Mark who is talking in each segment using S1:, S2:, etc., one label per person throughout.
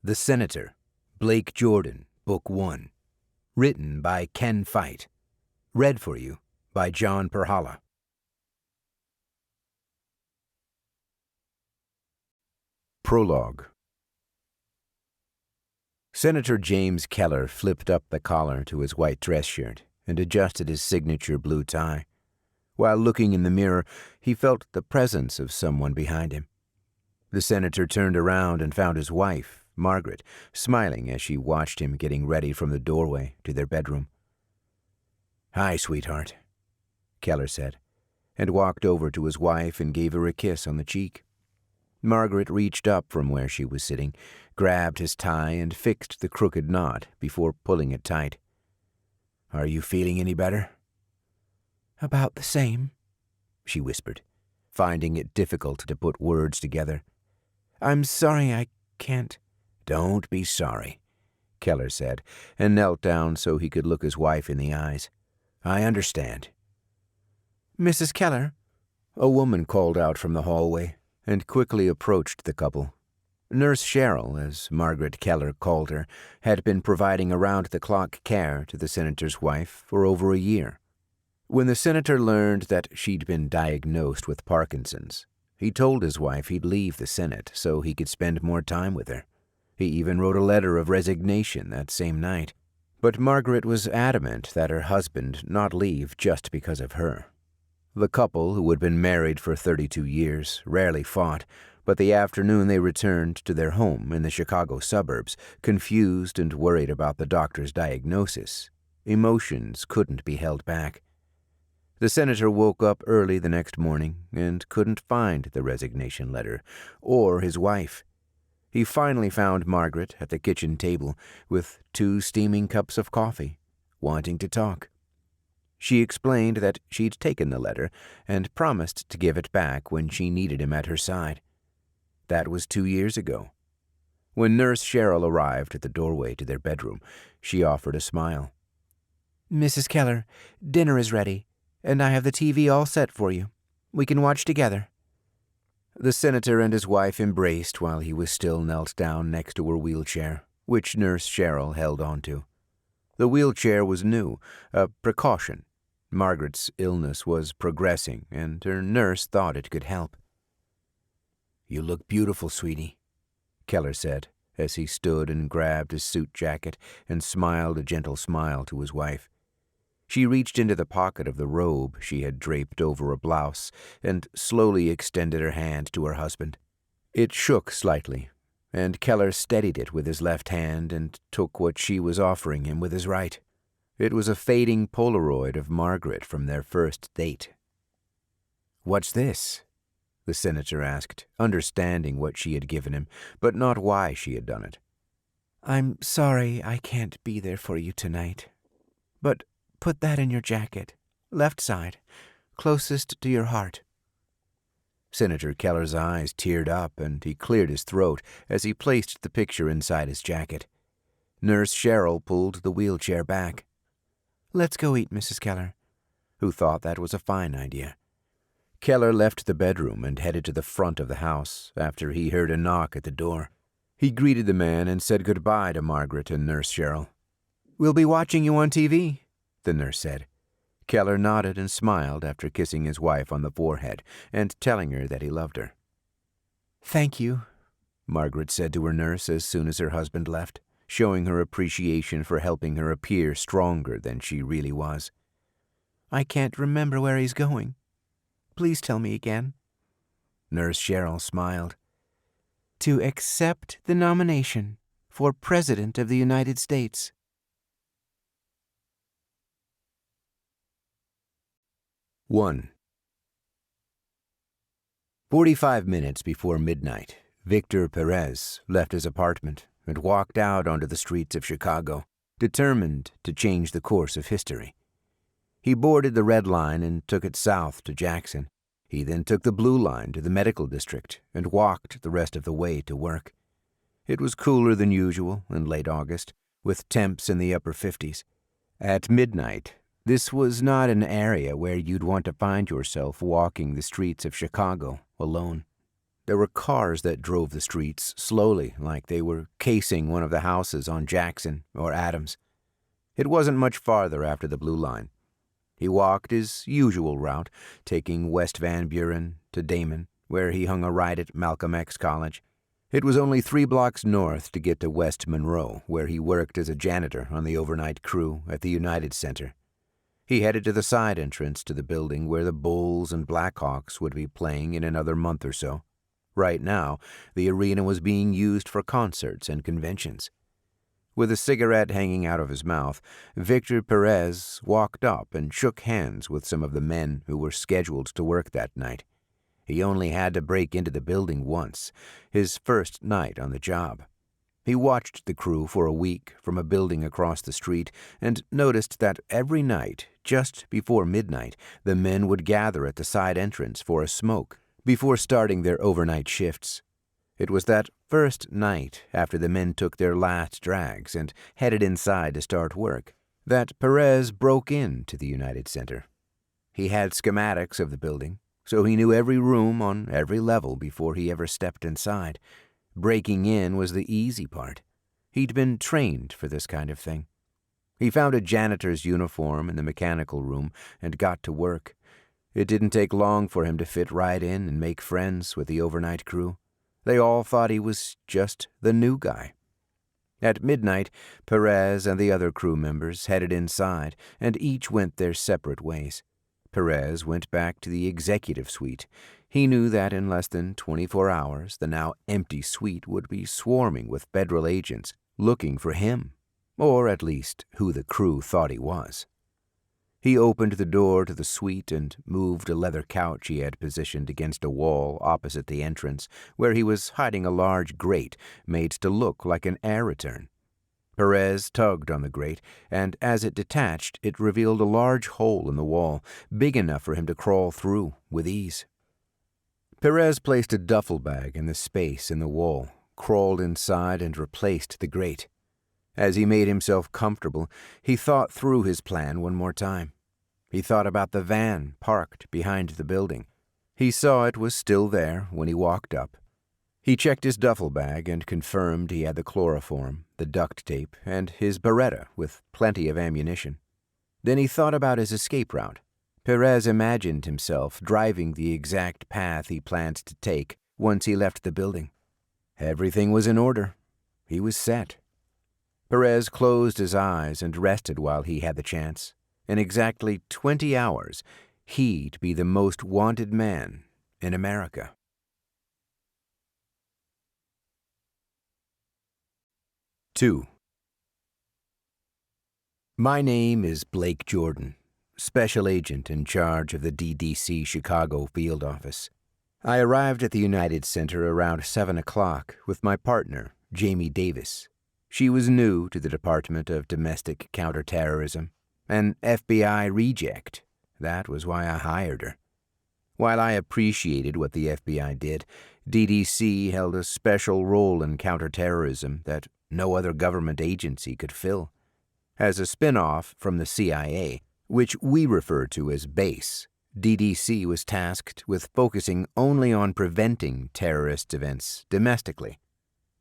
S1: The Senator, Blake Jordan, Book 1. Written by Ken Fite. Read for you by John Pirhalla. Prologue. Senator James Keller flipped up the collar to his white dress shirt and adjusted his signature blue tie. While looking in the mirror, he felt the presence of someone behind him. The senator turned around and found his wife, Margaret, smiling as she watched him getting ready from the doorway to their bedroom. "Hi, sweetheart," Keller said, and walked over to his wife and gave her a kiss on the cheek. Margaret reached up from where she was sitting, grabbed his tie, and fixed the crooked knot before pulling it tight. "Are you feeling any better?"
S2: "About the same,"
S1: she whispered, finding it difficult to put words together.
S2: "I'm sorry I can't."
S1: "Don't be sorry," Keller said, and knelt down so he could look his wife in the eyes. "I understand."
S2: "Mrs. Keller,"
S1: a woman called out from the hallway and quickly approached the couple. Nurse Cheryl, as Margaret Keller called her, had been providing around-the-clock care to the senator's wife for over a year. When the senator learned that she'd been diagnosed with Parkinson's, he told his wife he'd leave the Senate so he could spend more time with her. He even wrote a letter of resignation that same night. But Margaret was adamant that her husband not leave just because of her. The couple, who had been married for 32 years, rarely fought, but the afternoon they returned to their home in the Chicago suburbs, confused and worried about the doctor's diagnosis. Emotions couldn't be held back. The senator woke up early the next morning and couldn't find the resignation letter or his wife. He finally found Margaret at the kitchen table with 2 steaming cups of coffee, wanting to talk. She explained that she'd taken the letter and promised to give it back when she needed him at her side. That was 2 years ago. When Nurse Cheryl arrived at the doorway to their bedroom, she offered a smile.
S2: "Mrs. Keller, dinner is ready, and I have the TV all set for you. We can watch together."
S1: The senator and his wife embraced while he was still knelt down next to her wheelchair, which Nurse Cheryl held onto. The wheelchair was new, a precaution. Margaret's illness was progressing, and her nurse thought it could help. "You look beautiful, sweetie," Keller said, as he stood and grabbed his suit jacket and smiled a gentle smile to his wife. She reached into the pocket of the robe she had draped over a blouse and slowly extended her hand to her husband. It shook slightly, and Keller steadied it with his left hand and took what she was offering him with his right. It was a fading Polaroid of Margaret from their first date. "What's this?" the senator asked, understanding what she had given him, but not why she had done it.
S2: "I'm sorry I can't be there for you tonight. But put that in your jacket, left side, closest to your heart."
S1: Senator Keller's eyes teared up, and he cleared his throat as he placed the picture inside his jacket. Nurse Cheryl pulled the wheelchair back.
S2: "Let's go eat, Mrs. Keller,"
S1: who thought that was a fine idea. Keller left the bedroom and headed to the front of the house after he heard a knock at the door. He greeted the man and said goodbye to Margaret and Nurse Cheryl.
S2: "We'll be watching you on TV,"
S1: the nurse said. Keller nodded and smiled after kissing his wife on the forehead and telling her that he loved her.
S2: "Thank you,"
S1: Margaret said to her nurse as soon as her husband left, showing her appreciation for helping her appear stronger than she really was.
S2: "I can't remember where he's going. Please tell me again."
S1: Nurse Cheryl smiled.
S2: "To accept the nomination for President of the United States."
S1: One. 45 minutes before midnight, Victor Perez left his apartment and walked out onto the streets of Chicago, determined to change the course of history. He boarded the Red Line and took it south to Jackson. He then took the Blue Line to the medical district and walked the rest of the way to work. It was cooler than usual in late August, with temps in the upper 50s. At midnight, this was not an area where you'd want to find yourself walking the streets of Chicago alone. There were cars that drove the streets slowly, like they were casing one of the houses on Jackson or Adams. It wasn't much farther after the Blue Line. He walked his usual route, taking West Van Buren to Damon, where he hung a ride at Malcolm X College. It was only 3 blocks north to get to West Monroe, where he worked as a janitor on the overnight crew at the United Center. He headed to the side entrance to the building where the Bulls and Blackhawks would be playing in another month or so. Right now, the arena was being used for concerts and conventions. With a cigarette hanging out of his mouth, Victor Perez walked up and shook hands with some of the men who were scheduled to work that night. He only had to break into the building once, his first night on the job. He watched the crew for a week from a building across the street and noticed that every night, just before midnight, the men would gather at the side entrance for a smoke before starting their overnight shifts. It was that first night after the men took their last drags and headed inside to start work that Perez broke into the United Center. He had schematics of the building, so he knew every room on every level before he ever stepped inside. Breaking in was the easy part. He'd been trained for this kind of thing. He found a janitor's uniform in the mechanical room and got to work. It didn't take long for him to fit right in and make friends with the overnight crew. They all thought he was just the new guy. At midnight, Perez and the other crew members headed inside, and each went their separate ways. Perez went back to the executive suite. He knew that in less than 24 hours, the now empty suite would be swarming with federal agents looking for him, or at least who the crew thought he was. He opened the door to the suite and moved a leather couch he had positioned against a wall opposite the entrance, where he was hiding a large grate made to look like an air return. Perez tugged on the grate, and as it detached, it revealed a large hole in the wall, big enough for him to crawl through with ease. Perez placed a duffel bag in the space in the wall, crawled inside, and replaced the grate. As he made himself comfortable, he thought through his plan one more time. He thought about the van parked behind the building. He saw it was still there when he walked up. He checked his duffel bag and confirmed he had the chloroform, the duct tape, and his Beretta with plenty of ammunition. Then he thought about his escape route. Perez imagined himself driving the exact path he planned to take once he left the building. Everything was in order. He was set. Perez closed his eyes and rested while he had the chance. In exactly 20 hours, he'd be the most wanted man in America. Two. My name is Blake Jordan, Special Agent in charge of the DDC Chicago field office. I arrived at the United Center around 7 o'clock with my partner, Jamie Davis. She was new to the Department of Domestic Counterterrorism, an FBI reject. That was why I hired her. While I appreciated what the FBI did, DDC held a special role in counterterrorism that no other government agency could fill. As a spin-off from the CIA, which we refer to as BASE, DDC was tasked with focusing only on preventing terrorist events domestically.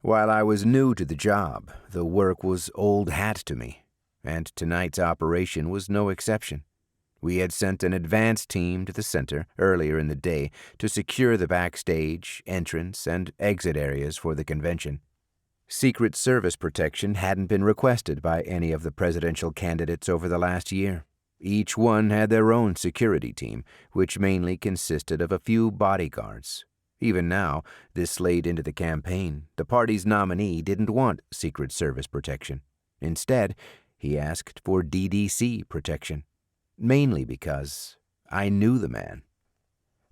S1: While I was new to the job, the work was old hat to me, and tonight's operation was no exception. We had sent an advance team to the center earlier in the day to secure the backstage, entrance, and exit areas for the convention. Secret Service protection hadn't been requested by any of the presidential candidates over the last year. Each one had their own security team, which mainly consisted of a few bodyguards. Even now, this late into the campaign, the party's nominee didn't want Secret Service protection. Instead, he asked for DDC protection, mainly because I knew the man.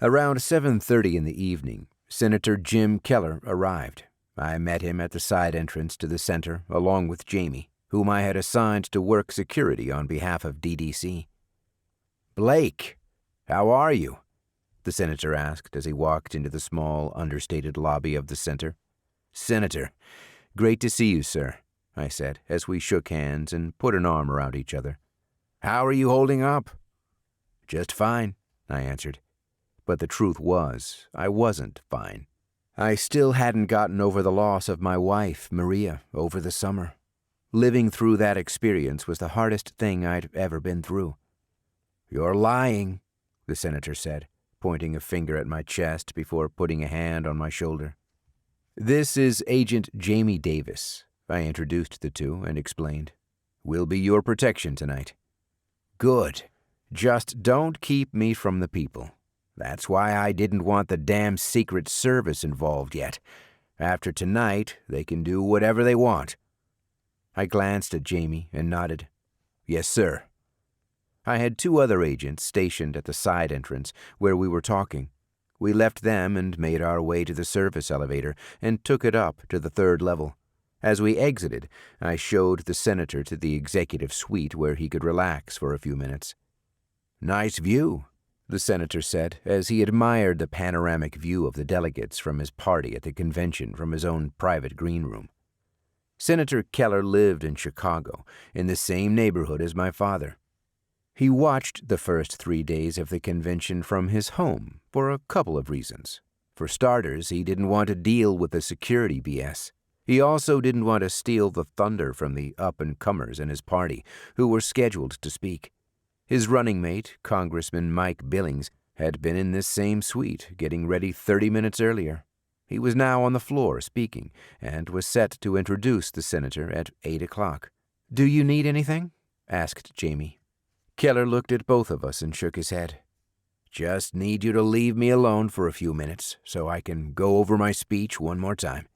S1: Around 7:30 in the evening, Senator Jim Keller arrived. I met him at the side entrance to the center, along with Jamie, whom I had assigned to work security on behalf of DDC. "Blake, how are you?" the senator asked as he walked into the small, understated lobby of the center. "Senator, great to see you, sir," I said as we shook hands and put an arm around each other. "How are you holding up?" "Just fine," I answered. But the truth was, I wasn't fine. I still hadn't gotten over the loss of my wife, Maria, over the summer. Living through that experience was the hardest thing I'd ever been through. "You're lying," the senator said, pointing a finger at my chest before putting a hand on my shoulder. "This is Agent Jamie Davis," I introduced the two and explained. "We'll be your protection tonight." "Good. Just don't keep me from the people. That's why I didn't want the damn Secret Service involved yet. After tonight, they can do whatever they want." I glanced at Jamie and nodded. "Yes, sir." I had two other agents stationed at the side entrance where we were talking. We left them and made our way to the service elevator and took it up to the 3rd level. As we exited, I showed the senator to the executive suite where he could relax for a few minutes. "Nice view," the senator said as he admired the panoramic view of the delegates from his party at the convention from his own private green room. Senator Keller lived in Chicago, in the same neighborhood as my father. He watched the first 3 days of the convention from his home for a couple of reasons. For starters, he didn't want to deal with the security BS. He also didn't want to steal the thunder from the up-and-comers in his party, who were scheduled to speak. His running mate, Congressman Mike Billings, had been in this same suite, getting ready 30 minutes earlier. He was now on the floor speaking, and was set to introduce the senator at 8 o'clock. "Do you need anything?" asked Jamie. Keller looked at both of us and shook his head. "Just need you to leave me alone for a few minutes so I can go over my speech one more time."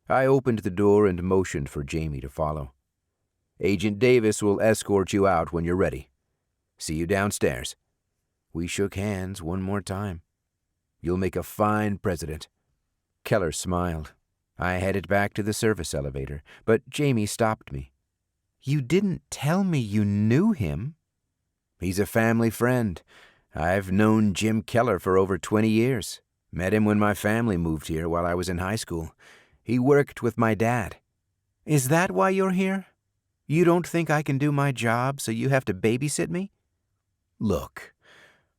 S1: I opened the door and motioned for Jamie to follow. "Agent Davis will escort you out when you're ready. See you downstairs." We shook hands one more time. "You'll make a fine president." Keller smiled. I headed back to the service elevator, but Jamie stopped me. "You didn't tell me you knew him." "He's a family friend. I've known Jim Keller for over 20 years. Met him when my family moved here while I was in high school. He worked with my dad." "Is that why you're here? You don't think I can do my job, so you have to babysit me?" "Look,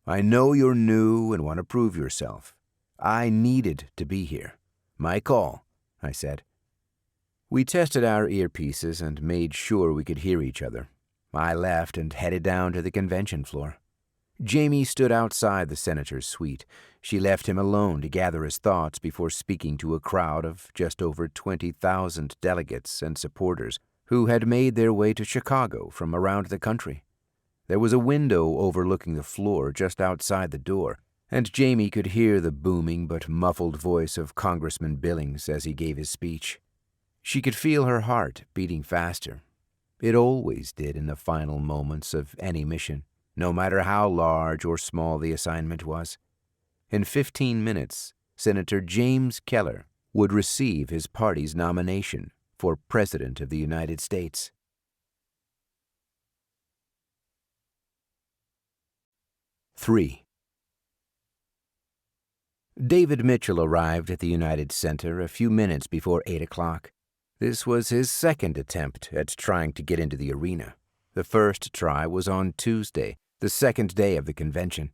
S1: I know you're new and want to prove yourself. I needed to be here. My call," I said. We tested our earpieces and made sure we could hear each other. I left and headed down to the convention floor. Jamie stood outside the senator's suite. She left him alone to gather his thoughts before speaking to a crowd of just over 20,000 delegates and supporters who had made their way to Chicago from around the country. There was a window overlooking the floor just outside the door, and Jamie could hear the booming but muffled voice of Congressman Billings as he gave his speech. She could feel her heart beating faster. It always did in the final moments of any mission, no matter how large or small the assignment was. In 15 minutes, Senator James Keller would receive his party's nomination for President of the United States. 3. David Mitchell arrived at the United Center a few minutes before 8 o'clock. This was his second attempt at trying to get into the arena. The first try was on Tuesday, the second day of the convention.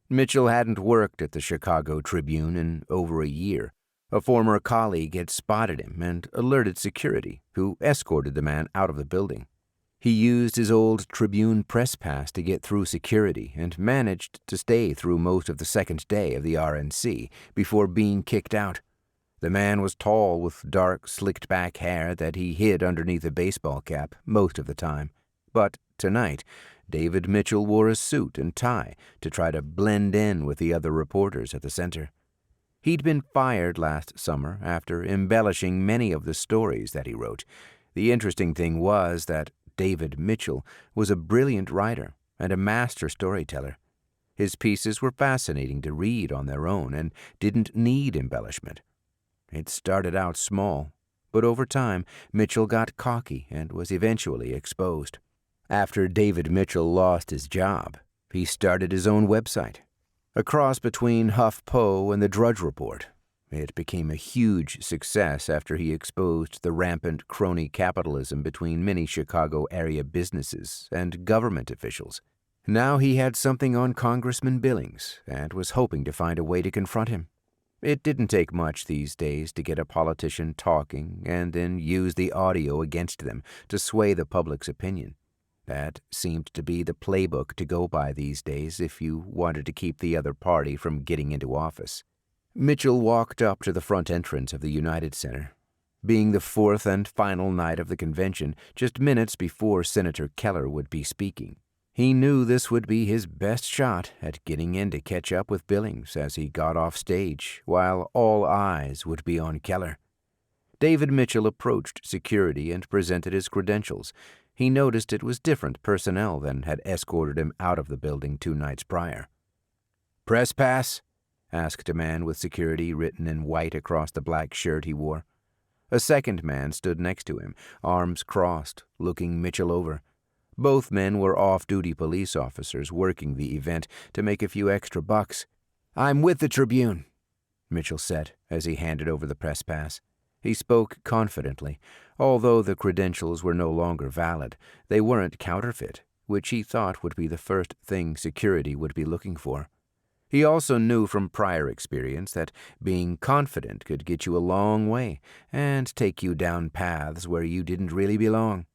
S1: Mitchell hadn't worked at the Chicago Tribune in over a year. A former colleague had spotted him and alerted security, who escorted the man out of the building. He used his old Tribune press pass to get through security and managed to stay through most of the second day of the RNC before being kicked out. The man was tall with dark, slicked-back hair that he hid underneath a baseball cap most of the time. But tonight, David Mitchell wore a suit and tie to try to blend in with the other reporters at the center. He'd been fired last summer after embellishing many of the stories that he wrote. The interesting thing was that David Mitchell was a brilliant writer and a master storyteller. His pieces were fascinating to read on their own and didn't need embellishment. It started out small, but over time, Mitchell got cocky and was eventually exposed. After David Mitchell lost his job, he started his own website. A cross between HuffPo and the Drudge Report. It became a huge success after he exposed the rampant crony capitalism between many Chicago area businesses and government officials. Now he had something on Congressman Billings and was hoping to find a way to confront him. It didn't take much these days to get a politician talking and then use the audio against them to sway the public's opinion. That seemed to be the playbook to go by these days if you wanted to keep the other party from getting into office. Mitchell walked up to the front entrance of the United Center. Being the fourth and final night of the convention, just minutes before Senator Keller would be speaking, he knew this would be his best shot at getting in to catch up with Billings as he got off stage, while all eyes would be on Keller. David Mitchell approached security and presented his credentials. He noticed it was different personnel than had escorted him out of the building 2 nights prior. "Press pass?" asked a man with security written in white across the black shirt he wore. A second man stood next to him, arms crossed, looking Mitchell over. Both men were off-duty police officers working the event to make a few extra bucks. "I'm with the Tribune," Mitchell said as he handed over the press pass. He spoke confidently. Although the credentials were no longer valid, they weren't counterfeit, which he thought would be the first thing security would be looking for. He also knew from prior experience that being confident could get you a long way and take you down paths where you didn't really belong.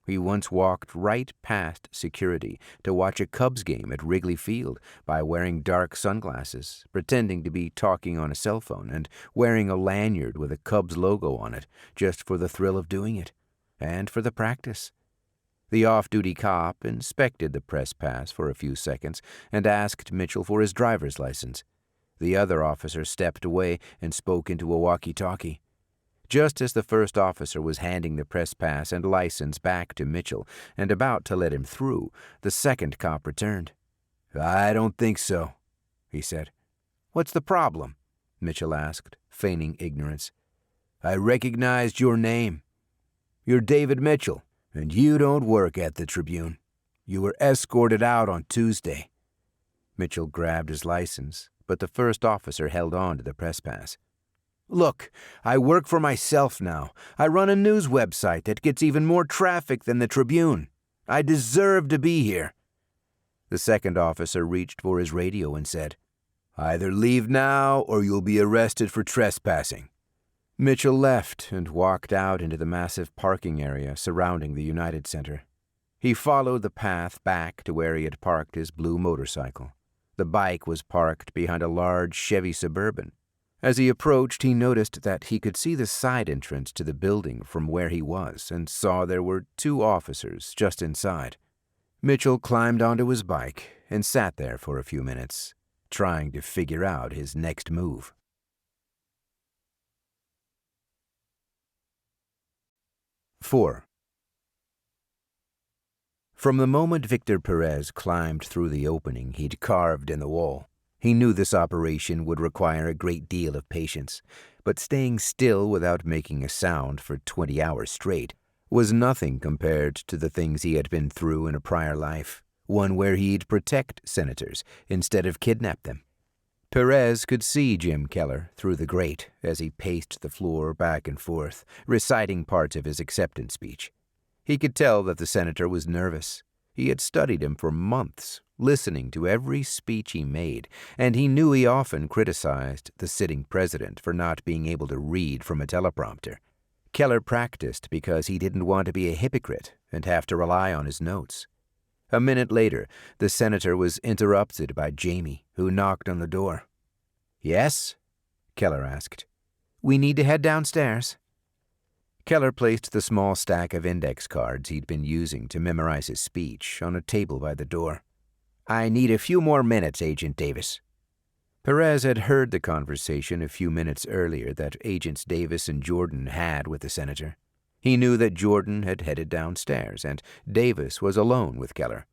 S1: He once walked right past security to watch a Cubs game at Wrigley Field by wearing dark sunglasses, pretending to be talking on a cell phone, and wearing a lanyard with a Cubs logo on it, just for the thrill of doing it, and for the practice. The off-duty cop inspected the press pass for a few seconds and asked Mitchell for his driver's license. The other officer stepped away and spoke into a walkie-talkie. Just as the first officer was handing the press pass and license back to Mitchell and about to let him through, the second cop returned. "I don't think so," he said. "What's the problem?" Mitchell asked, feigning ignorance. "I recognized your name. You're David Mitchell, and you don't work at the Tribune. You were escorted out on Tuesday." Mitchell grabbed his license, but the first officer held on to the press pass. "Look, I work for myself now. I run a news website that gets even more traffic than the Tribune. I deserve to be here." The second officer reached for his radio and said, "Either leave now or you'll be arrested for trespassing." Mitchell left and walked out into the massive parking area surrounding the United Center. He followed the path back to where he had parked his blue motorcycle. The bike was parked behind a large Chevy Suburban. As he approached, he noticed that he could see the side entrance to the building from where he was and saw there were 2 officers just inside. Mitchell climbed onto his bike and sat there for a few minutes, trying to figure out his next move. 4. From the moment Victor Perez climbed through the opening he'd carved in the wall, he knew this operation would require a great deal of patience, but staying still without making a sound for 20 hours straight was nothing compared to the things he had been through in a prior life, one where he'd protect senators instead of kidnap them. Perez could see Jim Keller through the grate as he paced the floor back and forth, reciting parts of his acceptance speech. He could tell that the senator was nervous. He had studied him for months, listening to every speech he made, and he knew he often criticized the sitting president for not being able to read from a teleprompter. Keller practiced because he didn't want to be a hypocrite and have to rely on his notes. A minute later, the senator was interrupted by Jamie, who knocked on the door. "Yes?" Keller asked. "We need to head downstairs." Keller placed the small stack of index cards he'd been using to memorize his speech on a table by the door. "I need a few more minutes, Agent Davis." Perez had heard the conversation a few minutes earlier that Agents Davis and Jordan had with the senator. He knew that Jordan had headed downstairs, and Davis was alone with Keller.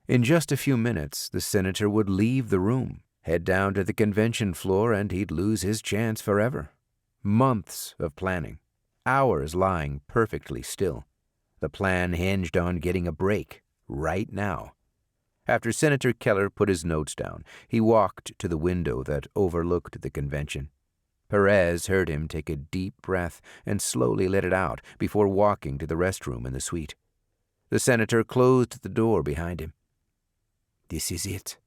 S1: In just a few minutes, the senator would leave the room, head down to the convention floor, and he'd lose his chance forever. Months of planning. Hours lying perfectly still. The plan hinged on getting a break, right now. After Senator Keller put his notes down, he walked to the window that overlooked the convention. Perez heard him take a deep breath and slowly let it out before walking to the restroom in the suite. The senator closed the door behind him. "This is it.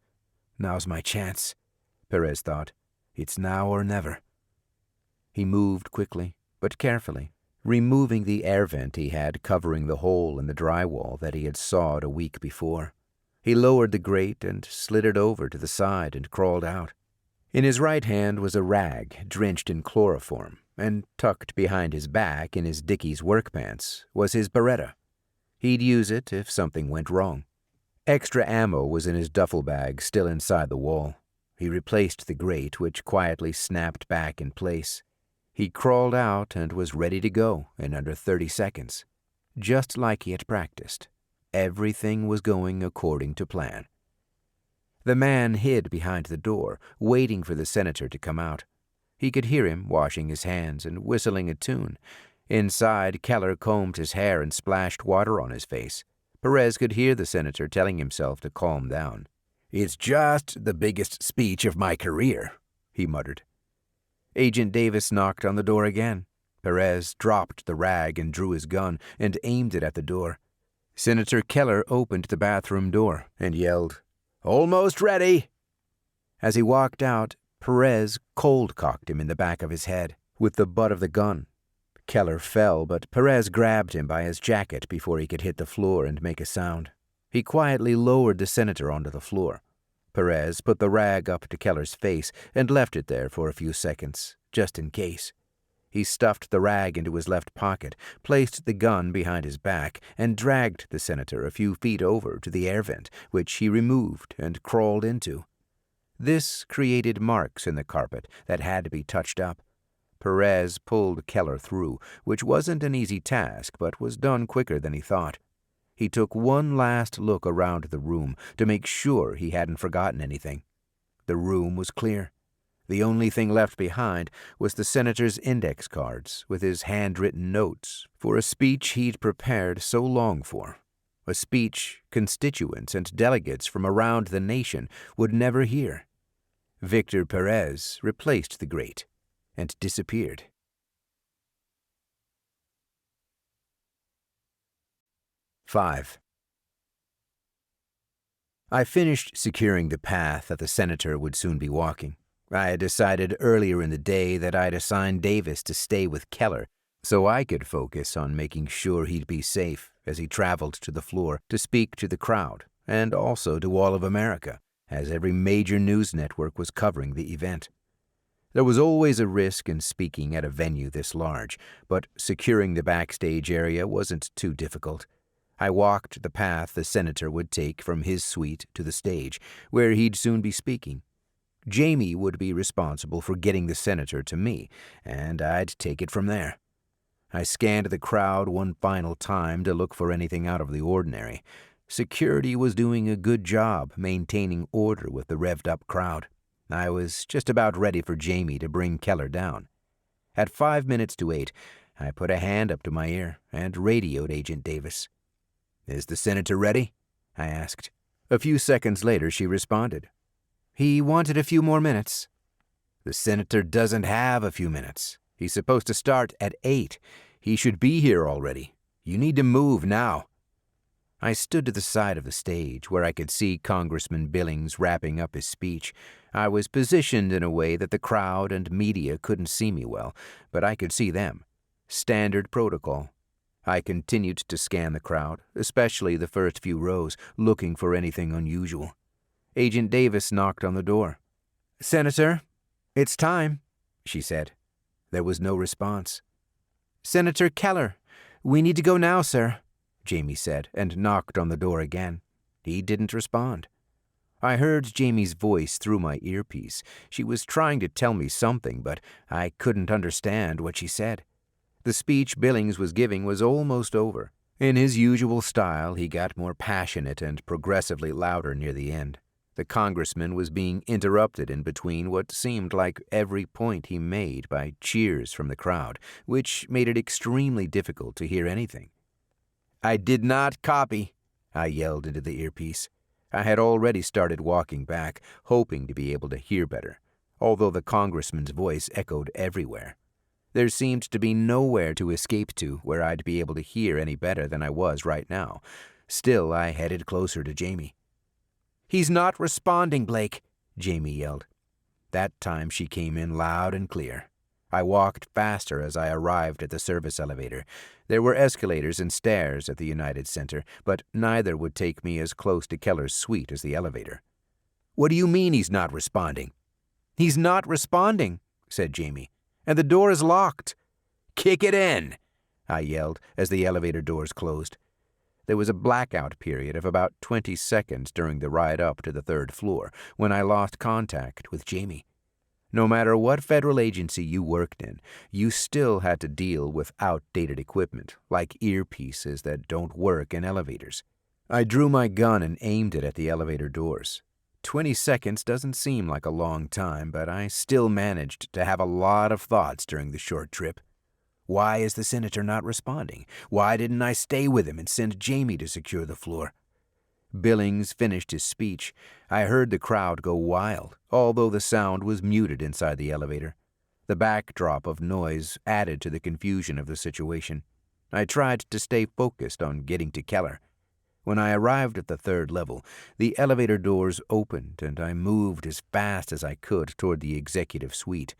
S1: Now's my chance," Perez thought. It's now or never." He moved quickly, but carefully, removing the air vent he had covering the hole in the drywall that he had sawed a week before. He lowered the grate and slid it over to the side and crawled out. In his right hand was a rag drenched in chloroform, and tucked behind his back in his Dickies work pants was his Beretta. He'd use it if something went wrong. Extra ammo was in his duffel bag still inside the wall. He replaced the grate, which quietly snapped back in place. He crawled out and was ready to go in under 30 seconds. Just like he had practiced. Everything was going according to plan. The man hid behind the door, waiting for the senator to come out. He could hear him washing his hands and whistling a tune. Inside, Keller combed his hair and splashed water on his face. Perez could hear the senator telling himself to calm down. "It's just the biggest speech of my career," he muttered. Agent Davis knocked on the door again. Perez dropped the rag and drew his gun and aimed it at the door. Senator Keller opened the bathroom door and yelled, "Almost ready!" As he walked out, Perez cold-cocked him in the back of his head with the butt of the gun. Keller fell, but Perez grabbed him by his jacket before he could hit the floor and make a sound. He quietly lowered the senator onto the floor. Perez put the rag up to Keller's face and left it there for a few seconds, just in case. He stuffed the rag into his left pocket, placed the gun behind his back, and dragged the senator a few feet over to the air vent, which he removed and crawled into. This created marks in the carpet that had to be touched up. Perez pulled Keller through, which wasn't an easy task, but was done quicker than he thought. He took one last look around the room to make sure he hadn't forgotten anything. The room was clear. The only thing left behind was the senator's index cards with his handwritten notes for a speech he'd prepared so long for. A speech constituents and delegates from around the nation would never hear. Victor Perez replaced the grate and disappeared. "5. I finished securing the path that the senator would soon be walking. I had decided earlier in the day that I'd assign Davis to stay with Keller so I could focus on making sure he'd be safe as he traveled to the floor to speak to the crowd and also to all of America, as every major news network was covering the event. There was always a risk in speaking at a venue this large, but securing the backstage area wasn't too difficult. I walked the path the senator would take from his suite to the stage, where he'd soon be speaking. Jamie would be responsible for getting the senator to me, and I'd take it from there. I scanned the crowd one final time to look for anything out of the ordinary. Security was doing a good job maintaining order with the revved-up crowd. I was just about ready for Jamie to bring Keller down. At 5 minutes to 8, I put a hand up to my ear and radioed Agent Davis. "Is the senator ready?" I asked. A few seconds later, she responded. "He wanted a few more minutes." "The senator doesn't have a few minutes. He's supposed to start at 8. He should be here already. You need to move now." I stood to the side of the stage where I could see Congressman Billings wrapping up his speech. I was positioned in a way that the crowd and media couldn't see me well, but I could see them. Standard protocol. I continued to scan the crowd, especially the first few rows, looking for anything unusual. Agent Davis knocked on the door. "Senator, it's time," she said. There was no response. "Senator Keller, we need to go now, sir," Jamie said, and knocked on the door again. He didn't respond. I heard Jamie's voice through my earpiece. She was trying to tell me something, but I couldn't understand what she said. The speech Billings was giving was almost over. In his usual style, he got more passionate and progressively louder near the end. The congressman was being interrupted in between what seemed like every point he made by cheers from the crowd, which made it extremely difficult to hear anything. "I did not copy," I yelled into the earpiece. I had already started walking back, hoping to be able to hear better, although the congressman's voice echoed everywhere. There seemed to be nowhere to escape to where I'd be able to hear any better than I was right now. Still, I headed closer to Jamie. "He's not responding, Blake," Jamie yelled. That time she came in loud and clear. I walked faster as I arrived at the service elevator. There were escalators and stairs at the United Center, but neither would take me as close to Keller's suite as the elevator. "What do you mean he's not responding?" "He's not responding," said Jamie, "and the door is locked." "Kick it in!" I yelled as the elevator doors closed. There was a blackout period of about 20 seconds during the ride up to the 3rd floor when I lost contact with Jamie. No matter what federal agency you worked in, you still had to deal with outdated equipment, like earpieces that don't work in elevators. I drew my gun and aimed it at the elevator doors. 20 seconds doesn't seem like a long time, but I still managed to have a lot of thoughts during the short trip. Why is the senator not responding? Why didn't I stay with him and send Jamie to secure the floor? Billings finished his speech. I heard the crowd go wild, although the sound was muted inside the elevator. The backdrop of noise added to the confusion of the situation. I tried to stay focused on getting to Keller. When I arrived at the 3rd level, the elevator doors opened and I moved as fast as I could toward the executive suite.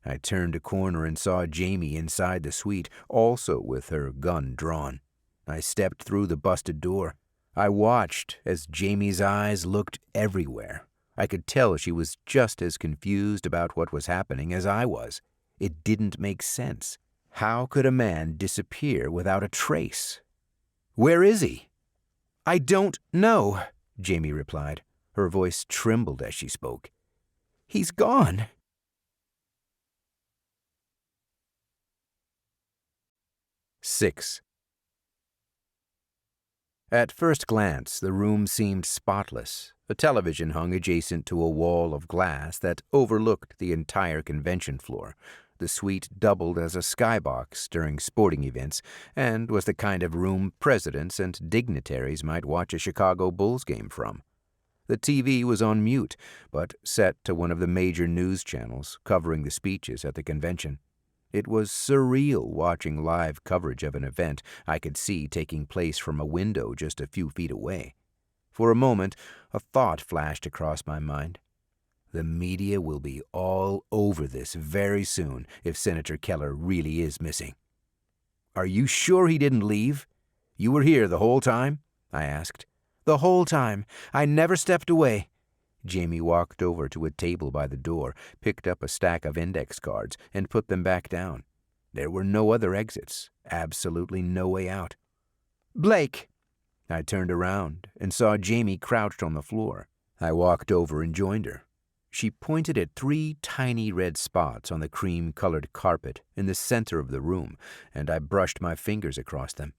S1: I turned a corner and saw Jamie inside the suite, also with her gun drawn. I stepped through the busted door. I watched as Jamie's eyes looked everywhere. I could tell she was just as confused about what was happening as I was. It didn't make sense. How could a man disappear without a trace? "Where is he?" "I don't know," Jamie replied. Her voice trembled as she spoke. "He's gone." Six. At first glance, the room seemed spotless. A television hung adjacent to a wall of glass that overlooked the entire convention floor. The suite doubled as a skybox during sporting events and was the kind of room presidents and dignitaries might watch a Chicago Bulls game from. The TV was on mute, but set to one of the major news channels covering the speeches at the convention. It was surreal watching live coverage of an event I could see taking place from a window just a few feet away. For a moment, a thought flashed across my mind. The media will be all over this very soon if Senator Keller really is missing. "Are you sure he didn't leave? You were here the whole time?" I asked. "The whole time. I never stepped away." Jamie walked over to a table by the door, picked up a stack of index cards, and put them back down. There were no other exits, absolutely no way out. "Blake!" I turned around and saw Jamie crouched on the floor. I walked over and joined her. She pointed at 3 tiny red spots on the cream-colored carpet in the center of the room, and I brushed my fingers across them.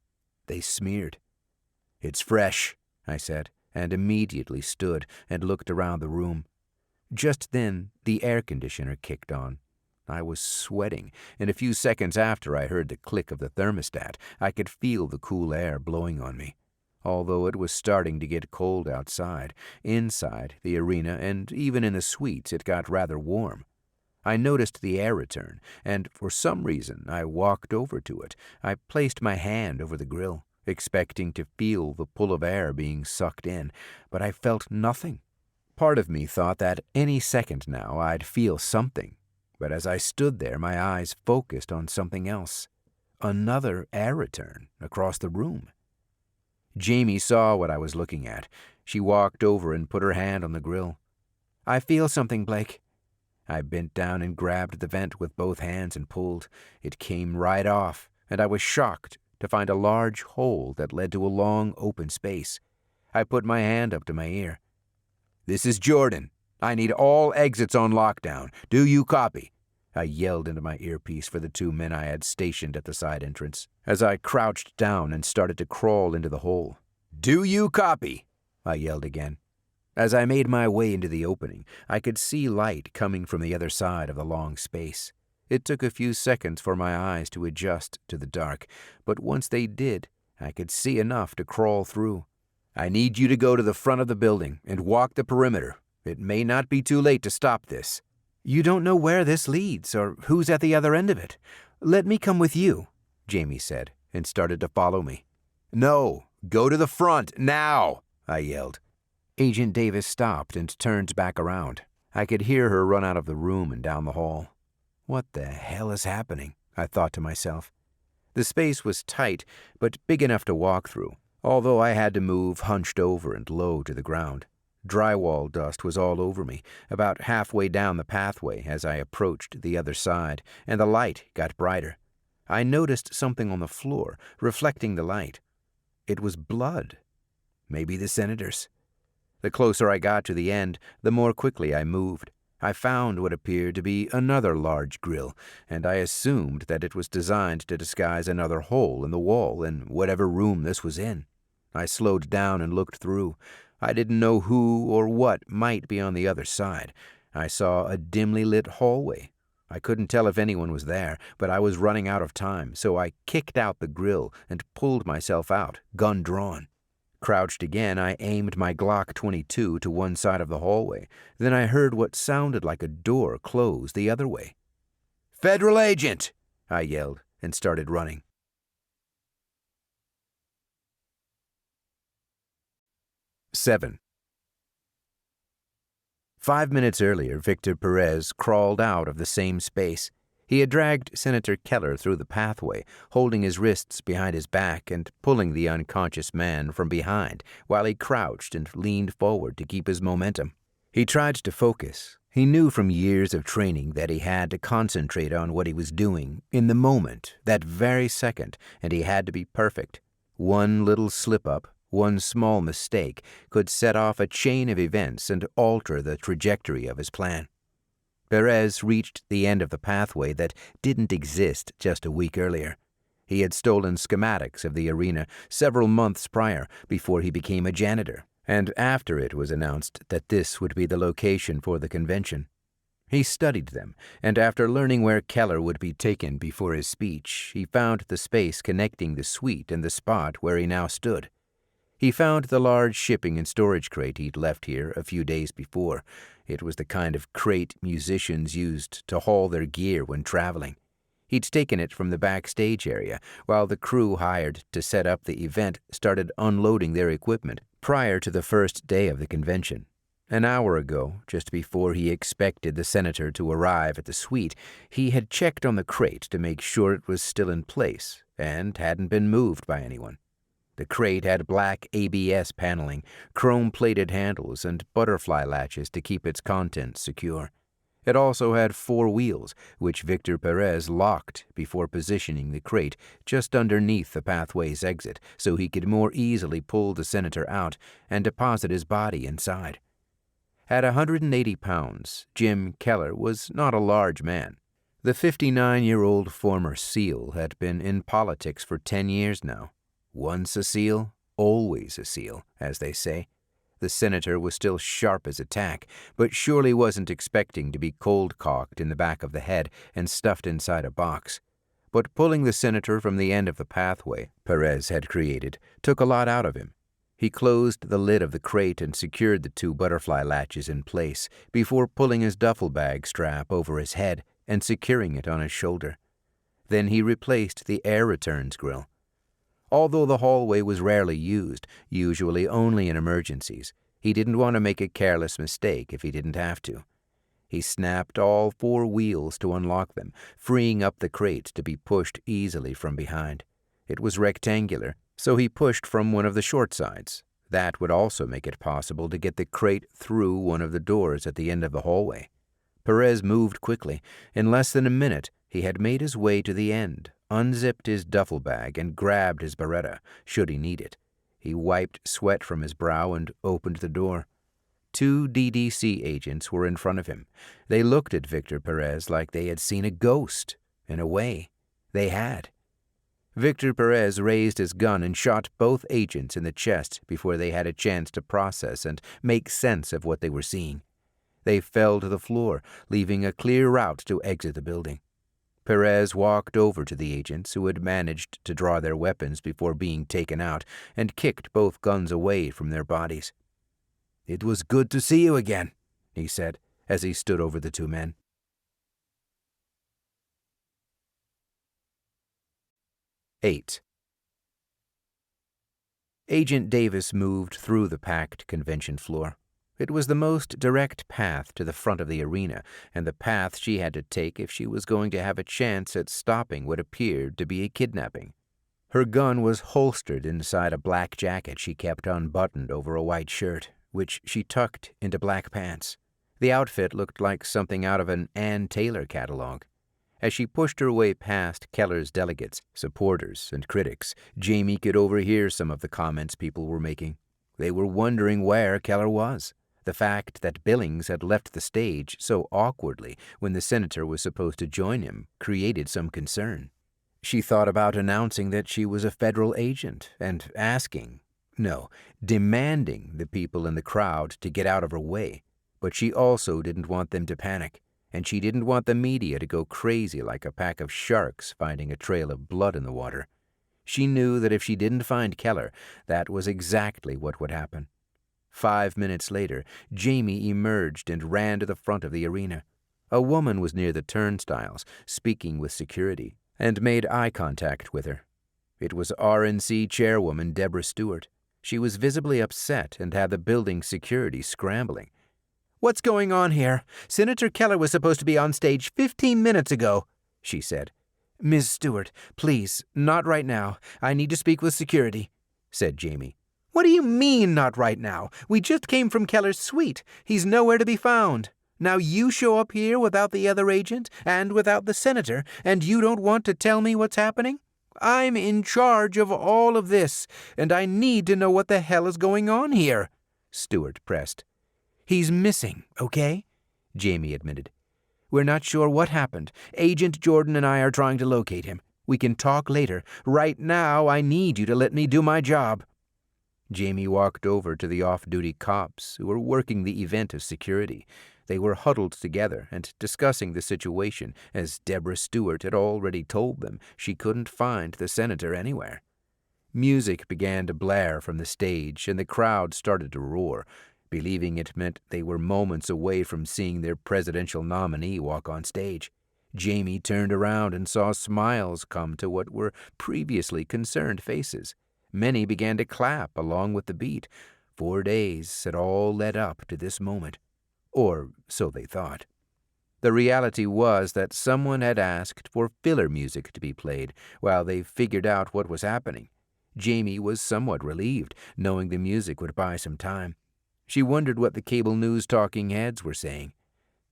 S1: They smeared. "It's fresh," I said, and immediately stood and looked around the room. Just then, the air conditioner kicked on. I was sweating, and a few seconds after I heard the click of the thermostat, I could feel the cool air blowing on me. Although it was starting to get cold outside, inside the arena and even in the suites it got rather warm. I noticed the air return, and for some reason I walked over to it. I placed my hand over the grill, expecting to feel the pull of air being sucked in, but I felt nothing. Part of me thought that any second now I'd feel something, but as I stood there my eyes focused on something else. Another air return across the room. Jamie saw what I was looking at. She walked over and put her hand on the grill. "I feel something, Blake." I bent down and grabbed the vent with both hands and pulled. It came right off, and I was shocked to find a large hole that led to a long open space. I put my hand up to my ear. "This is Jordan. I need all exits on lockdown. Do you copy?" I yelled into my earpiece for the 2 men I had stationed at the side entrance, as I crouched down and started to crawl into the hole. "Do you copy?" I yelled again. As I made my way into the opening, I could see light coming from the other side of the long space. It took a few seconds for my eyes to adjust to the dark, but once they did, I could see enough to crawl through. "I need you to go to the front of the building and walk the perimeter. It may not be too late to stop this." "You don't know where this leads or who's at the other end of it. Let me come with you," Jamie said, and started to follow me. "No, go to the front, now!" I yelled. Agent Davis stopped and turned back around. I could hear her run out of the room and down the hall. What the hell is happening? I thought to myself. The space was tight, but big enough to walk through, although I had to move hunched over and low to the ground. Drywall dust was all over me, about halfway down the pathway as I approached the other side, and the light got brighter. I noticed something on the floor, reflecting the light. It was blood. Maybe the senator's. The closer I got to the end, the more quickly I moved. I found what appeared to be another large grill, and I assumed that it was designed to disguise another hole in the wall in whatever room this was in. I slowed down and looked through. I didn't know who or what might be on the other side. I saw a dimly lit hallway. I couldn't tell if anyone was there, but I was running out of time, so I kicked out the grill and pulled myself out, gun drawn. Crouched again, I aimed my Glock 22 to one side of the hallway. Then I heard what sounded like a door close the other way. "Federal agent!" I yelled and started running. Seven. 5 minutes earlier, Victor Perez crawled out of the same space. He had dragged Senator Keller through the pathway, holding his wrists behind his back and pulling the unconscious man from behind while he crouched and leaned forward to keep his momentum. He tried to focus. He knew from years of training that he had to concentrate on what he was doing in the moment, that very second, and he had to be perfect. One little slip-up, one small mistake, could set off a chain of events and alter the trajectory of his plan. Perez reached the end of the pathway that didn't exist just a week earlier. He had stolen schematics of the arena several months prior before he became a janitor, and after it was announced that this would be the location for the convention. He studied them, and after learning where Keller would be taken before his speech, he found the space connecting the suite and the spot where he now stood. He found the large shipping and storage crate he'd left here a few days before. It was the kind of crate musicians used to haul their gear when traveling. He'd taken it from the backstage area, while the crew hired to set up the event started unloading their equipment prior to the first day of the convention. An hour ago, just before he expected the senator to arrive at the suite, he had checked on the crate to make sure it was still in place and hadn't been moved by anyone. The crate had black ABS paneling, chrome-plated handles, and butterfly latches to keep its contents secure. It also had 4 wheels, which Victor Perez locked before positioning the crate just underneath the pathway's exit so he could more easily pull the senator out and deposit his body inside. At 180 pounds, Jim Keller was not a large man. The 59-year-old former SEAL had been in politics for 10 years now. Once a SEAL, always a SEAL, as they say. The senator was still sharp as a tack, but surely wasn't expecting to be cold-cocked in the back of the head and stuffed inside a box. But pulling the senator from the end of the pathway Perez had created took a lot out of him. He closed the lid of the crate and secured the 2 butterfly latches in place before pulling his duffel bag strap over his head and securing it on his shoulder. Then he replaced the air returns grill. Although the hallway was rarely used, usually only in emergencies, he didn't want to make a careless mistake if he didn't have to. He snapped all 4 wheels to unlock them, freeing up the crate to be pushed easily from behind. It was rectangular, so he pushed from one of the short sides. That would also make it possible to get the crate through one of the doors at the end of the hallway. Perez moved quickly. In less than a minute, he had made his way to the end, unzipped his duffel bag, and grabbed his Beretta, should he need it. He wiped sweat from his brow and opened the door. 2 DDC agents were in front of him. They looked at Victor Perez like they had seen a ghost. In a way, they had. Victor Perez raised his gun and shot both agents in the chest before they had a chance to process and make sense of what they were seeing. They fell to the floor, leaving a clear route to exit the building. Perez walked over to the agents who had managed to draw their weapons before being taken out and kicked both guns away from their bodies. "It was good to see you again," he said as he stood over the 2 men. 8. Agent Davis moved through the packed convention floor. It was the most direct path to the front of the arena, and the path she had to take if she was going to have a chance at stopping what appeared to be a kidnapping. Her gun was holstered inside a black jacket she kept unbuttoned over a white shirt, which she tucked into black pants. The outfit looked like something out of an Ann Taylor catalog. As she pushed her way past Keller's delegates, supporters, and critics, Jamie could overhear some of the comments people were making. They were wondering where Keller was. The fact that Billings had left the stage so awkwardly when the senator was supposed to join him created some concern. She thought about announcing that she was a federal agent and demanding the people in the crowd to get out of her way. But she also didn't want them to panic, and she didn't want the media to go crazy like a pack of sharks finding a trail of blood in the water. She knew that if she didn't find Keller, that was exactly what would happen. 5 minutes later, Jamie emerged and ran to the front of the arena. A woman was near the turnstiles, speaking with security, and made eye contact with her. It was RNC chairwoman Deborah Stewart. She was visibly upset and had the building security scrambling.
S2: "What's going on here? Senator Keller was supposed to be on stage 15 minutes ago," she said. "Ms. Stewart, please, not right now. I need to speak with security," said Jamie. "What do you mean, not right now? We just came from Keller's suite. He's nowhere to be found. Now you show up here without the other agent and without the senator, and you don't want to tell me what's happening? I'm in charge of all of this, and I need to know what the hell is going on here," Stewart pressed. "He's missing, okay?" Jamie admitted. "We're not sure what happened. Agent Jordan and I are trying to locate him. We can talk later. Right now, I need you to let me do my job." Jamie walked over to the off-duty cops who were working the event of security. They were huddled together and discussing the situation, as Deborah Stewart had already told them she couldn't find the senator anywhere. Music began to blare from the stage, and the crowd started to roar, believing it meant they were moments away from seeing their presidential nominee walk on stage. Jamie turned around and saw smiles come to what were previously concerned faces. Many began to clap along with the beat. 4 days had all led up to this moment. Or so they thought. The reality was that someone had asked for filler music to be played while they figured out what was happening. Jamie was somewhat relieved, knowing the music would buy some time. She wondered what the cable news talking heads were saying.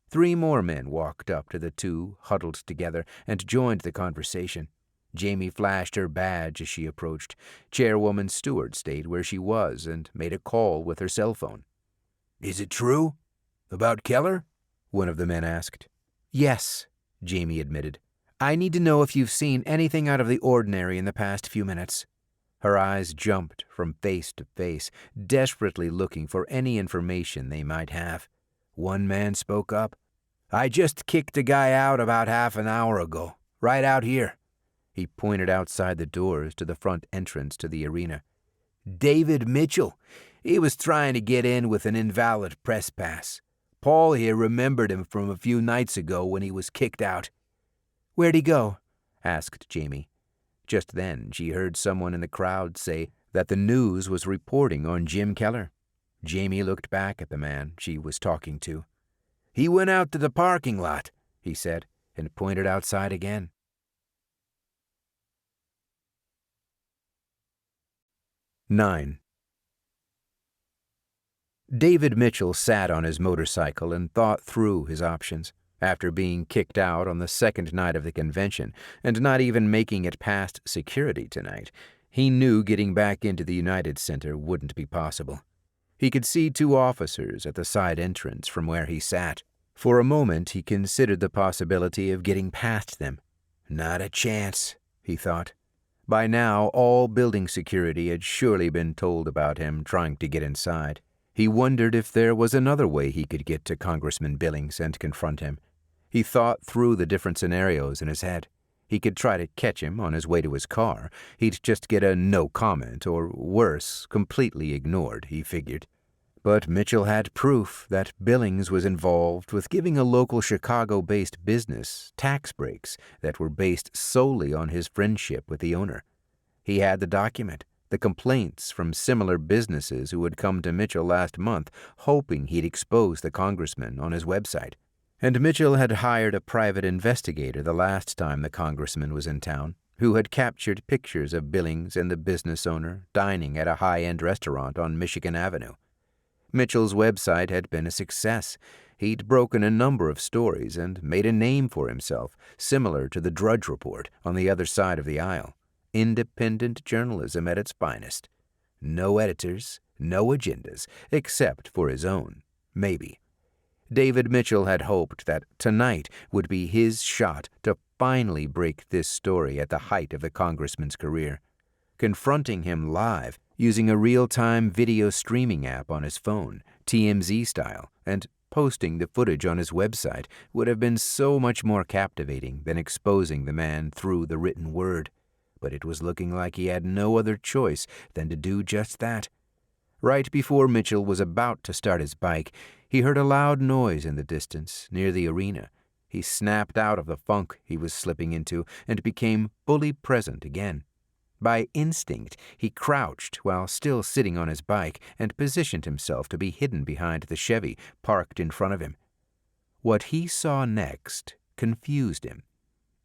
S2: 3 more men walked up to the two huddled together and joined the conversation. Jamie flashed her badge as she approached. Chairwoman Stewart stayed where she was and made a call with her cell phone.
S3: "Is it true? About Keller?" one of the men asked.
S2: "Yes," Jamie admitted. "I need to know if you've seen anything out of the ordinary in the past few minutes." Her eyes jumped from face to face, desperately looking for any information they might have. One man spoke up.
S3: "I just kicked a guy out about half an hour ago, right out here."
S1: He pointed outside the doors to the front entrance to the arena.
S3: "David Mitchell. He was trying to get in with an invalid press pass. Paul here remembered him from a few nights ago when he was kicked out."
S2: "Where'd he go?"
S1: asked Jamie. Just then she heard someone in the crowd say that the news was reporting on Jim Keller. Jamie looked back at the man she was talking to.
S3: "He went out to the parking lot,"
S1: he said, and pointed outside again. 9. David Mitchell sat on his motorcycle and thought through his options. After being kicked out on the second night of the convention and not even making it past security tonight, he knew getting back into the United Center wouldn't be possible. He could see 2 officers at the side entrance from where he sat. For a moment he considered the possibility of getting past them.
S3: Not a chance, he thought.
S1: By now, all building security had surely been told about him trying to get inside. He wondered if there was another way he could get to Congressman Billings and confront him. He thought through the different scenarios in his head. He could try to catch him on his way to his car. He'd just get a no comment, or worse, completely ignored, he figured. But Mitchell had proof that Billings was involved with giving a local Chicago-based business tax breaks that were based solely on his friendship with the owner. He had the the complaints from similar businesses who had come to Mitchell last month, hoping he'd expose the congressman on his website. And Mitchell had hired a private investigator the last time the congressman was in town, who had captured pictures of Billings and the business owner dining at a high-end restaurant on Michigan Avenue. Mitchell's website had been a success. He'd broken a number of stories and made a name for himself, similar to the Drudge Report on the other side of the aisle. Independent journalism at its finest. No editors, no agendas, except for his own, maybe. David Mitchell had hoped that tonight would be his shot to finally break this story at the height of the congressman's career. Confronting him live, using a real-time video streaming app on his phone, TMZ style, and posting the footage on his website would have been so much more captivating than exposing the man through the written word. But it was looking like he had no other choice than to do just that. Right before Mitchell was about to start his bike, he heard a loud noise in the distance, near the arena. He snapped out of the funk he was slipping into and became fully present again. By instinct, he crouched while still sitting on his bike and positioned himself to be hidden behind the Chevy parked in front of him. What he saw next confused him.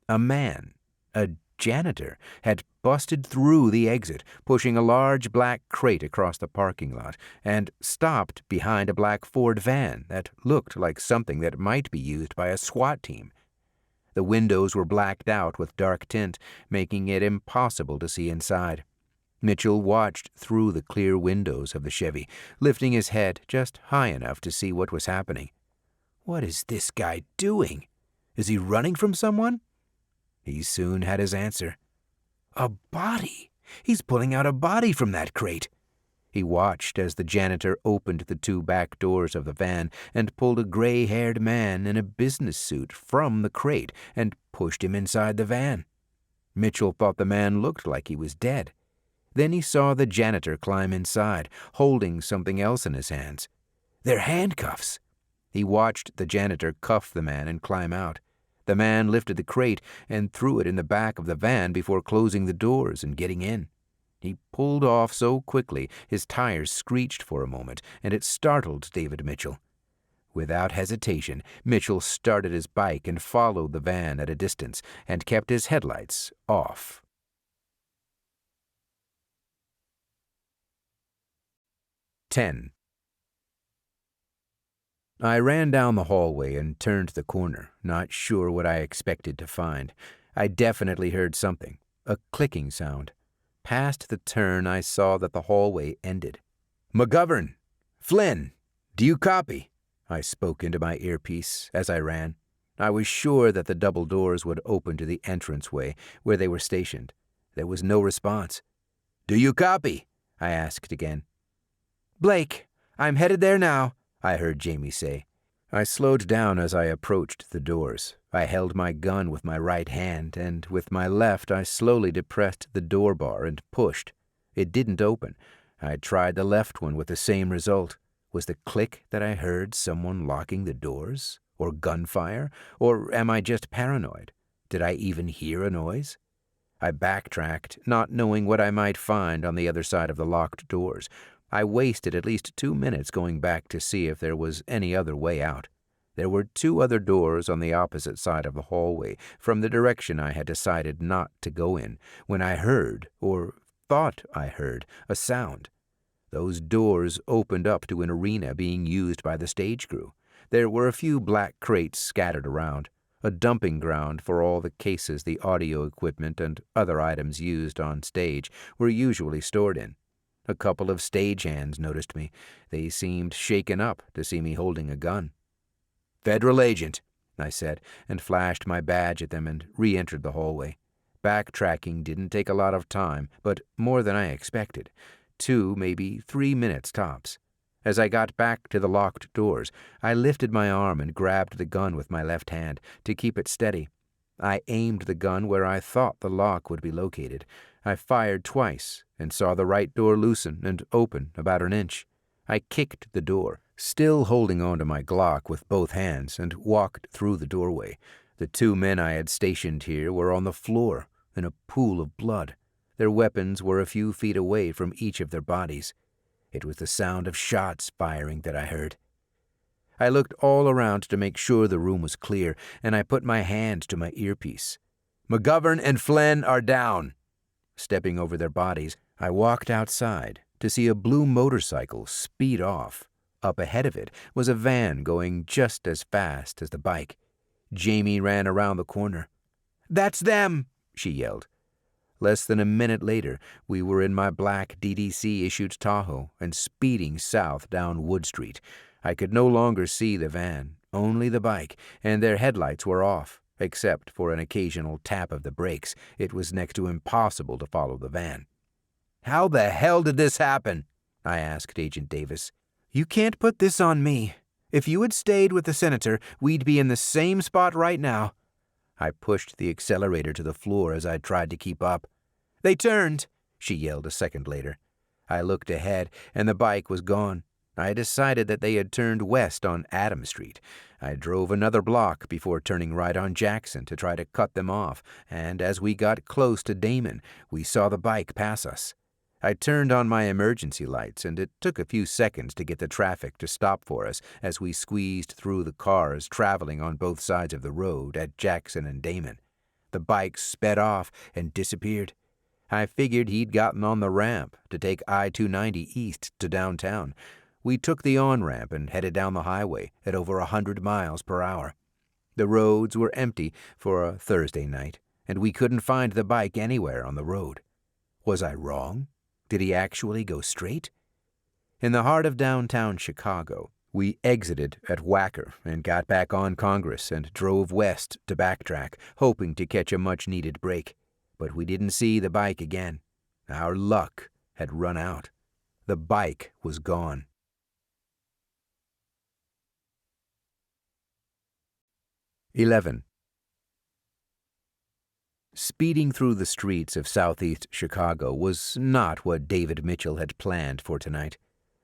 S1: A man, a janitor, had busted through the exit, pushing a large black crate across the parking lot, and stopped behind a black Ford van that looked like something that might be used by a SWAT team. The windows were blacked out with dark tint, making it impossible to see inside. Mitchell watched through the clear windows of the Chevy, lifting his head just high enough to see what was happening. What is this guy doing? Is he running from someone? He soon had his answer. A body! He's pulling out a body from that crate. He watched as the janitor opened the two back doors of the van and pulled a gray-haired man in a business suit from the crate and pushed him inside the van. Mitchell thought the man looked like he was dead. Then he saw the janitor climb inside, holding something else in his hands. They're handcuffs. He watched the janitor cuff the man and climb out. The man lifted the crate and threw it in the back of the van before closing the doors and getting in. He pulled off so quickly his tires screeched for a moment, and it startled David Mitchell. Without hesitation, Mitchell started his bike and followed the van at a distance and kept his headlights off. 10. I ran down the hallway and turned the corner, not sure what I expected to find. I definitely heard something, a clicking sound. Past the turn, I saw that the hallway ended. "McGovern! Flynn! Do you copy?" I spoke into my earpiece as I ran. I was sure that the double doors would open to the entranceway where they were stationed. There was no response. "Do you copy?" I asked again. "Blake, I'm headed there now," I heard Jamie say. I slowed down as I approached the doors. I held my gun with my right hand, and with my left I slowly depressed the door bar and pushed. It didn't open. I tried the left one with the same result. Was the click that I heard someone locking the doors? Or gunfire? Or am I just paranoid? Did I even hear a noise? I backtracked, not knowing what I might find on the other side of the locked doors. I wasted at least 2 minutes going back to see if there was any other way out. There were 2 other doors on the opposite side of the hallway, from the direction I had decided not to go in, when I heard, or thought I heard, a sound. Those doors opened up to an arena being used by the stage crew. There were a few black crates scattered around, a dumping ground for all the cases the audio equipment and other items used on stage were usually stored in. A couple of stagehands noticed me. They seemed shaken up to see me holding a gun. "Federal agent," I said, and flashed my badge at them and re-entered the hallway. Backtracking didn't take a lot of time, but more than I expected. 2, maybe 3 minutes tops. As I got back to the locked doors, I lifted my arm and grabbed the gun with my left hand to keep it steady. I aimed the gun where I thought the lock would be located. I fired twice and saw the right door loosen and open about an inch. I kicked the door, still holding onto my Glock with both hands, and walked through the doorway. The 2 men I had stationed here were on the floor, in a pool of blood.
S3: Their weapons were a few feet away from each of their bodies. It was the sound of shots firing that I heard. I looked all around to make sure the room was clear, and I put my hand to my earpiece. "McGovern and Flynn are down." Stepping over their bodies, I walked outside to see a blue motorcycle speed off. Up ahead of it was a van going just as fast as the bike. Jamie ran around the corner. "That's them!" she yelled. Less than a minute later, we were in my black DDC-issued Tahoe and speeding south down Wood Street. I could no longer see the van, only the bike, and their headlights were off. Except for an occasional tap of the brakes, it was next to impossible to follow the van. "How the hell did this happen?" I asked Agent Davis. "You can't put this on me. If you had stayed with the senator, we'd be in the same spot right now." I pushed the accelerator to the floor as I tried to keep up. "They turned," she yelled a second later. I looked ahead, and the bike was gone. I decided that they had turned west on Adams Street. I drove another block before turning right on Jackson to try to cut them off, and as we got close to Damon, we saw the bike pass us. I turned on my emergency lights, and it took a few seconds to get the traffic to stop for us as we squeezed through the cars traveling on both sides of the road at Jackson and Damon. The bike sped off and disappeared. I figured he'd gotten on the ramp to take I-290 east to downtown. We took the on-ramp and headed down the highway at over 100 miles per hour. The roads were empty for a Thursday night, and we couldn't find the bike anywhere on the road. Was I wrong? Did he actually go straight? In the heart of downtown Chicago, we exited at Wacker and got back on Congress and drove west to backtrack, hoping to catch a much-needed break. But we didn't see the bike again. Our luck had run out. The bike was gone. 11. Speeding through the streets of southeast Chicago was not what David Mitchell had planned for tonight.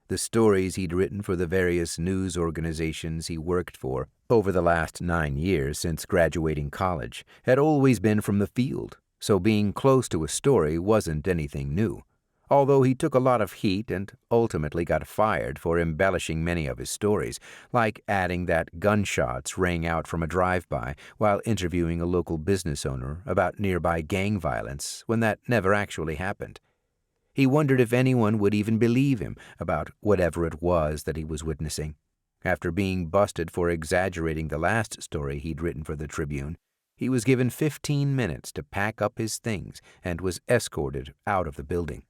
S3: The stories he'd written for the various news organizations he worked for over the last 9 years since graduating college had always been from the field, so being close to a story wasn't anything new. Although he took a lot of heat and ultimately got fired for embellishing many of his stories, like adding that gunshots rang out from a drive-by while interviewing a local business owner about nearby gang violence when that never actually happened. He wondered if anyone would even believe him about whatever it was that he was witnessing. After being busted for exaggerating the last story he'd written for the Tribune, he was given 15 minutes to pack up his things and was escorted out of the building.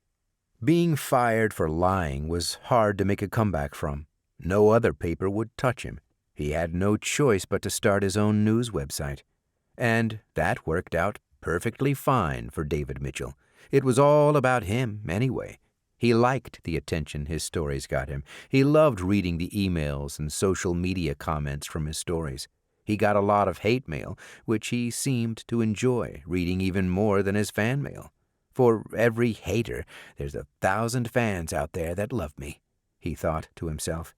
S3: Being fired for lying was hard to make a comeback from. No other paper would touch him. He had no choice but to start his own news website. And that worked out perfectly fine for David Mitchell. It was all about him, anyway. He liked the attention his stories got him. He loved reading the emails and social media comments from his stories. He got a lot of hate mail, which he seemed to enjoy reading even more than his fan mail. For every hater, there's 1,000 fans out there that love me, he thought to himself.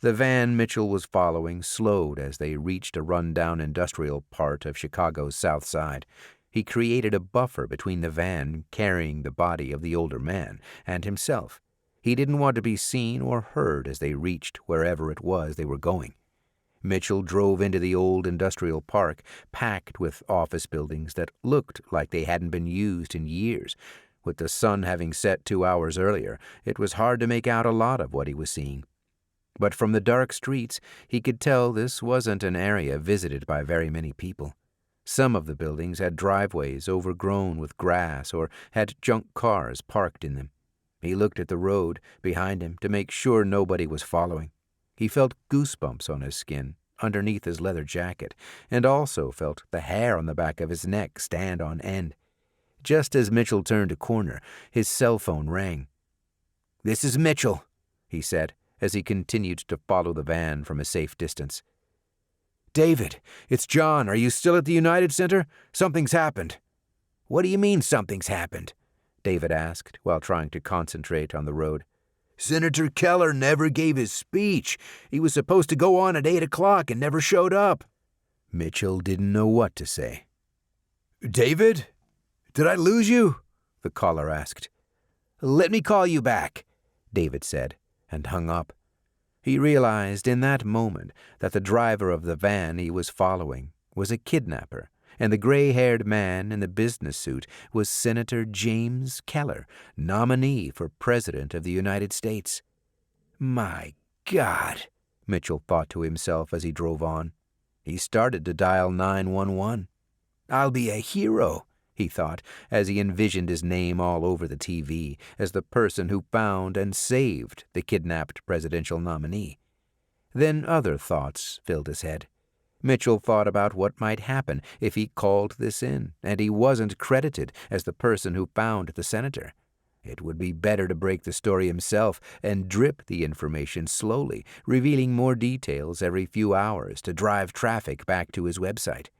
S3: The van Mitchell was following slowed as they reached a run-down industrial part of Chicago's South Side. He created a buffer between the van carrying the body of the older man and himself. He didn't want to be seen or heard as they reached wherever it was they were going. Mitchell drove into the old industrial park, packed with office buildings that looked like they hadn't been used in years. With the sun having set 2 hours earlier, it was hard to make out a lot of what he was seeing. But from the dark streets, he could tell this wasn't an area visited by very many people. Some of the buildings had driveways overgrown with grass or had junk cars parked in them. He looked at the road behind him to make sure nobody was following. He felt goosebumps on his skin underneath his leather jacket, and also felt the hair on the back of his neck stand on end. Just as Mitchell turned a corner, his cell phone rang. "This is Mitchell," he said, as he continued to follow the van from a safe distance. "David, it's John. Are you still at the United Center? Something's happened." "What do you mean something's happened?" David asked while trying to concentrate on the road. "Senator Keller never gave his speech. He was supposed to go on at 8 o'clock and never showed up." Mitchell didn't know what to say. "David? Did I lose you? the caller asked. "Let me call you back," David said, and hung up. He realized in that moment that the driver of the van he was following was a kidnapper, and the gray-haired man in the business suit was Senator James Keller, nominee for President of the United States. My God, Mitchell thought to himself as he drove on. He started to dial 911. I'll be a hero, he thought, as he envisioned his name all over the TV as the person who found and saved the kidnapped presidential nominee. Then other thoughts filled his head. Mitchell thought about what might happen if he called this in, and he wasn't credited as the person who found the senator. It would be better to break the story himself and drip the information slowly, revealing more details every few hours to drive traffic back to his website.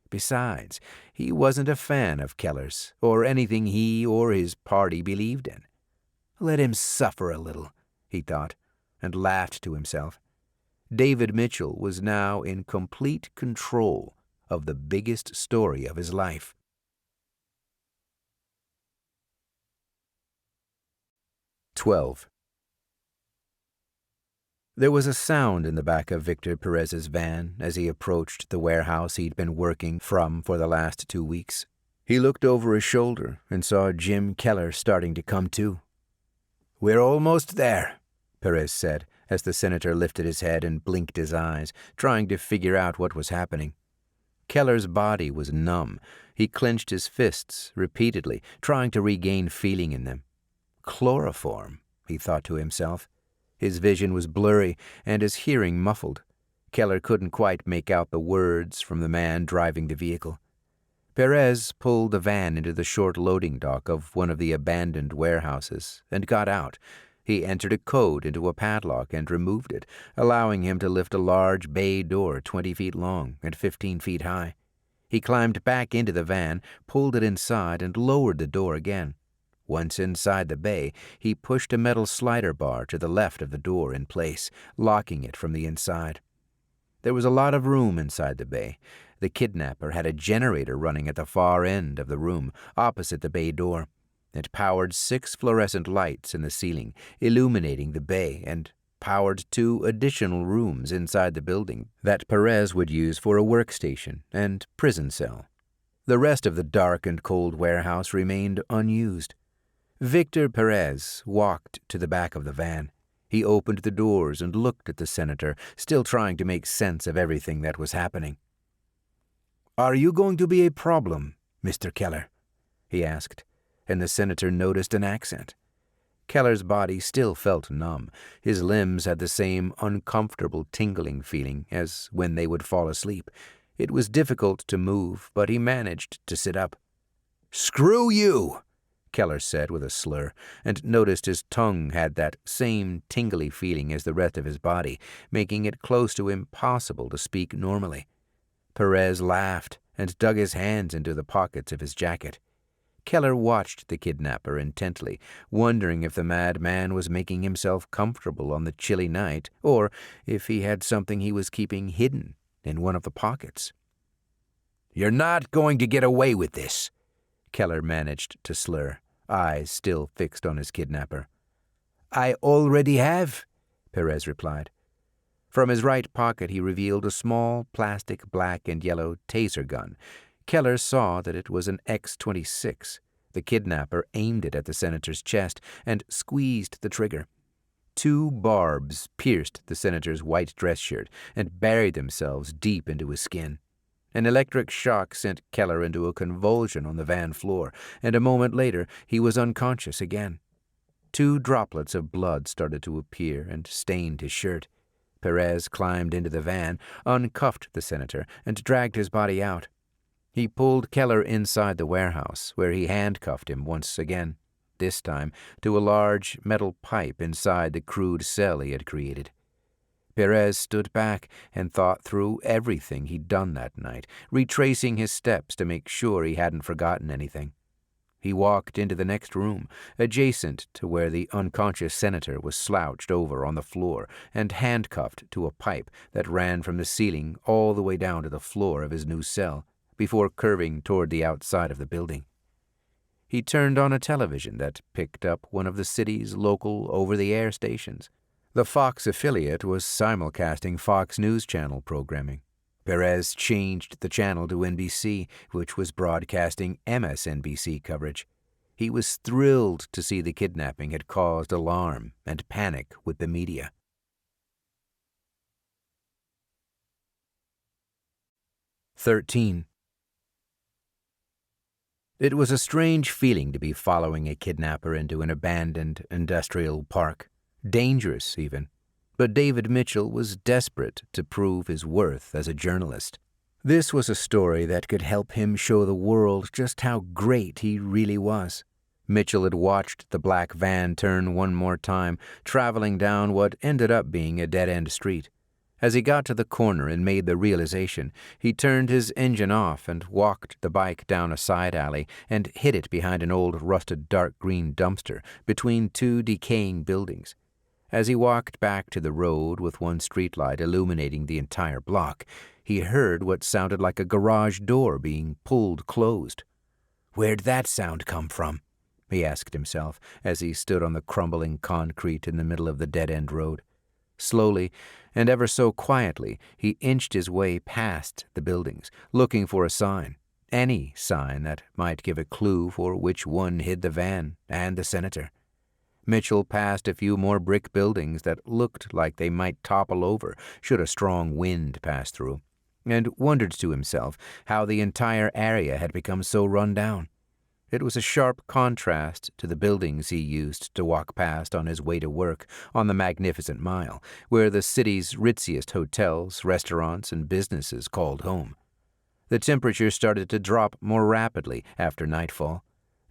S3: Besides, he wasn't a fan of Keller's, or anything he or his party believed in. Let him suffer a little, he thought, and laughed to himself. David Mitchell was now in complete control of the biggest story of his life. "12. There was a sound in the back of Victor Perez's van as he approached the warehouse he'd been working from for the last 2 weeks. He looked over his shoulder and saw Jim Keller starting to come to. "We're almost there," Perez said, as the senator lifted his head and blinked his eyes, trying to figure out what was happening. Keller's body was numb. He clenched his fists repeatedly, trying to regain feeling in them. Chloroform, he thought to himself. His vision was blurry and his hearing muffled. Keller couldn't quite make out the words from the man driving the vehicle. Perez pulled the van into the short loading dock of one of the abandoned warehouses and got out. He entered a code into a padlock and removed it, allowing him to lift a large bay door 20 feet long and 15 feet high. He climbed back into the van, pulled it inside, and lowered the door again. Once inside the bay, he pushed a metal slider bar to the left of the door in place, locking it from the inside. There was a lot of room inside the bay. The kidnapper had a generator running at the far end of the room, opposite the bay door. It powered 6 fluorescent lights in the ceiling, illuminating the bay, and powered 2 additional rooms inside the building that Perez would use for a workstation and prison cell. The rest of the dark and cold warehouse remained unused. Victor Perez walked to the back of the van. He opened the doors and looked at the senator, still trying to make sense of everything that was happening. "Are you going to be a problem, Mr. Keller?" he asked, and the senator noticed an accent. Keller's body still felt numb. His limbs had the same uncomfortable tingling feeling as when they would fall asleep. It was difficult to move, but he managed to sit up. "Screw you!" Keller said with a slur, and noticed his tongue had that same tingly feeling as the rest of his body, making it close to impossible to speak normally. Perez laughed and dug his hands into the pockets of his jacket. Keller watched the kidnapper intently, wondering if the madman was making himself comfortable on the chilly night, or if he had something he was keeping hidden in one of the pockets. "You're not going to get away with this," Keller managed to slur, eyes still fixed on his kidnapper. "I already have," Perez replied. From his right pocket he revealed a small plastic black and yellow taser gun. Keller saw that it was an X-26. The kidnapper aimed it at the senator's chest and squeezed the trigger. 2 barbs pierced the senator's white dress shirt and buried themselves deep into his skin. An electric shock sent Keller into a convulsion on the van floor, and a moment later he was unconscious again. 2 droplets of blood started to appear and stained his shirt. Perez climbed into the van, uncuffed the senator, and dragged his body out. He pulled Keller inside the warehouse, where he handcuffed him once again, this time to a large metal pipe inside the crude cell he had created. Perez stood back and thought through everything he'd done that night, retracing his steps to make sure he hadn't forgotten anything. He walked into the next room, adjacent to where the unconscious senator was slouched over on the floor and handcuffed to a pipe that ran from the ceiling all the way down to the floor of his new cell, before curving toward the outside of the building. He turned on a television that picked up one of the city's local over-the-air stations. The Fox affiliate was simulcasting Fox News Channel programming. Perez changed the channel to NBC, which was broadcasting MSNBC coverage. He was thrilled to see the kidnapping had caused alarm and panic with the media. "13. It was a strange feeling to be following a kidnapper into an abandoned industrial park. Dangerous, even. But David Mitchell was desperate to prove his worth as a journalist. This was a story that could help him show the world just how great he really was. Mitchell had watched the black van turn one more time, traveling down what ended up being a dead-end street. As he got to the corner and made the realization, he turned his engine off and walked the bike down a side alley and hid it behind an old rusted dark green dumpster between two decaying buildings. As he walked back to the road with one streetlight illuminating the entire block, he heard what sounded like a garage door being pulled closed. Where'd that sound come from? He asked himself as he stood on the crumbling concrete in the middle of the dead-end road. Slowly, and ever so quietly, he inched his way past the buildings, looking for a sign, any sign that might give a clue for which one hid the van and the senator. Mitchell passed a few more brick buildings that looked like they might topple over should a strong wind pass through, and wondered to himself how the entire area had become so run down. It was a sharp contrast to the buildings he used to walk past on his way to work on the Magnificent Mile, where the city's ritziest hotels, restaurants, and businesses called home. The temperature started to drop more rapidly after nightfall.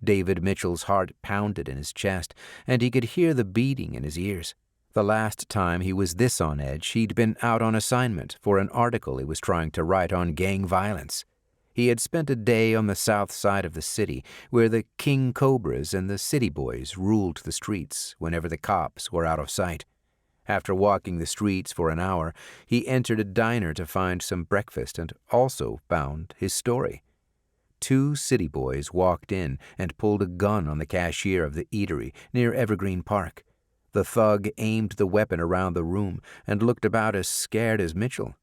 S3: David Mitchell's heart pounded in his chest, and he could hear the beating in his ears. The last time he was this on edge, he'd been out on assignment for an article he was trying to write on gang violence. He had spent a day on the south side of the city, where the King Cobras and the City Boys ruled the streets whenever the cops were out of sight. After walking the streets for an hour, he entered a diner to find some breakfast and also found his story. Two City Boys walked in and pulled a gun on the cashier of the eatery near Evergreen Park. The thug aimed the weapon around the room and looked about as scared as Mitchell.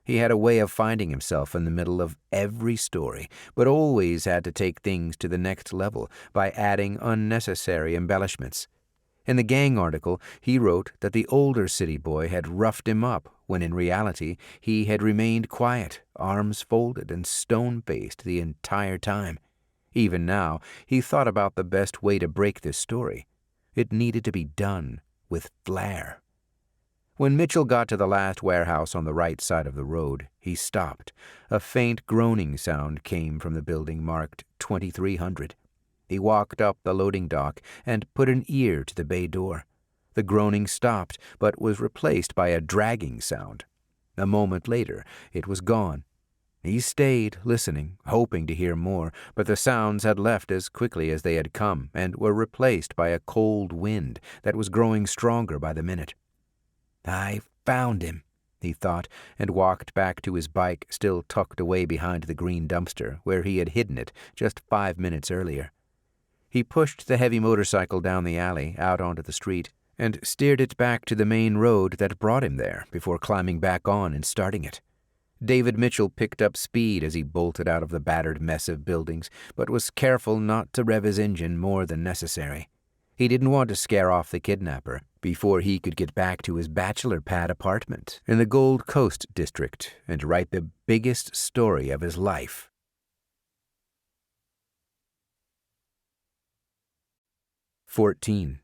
S3: He had a way of finding himself in the middle of every story, but always had to take things to the next level by adding unnecessary embellishments. In the gang article, he wrote that the older city boy had roughed him up, when in reality he had remained quiet, arms folded and stone-faced the entire time. Even now, he thought about the best way to break this story. It needed to be done with flair. When Mitchell got to the last warehouse on the right side of the road, he stopped. A faint groaning sound came from the building marked 2300. He walked up the loading dock and put an ear to the bay door. The groaning stopped, but was replaced by a dragging sound. A moment later, it was gone. He stayed, listening, hoping to hear more, but the sounds had left as quickly as they had come and were replaced by a cold wind that was growing stronger by the minute. I found him, he thought, and walked back to his bike, still tucked away behind the green dumpster, where he had hidden it just 5 minutes earlier. He pushed the heavy motorcycle down the alley, out onto the street, and steered it back to the main road that brought him there before climbing back on and starting it. David Mitchell picked up speed as he bolted out of the battered mess of buildings, but was careful not to rev his engine more than necessary. He didn't want to scare off the kidnapper before he could get back to his bachelor pad apartment in the Gold Coast district and write the biggest story of his life. 14.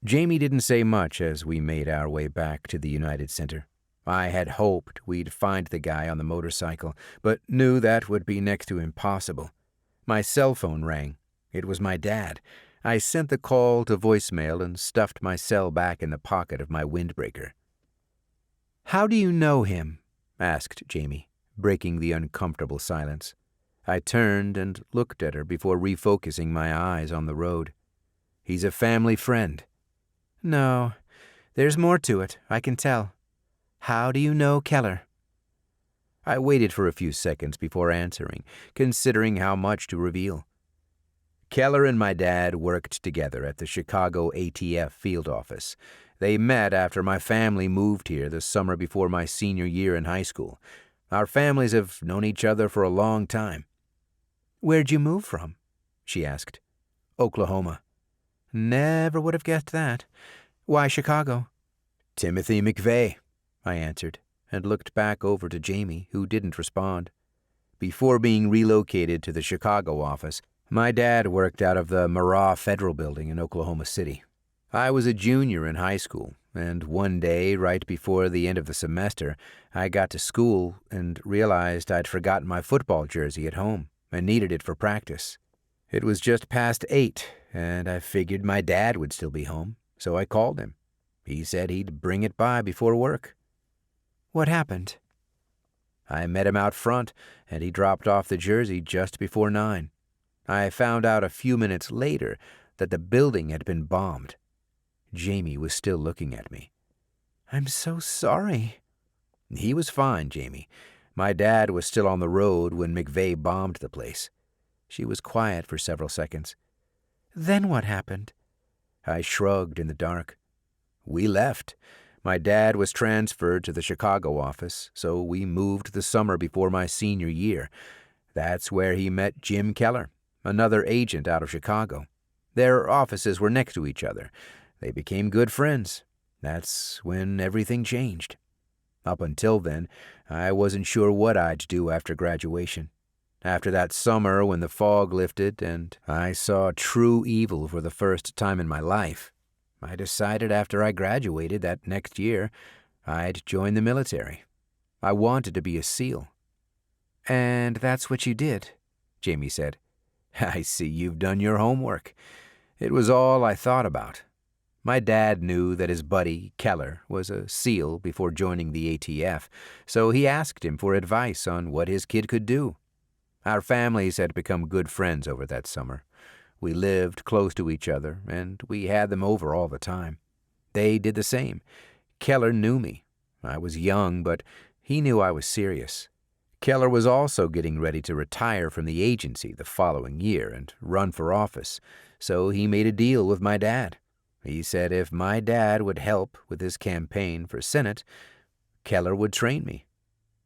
S3: Jamie didn't say much as we made our way back to the United Center. I had hoped we'd find the guy on the motorcycle, but knew that would be next to impossible. My cell phone rang. It was my dad. I sent the call to voicemail and stuffed my cell back in the pocket of my windbreaker. "How do you know him?" asked Jamie, breaking the uncomfortable silence. I turned and looked at her before refocusing my eyes on the road. "He's a family friend." "No, there's more to it, I can tell. How do you know Keller?" I waited for a few seconds before answering, considering how much to reveal. Keller and my dad worked together at the Chicago ATF field office. They met after my family moved here the summer before my senior year in high school. Our families have known each other for a long time.
S2: "Where'd you move from?" she asked.
S3: Oklahoma.
S2: "Never would have guessed that. Why Chicago?"
S3: "Timothy McVeigh," I answered, and looked back over to Jamie, who didn't respond. Before being relocated to the Chicago office, my dad worked out of the Murrah Federal Building in Oklahoma City. I was a junior in high school, and one day, right before the end of the semester, I got to school and realized I'd forgotten my football jersey at home and needed it for practice. It was just past 8, and I figured my dad would still be home, so I called him. He said he'd bring it by before work.
S2: "What happened?"
S3: I met him out front, and he dropped off the jersey just before 9. I found out a few minutes later that the building had been bombed. Jamie was still looking at me.
S2: "I'm so sorry."
S3: He was fine, Jamie. My dad was still on the road when McVeigh bombed the place. She was quiet for several seconds.
S2: "Then what happened?"
S3: I shrugged in the dark. We left. My dad was transferred to the Chicago office, so we moved the summer before my senior year. That's where he met Jim Keller, another agent out of Chicago. Their offices were next to each other. They became good friends. That's when everything changed. Up until then, I wasn't sure what I'd do after graduation. After that summer when the fog lifted and I saw true evil for the first time in my life, I decided after I graduated that next year I'd join the military. I wanted to be a SEAL.
S2: "And that's what you did," Jamie said.
S3: "I see you've done your homework." It was all I thought about. My dad knew that his buddy, Keller, was a SEAL before joining the ATF, so he asked him for advice on what his kid could do. Our families had become good friends over that summer. We lived close to each other, and we had them over all the time. They did the same. Keller knew me. I was young, but he knew I was serious. Keller was also getting ready to retire from the agency the following year and run for office, so he made a deal with my dad. He said if my dad would help with his campaign for Senate, Keller would train me.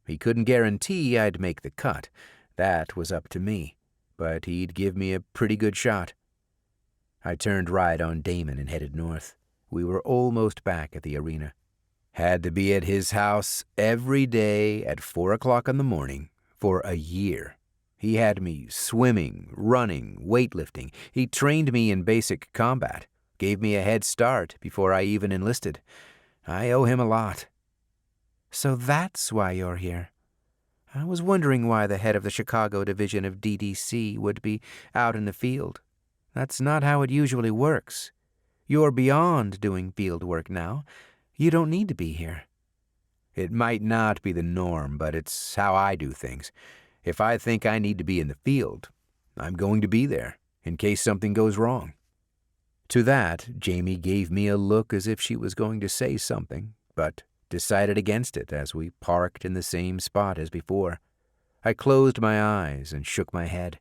S3: He couldn't guarantee I'd make the cut. That was up to me, but he'd give me a pretty good shot. I turned right on Damon and headed north. We were almost back at the arena. Had to be at his house every day at 4 o'clock in the morning for a year. He had me swimming, running, weightlifting. He trained me in basic combat. Gave me a head start before I even enlisted. I owe him a lot.
S2: "So that's why you're here. I was wondering why the head of the Chicago division of DDC would be out in the field. That's not how it usually works. You're beyond doing field work now. You don't need to be here."
S3: It might not be the norm, but it's how I do things. If I think I need to be in the field, I'm going to be there, in case something goes wrong. To that, Jamie gave me a look as if she was going to say something, but decided against it as we parked in the same spot as before. I closed my eyes and shook my head.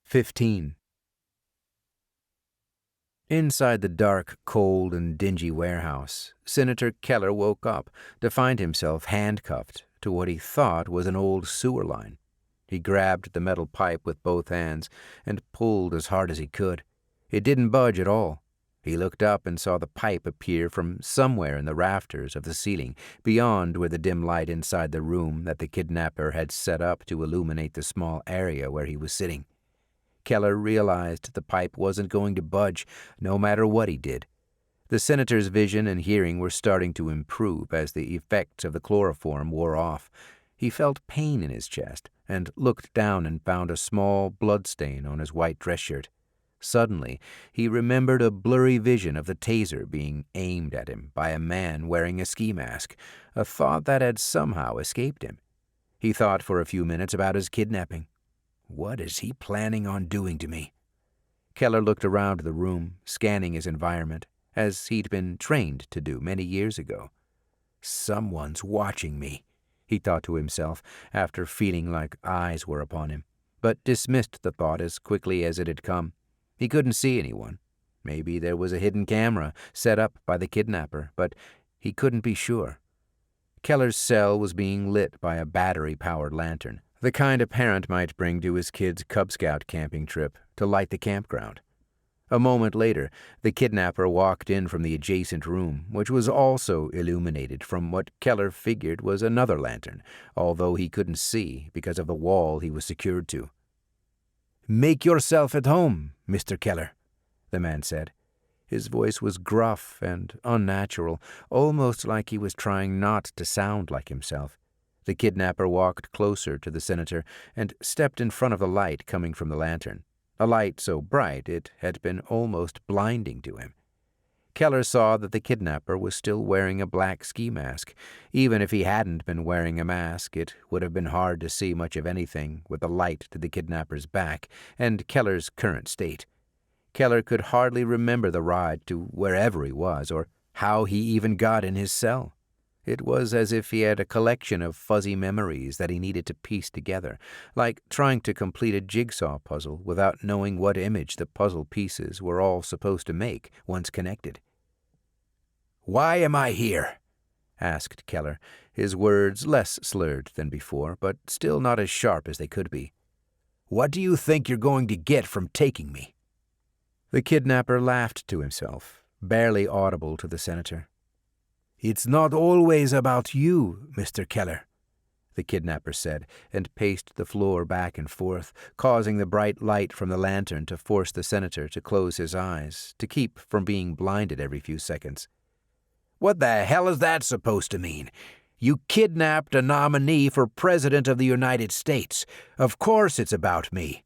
S3: 15. Inside the dark, cold, and dingy warehouse, Senator Keller woke up to find himself handcuffed to what he thought was an old sewer line. He grabbed the metal pipe with both hands and pulled as hard as he could. It didn't budge at all. He looked up and saw the pipe appear from somewhere in the rafters of the ceiling, beyond where the dim light inside the room that the kidnapper had set up to illuminate the small area where he was sitting. Keller realized the pipe wasn't going to budge, no matter what he did. The senator's vision and hearing were starting to improve as the effects of the chloroform wore off. He felt pain in his chest and looked down and found a small blood stain on his white dress shirt. Suddenly, he remembered a blurry vision of the taser being aimed at him by a man wearing a ski mask, a thought that had somehow escaped him. He thought for a few minutes about his kidnapping. What is he planning on doing to me? Keller looked around the room, scanning his environment, as he'd been trained to do many years ago.
S1: "Someone's watching me,"
S3: he thought to himself after feeling like eyes were upon him, but dismissed the thought as quickly as it had come. He couldn't see anyone. Maybe there was a hidden camera set up by the kidnapper, but he couldn't be sure. Keller's cell was being lit by a battery-powered lantern, the kind a parent might bring to his kid's Cub Scout camping trip to light the campground. A moment later, the kidnapper walked in from the adjacent room, which was also illuminated from what Keller figured was another lantern, although he couldn't see because of the wall he was secured to.
S1: "Make yourself at home, Mr. Keller,"
S3: the man said. His voice was gruff and unnatural, almost like he was trying not to sound like himself. The kidnapper walked closer to the senator and stepped in front of the light coming from the lantern, a light so bright it had been almost blinding to him. Keller saw that the kidnapper was still wearing a black ski mask. Even if he hadn't been wearing a mask, it would have been hard to see much of anything with the light to the kidnapper's back and Keller's current state. Keller could hardly remember the ride to wherever he was or how he even got in his cell. It was as if he had a collection of fuzzy memories that he needed to piece together, like trying to complete a jigsaw puzzle without knowing what image the puzzle pieces were all supposed to make once connected.
S1: "Why am I here?"
S3: asked Keller, his words less slurred than before, but still not as sharp as they could be.
S1: "What do you think you're going to get from taking me?"
S3: The kidnapper laughed to himself, barely audible to the senator.
S1: "It's not always about you, Mr. Keller,"
S3: the kidnapper said, and paced the floor back and forth, causing the bright light from the lantern to force the senator to close his eyes, to keep from being blinded every few seconds.
S1: "What the hell is that supposed to mean? You kidnapped a nominee for President of the United States. Of course it's about me,"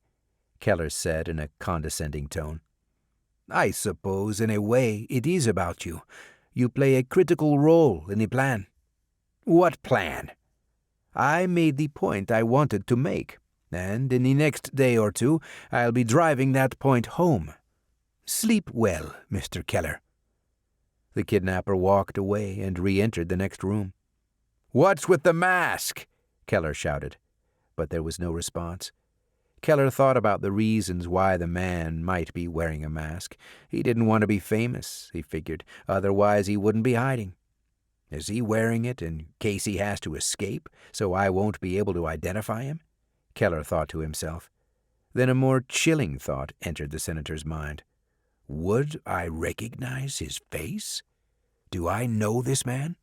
S1: Keller said in a condescending tone. "I suppose, in a way, it is about you. You play a critical role in the plan." "What plan?" "I made the point I wanted to make, and in the next day or two I'll be driving that point home. Sleep well, Mr. Keller."
S3: The kidnapper walked away and re-entered the next room.
S1: "What's with the mask?"
S3: Keller shouted, but there was no response. Keller thought about the reasons why the man might be wearing a mask. He didn't want to be famous, he figured, otherwise he wouldn't be hiding. Is he wearing it in case he has to escape, so I won't be able to identify him? Keller thought to himself. Then a more chilling thought entered the senator's mind. Would I recognize his face? Do I know this man?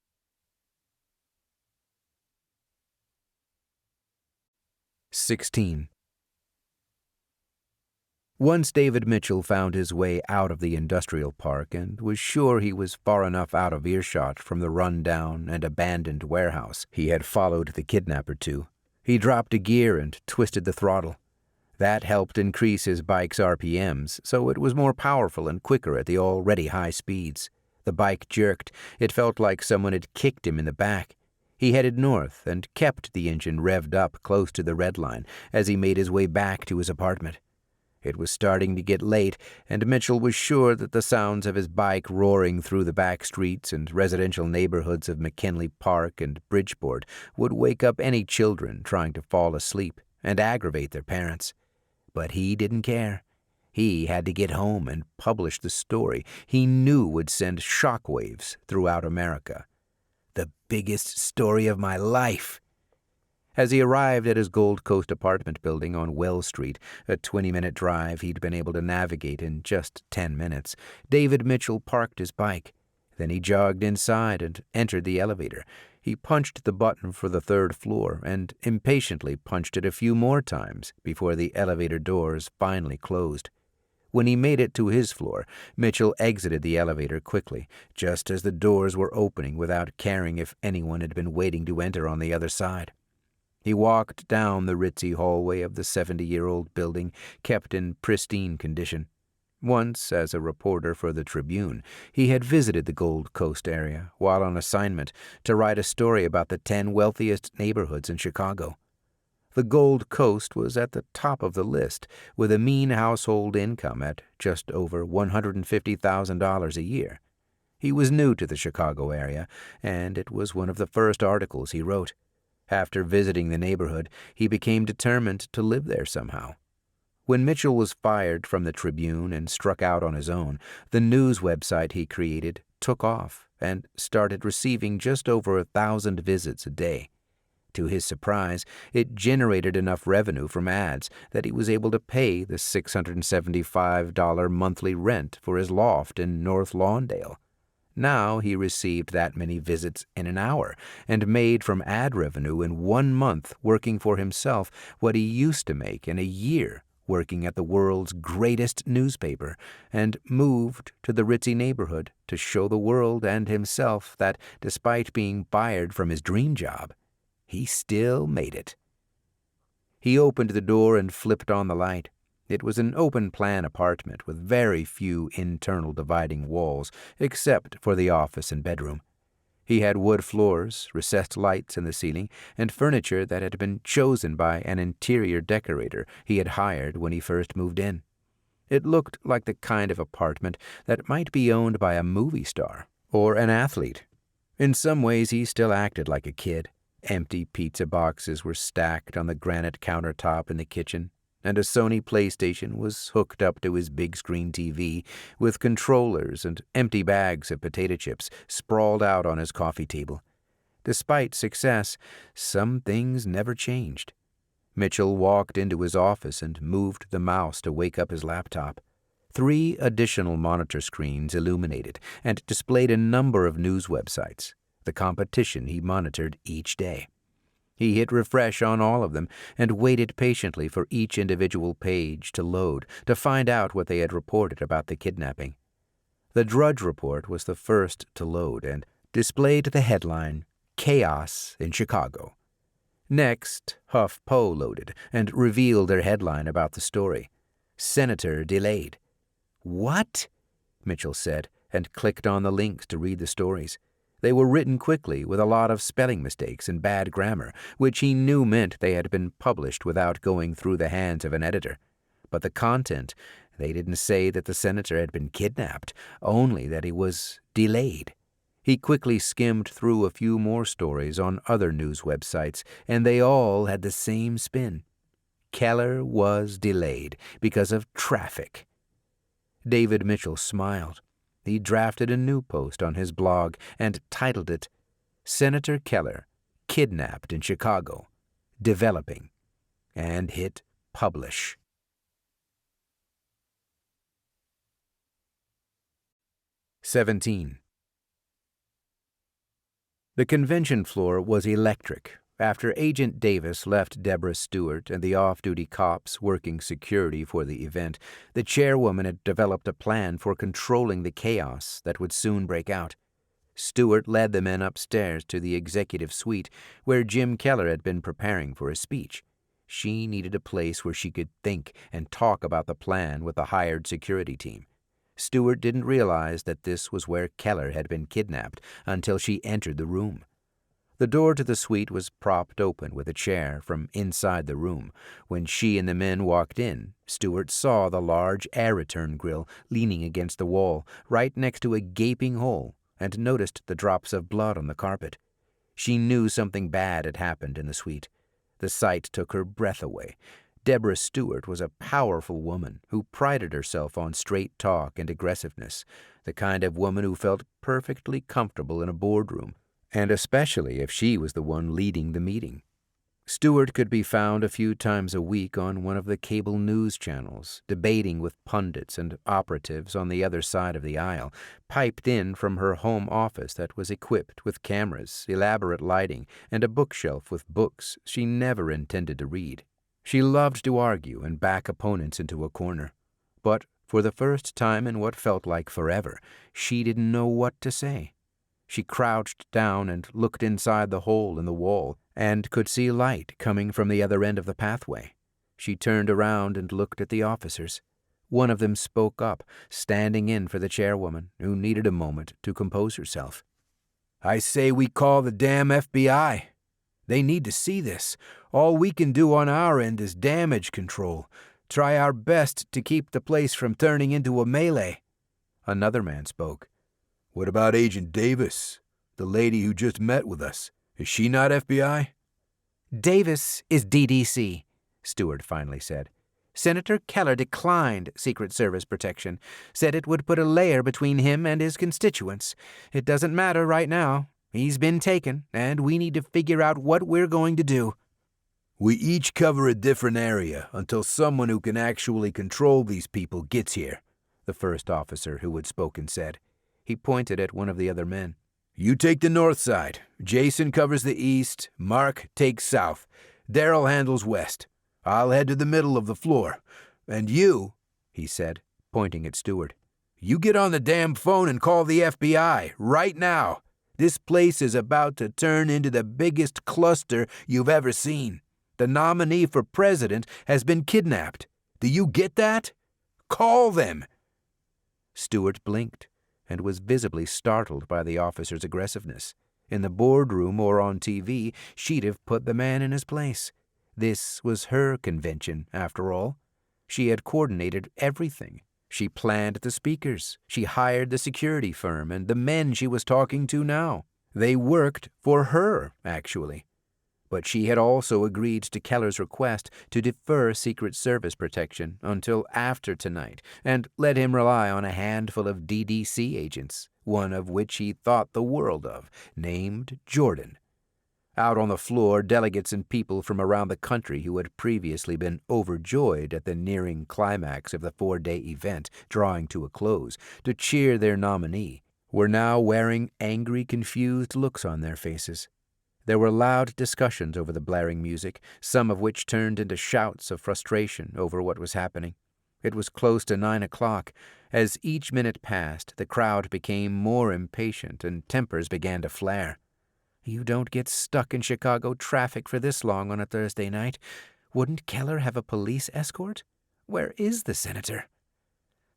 S3: 16. Once David Mitchell found his way out of the industrial park and was sure he was far enough out of earshot from the run-down and abandoned warehouse he had followed the kidnapper to, he dropped a gear and twisted the throttle. That helped increase his bike's RPMs, so it was more powerful and quicker at the already high speeds. The bike jerked. It felt like someone had kicked him in the back. He headed north and kept the engine revved up close to the red line as he made his way back to his apartment. It was starting to get late, and Mitchell was sure that the sounds of his bike roaring through the back streets and residential neighborhoods of McKinley Park and Bridgeport would wake up any children trying to fall asleep and aggravate their parents. But he didn't care. He had to get home and publish the story he knew would send shockwaves throughout America. The biggest story of my life. As he arrived at his Gold Coast apartment building on Wells Street, a 20-minute drive he'd been able to navigate in just 10 minutes, David Mitchell parked his bike. Then he jogged inside and entered the elevator. He punched the button for the 3rd floor and impatiently punched it a few more times before the elevator doors finally closed. When he made it to his floor, Mitchell exited the elevator quickly, just as the doors were opening without caring if anyone had been waiting to enter on the other side. He walked down the ritzy hallway of the 70-year-old building, kept in pristine condition. Once, as a reporter for the Tribune, he had visited the Gold Coast area while on assignment to write a story about the 10 wealthiest neighborhoods in Chicago. The Gold Coast was at the top of the list, with a mean household income at just over $150,000 a year. He was new to the Chicago area, and it was one of the first articles he wrote. After visiting the neighborhood, he became determined to live there somehow. When Mitchell was fired from the Tribune and struck out on his own, the news website he created took off and started receiving just over 1,000 visits a day. To his surprise, it generated enough revenue from ads that he was able to pay the $675 monthly rent for his loft in North Lawndale. Now he received that many visits in an hour and made from ad revenue in 1 month working for himself what he used to make in a year working at the world's greatest newspaper, and moved to the ritzy neighborhood to show the world and himself that, despite being fired from his dream job, he still made it. He opened the door and flipped on the light. It was an open-plan apartment with very few internal dividing walls, except for the office and bedroom. He had wood floors, recessed lights in the ceiling, and furniture that had been chosen by an interior decorator he had hired when he first moved in. It looked like the kind of apartment that might be owned by a movie star or an athlete. In some ways, he still acted like a kid. Empty pizza boxes were stacked on the granite countertop in the kitchen, and a Sony PlayStation was hooked up to his big-screen TV with controllers and empty bags of potato chips sprawled out on his coffee table. Despite success, some things never changed. Mitchell walked into his office and moved the mouse to wake up his laptop. 3 additional monitor screens illuminated and displayed a number of news websites, the competition he monitored each day. He hit refresh on all of them and waited patiently for each individual page to load to find out what they had reported about the kidnapping. The Drudge Report was the first to load and displayed the headline, "Chaos in Chicago." Next, HuffPo loaded and revealed their headline about the story, "Senator Delayed." "What?" Mitchell said, and clicked on the links to read the stories. They were written quickly with a lot of spelling mistakes and bad grammar, which he knew meant they had been published without going through the hands of an editor. But the content, they didn't say that the senator had been kidnapped, only that he was delayed. He quickly skimmed through a few more stories on other news websites, and they all had the same spin. Keller was delayed because of traffic. David Mitchell smiled. He drafted a new post on his blog and titled it, "Senator Keller, Kidnapped in Chicago, Developing," and hit publish. "17. The convention floor was electric after Agent Davis left Deborah Stewart and the off-duty cops working security for the event. The chairwoman had developed a plan for controlling the chaos that would soon break out. Stewart led the men upstairs to the executive suite where Jim Keller had been preparing for a speech. She needed a place where she could think and talk about the plan with the hired security team. Stewart didn't realize that this was where Keller had been kidnapped until she entered the room. The door to the suite was propped open with a chair from inside the room. When she and the men walked in, Stewart saw the large air return grill leaning against the wall right next to a gaping hole and noticed the drops of blood on the carpet. She knew something bad had happened in the suite. The sight took her breath away. Deborah Stewart was a powerful woman who prided herself on straight talk and aggressiveness, the kind of woman who felt perfectly comfortable in a boardroom, and especially if she was the one leading the meeting. Stewart could be found a few times a week on one of the cable news channels, debating with pundits and operatives on the other side of the aisle, piped in from her home office that was equipped with cameras, elaborate lighting, and a bookshelf with books she never intended to read. She loved to argue and back opponents into a corner. But for the first time in what felt like forever, she didn't know what to say. She crouched down and looked inside the hole in the wall and could see light coming from the other end of the pathway. She turned around and looked at the officers. One of them spoke up, standing in for the chairwoman, who needed a moment to compose herself. "I say we call the damn FBI. They need to see this. All we can do on our end is damage control. Try our best to keep the place from turning into a melee." Another man spoke. What about Agent Davis, the lady who just met with us? Is she not FBI?
S2: Davis is DDC, Stewart finally said. Senator Keller declined Secret Service protection, said it would put a layer between him and his constituents. It doesn't matter right now. He's been taken, and we need to figure out what we're going to do.
S3: We each cover a different area until someone who can actually control these people gets here, the first officer who had spoken said. He pointed at one of the other men. You take the north side. Jason covers the east. Mark takes south. Daryl handles west. I'll head to the middle of the floor. And you, he said, pointing at Stewart, you get on the damn phone and call the FBI right now. This place is about to turn into the biggest cluster you've ever seen. The nominee for president has been kidnapped. Do you get that? Call them.
S2: Stewart blinked and was visibly startled by the officer's aggressiveness. In the boardroom or on TV, she'd have put the man in his place. This was her convention, after all. She had coordinated everything. She planned the speakers. She hired the security firm and the men she was talking to now. They worked for her, actually. But she had also agreed to Keller's request to defer Secret Service protection until after tonight and let him rely on a handful of DDC agents, one of which he thought the world of, named Jordan. Out on the floor, delegates and people from around the country who had previously been overjoyed at the nearing climax of the 4-day event drawing to a close to cheer their nominee were now wearing angry, confused looks on their faces. There were loud discussions over the blaring music, some of which turned into shouts of frustration over what was happening. It was close to 9 o'clock. As each minute passed, the crowd became more impatient and tempers began to flare. You don't get stuck in Chicago traffic for this long on a Thursday night. Wouldn't Keller have a police escort? Where is the senator?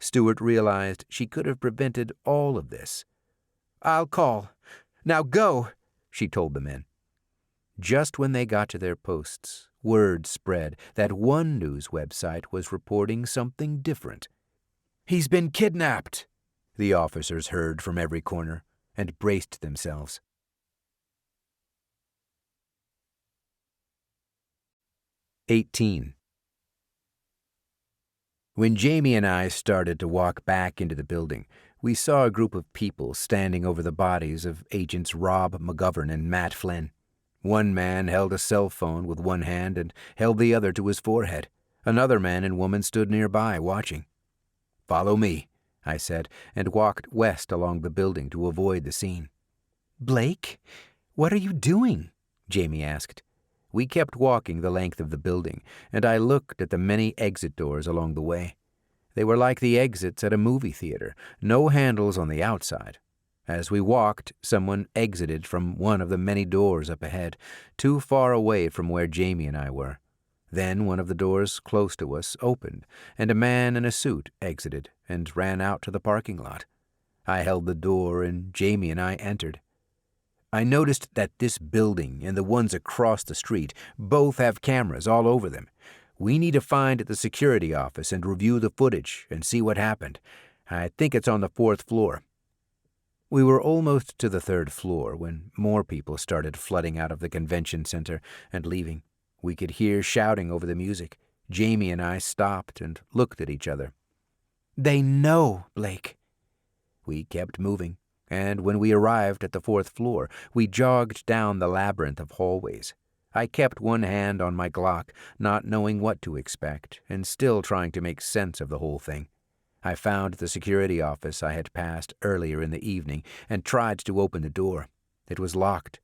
S2: Stewart realized she could have prevented all of this. I'll call. Now go, she told the men. Just when they got to their posts, word spread that one news website was reporting something different. He's been kidnapped, the officers heard from every corner and braced themselves. 18. When Jamie and I started to walk back into the building, we saw a group of people standing over the bodies of Agents Rob McGovern and Matt Flynn. One man held a cell phone with one hand and held the other to his forehead. Another man and woman stood nearby, watching. Follow me, I said, and walked west along the building to avoid the scene. Blake, what are you doing? Jamie asked. We kept walking the length of the building, and I looked at the many exit doors along the way. They were like the exits at a movie theater, no handles on the outside. As we walked, someone exited from one of the many doors up ahead, too far away from where Jamie and I were. Then one of the doors close to us opened, and a man in a suit exited and ran out to the parking lot. I held the door, and Jamie and I entered. I noticed that this building and the ones across the street both have cameras all over them. We need to find the security office and review the footage and see what happened. I think it's on the 4th floor. We were almost to the 3rd floor when more people started flooding out of the convention center and leaving. We could hear shouting over the music. Jamie and I stopped and looked at each other. They know, Blake. We kept moving, and when we arrived at the 4th floor, we jogged down the labyrinth of hallways. I kept one hand on my Glock, not knowing what to expect, and still trying to make sense of the whole thing. I found the security office I had passed earlier in the evening and tried to open the door. It was locked.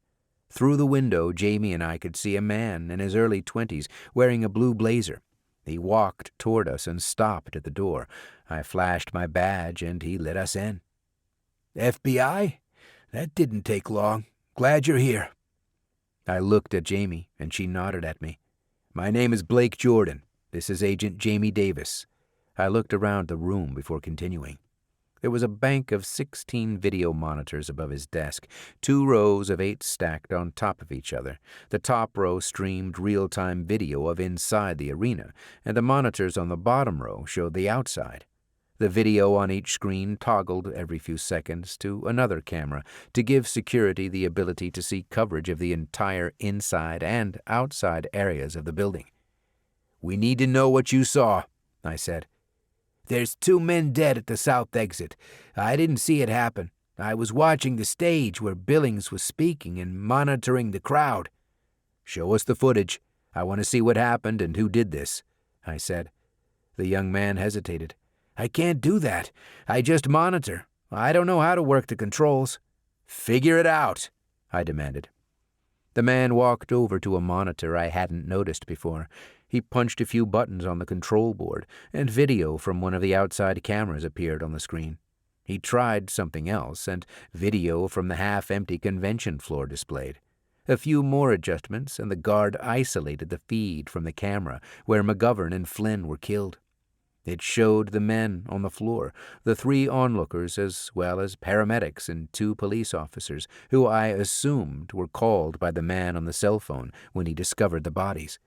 S2: Through the window, Jamie and I could see a man in his early 20s wearing a blue blazer. He walked toward us and stopped at the door. I flashed my badge and he let us in. FBI? That didn't take long. Glad you're here. I looked at Jamie and she nodded at me. My name is Blake Jordan. This is Agent Jamie Davis. I looked around the room before continuing. There was a bank of 16 video monitors above his desk, 2 rows of 8 stacked on top of each other. The top row streamed real-time video of inside the arena, and the monitors on the bottom row showed the outside.
S3: The video on each screen toggled every few seconds to another camera to give security the ability to see coverage of the entire inside and outside areas of the building.
S2: "We need to know what you saw," I said. "There's 2 men dead at the south exit. I didn't see it happen. I was watching the stage where Billings was speaking and monitoring the crowd." "Show us the footage. I want to see what happened and who did this," I said. The young man hesitated. "I can't do that. I just monitor. I don't know how to work the controls." "Figure it out," I demanded. The man walked over to a monitor I hadn't noticed before. He punched a few buttons on the control board, and video from one of the outside cameras appeared on the screen. He tried something else, and video from the half-empty convention floor displayed. A few more adjustments, and the guard isolated the feed from the camera where McGovern and Flynn were killed. It showed the men on the floor, the 3 onlookers, as well as paramedics and 2 police officers, who I assumed were called by the man on the cell phone when he discovered the bodies.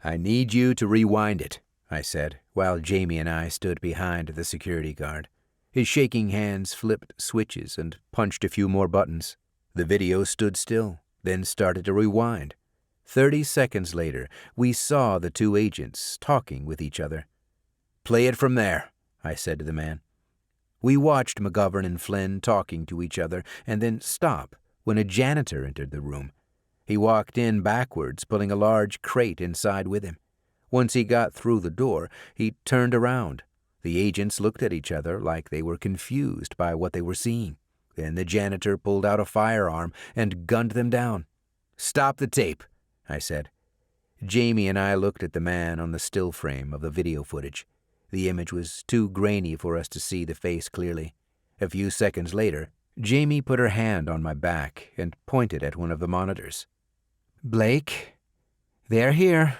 S2: "I need you to rewind it," I said, while Jamie and I stood behind the security guard. His shaking hands flipped switches and punched a few more buttons. The video stood still, then started to rewind. 30 seconds later, we saw the 2 agents talking with each other. "Play it from there," I said to the man. We watched McGovern and Flynn talking to each other and then stop when a janitor entered the room. He walked in backwards, pulling a large crate inside with him. Once he got through the door, he turned around. The agents looked at each other like they were confused by what they were seeing. Then the janitor pulled out a firearm and gunned them down. "Stop the tape," I said. Jamie and I looked at the man on the still frame of the video footage. The image was too grainy for us to see the face clearly. A few seconds later, Jamie put her hand on my back and pointed at one of the monitors. "Blake, they're here."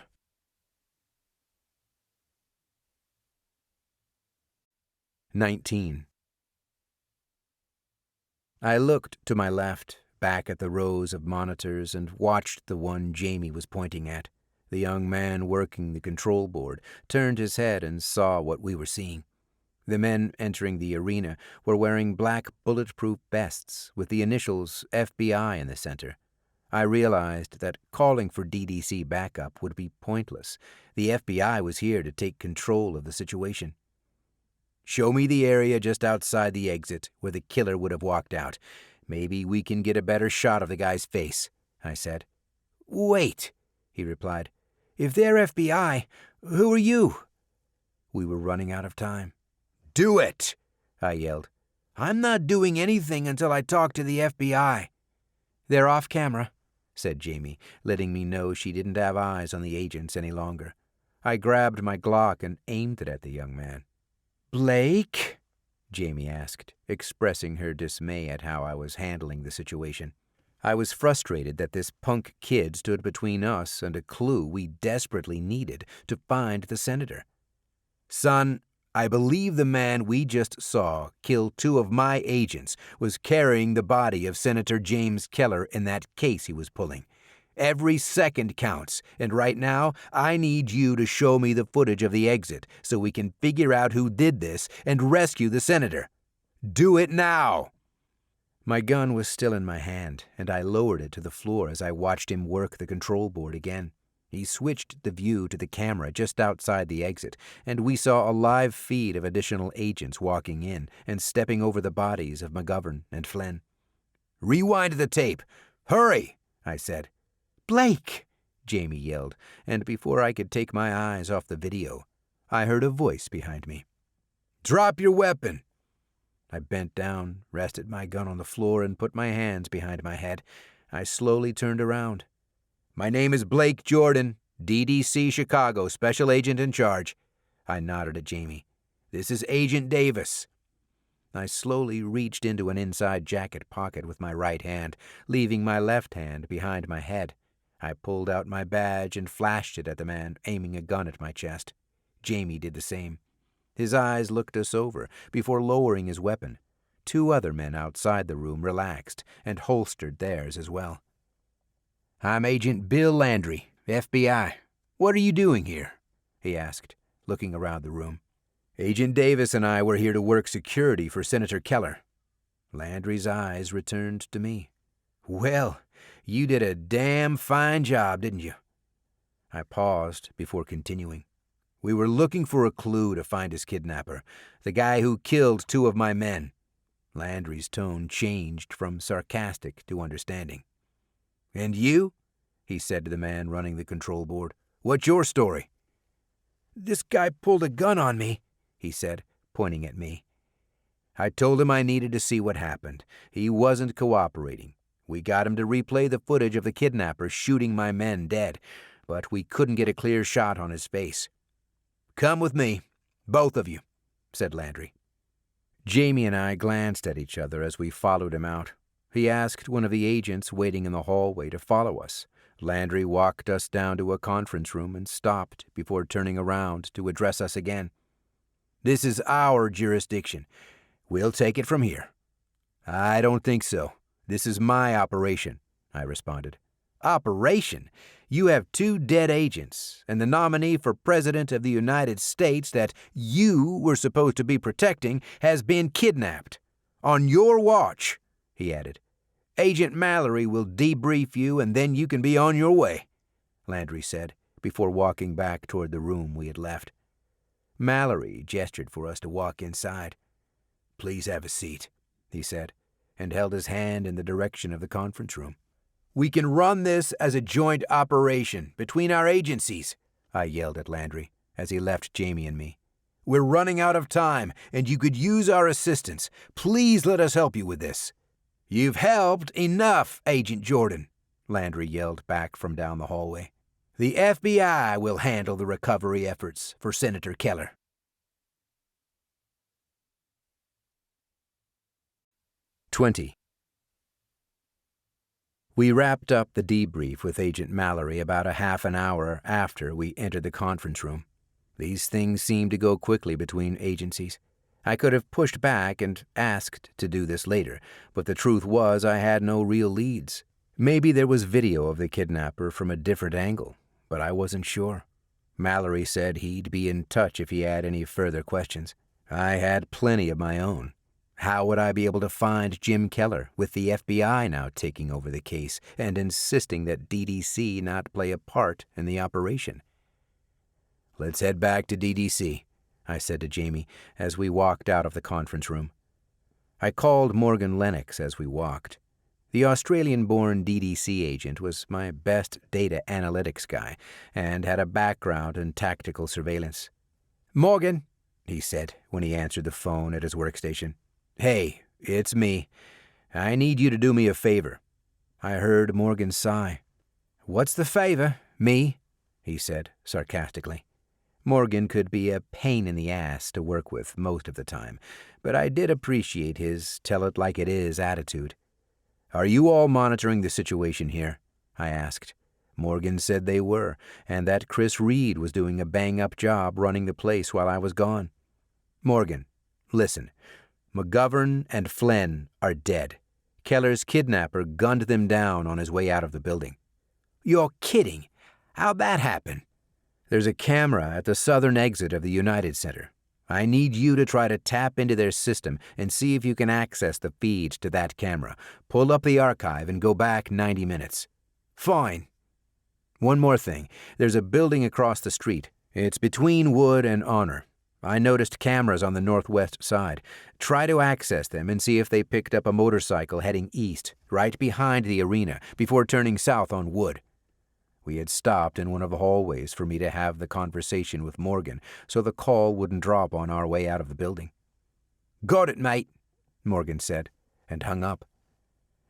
S2: "19. I looked to my left, back at the rows of monitors, and watched the one Jamie was pointing at. The young man working the control board turned his head and saw what we were seeing. The men entering the arena were wearing black bulletproof vests with the initials FBI in the center. I realized that calling for DDC backup would be pointless. The FBI was here to take control of the situation. "Show me the area just outside the exit where the killer would have walked out. Maybe we can get a better shot of the guy's face," I said. "Wait," he replied. "If they're FBI, who are you?" We were running out of time. "Do it!" I yelled. "I'm not doing anything until I talk to the FBI." "They're off camera," said Jamie, letting me know she didn't have eyes on the agents any longer. I grabbed my Glock and aimed it at the young man. "Blake?" Jamie asked, expressing her dismay at how I was handling the situation. I was frustrated that this punk kid stood between us and a clue we desperately needed to find the senator. "Son, I believe the man we just saw kill 2 of my agents was carrying the body of Senator James Keller in that case he was pulling. Every second counts, and right now I need you to show me the footage of the exit so we can figure out who did this and rescue the senator. Do it now!" My gun was still in my hand, and I lowered it to the floor as I watched him work the control board again. He switched the view to the camera just outside the exit, and we saw a live feed of additional agents walking in and stepping over the bodies of McGovern and Flynn. "Rewind the tape! Hurry!" I said. "Blake!" Jamie yelled, and before I could take my eyes off the video, I heard a voice behind me. "Drop your weapon!" I bent down, rested my gun on the floor, and put my hands behind my head. I slowly turned around. "My name is Blake Jordan, DDC Chicago, Special Agent in charge." I nodded at Jamie. "This is Agent Davis." I slowly reached into an inside jacket pocket with my right hand, leaving my left hand behind my head. I pulled out my badge and flashed it at the man, aiming a gun at my chest. Jamie did the same. His eyes looked us over before lowering his weapon. 2 other men outside the room relaxed and holstered theirs as well. "I'm Agent Bill Landry, FBI. What are you doing here?" he asked, looking around the room.
S3: Agent Davis and I were here to work security for Senator Keller. Landry's eyes returned to me. Well, you did a damn fine job, didn't you? I paused before continuing. We were looking for a clue to find his kidnapper, the guy who killed 2 of my men. Landry's tone changed from sarcastic to understanding. And you? He said to the man running the control board. What's your story?
S2: This guy pulled a gun on me, he said, pointing at me.
S3: I told him I needed to see what happened. He wasn't cooperating. We got him to replay the footage of the kidnapper shooting my men dead, but we couldn't get a clear shot on his face. Come with me, both of you, said Landry. Jamie and I glanced at each other as we followed him out. He asked one of the agents waiting in the hallway to follow us. Landry walked us down to a conference room and stopped before turning around to address us again. This is our jurisdiction. We'll take it from here. I don't think so. This is my operation, I responded. Operation? You have 2 dead agents, and the nominee for President of the United States that you were supposed to be protecting has been kidnapped. On your watch, he added. Agent Mallory will debrief you, and then you can be on your way, Landry said, before walking back toward the room we had left. Mallory gestured for us to walk inside. Please have a seat, he said, and held his hand in the direction of the conference room. We can run this as a joint operation between our agencies, I yelled at Landry as he left Jamie and me. We're running out of time, and you could use our assistance. Please let us help you with this. You've helped enough, Agent Jordan, Landry yelled back from down the hallway. The FBI will handle the recovery efforts for Senator Keller. 20. We wrapped up the debrief with Agent Mallory about a half an hour after we entered the conference room. These things seemed to go quickly between agencies. I could have pushed back and asked to do this later, but the truth was I had no real leads. Maybe there was video of the kidnapper from a different angle, but I wasn't sure. Mallory said he'd be in touch if he had any further questions. I had plenty of my own. How would I be able to find Jim Keller with the FBI now taking over the case and insisting that DDC not play a part in the operation? Let's head back to DDC, I said to Jamie as we walked out of the conference room. I called Morgan Lennox as we walked. The Australian-born DDC agent was my best data analytics guy and had a background in tactical surveillance. Morgan, he said when he answered the phone at his workstation. Hey, it's me. I need you to do me a favor. I heard Morgan sigh. What's the favor? Me? He said sarcastically. Morgan could be a pain in the ass to work with most of the time, but I did appreciate his tell-it-like-it-is attitude. Are you all monitoring the situation here? I asked. Morgan said they were, and that Chris Reed was doing a bang-up job running the place while I was gone. Morgan, listen. McGovern and Flynn are dead. Keller's kidnapper gunned them down on his way out of the building. You're kidding. How'd that happen? There's a camera at the southern exit of the United Center. I need you to try to tap into their system and see if you can access the feeds to that camera. Pull up the archive and go back 90 minutes. Fine. One more thing. There's a building across the street. It's between Wood and Honor. I noticed cameras on the northwest side. Try to access them and see if they picked up a motorcycle heading east, right behind the arena, before turning south on Wood. We had stopped in one of the hallways for me to have the conversation with Morgan, so the call wouldn't drop on our way out of the building. Got it, mate, Morgan said, and hung up.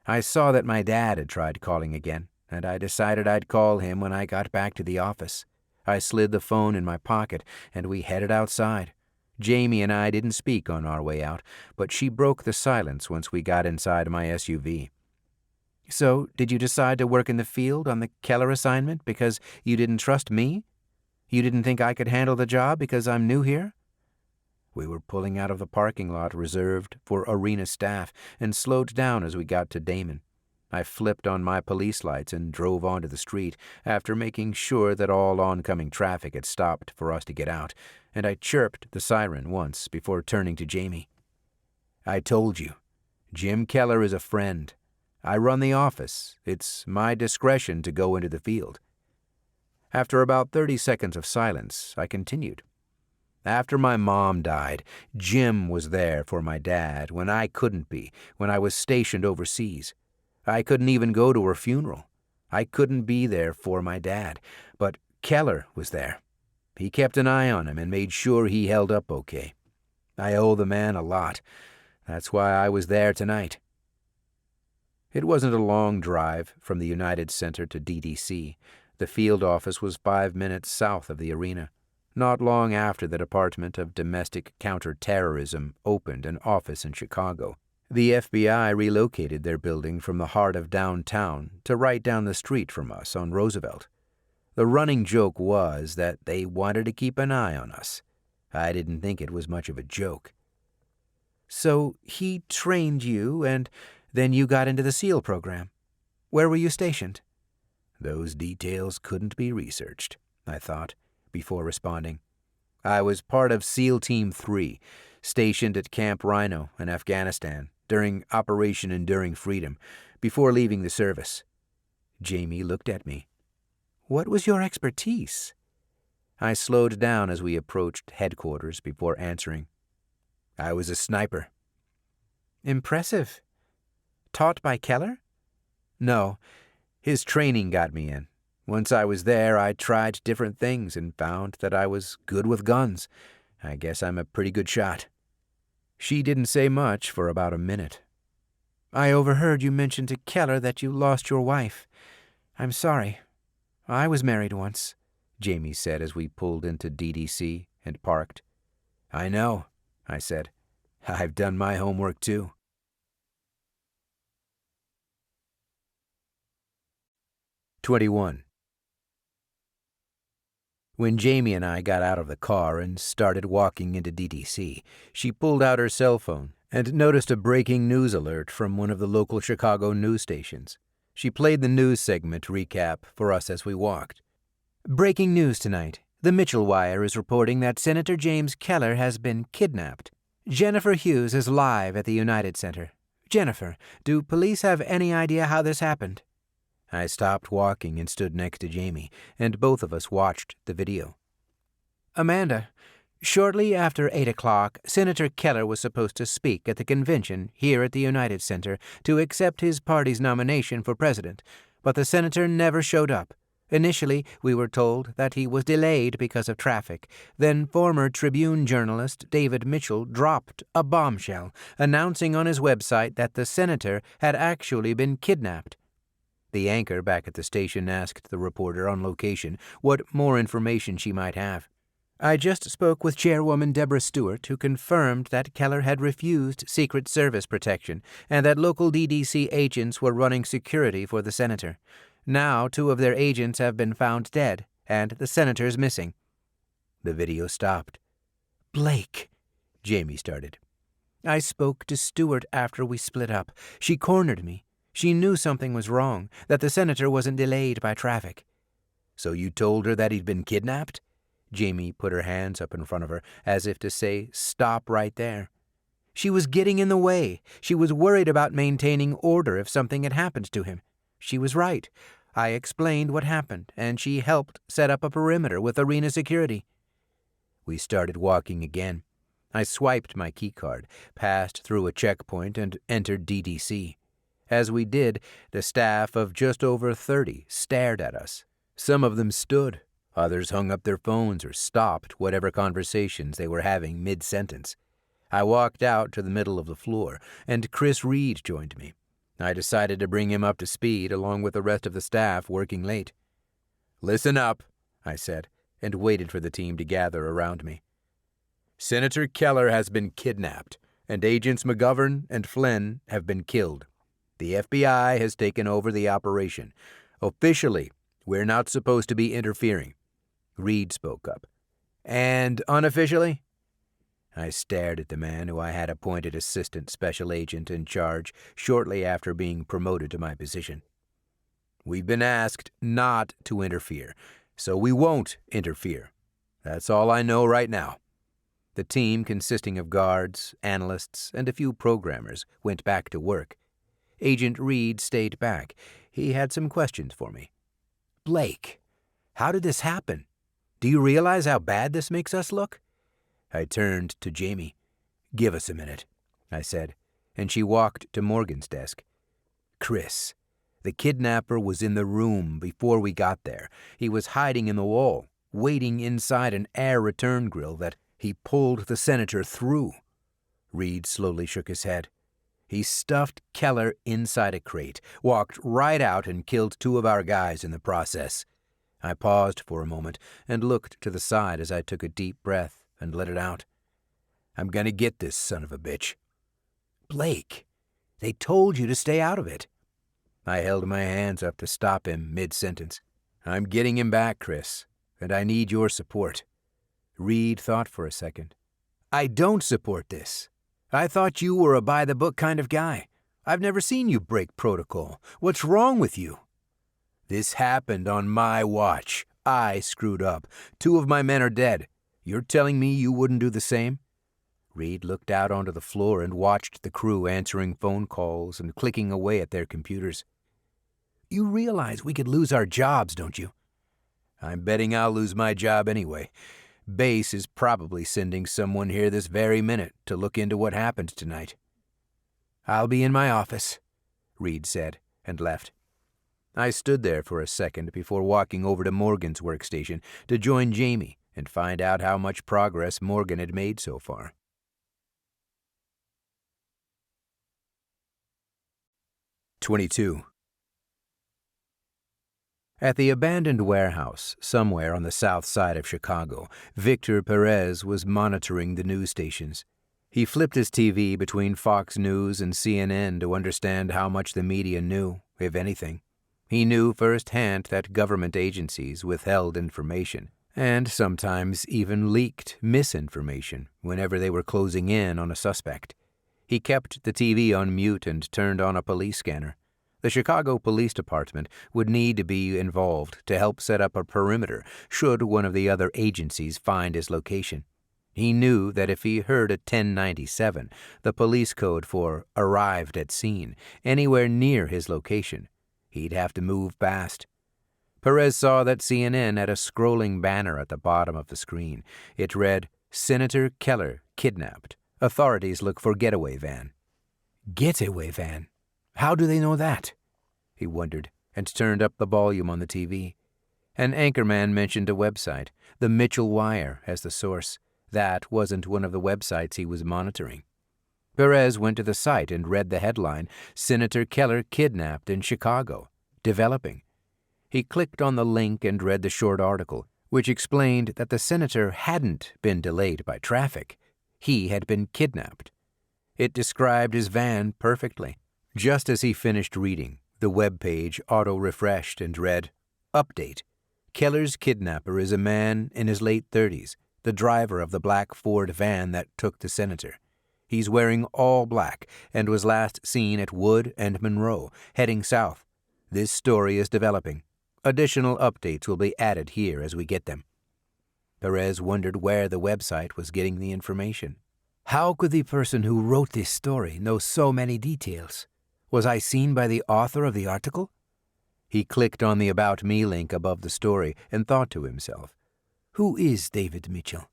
S3: I saw that my dad had tried calling again, and I decided I'd call him when I got back to the office. I slid the phone in my pocket, and we headed outside. Jamie and I didn't speak on our way out, but she broke the silence once we got inside my SUV. So, did you decide to work in the field on the Keller assignment because you didn't trust me? You didn't think I could handle the job because I'm new here? We were pulling out of the parking lot reserved for arena staff and slowed down as we got to Damon. I flipped on my police lights and drove onto the street after making sure that all oncoming traffic had stopped for us to get out, and I chirped the siren once before turning to Jamie. I told you, Jim Keller is a friend. I run the office. It's my discretion to go into the field. After about 30 seconds of silence, I continued. After my mom died, Jim was there for my dad when I couldn't be, when I was stationed overseas. I couldn't even go to her funeral. I couldn't be there for my dad, but Keller was there. He kept an eye on him and made sure he held up okay. I owe the man a lot. That's why I was there tonight. It wasn't a long drive from the United Center to DDC. The field office was 5 minutes south of the arena. Not long after the Department of Domestic Counterterrorism opened an office in Chicago, the FBI relocated their building from the heart of downtown to right down the street from us on Roosevelt. The running joke was that they wanted to keep an eye on us. I didn't think it was much of a joke.
S2: So he trained you, and then you got into the SEAL program. Where were you stationed?
S3: Those details couldn't be researched, I thought, before responding. I was part of SEAL Team 3, stationed at Camp Rhino in Afghanistan during Operation Enduring Freedom, before leaving the service. Jamie looked at me.
S2: What was your expertise?
S3: I slowed down as we approached headquarters before answering. I was a sniper.
S2: Impressive. Taught by Keller?
S3: No, his training got me in. Once I was there, I tried different things and found that I was good with guns. I guess I'm a pretty good shot. She didn't say much for about a minute.
S2: I overheard you mention to Keller that you lost your wife. I'm sorry. I was married once,
S3: Jamie said as we pulled into DDC and parked. I know, I said. I've done my homework too. "21. When Jamie and I got out of the car and started walking into DDC, she pulled out her cell phone and noticed a breaking news alert from one of the local Chicago news stations. She played the news segment recap for us as we walked.
S2: Breaking news tonight. The Mitchell Wire is reporting that Senator James Keller has been kidnapped. Jennifer Hughes is live at the United Center. Jennifer, do police have any idea how this happened?
S3: I stopped walking and stood next to Jamie, and both of us watched the video.
S2: Amanda, shortly after 8 o'clock, Senator Keller was supposed to speak at the convention here at the United Center to accept his party's nomination for president, but the senator never showed up. Initially, we were told that he was delayed because of traffic. Then former Tribune journalist David Mitchell dropped a bombshell, announcing on his website that the senator had actually been kidnapped. The anchor back at the station asked the reporter on location what more information she might have. I just spoke with Chairwoman Deborah Stewart, who confirmed that Keller had refused Secret Service protection and that local DDC agents were running security for the senator. Now 2 of their agents have been found dead, and the senator's missing.
S3: The video stopped.
S2: Blake,
S3: Jamie started.
S2: I spoke to Stewart after we split up. She cornered me. She knew something was wrong, that the senator wasn't delayed by traffic.
S3: So you told her that he'd been kidnapped? Jamie put her hands up in front of her, as if to say, stop right there.
S2: She was getting in the way. She was worried about maintaining order if something had happened to him. She was right. I explained what happened, and she helped set up a perimeter with arena security.
S3: We started walking again. I swiped my keycard, passed through a checkpoint, and entered DDC. As we did, the staff of just over 30 stared at us. Some of them stood. Others hung up their phones or stopped whatever conversations they were having mid-sentence. I walked out to the middle of the floor, and Chris Reed joined me. I decided to bring him up to speed along with the rest of the staff working late. "Listen up," I said, and waited for the team to gather around me. "Senator Keller has been kidnapped, and Agents McGovern and Flynn have been killed. The FBI has taken over the operation. Officially, we're not supposed to be interfering." Reed spoke up. "And unofficially?" I stared at the man who I had appointed assistant special agent in charge shortly after being promoted to my position. We've been asked not to interfere, so we won't interfere. That's all I know right now. The team, consisting of guards, analysts, and a few programmers, went back to work. Agent Reed stayed back. He had some questions for me. Blake, how did this happen? Do you realize how bad this makes us look? I turned to Jamie. Give us a minute, I said, and she walked to Morgan's desk. Chris, the kidnapper was in the room before we got there. He was hiding in the wall, waiting inside an air return grill that he pulled the senator through. Reed slowly shook his head. He stuffed Keller inside a crate, walked right out and killed 2 of our guys in the process. I paused for a moment and looked to the side as I took a deep breath and let it out. I'm gonna get this son of a bitch. Blake, they told you to stay out of it. I held my hands up to stop him mid-sentence. I'm getting him back, Chris, and I need your support. Reed thought for a second. I don't support this. I thought you were a by-the-book kind of guy. I've never seen you break protocol. What's wrong with you? This happened on my watch. I screwed up. 2 of my men are dead. You're telling me you wouldn't do the same? Reed looked out onto the floor and watched the crew answering phone calls and clicking away at their computers. You realize we could lose our jobs, don't you? I'm betting I'll lose my job anyway. Base is probably sending someone here this very minute to look into what happened tonight. I'll be in my office, Reed said, and left. I stood there for a second before walking over to Morgan's workstation to join Jamie and find out how much progress Morgan had made so far. 22. At the abandoned warehouse, somewhere on the south side of Chicago, Victor Perez was monitoring the news stations. He flipped his TV between Fox News and CNN to understand how much the media knew, if anything. He knew firsthand that government agencies withheld information, and sometimes even leaked misinformation whenever they were closing in on a suspect. He kept the TV on mute and turned on a police scanner. The Chicago Police Department would need to be involved to help set up a perimeter should one of the other agencies find his location. He knew that if he heard a 1097, the police code for arrived at scene, anywhere near his location, he'd have to move fast. Perez saw that CNN had a scrolling banner at the bottom of the screen. It read, Senator Keller kidnapped. Authorities look for getaway van. Getaway van? How do they know that? He wondered, and turned up the volume on the TV. An anchorman mentioned a website, the Mitchell Wire, as the source. That wasn't one of the websites he was monitoring. Perez went to the site and read the headline, Senator Keller kidnapped in Chicago, developing. He clicked on the link and read the short article, which explained that the senator hadn't been delayed by traffic. He had been kidnapped. It described his van perfectly. Just as he finished reading, the web page auto-refreshed and read, Update. Keller's kidnapper is a man in his late 30s, the driver of the black Ford van that took the senator. He's wearing all black and was last seen at Wood and Monroe, heading south. This story is developing. Additional updates will be added here as we get them. Perez wondered where the website was getting the information. How could the person who wrote this story know so many details? Was I seen by the author of the article? He clicked on the About Me link above the story and thought to himself, who is David Mitchell?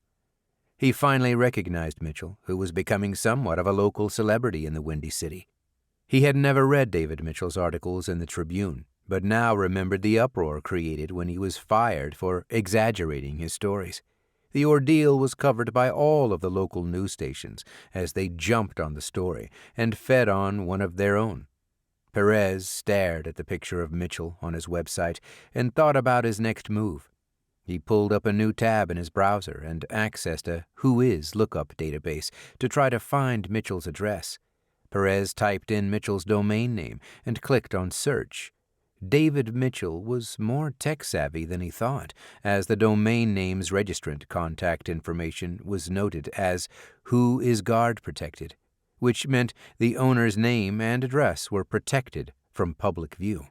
S3: He finally recognized Mitchell, who was becoming somewhat of a local celebrity in the Windy City. He had never read David Mitchell's articles in the Tribune, but now remembered the uproar created when he was fired for exaggerating his stories. The ordeal was covered by all of the local news stations as they jumped on the story and fed on one of their own. Perez stared at the picture of Mitchell on his website and thought about his next move. He pulled up a new tab in his browser and accessed a Whois lookup database to try to find Mitchell's address. Perez typed in Mitchell's domain name and clicked on search. David Mitchell was more tech-savvy than he thought, as the domain name's registrant contact information was noted as "Who is Guard Protected," which meant the owner's name and address were protected from public view.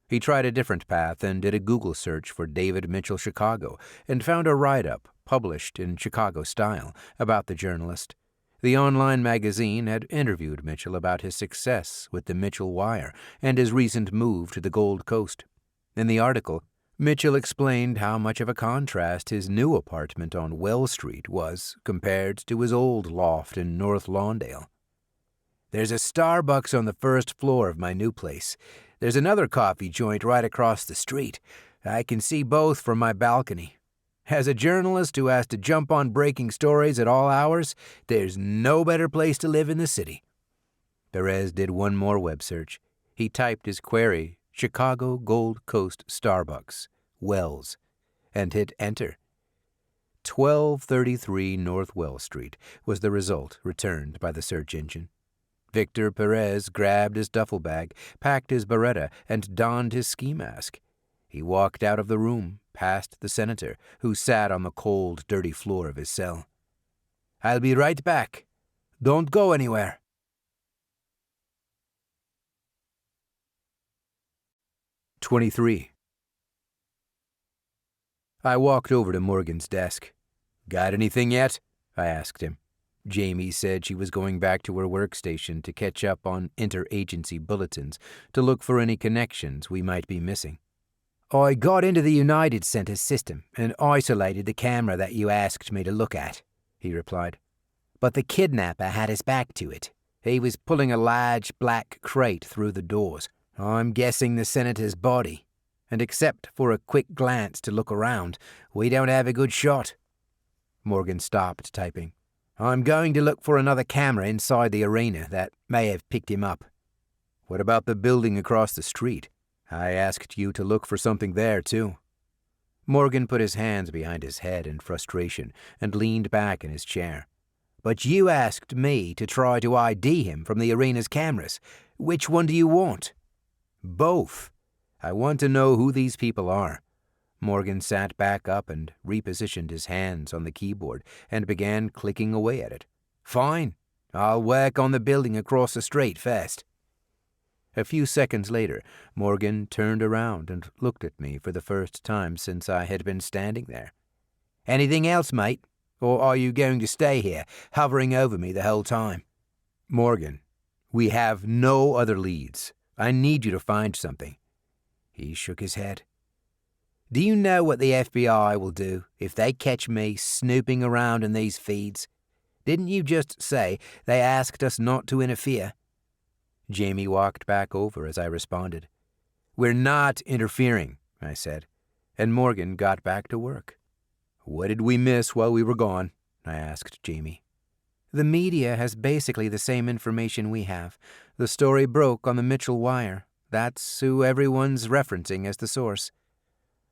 S3: He tried a different path and did a Google search for David Mitchell Chicago and found a write-up, published in Chicago style, about the journalist. The online magazine had interviewed Mitchell about his success with the Mitchell Wire and his recent move to the Gold Coast. In the article, Mitchell explained how much of a contrast his new apartment on Well Street was compared to his old loft in North Lawndale. "There's a Starbucks on the first floor of my new place. There's another coffee joint right across the street. I can see both from my balcony. As a journalist who has to jump on breaking stories at all hours, there's no better place to live in the city." Perez did one more web search. He typed his query, "Chicago Gold Coast Starbucks, Wells," and hit enter. 1233 North Well Street was the result returned by the search engine. Victor Perez grabbed his duffel bag, packed his Beretta, and donned his ski mask. He walked out of the room, past the senator, who sat on the cold, dirty floor of his cell. "I'll be right back. Don't go anywhere." "23. I walked over to Morgan's desk. "Got anything yet?" I asked him. Jamie said she was going back to her workstation to catch up on interagency bulletins to look for any connections we might be missing. "I got into the United Center's system and isolated the camera that you asked me to look at," he replied. "But the kidnapper had his back to it. He was pulling a large black crate through the doors. I'm guessing the senator's body. And except for a quick glance to look around, we don't have a good shot." Morgan stopped typing. "I'm going to look for another camera inside the arena that may have picked him up." "What about the building across the street? I asked you to look for something there, too." Morgan put his hands behind his head in frustration and leaned back in his chair. "But you asked me to try to ID him from the arena's cameras. Which one do you want?" "Both. I want to know who these people are." Morgan sat back up and repositioned his hands on the keyboard and began clicking away at it. "Fine. I'll work on the building across the street first." A few seconds later, Morgan turned around and looked at me for the first time since I had been standing there. "Anything else, mate? Or are you going to stay here, hovering over me the whole time?" "Morgan, we have no other leads. I need you to find something." He shook his head. "Do you know what the FBI will do if they catch me snooping around in these feeds? Didn't you just say they asked us not to interfere?" Jamie walked back over as I responded. "We're not interfering," I said, and Morgan got back to work. "What did we miss while we were gone?" I asked Jamie. "The media has basically the same information we have. The story broke on the Mitchell Wire. That's who everyone's referencing as the source."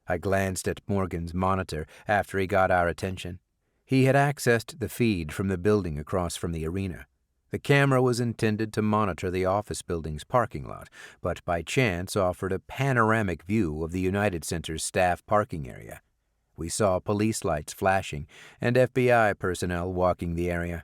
S3: I glanced at Morgan's monitor after he got our attention. He had accessed the feed from the building across from the arena. The camera was intended to monitor the office building's parking lot, but by chance offered a panoramic view of the United Center's staff parking area. We saw police lights flashing and FBI personnel walking the area.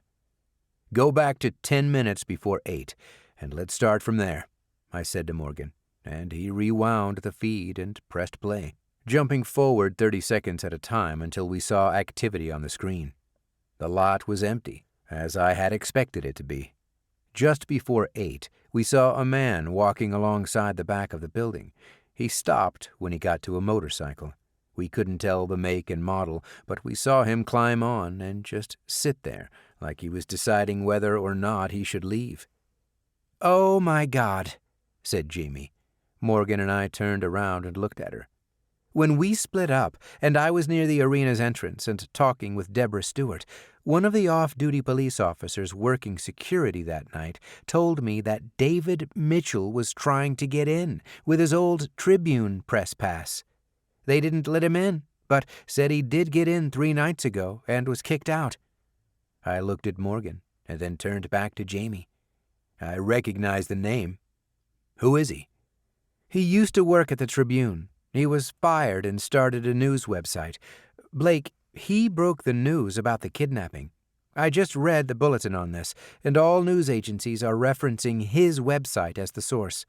S3: "Go back to 10 minutes before 8, and let's start from there," I said to Morgan, and he rewound the feed and pressed play, jumping forward 30 seconds at a time until we saw activity on the screen. The lot was empty, as I had expected it to be. Just before 8, we saw a man walking alongside the back of the building. He stopped when he got to a motorcycle. We couldn't tell the make and model, but we saw him climb on and just sit there, like he was deciding whether or not he should leave. "Oh, my God," said Jamie. Morgan and I turned around and looked at her. "When we split up, and I was near the arena's entrance and talking with Deborah Stewart, one of the off-duty police officers working security that night told me that David Mitchell was trying to get in with his old Tribune press pass. They didn't let him in, but said he did get in 3 nights ago and was kicked out." I looked at Morgan and then turned back to Jamie. "I recognize the name. Who is he?"
S2: He used to work at the Tribune. He was fired and started a news website. Blake, he broke the news about the kidnapping. I just read the bulletin on this, and all news agencies are referencing his website as the source.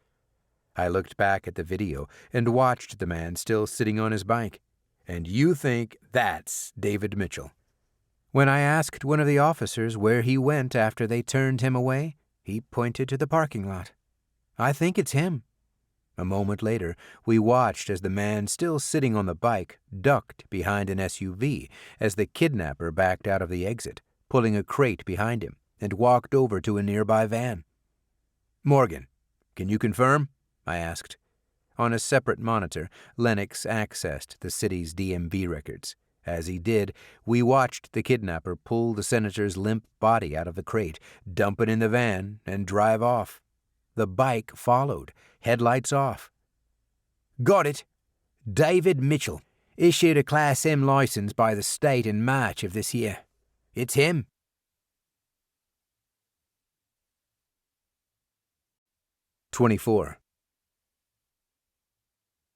S2: I looked back at the video and watched the man still sitting on his bike. And you think that's David Mitchell? When I asked one of the officers where he went after they turned him away, he pointed to the parking lot. I think it's him. A moment later, we watched as the man still sitting on the bike ducked behind an SUV as the kidnapper backed out of the exit, pulling a crate behind him, and walked over to a nearby van. "Morgan, can you confirm?" I asked. On a separate monitor, Lennox accessed the city's DMV records. As he did, we watched the kidnapper pull the senator's limp body out of the crate, dump it in the van, and drive off. The bike followed, headlights off. "Got it. David Mitchell. Issued a Class M license by the state in March of this year. It's him."
S3: 24.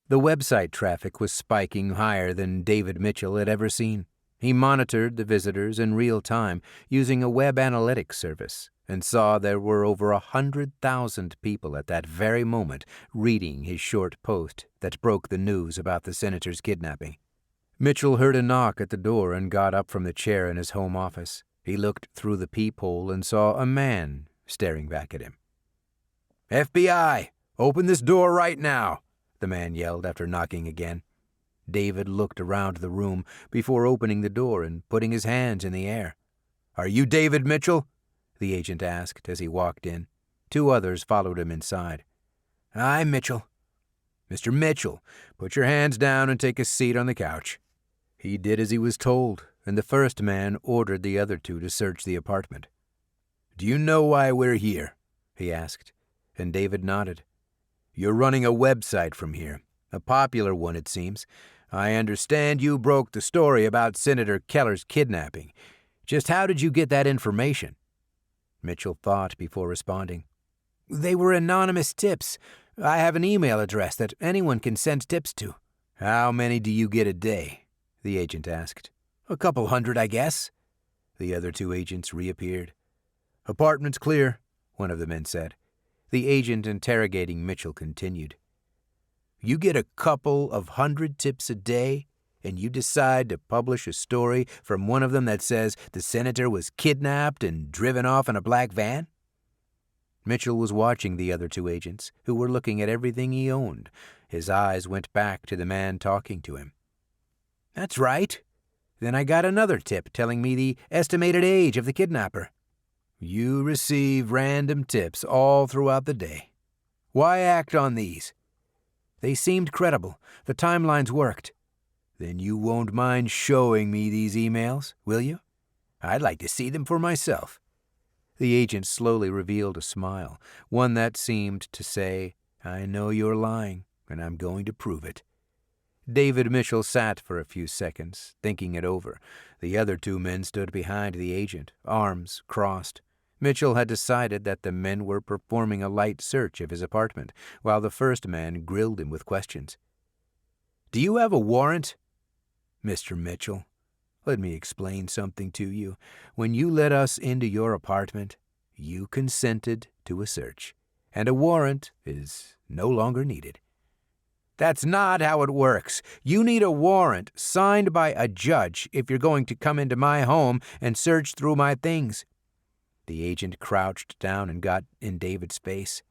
S3: The website traffic was spiking higher than David Mitchell had ever seen. He monitored the visitors in real time using a web analytics service and saw there were over 100,000 people at that very moment reading his short post that broke the news about the senator's kidnapping. Mitchell heard a knock at the door and got up from the chair in his home office. He looked through the peephole and saw a man staring back at him. "FBI, open this door right now," the man yelled after knocking again. David looked around the room before opening the door and putting his hands in the air. "Are you David Mitchell?" the agent asked as he walked in. 2 others followed him inside. "I'm Mitchell." "Mr. Mitchell, put your hands down and take a seat on the couch." He did as he was told, and the first man ordered the other 2 to search the apartment. "Do you know why we're here?" he asked, and David nodded. "You're running a website from here, a popular one it seems. I understand you broke the story about Senator Keller's kidnapping. Just how did you get that information?" Mitchell thought before responding. "They were anonymous tips. I have an email address that anyone can send tips to." "How many do you get a day?" the agent asked. "A couple hundred, I guess." The other 2 agents reappeared. "Apartment's clear," one of the men said. The agent interrogating Mitchell continued. "You get a couple of hundred tips a day, and you decide to publish a story from one of them that says the senator was kidnapped and driven off in a black van?" Mitchell was watching the other 2 agents, who were looking at everything he owned. His eyes went back to the man talking to him. "That's right. Then I got another tip telling me the estimated age of the kidnapper." "You receive random tips all throughout the day. Why act on these?" "They seemed credible. The timelines worked." "Then you won't mind showing me these emails, will you? I'd like to see them for myself." The agent slowly revealed a smile, one that seemed to say, "I know you're lying, and I'm going to prove it." David Mitchell sat for a few seconds, thinking it over. The other 2 men stood behind the agent, arms crossed. Mitchell had decided that the men were performing a light search of his apartment, while the first man grilled him with questions. "Do you have a warrant?" "Mr. Mitchell, let me explain something to you. When you let us into your apartment, you consented to a search, and a warrant is no longer needed." "That's not how it works. You need a warrant signed by a judge if you're going to come into my home and search through my things." The agent crouched down and got in David's face.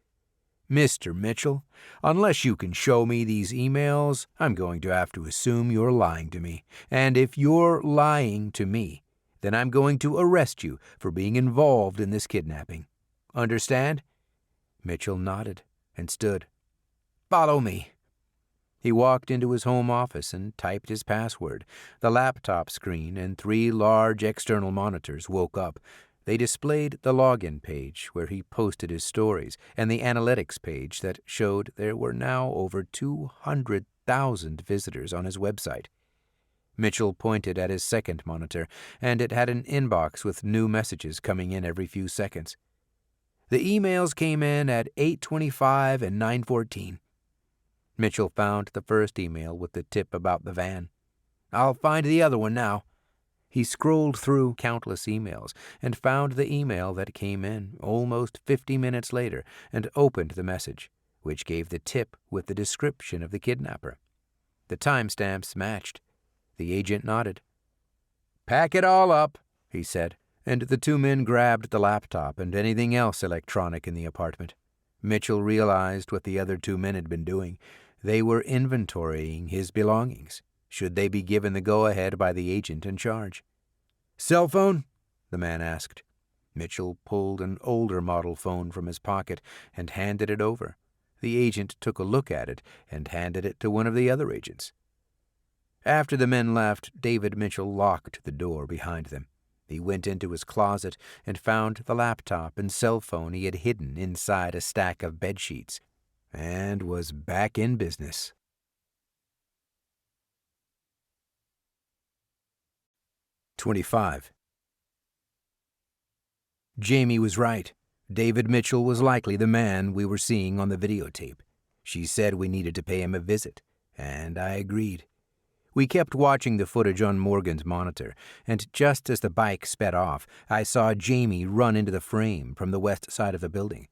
S3: "Mr. Mitchell, unless you can show me these emails, I'm going to have to assume you're lying to me. And if you're lying to me, then I'm going to arrest you for being involved in this kidnapping. Understand?" Mitchell nodded and stood. "Follow me." He walked into his home office and typed his password. The laptop screen and 3 large external monitors woke up. They displayed the login page where he posted his stories and the analytics page that showed there were now over 200,000 visitors on his website. Mitchell pointed at his second monitor, and it had an inbox with new messages coming in every few seconds. "The emails came in at 8:25 and 9:14. Mitchell found the first email with the tip about the van. "I'll find the other one now." He scrolled through countless emails and found the email that came in almost 50 minutes later and opened the message, which gave the tip with the description of the kidnapper. The timestamps matched. The agent nodded. "Pack it all up," he said, and the two men grabbed the laptop and anything else electronic in the apartment. Mitchell realized what the other two men had been doing. They were inventorying his belongings, should they be given the go-ahead by the agent in charge. "Cell phone?" the man asked. Mitchell pulled an older model phone from his pocket and handed it over. The agent took a look at it and handed it to one of the other agents. After the men left, David Mitchell locked the door behind them. He went into his closet and found the laptop and cell phone he had hidden inside a stack of bedsheets, and was back in business. "25. Jamie was right. David Mitchell was likely the man we were seeing on the videotape. She said we needed to pay him a visit, and I agreed. We kept watching the footage on Morgan's monitor, and just as the bike sped off, I saw Jamie run into the frame from the west side of the building.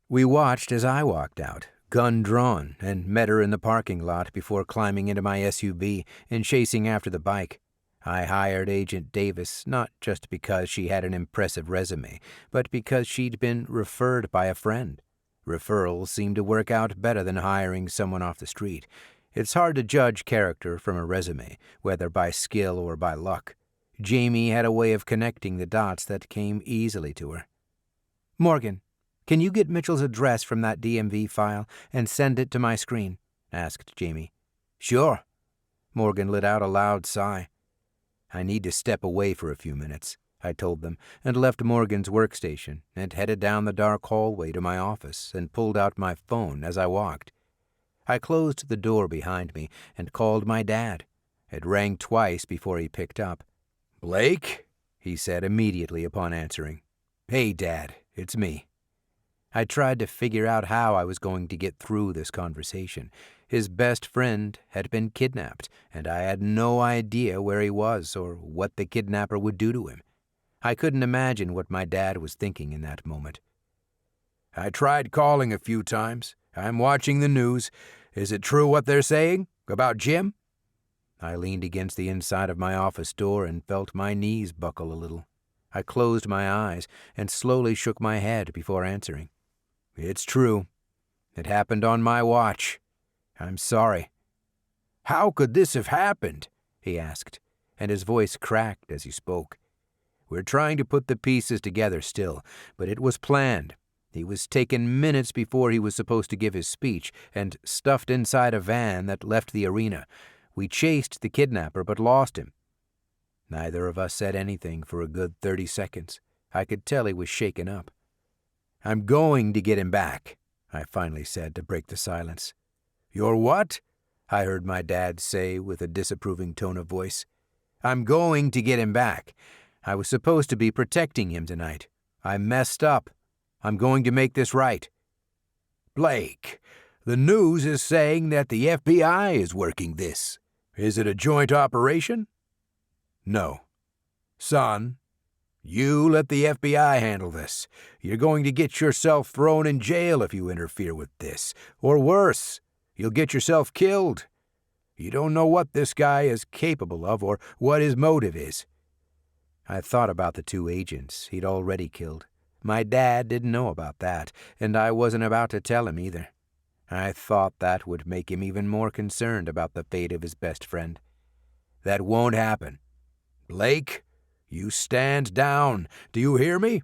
S3: We watched as I walked out, gun drawn, and met her in the parking lot before climbing into my SUV and chasing after the bike. I hired Agent Davis not just because she had an impressive resume, but because she'd been referred by a friend. Referrals seem to work out better than hiring someone off the street. It's hard to judge character from a resume, whether by skill or by luck. Jamie had a way of connecting the dots that came easily to her. "Morgan, can you get Mitchell's address from that DMV file and send it to my screen?" asked Jamie. "Sure." Morgan let out a loud sigh. "I need to step away for a few minutes," I told them, and left Morgan's workstation and headed down the dark hallway to my office and pulled out my phone as I walked. I closed the door behind me and called my dad. It rang twice before he picked up. "Blake?" he said immediately upon answering. "Hey, Dad, it's me." I tried to figure out how I was going to get through this conversation. His best friend had been kidnapped, and I had no idea where he was or what the kidnapper would do to him. I couldn't imagine what my dad was thinking in that moment. "I tried calling a few times. I'm watching the news. Is it true what they're saying about Jim?" I leaned against the inside of my office door and felt my knees buckle a little. I closed my eyes and slowly shook my head before answering. "It's true. It happened on my watch. I'm sorry." "How could this have happened?" he asked, and his voice cracked as he spoke. "We're trying to put the pieces together still, but it was planned. He was taken minutes before he was supposed to give his speech and stuffed inside a van that left the arena. We chased the kidnapper but lost him." Neither of us said anything for a good 30 seconds. I could tell he was shaken up. "I'm going to get him back," I finally said to break the silence. "You're what?" I heard my dad say with a disapproving tone of voice. "I'm going to get him back. I was supposed to be protecting him tonight. I messed up. I'm going to make this right." "Blake, the news is saying that the FBI is working this. Is it a joint operation?" "No." "Son, you let the FBI handle this. You're going to get yourself thrown in jail if you interfere with this. Or worse, you'll get yourself killed. You don't know what this guy is capable of or what his motive is." I thought about the two agents he'd already killed. My dad didn't know about that, and I wasn't about to tell him either. I thought that would make him even more concerned about the fate of his best friend. "That won't happen. Blake, you stand down. Do you hear me?"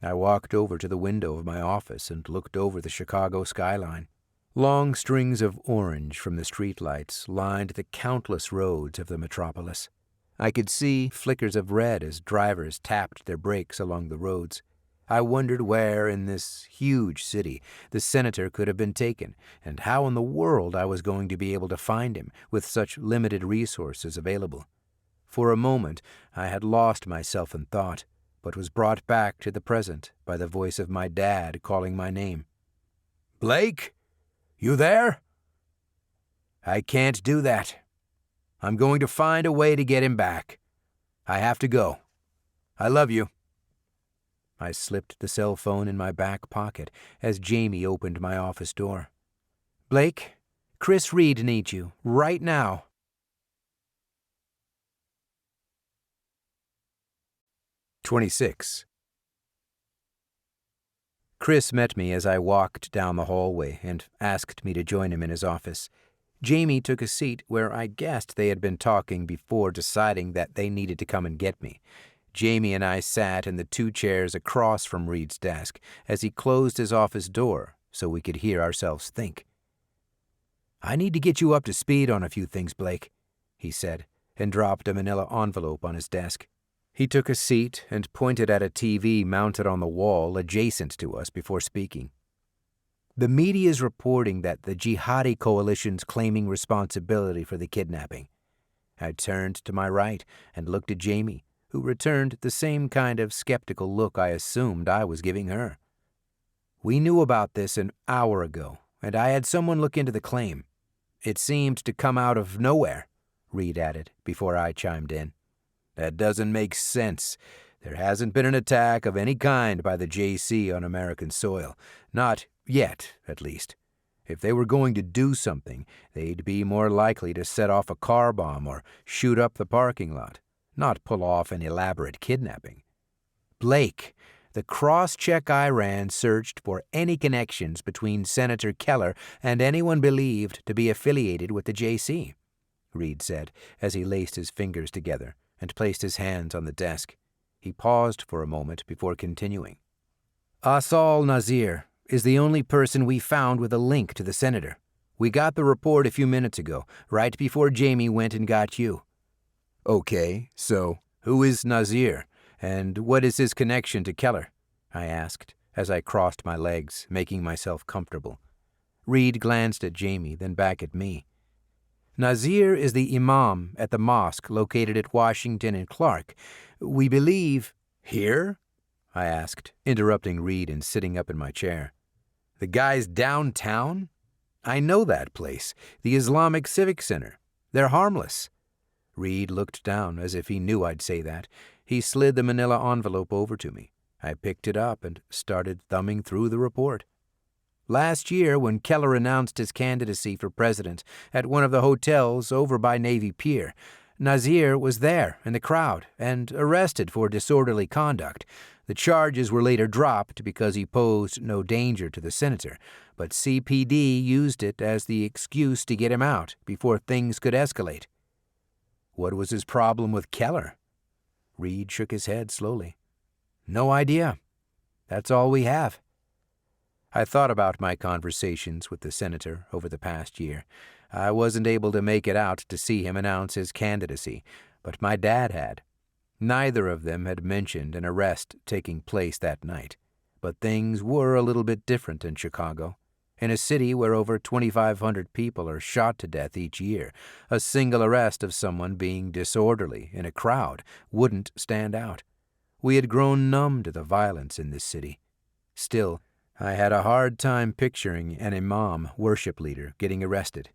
S3: I walked over to the window of my office and looked over the Chicago skyline. Long strings of orange from the streetlights lined the countless roads of the metropolis. I could see flickers of red as drivers tapped their brakes along the roads. I wondered where in this huge city the senator could have been taken, and how in the world I was going to be able to find him with such limited resources available. For a moment I had lost myself in thought, but was brought back to the present by the voice of my dad calling my name. "Blake, you there?" I can't do that. I'm going to find a way to get him back. I have to go. I love you." I slipped the cell phone in my back pocket as Jamie opened my office door.
S2: "Blake, Chris Reed needs you, right now."
S3: "26. Chris met me as I walked down the hallway and asked me to join him in his office. Jamie took a seat where I guessed they had been talking before deciding that they needed to come and get me. Jamie and I sat in the 2 chairs across from Reed's desk as he closed his office door so we could hear ourselves think. "I need to get you up to speed on a few things, Blake," he said, and dropped a manila envelope on his desk. He took a seat and pointed at a TV mounted on the wall adjacent to us before speaking. "The media is reporting that the jihadi coalition's claiming responsibility for the kidnapping." I turned to my right and looked at Jamie, who returned the same kind of skeptical look I assumed I was giving her. "We knew about this an hour ago, and I had someone look into the claim. It seemed to come out of nowhere," Reed added before I chimed in. "That doesn't make sense. There hasn't been an attack of any kind by the JC on American soil. Not yet, at least. If they were going to do something, they'd be more likely to set off a car bomb or shoot up the parking lot, not pull off an elaborate kidnapping. Blake, the cross-check I ran searched for any connections between Senator Keller and anyone believed to be affiliated with the JC," Reed said as he laced his fingers together and placed his hands on the desk. He paused for a moment before continuing. "Asal Nazir is the only person we found with a link to the senator. We got the report a few minutes ago, right before Jamie went and got you." "Okay, so who is Nazir, and what is his connection to Keller?" I asked as I crossed my legs, making myself comfortable. Reed glanced at Jamie, then back at me. "Nazir is the imam at the mosque located at Washington and Clark. We believe—" "Here?" I asked, interrupting Reed and sitting up in my chair. "The guy's downtown? I know that place, the Islamic Civic Center. They're harmless." Reed looked down as if he knew I'd say that. He slid the manila envelope over to me. I picked it up and started thumbing through the report. "Last year, when Keller announced his candidacy for president at one of the hotels over by Navy Pier, Nazir was there in the crowd and arrested for disorderly conduct. The charges were later dropped because he posed no danger to the senator, but CPD used it as the excuse to get him out before things could escalate." "What was his problem with Keller?" Reed shook his head slowly. "No idea. That's all we have." I thought about my conversations with the senator over the past year. I wasn't able to make it out to see him announce his candidacy, but my dad had. Neither of them had mentioned an arrest taking place that night, but things were a little bit different in Chicago. In a city where over 2,500 people are shot to death each year, a single arrest of someone being disorderly in a crowd wouldn't stand out. We had grown numb to the violence in this city. Still, I had a hard time picturing an imam worship leader getting arrested.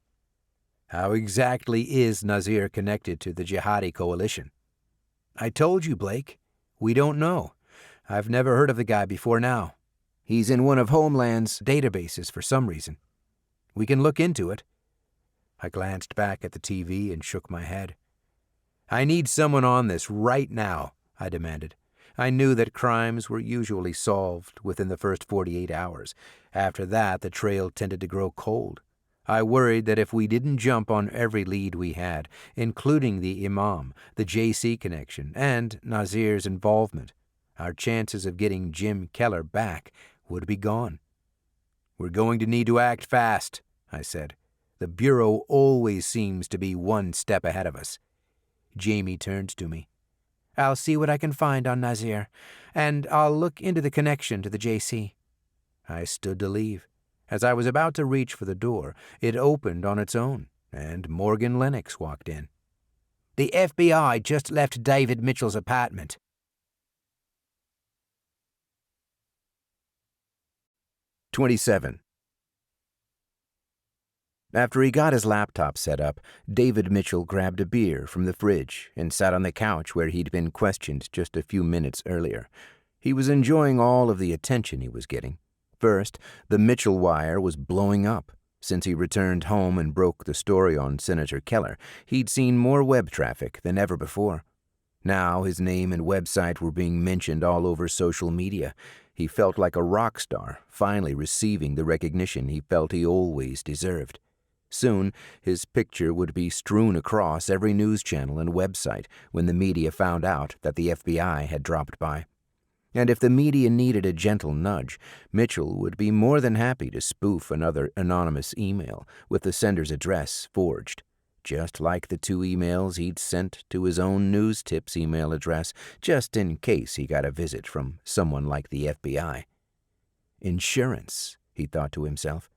S3: "How exactly is Nazir connected to the jihadi coalition?" "I told you, Blake. We don't know. I've never heard of the guy before now. He's in one of Homeland's databases for some reason. We can look into it." I glanced back at the TV and shook my head. "I need someone on this right now," I demanded. I knew that crimes were usually solved within the first 48 hours. After that, the trail tended to grow cold. I worried that if we didn't jump on every lead we had, including the imam, the JC connection, and Nazir's involvement, our chances of getting Jim Keller back would be gone. "We're going to need to act fast," I said. "The Bureau always seems to be one step ahead of us." Jamie turned to me. "I'll see what I can find on Nazir, and I'll look into the connection to the JC." I stood to leave. As I was about to reach for the door, it opened on its own, and Morgan Lennox walked in. "The FBI just left David Mitchell's apartment." 27. After he got his laptop set up, David Mitchell grabbed a beer from the fridge and sat on the couch where he'd been questioned just a few minutes earlier. He was enjoying all of the attention he was getting. First, the Mitchell wire was blowing up. Since he returned home and broke the story on Senator Keller, he'd seen more web traffic than ever before. Now his name and website were being mentioned all over social media. He felt like a rock star, finally receiving the recognition he felt he always deserved. Soon, his picture would be strewn across every news channel and website when the media found out that the FBI had dropped by. And if the media needed a gentle nudge, Mitchell would be more than happy to spoof another anonymous email with the sender's address forged, just like the 2 emails he'd sent to his own news tips email address, just in case he got a visit from someone like the FBI. Insurance, he thought to himself.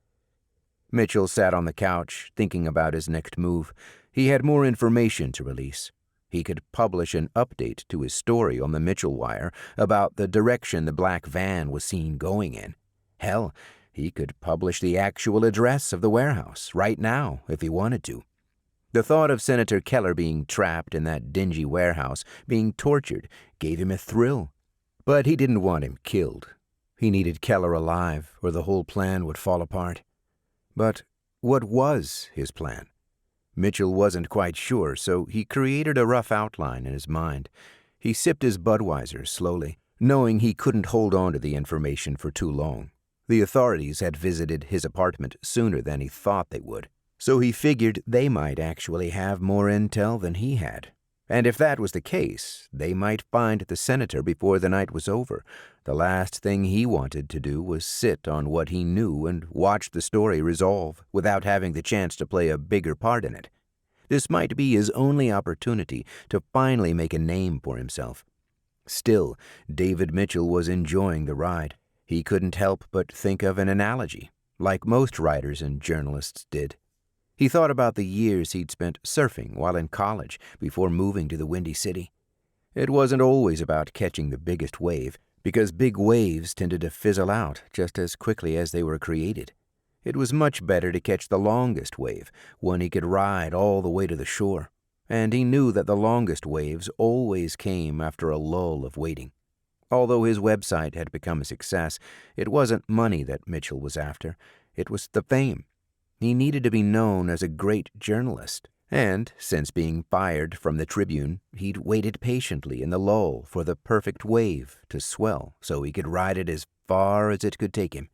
S3: Mitchell sat on the couch, thinking about his next move. He had more information to release. He could publish an update to his story on the Mitchell wire about the direction the black van was seen going in. Hell, he could publish the actual address of the warehouse right now if he wanted to. The thought of Senator Keller being trapped in that dingy warehouse, being tortured, gave him a thrill. But he didn't want him killed. He needed Keller alive, or the whole plan would fall apart. But what was his plan? Mitchell wasn't quite sure, so he created a rough outline in his mind. He sipped his Budweiser slowly, knowing he couldn't hold on to the information for too long. The authorities had visited his apartment sooner than he thought they would, so he figured they might actually have more intel than he had. And if that was the case, they might find the senator before the night was over. The last thing he wanted to do was sit on what he knew and watch the story resolve without having the chance to play a bigger part in it. This might be his only opportunity to finally make a name for himself. Still, David Mitchell was enjoying the ride. He couldn't help but think of an analogy, like most writers and journalists did. He thought about the years he'd spent surfing while in college before moving to the Windy City. It wasn't always about catching the biggest wave, because big waves tended to fizzle out just as quickly as they were created. It was much better to catch the longest wave, one he could ride all the way to the shore, and he knew that the longest waves always came after a lull of waiting. Although his website had become a success, it wasn't money that Mitchell was after. It was the fame. He needed to be known as a great journalist, and, since being fired from the Tribune, he'd waited patiently in the lull for the perfect wave to swell so he could ride it as far as it could take him.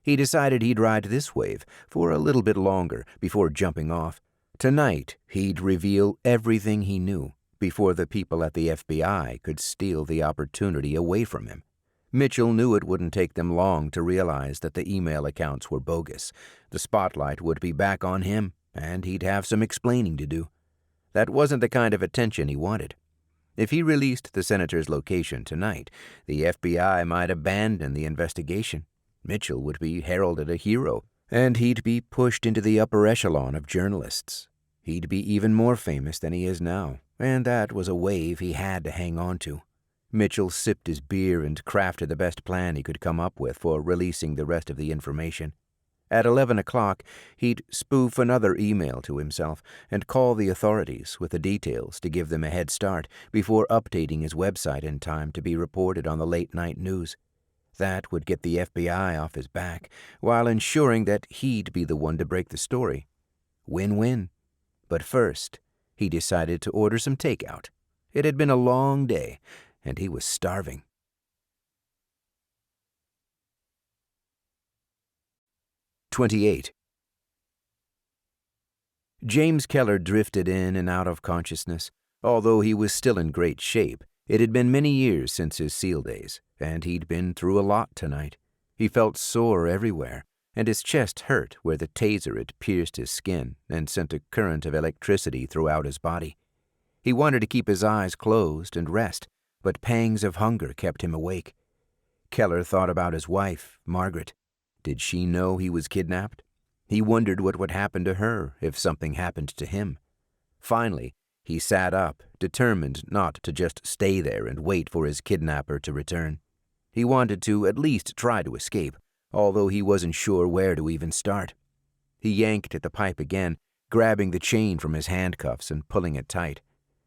S3: He decided he'd ride this wave for a little bit longer before jumping off. Tonight, he'd reveal everything he knew before the people at the FBI could steal the opportunity away from him. Mitchell knew it wouldn't take them long to realize that the email accounts were bogus. The spotlight would be back on him, and he'd have some explaining to do. That wasn't the kind of attention he wanted. If he released the senator's location tonight, the FBI might abandon the investigation. Mitchell would be heralded a hero, and he'd be pushed into the upper echelon of journalists. He'd be even more famous than he is now, and that was a wave he had to hang on to. Mitchell sipped his beer and crafted the best plan he could come up with for releasing the rest of the information. At 11 o'clock, he'd spoof another email to himself and call the authorities with the details to give them a head start before updating his website in time to be reported on the late-night news. That would get the FBI off his back, while ensuring that he'd be the one to break the story. Win-win. But first, he decided to order some takeout. It had been a long day, and he was starving. "28. James Keller drifted in and out of consciousness. Although he was still in great shape, it had been many years since his SEAL days, and he'd been through a lot tonight. He felt sore everywhere, and his chest hurt where the taser had pierced his skin and sent a current of electricity throughout his body. He wanted to keep his eyes closed and rest, but pangs of hunger kept him awake. Keller thought about his wife, Margaret. Did she know he was kidnapped? He wondered what would happen to her if something happened to him. Finally, he sat up, determined not to just stay there and wait for his kidnapper to return. He wanted to at least try to escape, although he wasn't sure where to even start. He yanked at the pipe again, grabbing the chain from his handcuffs and pulling it tight.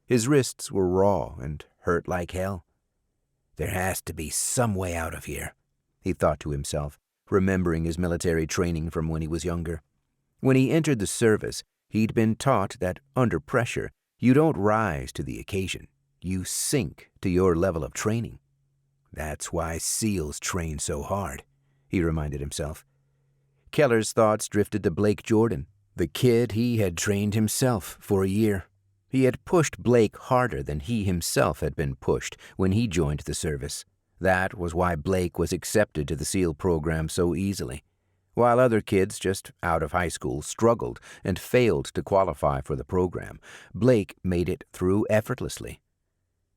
S3: His wrists were raw and hurt like hell. There has to be some way out of here, he thought to himself, remembering his military training from when he was younger. When he entered the service, he'd been taught that under pressure, you don't rise to the occasion. You sink to your level of training. That's why SEALs train so hard, he reminded himself. Keller's thoughts drifted to Blake Jordan, the kid he had trained himself for a year. He had pushed Blake harder than he himself had been pushed when he joined the service. That was why Blake was accepted to the SEAL program so easily. While other kids just out of high school struggled and failed to qualify for the program, Blake made it through effortlessly.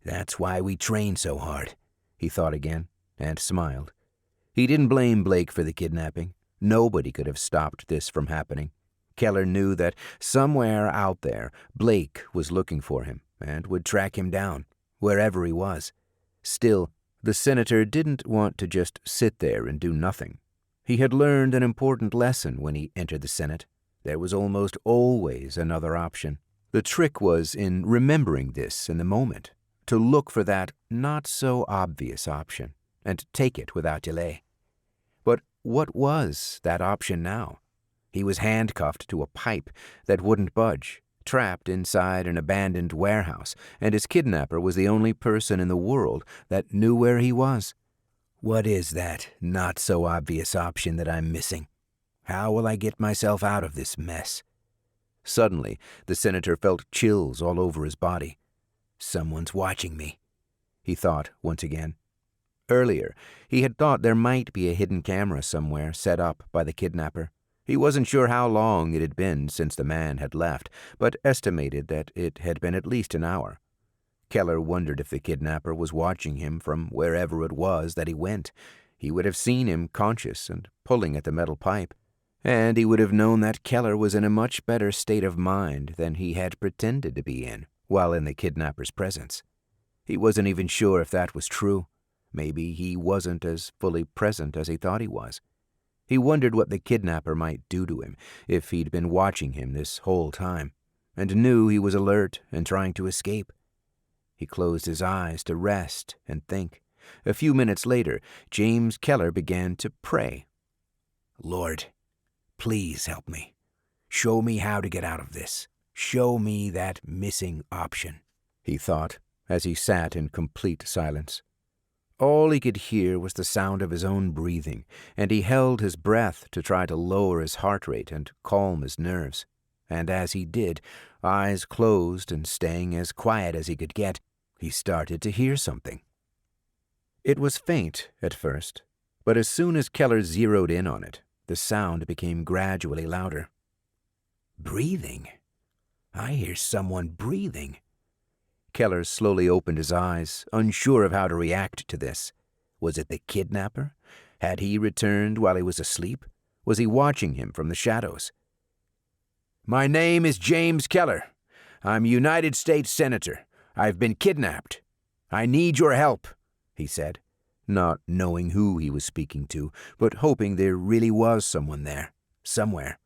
S3: That's why we train so hard, he thought again, and smiled. He didn't blame Blake for the kidnapping. Nobody could have stopped this from happening. Keller knew that somewhere out there, Blake was looking for him and would track him down, wherever he was. Still, the senator didn't want to just sit there and do nothing. He had learned an important lesson when he entered the Senate. There was almost always another option. The trick was in remembering this in the moment, to look for that not-so-obvious option and take it without delay. But what was that option now? He was handcuffed to a pipe that wouldn't budge, trapped inside an abandoned warehouse, and his kidnapper was the only person in the world that knew where he was. What is that not-so-obvious option that I'm missing? How will I get myself out of this mess? Suddenly, the senator felt chills all over his body. Someone's watching me, he thought once again. Earlier, he had thought there might be a hidden camera somewhere set up by the kidnapper. He wasn't sure how long it had been since the man had left, but estimated that it had been at least an hour. Keller wondered if the kidnapper was watching him from wherever it was that he went. He would have seen him conscious and pulling at the metal pipe, and he would have known that Keller was in a much better state of mind than he had pretended to be in while in the kidnapper's presence. He wasn't even sure if that was true. Maybe he wasn't as fully present as he thought he was. He wondered what the kidnapper might do to him if he'd been watching him this whole time, and knew he was alert and trying to escape. He closed his eyes to rest and think. A few minutes later, James Keller began to pray. Lord, please help me. Show me how to get out of this. Show me that missing option, he thought, as he sat in complete silence. All he could hear was the sound of his own breathing, and he held his breath to try to lower his heart rate and calm his nerves. And as he did, eyes closed and staying as quiet as he could get, he started to hear something. It was faint at first, but as soon as Keller zeroed in on it, the sound became gradually louder. Breathing. I hear someone breathing. Keller slowly opened his eyes, unsure of how to react to this. Was it the kidnapper? Had he returned while he was asleep? Was he watching him from the shadows? My name is James Keller. I'm a United States Senator. I've been kidnapped. I need your help, he said, not knowing who he was speaking to, but hoping there really was someone there, somewhere.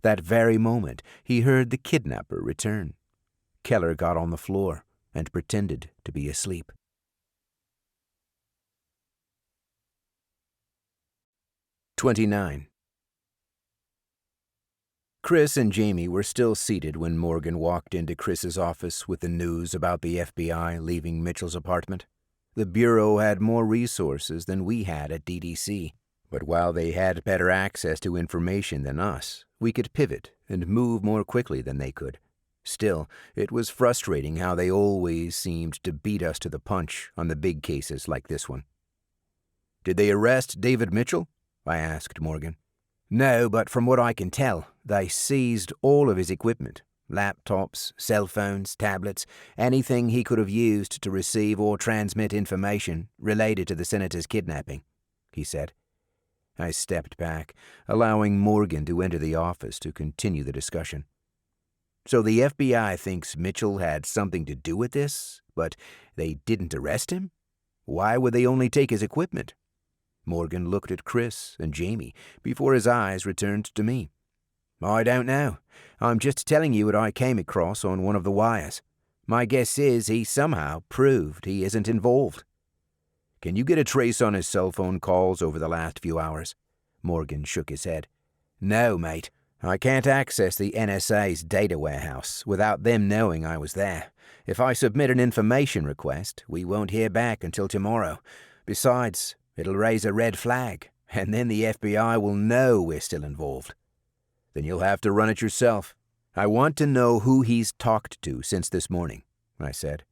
S3: That very moment, he heard the kidnapper return. Keller got on the floor and pretended to be asleep. 29. Chris and Jamie were still seated when Morgan walked into Chris's office with the news about the FBI leaving Mitchell's apartment. The Bureau had more resources than we had at DDC, but while they had better access to information than us, we could pivot and move more quickly than they could. Still, it was frustrating how they always seemed to beat us to the punch on the big cases like this one. Did they arrest David Mitchell? I asked Morgan. No, but from what I can tell, they seized all of his equipment. Laptops, cell phones, tablets, anything he could have used to receive or transmit information related to the senator's kidnapping, he said. I stepped back, allowing Morgan to enter the office to continue the discussion. So the FBI thinks Mitchell had something to do with this, but they didn't arrest him? Why would they only take his equipment? Morgan looked at Chris and Jamie before his eyes returned to me.
S2: I don't know. I'm just telling you what I came across on one of the wires. My guess is he somehow proved he isn't involved.
S3: Can you get a trace on his cell phone calls over the last few hours? Morgan shook his head.
S2: No, mate. I can't access the NSA's data warehouse without them knowing I was there. If I submit an information request, we won't hear back until tomorrow. Besides, it'll raise a red flag, and then the FBI will know we're still involved.
S3: Then you'll have to run it yourself. I want to know who he's talked to since this morning, I said.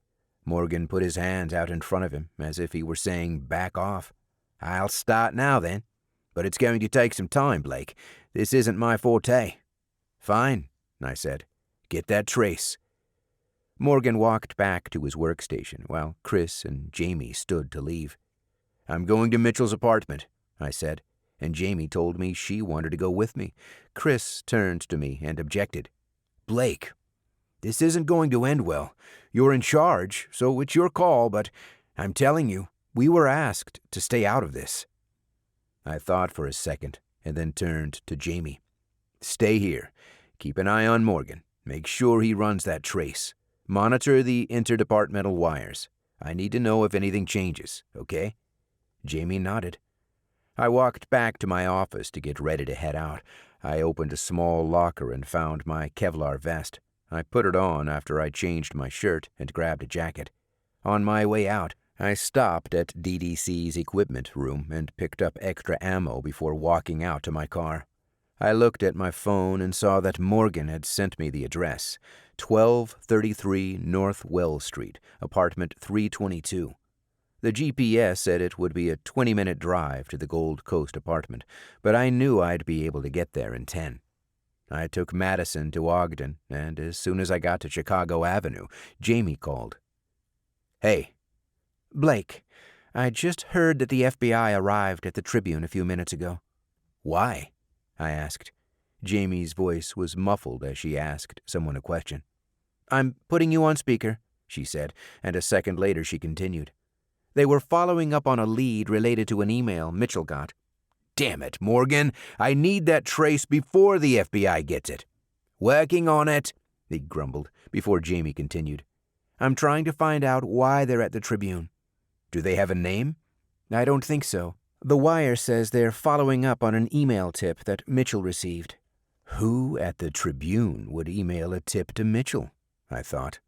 S3: Morgan put his hands out in front of him, as if he were saying, back off.
S2: I'll start now, then. But it's going to take some time, Blake. This isn't my forte.
S3: Fine, I said. Get that trace. Morgan walked back to his workstation, while Chris and Jamie stood to leave. I'm going to Mitchell's apartment, I said, and Jamie told me she wanted to go with me. Chris turned to me and objected.
S2: Blake, this isn't going to end well. You're in charge, so it's your call, but I'm telling you, we were asked to stay out of this.
S3: I thought for a second and then turned to Jamie. Stay here. Keep an eye on Morgan. Make sure he runs that trace. Monitor the interdepartmental wires. I need to know if anything changes, okay? Jamie nodded. I walked back to my office to get ready to head out. I opened a small locker and found my Kevlar vest. I put it on after I changed my shirt and grabbed a jacket. On my way out, I stopped at DDC's equipment room and picked up extra ammo before walking out to my car. I looked at my phone and saw that Morgan had sent me the address, 1233 North Wells Street, apartment 322. The GPS said it would be a 20-minute drive to the Gold Coast apartment, but I knew I'd be able to get there in 10. I took Madison to Ogden, and as soon as I got to Chicago Avenue, Jamie called. Hey.
S2: Blake, I just heard that the FBI arrived at the Tribune a few minutes ago.
S3: Why? I asked. Jamie's voice was muffled as she asked someone a question.
S2: I'm putting you on speaker, she said, and a second later she continued. They were following up on a lead related to an email Mitchell got.
S3: Damn it, Morgan. I need that trace before the FBI gets it.
S2: Working on it,
S3: he grumbled before Jamie continued.
S2: I'm trying to find out why they're at the Tribune.
S3: Do they have a name?
S2: I don't think so. The wire says they're following up on an email tip that Mitchell received.
S3: Who at the Tribune would email a tip to Mitchell? I thought.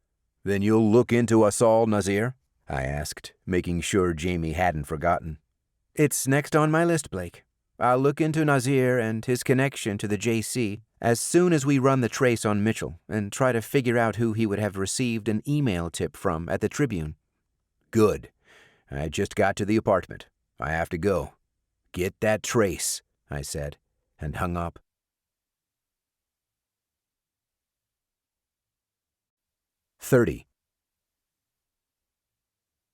S3: Then you'll look into us all, Nazir? I asked, making sure Jamie hadn't forgotten.
S2: It's next on my list, Blake. I'll look into Nazir and his connection to the JC as soon as we run the trace on Mitchell and try to figure out who he would have received an email tip from at the Tribune.
S3: Good. I just got to the apartment. I have to go. Get that trace, I said, and hung up. 30.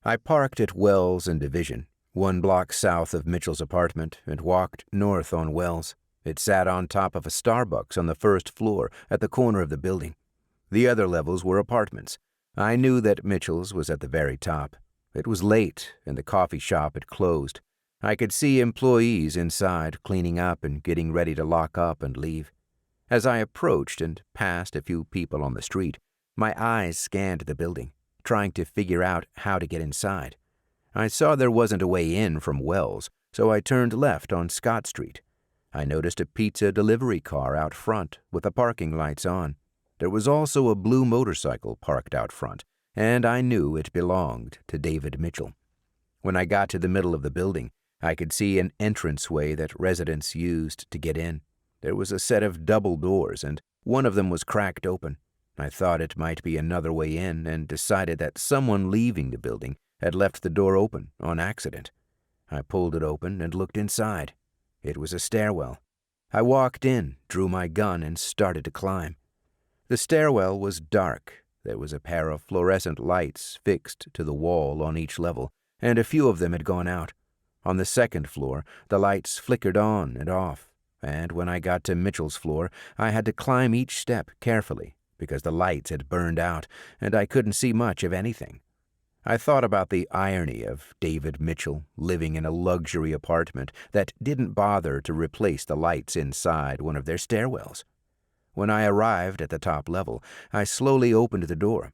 S3: I parked at Wells and Division, 1 block south of Mitchell's apartment, and walked north on Wells. It sat on top of a Starbucks on the first floor at the corner of the building. The other levels were apartments. I knew that Mitchell's was at the very top. It was late, and the coffee shop had closed. I could see employees inside cleaning up and getting ready to lock up and leave. As I approached and passed a few people on the street, my eyes scanned the building, trying to figure out how to get inside. I saw there wasn't a way in from Wells, so I turned left on Scott Street. I noticed a pizza delivery car out front with the parking lights on. There was also a blue motorcycle parked out front, and I knew it belonged to David Mitchell. When I got to the middle of the building, I could see an entranceway that residents used to get in. There was a set of double doors, and one of them was cracked open. I thought it might be another way in and decided that someone leaving the building had left the door open on accident. I pulled it open and looked inside. It was a stairwell. I walked in, drew my gun, and started to climb. The stairwell was dark. There was a pair of fluorescent lights fixed to the wall on each level, and a few of them had gone out. On the second floor, the lights flickered on and off, and when I got to Mitchell's floor, I had to climb each step carefully because the lights had burned out and I couldn't see much of anything. I thought about the irony of David Mitchell living in a luxury apartment that didn't bother to replace the lights inside one of their stairwells. When I arrived at the top level, I slowly opened the door.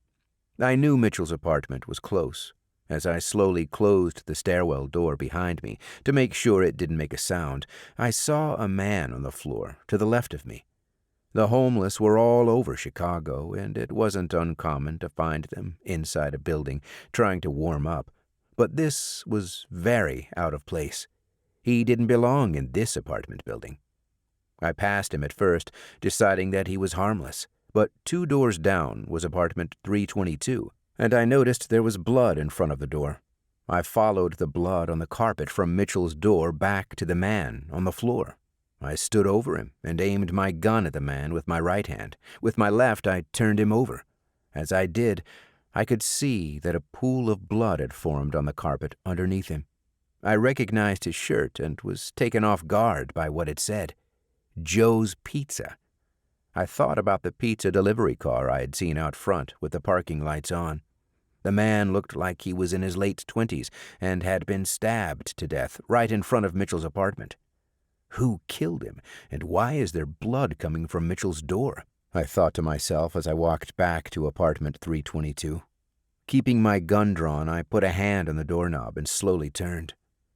S3: I knew Mitchell's apartment was close. As I slowly closed the stairwell door behind me to make sure it didn't make a sound, I saw a man on the floor to the left of me. The homeless were all over Chicago, and it wasn't uncommon to find them inside a building trying to warm up. But this was very out of place. He didn't belong in this apartment building. I passed him at first, deciding that he was harmless, but 2 doors down was apartment 322, and I noticed there was blood in front of the door. I followed the blood on the carpet from Mitchell's door back to the man on the floor. I stood over him and aimed my gun at the man with my right hand. With my left, I turned him over. As I did, I could see that a pool of blood had formed on the carpet underneath him. I recognized his shirt and was taken off guard by what it said. Joe's Pizza. I thought about the pizza delivery car I had seen out front with the parking lights on. The man looked like he was in his late 20s and had been stabbed to death right in front of Mitchell's apartment. Who killed him, and why is there blood coming from Mitchell's door? I thought to myself as I walked back to apartment 322. Keeping my gun drawn, I put a hand on the doorknob and slowly turned.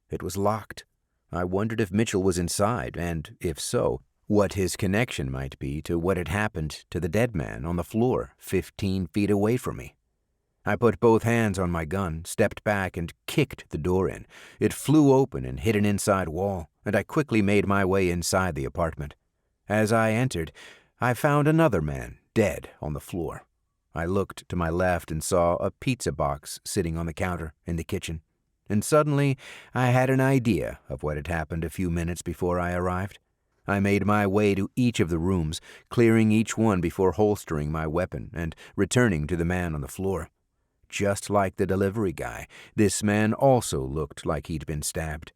S3: It was locked. I wondered if Mitchell was inside, and, if so, what his connection might be to what had happened to the dead man on the floor 15 feet away from me. I put both hands on my gun, stepped back, and kicked the door in. It flew open and hit an inside wall, and I quickly made my way inside the apartment. As I entered, I found another man dead on the floor. I looked to my left and saw a pizza box sitting on the counter in the kitchen. And suddenly, I had an idea of what had happened a few minutes before I arrived. I made my way to each of the rooms, clearing each one before holstering my weapon and returning to the man on the floor. Just like the delivery guy, this man also looked like he'd been stabbed.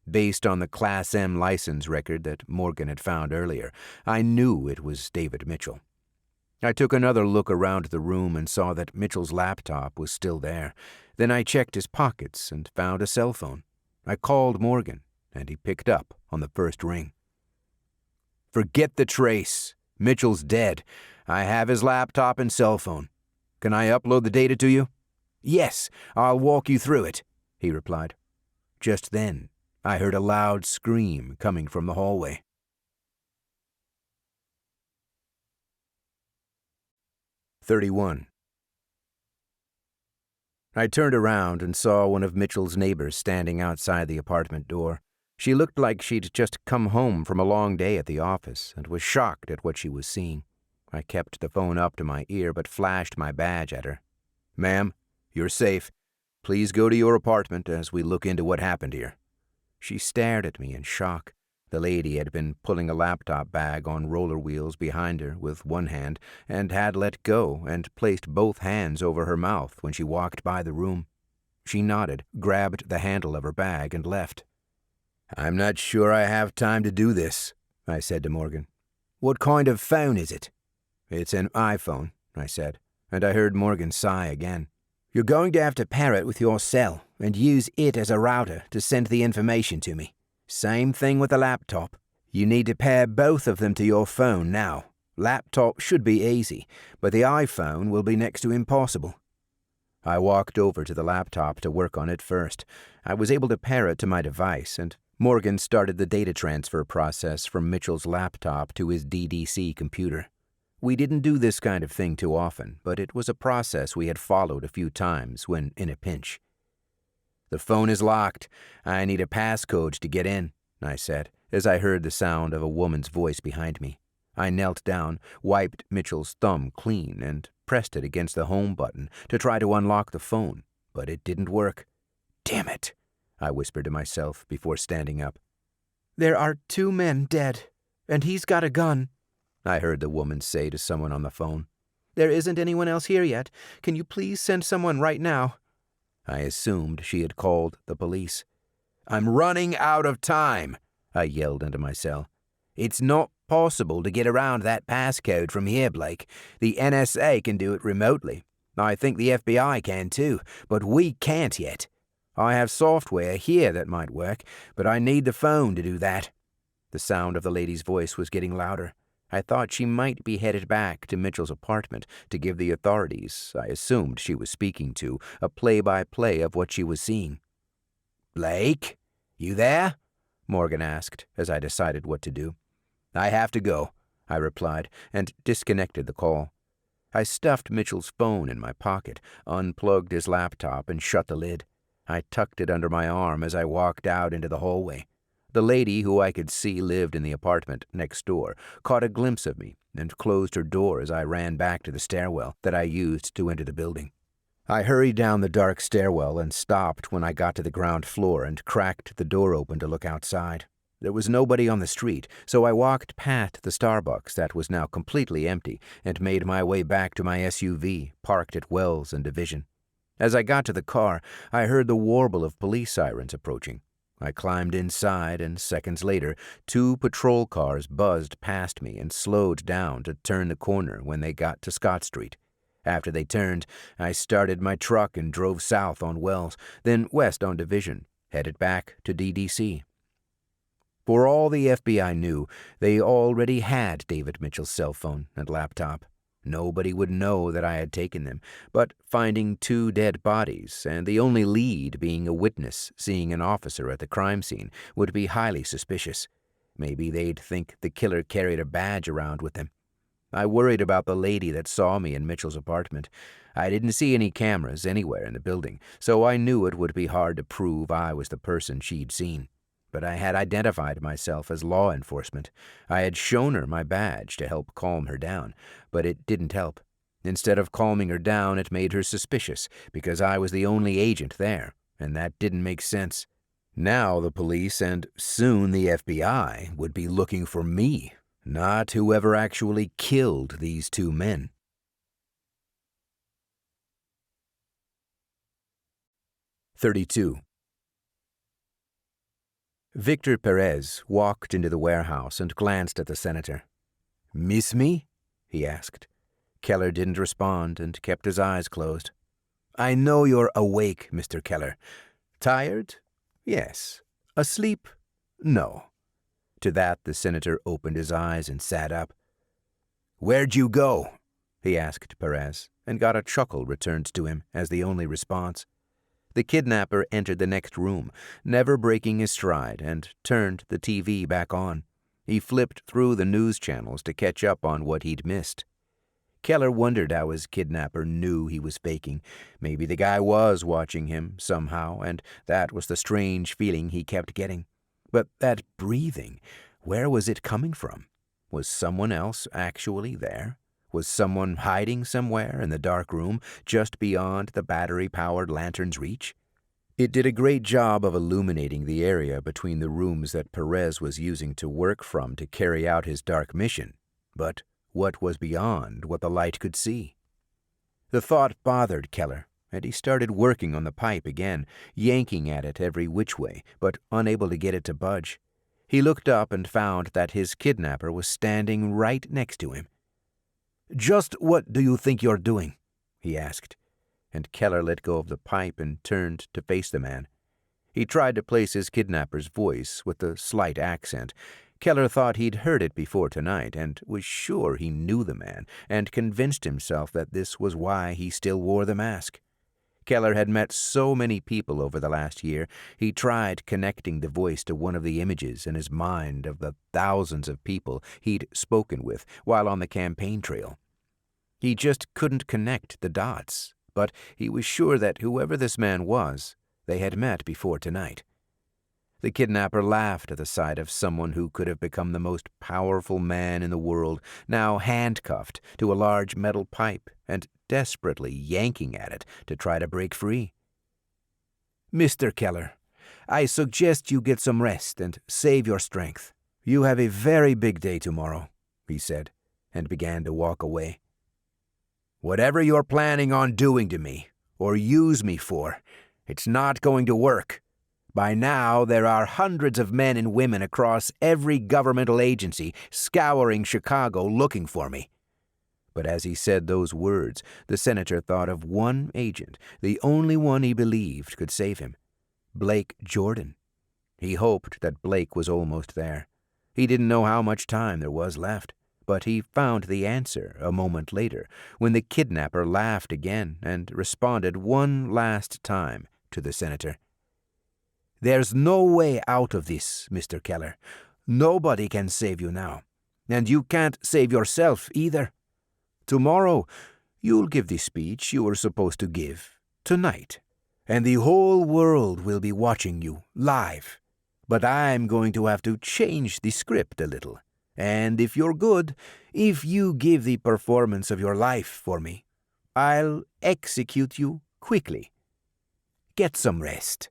S3: Based on the Class M license record that Morgan had found earlier, I knew it was David Mitchell. I took another look around the room and saw that Mitchell's laptop was still there. Then I checked his pockets and found a cell phone. I called Morgan, and he picked up on the first ring. "Forget the trace. Mitchell's dead. I have his laptop and cell phone. Can I upload the data to you?" "Yes, I'll walk you through it," he replied. Just then, I heard a loud scream coming from the hallway. 31. I turned around and saw one of Mitchell's neighbors standing outside the apartment door. She looked like she'd just come home from a long day at the office and was shocked at what she was seeing. I kept the phone up to my ear but flashed my badge at her. "Ma'am, you're safe. Please go to your apartment as we look into what happened here." She stared at me in shock. The lady had been pulling a laptop bag on roller wheels behind her with one hand and had let go and placed both hands over her mouth when she walked by the room. She nodded, grabbed the handle of her bag, and left. "I'm not sure I have time to do this," I said to Morgan. "What kind of phone is it?" "It's an iPhone," I said, and I heard Morgan sigh again. "You're going to have to pair it with your cell and use it as a router to send the information to me. Same thing with the laptop. You need to pair both of them to your phone now. Laptop should be easy, but the iPhone will be next to impossible." I walked over to the laptop to work on it first. I was able to pair it to my device, and Morgan started the data transfer process from Mitchell's laptop to his DDC computer. We didn't do this kind of thing too often, but it was a process we had followed a few times when in a pinch. "The phone is locked. I need a passcode to get in," I said, as I heard the sound of a woman's voice behind me. I knelt down, wiped Mitchell's thumb clean, and pressed it against the home button to try to unlock the phone, but it didn't work. "Damn it," I whispered to myself before standing up.
S2: "There are 2 men dead, and he's got a gun,"
S3: I heard the woman say to someone on the phone.
S2: "There isn't anyone else here yet. Can you please send someone right now?"
S3: I assumed she had called the police. "I'm running out of time," I yelled into my cell. "It's not possible to get around that passcode from here, Blake. The NSA can do it remotely. I think the FBI can too, but we can't yet. I have software here that might work, but I need the phone to do that." The sound of the lady's voice was getting louder. I thought she might be headed back to Mitchell's apartment to give the authorities I assumed she was speaking to a play-by-play of what she was seeing.
S2: "Blake, you there?" Morgan asked as I decided what to do.
S3: "I have to go," I replied, and disconnected the call. I stuffed Mitchell's phone in my pocket, unplugged his laptop, and shut the lid. I tucked it under my arm as I walked out into the hallway. The lady, who I could see lived in the apartment next door, caught a glimpse of me and closed her door as I ran back to the stairwell that I used to enter the building. I hurried down the dark stairwell and stopped when I got to the ground floor and cracked the door open to look outside. There was nobody on the street, so I walked past the Starbucks that was now completely empty and made my way back to my SUV, parked at Wells and Division. As I got to the car, I heard the warble of police sirens approaching. I climbed inside, and seconds later, 2 patrol cars buzzed past me and slowed down to turn the corner when they got to Scott Street. After they turned, I started my truck and drove south on Wells, then west on Division, headed back to DDC. For all the FBI knew, they already had David Mitchell's cell phone and laptop. Nobody would know that I had taken them, but finding 2 dead bodies and the only lead being a witness seeing an officer at the crime scene would be highly suspicious. Maybe they'd think the killer carried a badge around with him. I worried about the lady that saw me in Mitchell's apartment. I didn't see any cameras anywhere in the building, so I knew it would be hard to prove I was the person she'd seen. But I had identified myself as law enforcement. I had shown her my badge to help calm her down, but it didn't help. Instead of calming her down, it made her suspicious, because I was the only agent there, and that didn't make sense. Now the police, and soon the FBI, would be looking for me, not whoever actually killed these 2 men. 32. Victor Perez walked into the warehouse and glanced at the senator. "Miss me?" he asked. Keller didn't respond and kept his eyes closed. "I know you're awake, Mr. Keller. Tired? Yes. Asleep? No." To that, the senator opened his eyes and sat up. "Where'd you go?" he asked Perez, and got a chuckle returned to him as the only response. The kidnapper entered the next room, never breaking his stride, and turned the TV back on. He flipped through the news channels to catch up on what he'd missed. Keller wondered how his kidnapper knew he was faking. Maybe the guy was watching him somehow, and that was the strange feeling he kept getting. But that breathing, where was it coming from? Was someone else actually there? Was someone hiding somewhere in the dark room just beyond the battery-powered lantern's reach? It did a great job of illuminating the area between the rooms that Perez was using to work from to carry out his dark mission. But what was beyond what the light could see? The thought bothered Keller, and he started working on the pipe again, yanking at it every which way, but unable to get it to budge. He looked up and found that his kidnapper was standing right next to him. "Just what do you think you're doing?" he asked, and Keller let go of the pipe and turned to face the man. He tried to place his kidnapper's voice with a slight accent. Keller thought he'd heard it before tonight and was sure he knew the man, and convinced himself that this was why he still wore the mask. Keller had met so many people over the last year, he tried connecting the voice to one of the images in his mind of the thousands of people he'd spoken with while on the campaign trail. He just couldn't connect the dots, but he was sure that whoever this man was, they had met before tonight. The kidnapper laughed at the sight of someone who could have become the most powerful man in the world, now handcuffed to a large metal pipe and desperately yanking at it to try to break free. "Mr. Keller, I suggest you get some rest and save your strength. You have a very big day tomorrow," he said, and began to walk away. "Whatever you're planning on doing to me, or use me for, it's not going to work. By now, there are hundreds of men and women across every governmental agency scouring Chicago looking for me." But as he said those words, the senator thought of one agent, the only one he believed could save him, Blake Jordan. He hoped that Blake was almost there. He didn't know how much time there was left, but he found the answer a moment later when the kidnapper laughed again and responded one last time to the senator. "There's no way out of this, Mr. Keller. Nobody can save you now, and you can't save yourself either. Tomorrow, you'll give the speech you were supposed to give tonight, and the whole world will be watching you live. But I'm going to have to change the script a little. And if you're good, if you give the performance of your life for me, I'll execute you quickly. Get some rest."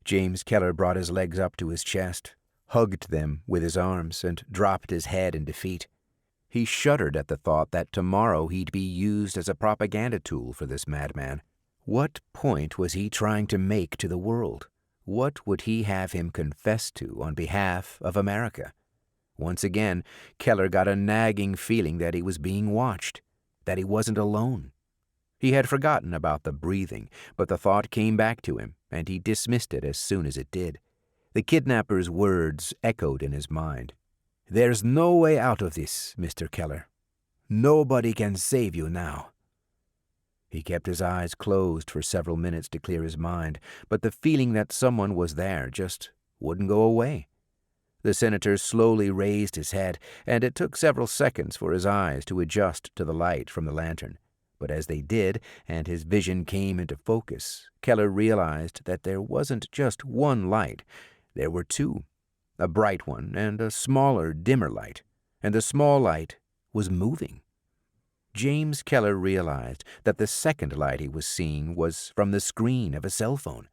S3: James Keller brought his legs up to his chest, hugged them with his arms, and dropped his head in defeat. He shuddered at the thought that tomorrow he'd be used as a propaganda tool for this madman. What point was he trying to make to the world? What would he have him confess to on behalf of America? Once again, Keller got a nagging feeling that he was being watched, that he wasn't alone. He had forgotten about the breathing, but the thought came back to him, and he dismissed it as soon as it did. The kidnapper's words echoed in his mind. "There's no way out of this, Mr. Keller. Nobody can save you now." He kept his eyes closed for several minutes to clear his mind, but the feeling that someone was there just wouldn't go away. The senator slowly raised his head, and it took several seconds for his eyes to adjust to the light from the lantern. But as they did, and his vision came into focus, Keller realized that there wasn't just one light. There were two, a bright one and a smaller, dimmer light, and the small light was moving. James Keller realized that the second light he was seeing was from the screen of a cell phone.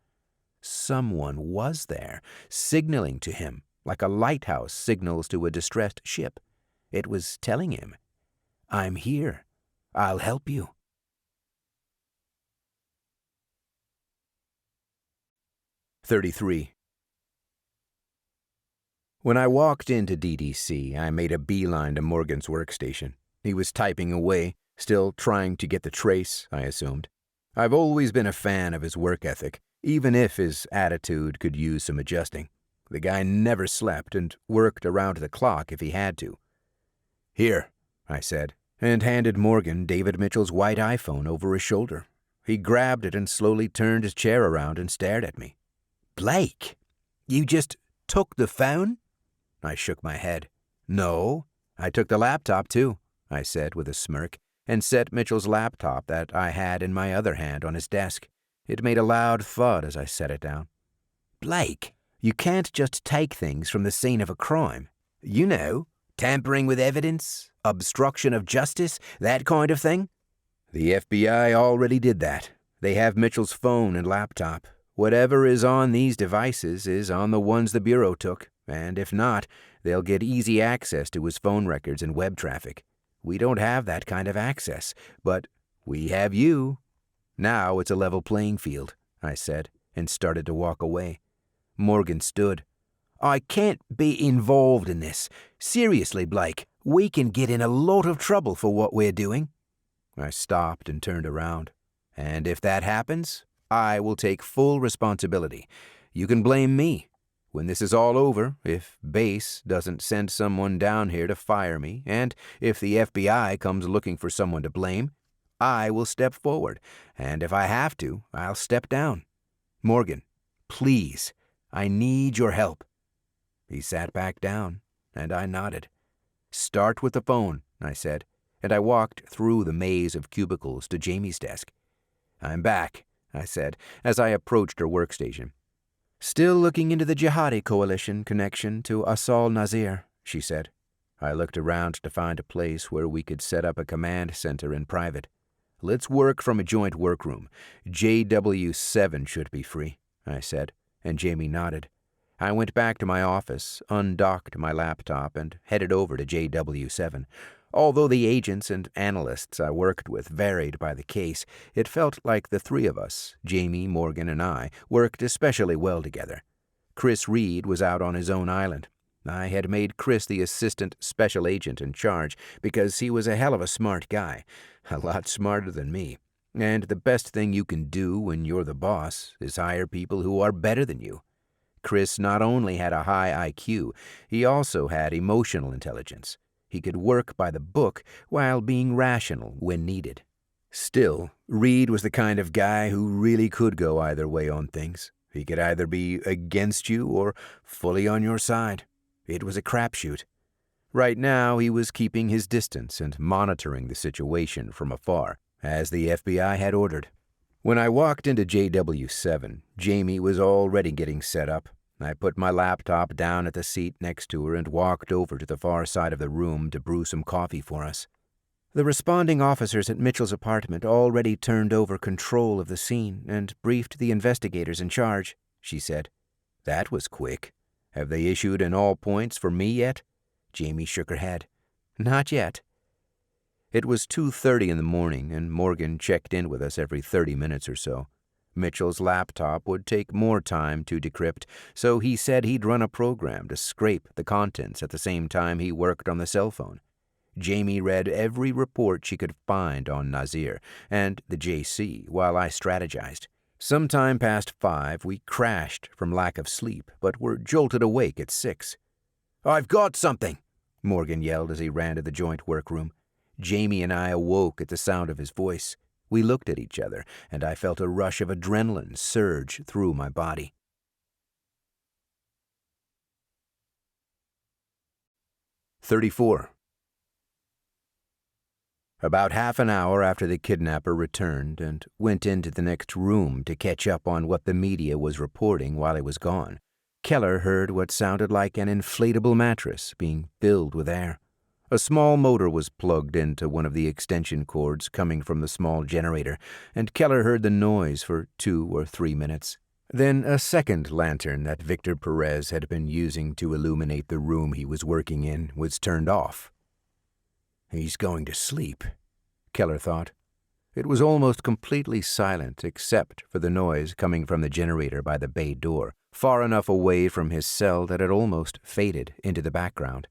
S3: Someone was there, signaling to him, like a lighthouse signals to a distressed ship. It was telling him, "I'm here. I'll help you." "33. When I walked into DDC, I made a beeline to Morgan's workstation. He was typing away, still trying to get the trace, I assumed. I've always been a fan of his work ethic, even if his attitude could use some adjusting. The guy never slept and worked around the clock if he had to. "Here," I said, and handed Morgan David Mitchell's white iPhone over his shoulder. He grabbed it and slowly turned his chair around and stared at me. "Blake, you just took the phone?" I shook my head. "No, I took the laptop too," I said with a smirk, and set Mitchell's laptop that I had in my other hand on his desk. It made a loud thud as I set it down. "Blake, you can't just take things from the scene of a crime. You know, tampering with evidence, obstruction of justice, that kind of thing." "The FBI already did that. They have Mitchell's phone and laptop. Whatever is on these devices is on the ones the Bureau took, and if not, they'll get easy access to his phone records and web traffic. We don't have that kind of access, but we have you. Now it's a level playing field," I said, and started to walk away. Morgan stood. "I can't be involved in this. Seriously, Blake, we can get in a lot of trouble for what we're doing." I stopped and turned around. "And if that happens, I will take full responsibility. You can blame me. When this is all over, if Base doesn't send someone down here to fire me, and if the FBI comes looking for someone to blame, I will step forward, and if I have to, I'll step down. Morgan, please, I need your help." He sat back down, and I nodded. "Start with the phone," I said, and I walked through the maze of cubicles to Jamie's desk. "I'm back," I said, as I approached her workstation. "Still looking into the Jihadi Coalition connection to Asal Nazir," she said. I looked around to find a place where we could set up a command center in private. "Let's work from a joint workroom. JW7 should be free," I said, and Jamie nodded. I went back to my office, undocked my laptop, and headed over to JW7. Although the agents and analysts I worked with varied by the case, it felt like the three of us, Jamie, Morgan, and I, worked especially well together. Chris Reed was out on his own island. I had made Chris the assistant special agent in charge because he was a hell of a smart guy, a lot smarter than me. And the best thing you can do when you're the boss is hire people who are better than you. Chris not only had a high IQ, he also had emotional intelligence. He could work by the book while being rational when needed. Still, Reed was the kind of guy who really could go either way on things. He could either be against you or fully on your side. It was a crapshoot. Right now, he was keeping his distance and monitoring the situation from afar, as the FBI had ordered. When I walked into JW7, Jamie was already getting set up. I put my laptop down at the seat next to her and walked over to the far side of the room to brew some coffee for us. The responding officers at Mitchell's apartment already turned over control of the scene and briefed the investigators in charge, she said. That was quick. Have they issued an all points for me yet? Jamie shook her head. Not yet. It was 2:30 in the morning, and Morgan checked in with us every 30 minutes or so. Mitchell's laptop would take more time to decrypt, so he said he'd run a program to scrape the contents at the same time he worked on the cell phone. Jamie read every report she could find on Nazir and the JC while I strategized. Sometime past 5, we crashed from lack of sleep, but were jolted awake at 6. "I've got something!" Morgan yelled as he ran to the joint workroom. Jamie and I awoke at the sound of his voice. We looked at each other, and I felt a rush of adrenaline surge through my body. 34. About half an hour after the kidnapper returned and went into the next room to catch up on what the media was reporting while he was gone, Keller heard what sounded like an inflatable mattress being filled with air. A small motor was plugged into one of the extension cords coming from the small generator, and Keller heard the noise for 2 or 3 minutes. Then a second lantern that Victor Perez had been using to illuminate the room he was working in was turned off. He's going to sleep, Keller thought. It was almost completely silent except for the noise coming from the generator by the bay door, far enough away from his cell that it almost faded into the background.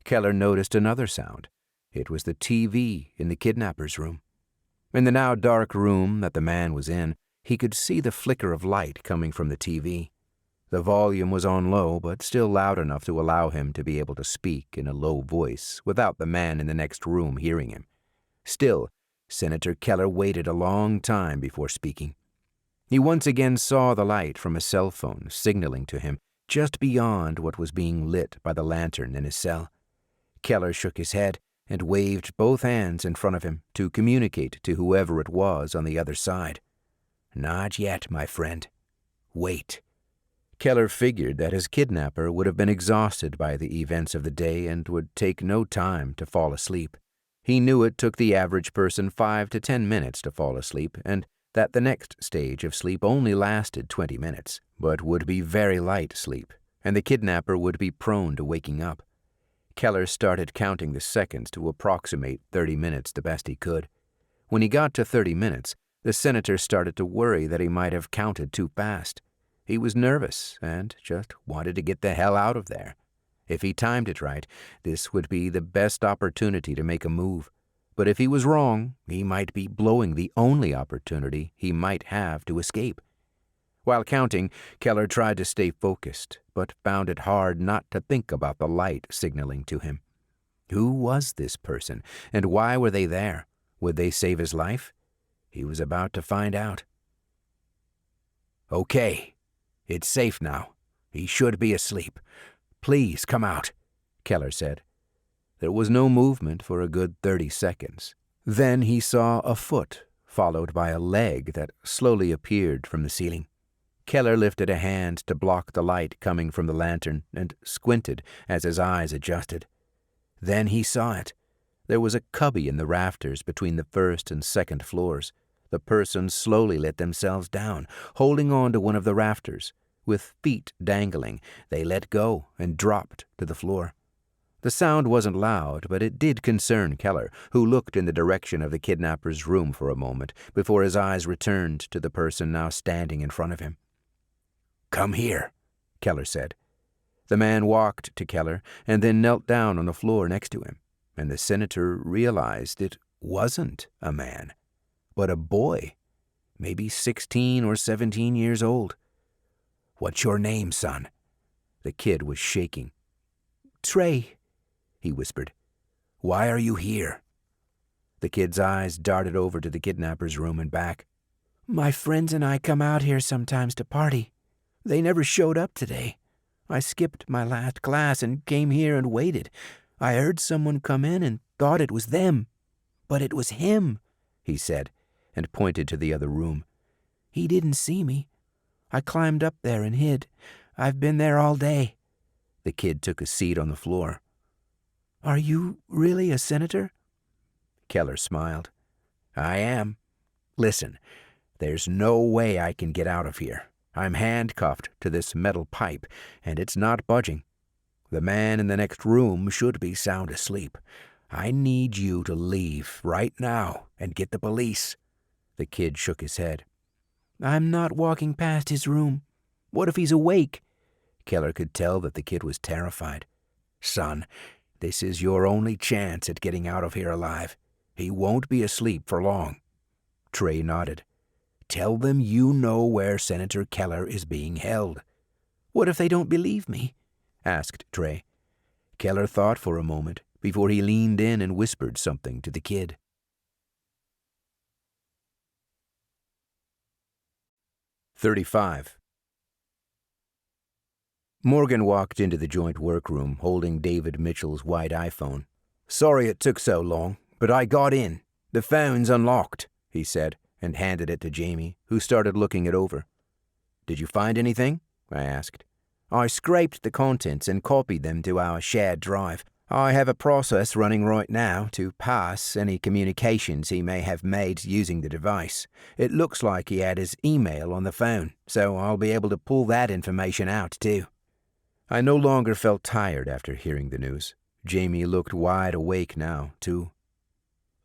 S3: Keller noticed another sound. It was the TV in the kidnapper's room. In the now dark room that the man was in, he could see the flicker of light coming from the TV. The volume was on low, but still loud enough to allow him to be able to speak in a low voice without the man in the next room hearing him. Still, Senator Keller waited a long time before speaking. He once again saw the light from a cell phone signaling to him just beyond what was being lit by the lantern in his cell. Keller shook his head and waved both hands in front of him to communicate to whoever it was on the other side. Not yet, my friend. Wait. Keller figured that his kidnapper would have been exhausted by the events of the day and would take no time to fall asleep. He knew it took the average person 5 to 10 minutes to fall asleep, and that the next stage of sleep only lasted 20 minutes, but would be very light sleep, and the kidnapper would be prone to waking up. Keller started counting the seconds to approximate 30 minutes the best he could. When he got to 30 minutes, the senator started to worry that he might have counted too fast. He was nervous and just wanted to get the hell out of there. If he timed it right, this would be the best opportunity to make a move. But if he was wrong, he might be blowing the only opportunity he might have to escape. While counting, Keller tried to stay focused, but found it hard not to think about the light signaling to him. Who was this person, and why were they there? Would they save his life? He was about to find out. Okay. It's safe now. He should be asleep. Please come out, Keller said. There was no movement for a good 30 seconds. Then he saw a foot, followed by a leg that slowly appeared from the ceiling. Keller lifted a hand to block the light coming from the lantern and squinted as his eyes adjusted. Then he saw it. There was a cubby in the rafters between the first and second floors. The person slowly let themselves down, holding on to one of the rafters. With feet dangling, they let go and dropped to the floor. The sound wasn't loud, but it did concern Keller, who looked in the direction of the kidnapper's room for a moment before his eyes returned to the person now standing in front of him. Come here, Keller said. The man walked to Keller and then knelt down on the floor next to him, and the senator realized it wasn't a man, but a boy, maybe 16 or 17 years old. What's your name, son?" The kid was shaking.
S2: "Trey,"
S3: he whispered. "Why are you here?" The kid's eyes darted over to the kidnapper's room and back.
S2: "My friends and I come out here sometimes to party. They never showed up today. I skipped my last class and came here and waited. I heard someone come in and thought it was them. But it was him," he said, and pointed to the other room. "He didn't see me. I climbed up there and hid. I've been there all day."
S3: The kid took a seat on the floor.
S2: "Are you really a senator?"
S3: Keller smiled. "I am. Listen, there's no way I can get out of here. I'm handcuffed to this metal pipe, and it's not budging. The man in the next room should be sound asleep. I need you to leave right now and get the police." The kid shook his head.
S2: "I'm not walking past his room. What if he's awake?"
S3: Keller could tell that the kid was terrified. "Son, this is your only chance at getting out of here alive. He won't be asleep for long." Trey nodded. "Tell them you know where Senator Keller is being held."
S2: "What if they don't believe me?"
S3: asked Trey. Keller thought for a moment before he leaned in and whispered something to the kid. 35. Morgan walked into the joint workroom holding David Mitchell's white iPhone. "Sorry it took so long, but I got in. The phone's unlocked," he said, and handed it to Jamie, who started looking it over. "Did you find anything?" I asked. "I scraped the contents and copied them to our shared drive. I have a process running right now to pass any communications he may have made using the device. It looks like he had his email on the phone, so I'll be able to pull that information out, too." I no longer felt tired after hearing the news. Jamie looked wide awake now, too.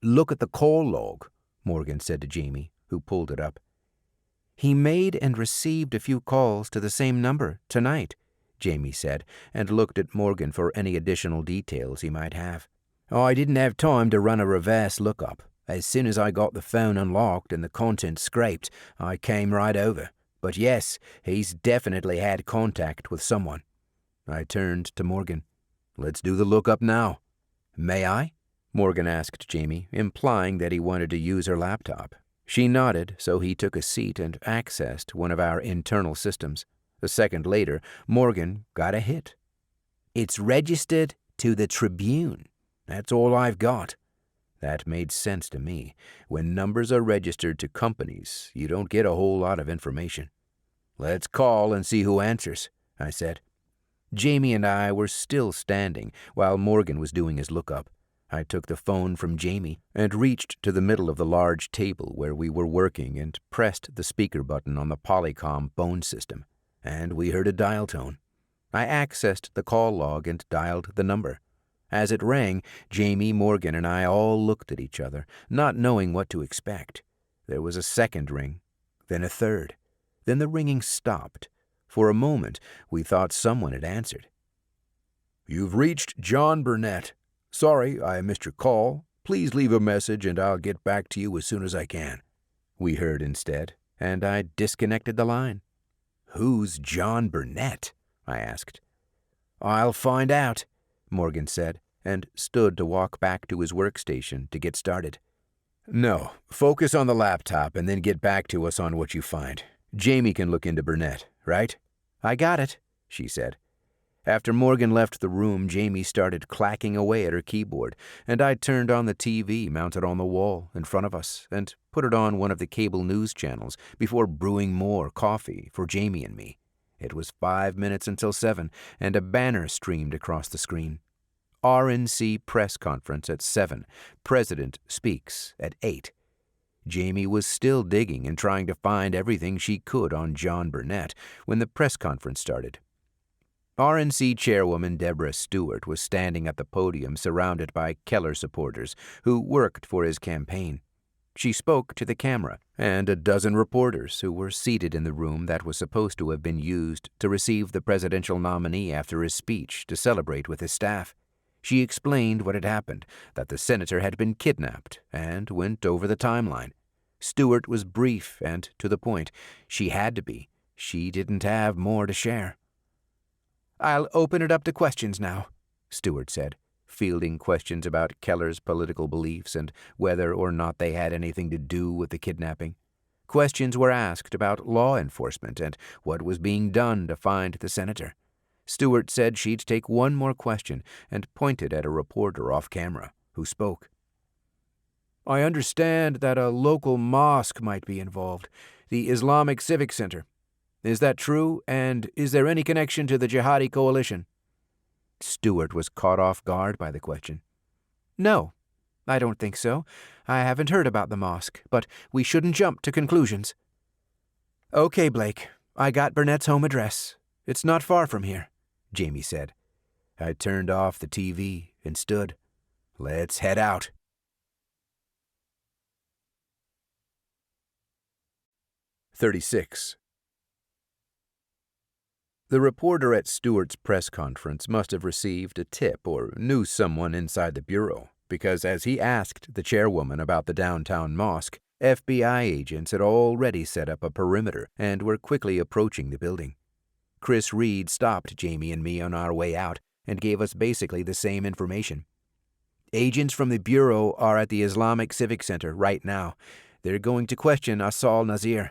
S3: "Look at the call log," Morgan said to Jamie, who pulled it up.
S2: "He made and received a few calls to the same number tonight," Jamie said, and looked at Morgan for any additional details he might have.
S3: "I didn't have time to run a reverse lookup. As soon as I got the phone unlocked and the contents scraped, I came right over. But yes, he's definitely had contact with someone." I turned to Morgan. "Let's do the lookup now." "May I?" Morgan asked Jamie, implying that he wanted to use her laptop. She nodded, so he took a seat and accessed one of our internal systems. A second later, Morgan got a hit. "It's registered to the Tribune. That's all I've got." That made sense to me. When numbers are registered to companies, you don't get a whole lot of information. "Let's call and see who answers," I said. Jamie and I were still standing while Morgan was doing his lookup. I took the phone from Jamie and reached to the middle of the large table where we were working and pressed the speaker button on the Polycom phone system, and we heard a dial tone. I accessed the call log and dialed the number. As it rang, Jamie, Morgan, and I all looked at each other, not knowing what to expect. There was a second ring, then a third. Then the ringing stopped. For a moment, we thought someone had answered. "You've reached John Burnett. Sorry, I missed your call. Please leave a message and I'll get back to you as soon as I can," we heard instead, and I disconnected the line. "Who's John Burnett?" I asked. "I'll find out," Morgan said, and stood to walk back to his workstation to get started. "No, focus on the laptop and then get back to us on what you find. Jamie can look into Burnett, right?" "I got it," she said. After Morgan left the room, Jamie started clacking away at her keyboard, and I turned on the TV mounted on the wall in front of us and put it on one of the cable news channels before brewing more coffee for Jamie and me. It was 5 minutes until 7, and a banner streamed across the screen. RNC press conference at 7. President speaks at 8. Jamie was still digging and trying to find everything she could on John Burnett when the press conference started. RNC Chairwoman Deborah Stewart was standing at the podium surrounded by Keller supporters who worked for his campaign. She spoke to the camera and a dozen reporters who were seated in the room that was supposed to have been used to receive the presidential nominee after his speech to celebrate with his staff. She explained what had happened, that the senator had been kidnapped, and went over the timeline. Stewart was brief and to the point. She had to be.
S2: She didn't have more to share. "I'll open it up to questions now," Stewart said, fielding questions about Keller's political beliefs and whether or not they had anything to do with the kidnapping. Questions were asked about law enforcement and what was being done to find the senator. Stewart said she'd take one more question and pointed at a reporter off camera, who spoke. "I understand that a local mosque might be involved, the Islamic Civic Center. Is that true, and is there any connection to the jihadi coalition?" Stewart was caught off guard by the question. "No, I don't think so. I haven't heard about the mosque, but we shouldn't jump to conclusions." "Okay, Blake, I got Burnett's home address. It's not far from here," Jamie said. I turned off the TV and stood. "Let's head out." "36. The reporter at Stewart's press conference must have received a tip or knew someone inside the bureau, because as he asked the chairwoman about the downtown mosque, FBI agents had already set up a perimeter and were quickly approaching the building. Chris Reed stopped Jamie and me on our way out and gave us basically the same information. "Agents from the bureau are at the Islamic Civic Center right now. They're going to question Asal Nazir."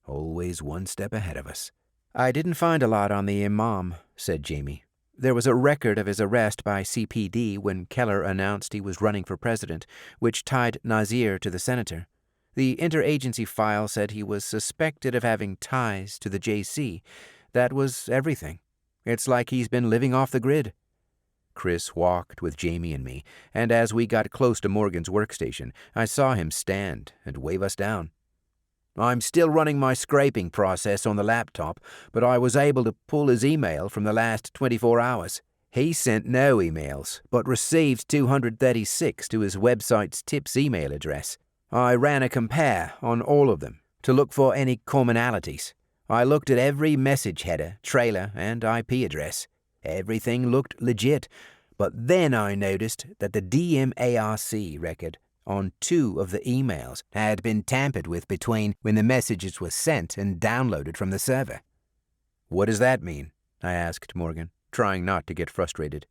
S2: Always one step ahead of us. "I didn't find a lot on the imam," said Jamie. "There was a record of his arrest by CPD when Keller announced he was running for president, which tied Nazir to the senator. The interagency file said he was suspected of having ties to the JC. That was everything. It's like he's been living off the grid." Chris walked with Jamie and me, and as we got close to Morgan's workstation, I saw him stand and wave us down. "I'm still running my scraping process on the laptop, but I was able to pull his email from the last 24 hours. He sent no emails, but received 236 to his website's tips email address. I ran a compare on all of them to look for any commonalities. I looked at every message header, trailer, and IP address. Everything looked legit, but then I noticed that the DMARC record on 2 of the emails had been tampered with between when the messages were sent and downloaded from the server." "What does that mean?" I asked Morgan, trying not to get frustrated.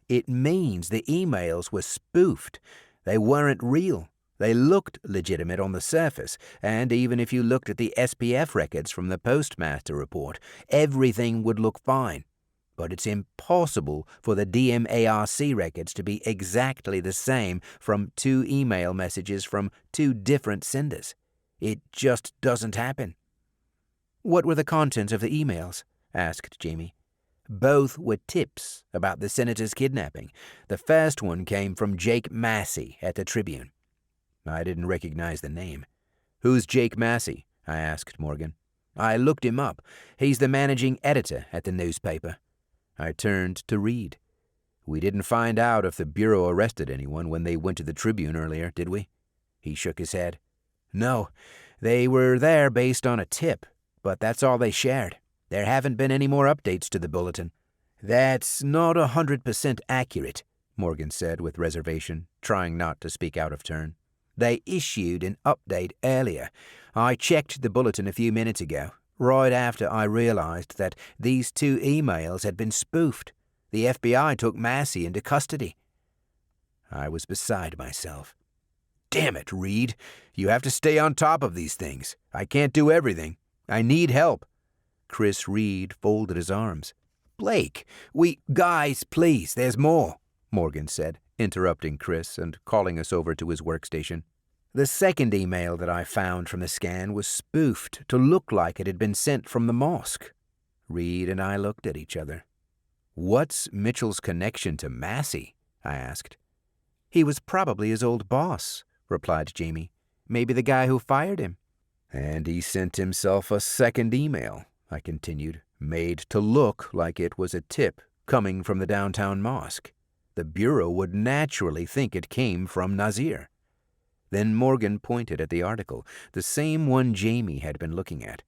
S2: "It means the emails were spoofed. They weren't real. They looked legitimate on the surface, and even if you looked at the SPF records from the postmaster report, everything would look fine. But it's impossible for the DMARC records to be exactly the same from 2 email messages from 2 different senders. It just doesn't happen." "What were the contents of the emails?" asked Jamie. "Both were tips about the senator's kidnapping. The first one came from Jake Massey at the Tribune." I didn't recognize the name. "Who's Jake Massey?" I asked Morgan. "I looked him up. He's the managing editor at the newspaper." I turned to Reed. "We didn't find out if the Bureau arrested anyone when they went to the Tribune earlier, did we?" He shook his head. "No, they were there based on a tip, but that's all they shared. There haven't been any more updates to the bulletin." "That's not 100% accurate," Morgan said with reservation, trying not to speak out of turn. "They issued an update earlier. I checked the bulletin a few minutes ago, right after I realized that these 2 emails had been spoofed. The FBI took Massey into custody." I was beside myself. "Damn it, Reed. You have to stay on top of these things. I can't do everything. I need help." Chris Reed folded his arms. "Blake, Guys, please, there's more," Morgan said, interrupting Chris and calling us over to his workstation. "The second email that I found from the scan was spoofed to look like it had been sent from the mosque." Reed and I looked at each other. "What's Mitchell's connection to Massey?" I asked. "He was probably his old boss," replied Jamie. "Maybe the guy who fired him." "And he sent himself a second email," I continued, "made to look like it was a tip coming from the downtown mosque. The Bureau would naturally think it came from Nazir." Then Morgan pointed at the article, the same one Jamie had been looking at.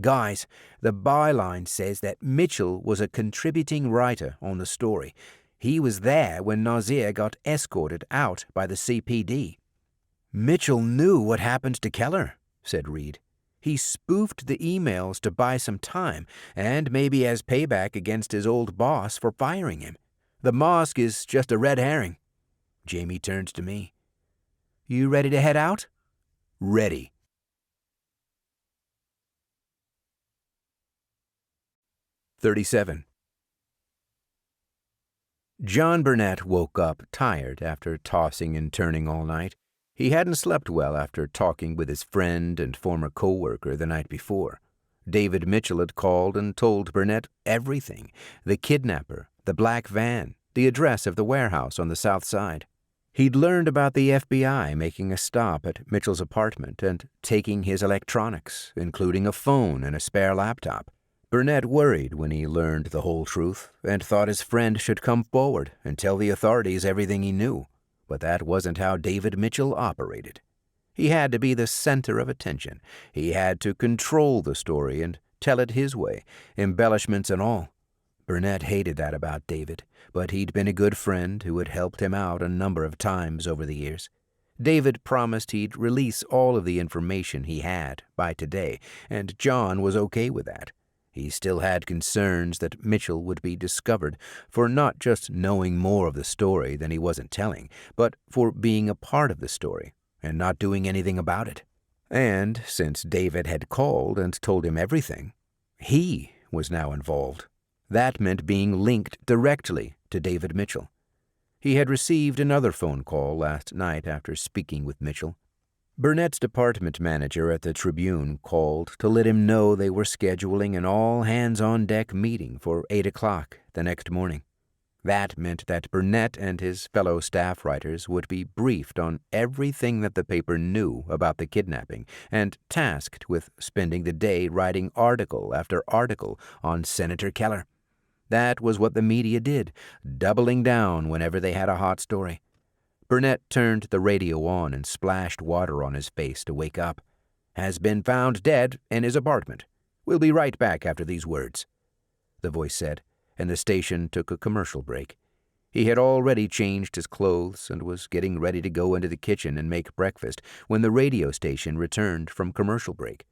S2: "Guys, the byline says that Mitchell was a contributing writer on the story. He was there when Nazir got escorted out by the CPD." "Mitchell knew what happened to Keller," said Reed. He spoofed the emails to buy some time, and maybe as payback against his old boss for firing him. The mosque is just a red herring. Jamie turned to me. You ready to head out?
S1: Ready. $37. John Burnett woke up tired after tossing and turning all night. He hadn't slept well after talking with his friend and former co-worker the night before. David Mitchell had called and told Burnett everything: the kidnapper, the black van, the address of the warehouse on the south side. He'd learned about the FBI making a stop at Mitchell's apartment and taking his electronics, including a phone and a spare laptop. Burnett worried when he learned the whole truth and thought his friend should come forward and tell the authorities everything he knew. But that wasn't how David Mitchell operated. He had to be the center of attention. He had to control the story and tell it his way, embellishments and all. Burnett hated that about David, but he'd been a good friend who had helped him out a number of times over the years. David promised he'd release all of the information he had by today, and John was okay with that. He still had concerns that Mitchell would be discovered for not just knowing more of the story than he wasn't telling, but for being a part of the story and not doing anything about it. And since David had called and told him everything, he was now involved. That meant being linked directly to David Mitchell. He had received another phone call last night after speaking with Mitchell. Burnett's department manager at the Tribune called to let him know they were scheduling an all-hands-on-deck meeting for 8 o'clock the next morning. That meant that Burnett and his fellow staff writers would be briefed on everything that the paper knew about the kidnapping and tasked with spending the day writing article after article on Senator Keller. That was what the media did, doubling down whenever they had a hot story. Burnett turned the radio on and splashed water on his face to wake up. Has been found dead in his apartment. We'll be right back after these words, the voice said, and the station took a commercial break. He had already changed his clothes and was getting ready to go into the kitchen and make breakfast when the radio station returned from commercial break.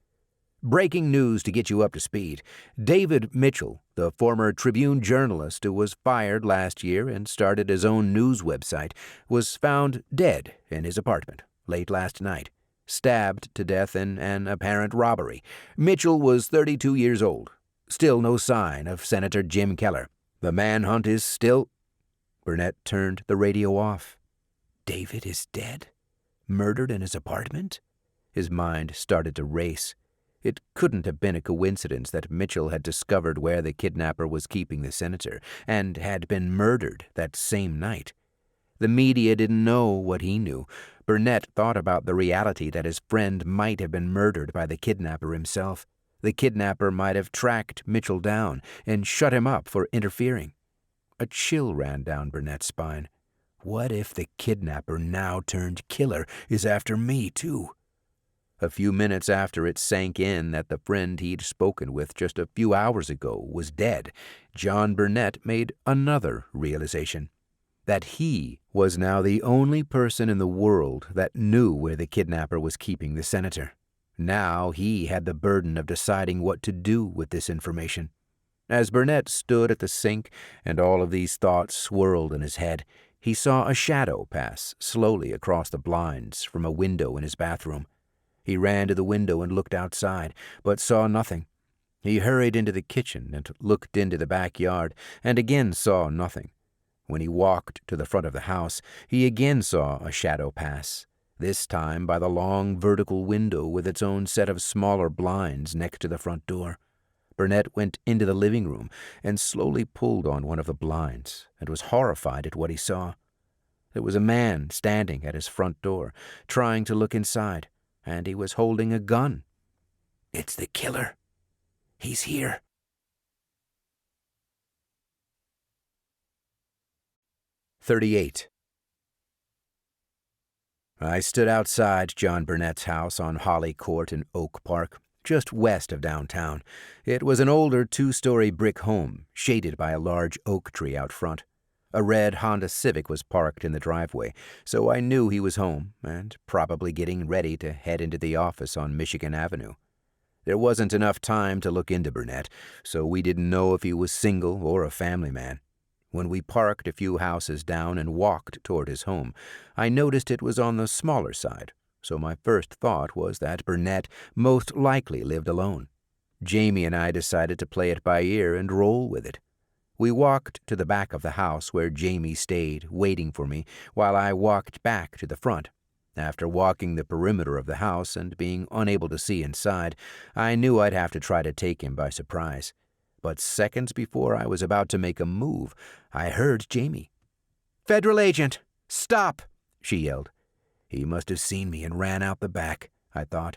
S1: Breaking news to get you up to speed. David Mitchell, the former Tribune journalist who was fired last year and started his own news website, was found dead in his apartment late last night, stabbed to death in an apparent robbery. Mitchell was 32 years old. Still no sign of Senator Jim Keller. The manhunt is still... Burnett turned the radio off. David is dead? Murdered in his apartment? His mind started to race. It couldn't have been a coincidence that Mitchell had discovered where the kidnapper was keeping the senator and had been murdered that same night. The media didn't know what he knew. Burnett thought about the reality that his friend might have been murdered by the kidnapper himself. The kidnapper might have tracked Mitchell down and shut him up for interfering. A chill ran down Burnett's spine. What if the kidnapper now turned killer is after me, too? A few minutes after it sank in that the friend he'd spoken with just a few hours ago was dead, John Burnett made another realization: that he was now the only person in the world that knew where the kidnapper was keeping the senator. Now he had the burden of deciding what to do with this information. As Burnett stood at the sink and all of these thoughts swirled in his head, he saw a shadow pass slowly across the blinds from a window in his bathroom. He ran to the window and looked outside, but saw nothing. He hurried into the kitchen and looked into the backyard, and again saw nothing. When he walked to the front of the house, he again saw a shadow pass, this time by the long vertical window with its own set of smaller blinds next to the front door. Burnett went into the living room and slowly pulled on one of the blinds and was horrified at what he saw. There was a man standing at his front door, trying to look inside, and he was holding a gun. It's the killer. He's here. $38. I stood outside John Burnett's house on Holly Court in Oak Park, just west of downtown. It was an older two-story brick home, shaded by a large oak tree out front. A red Honda Civic was parked in the driveway, so I knew he was home and probably getting ready to head into the office on Michigan Avenue.
S3: There wasn't enough time to look into Burnett, so we didn't know if he was single or a family man. When we parked a few houses down and walked toward his home, I noticed it was on the smaller side, so my first thought was that Burnett most likely lived alone. Jamie and I decided to play it by ear and roll with it. We walked to the back of the house where Jamie stayed, waiting for me, while I walked back to the front. After walking the perimeter of the house and being unable to see inside, I knew I'd have to try to take him by surprise. But seconds before I was about to make a move, I heard Jamie.
S2: "Federal agent! Stop!"
S3: she yelled. He must have seen me and ran out the back, I thought.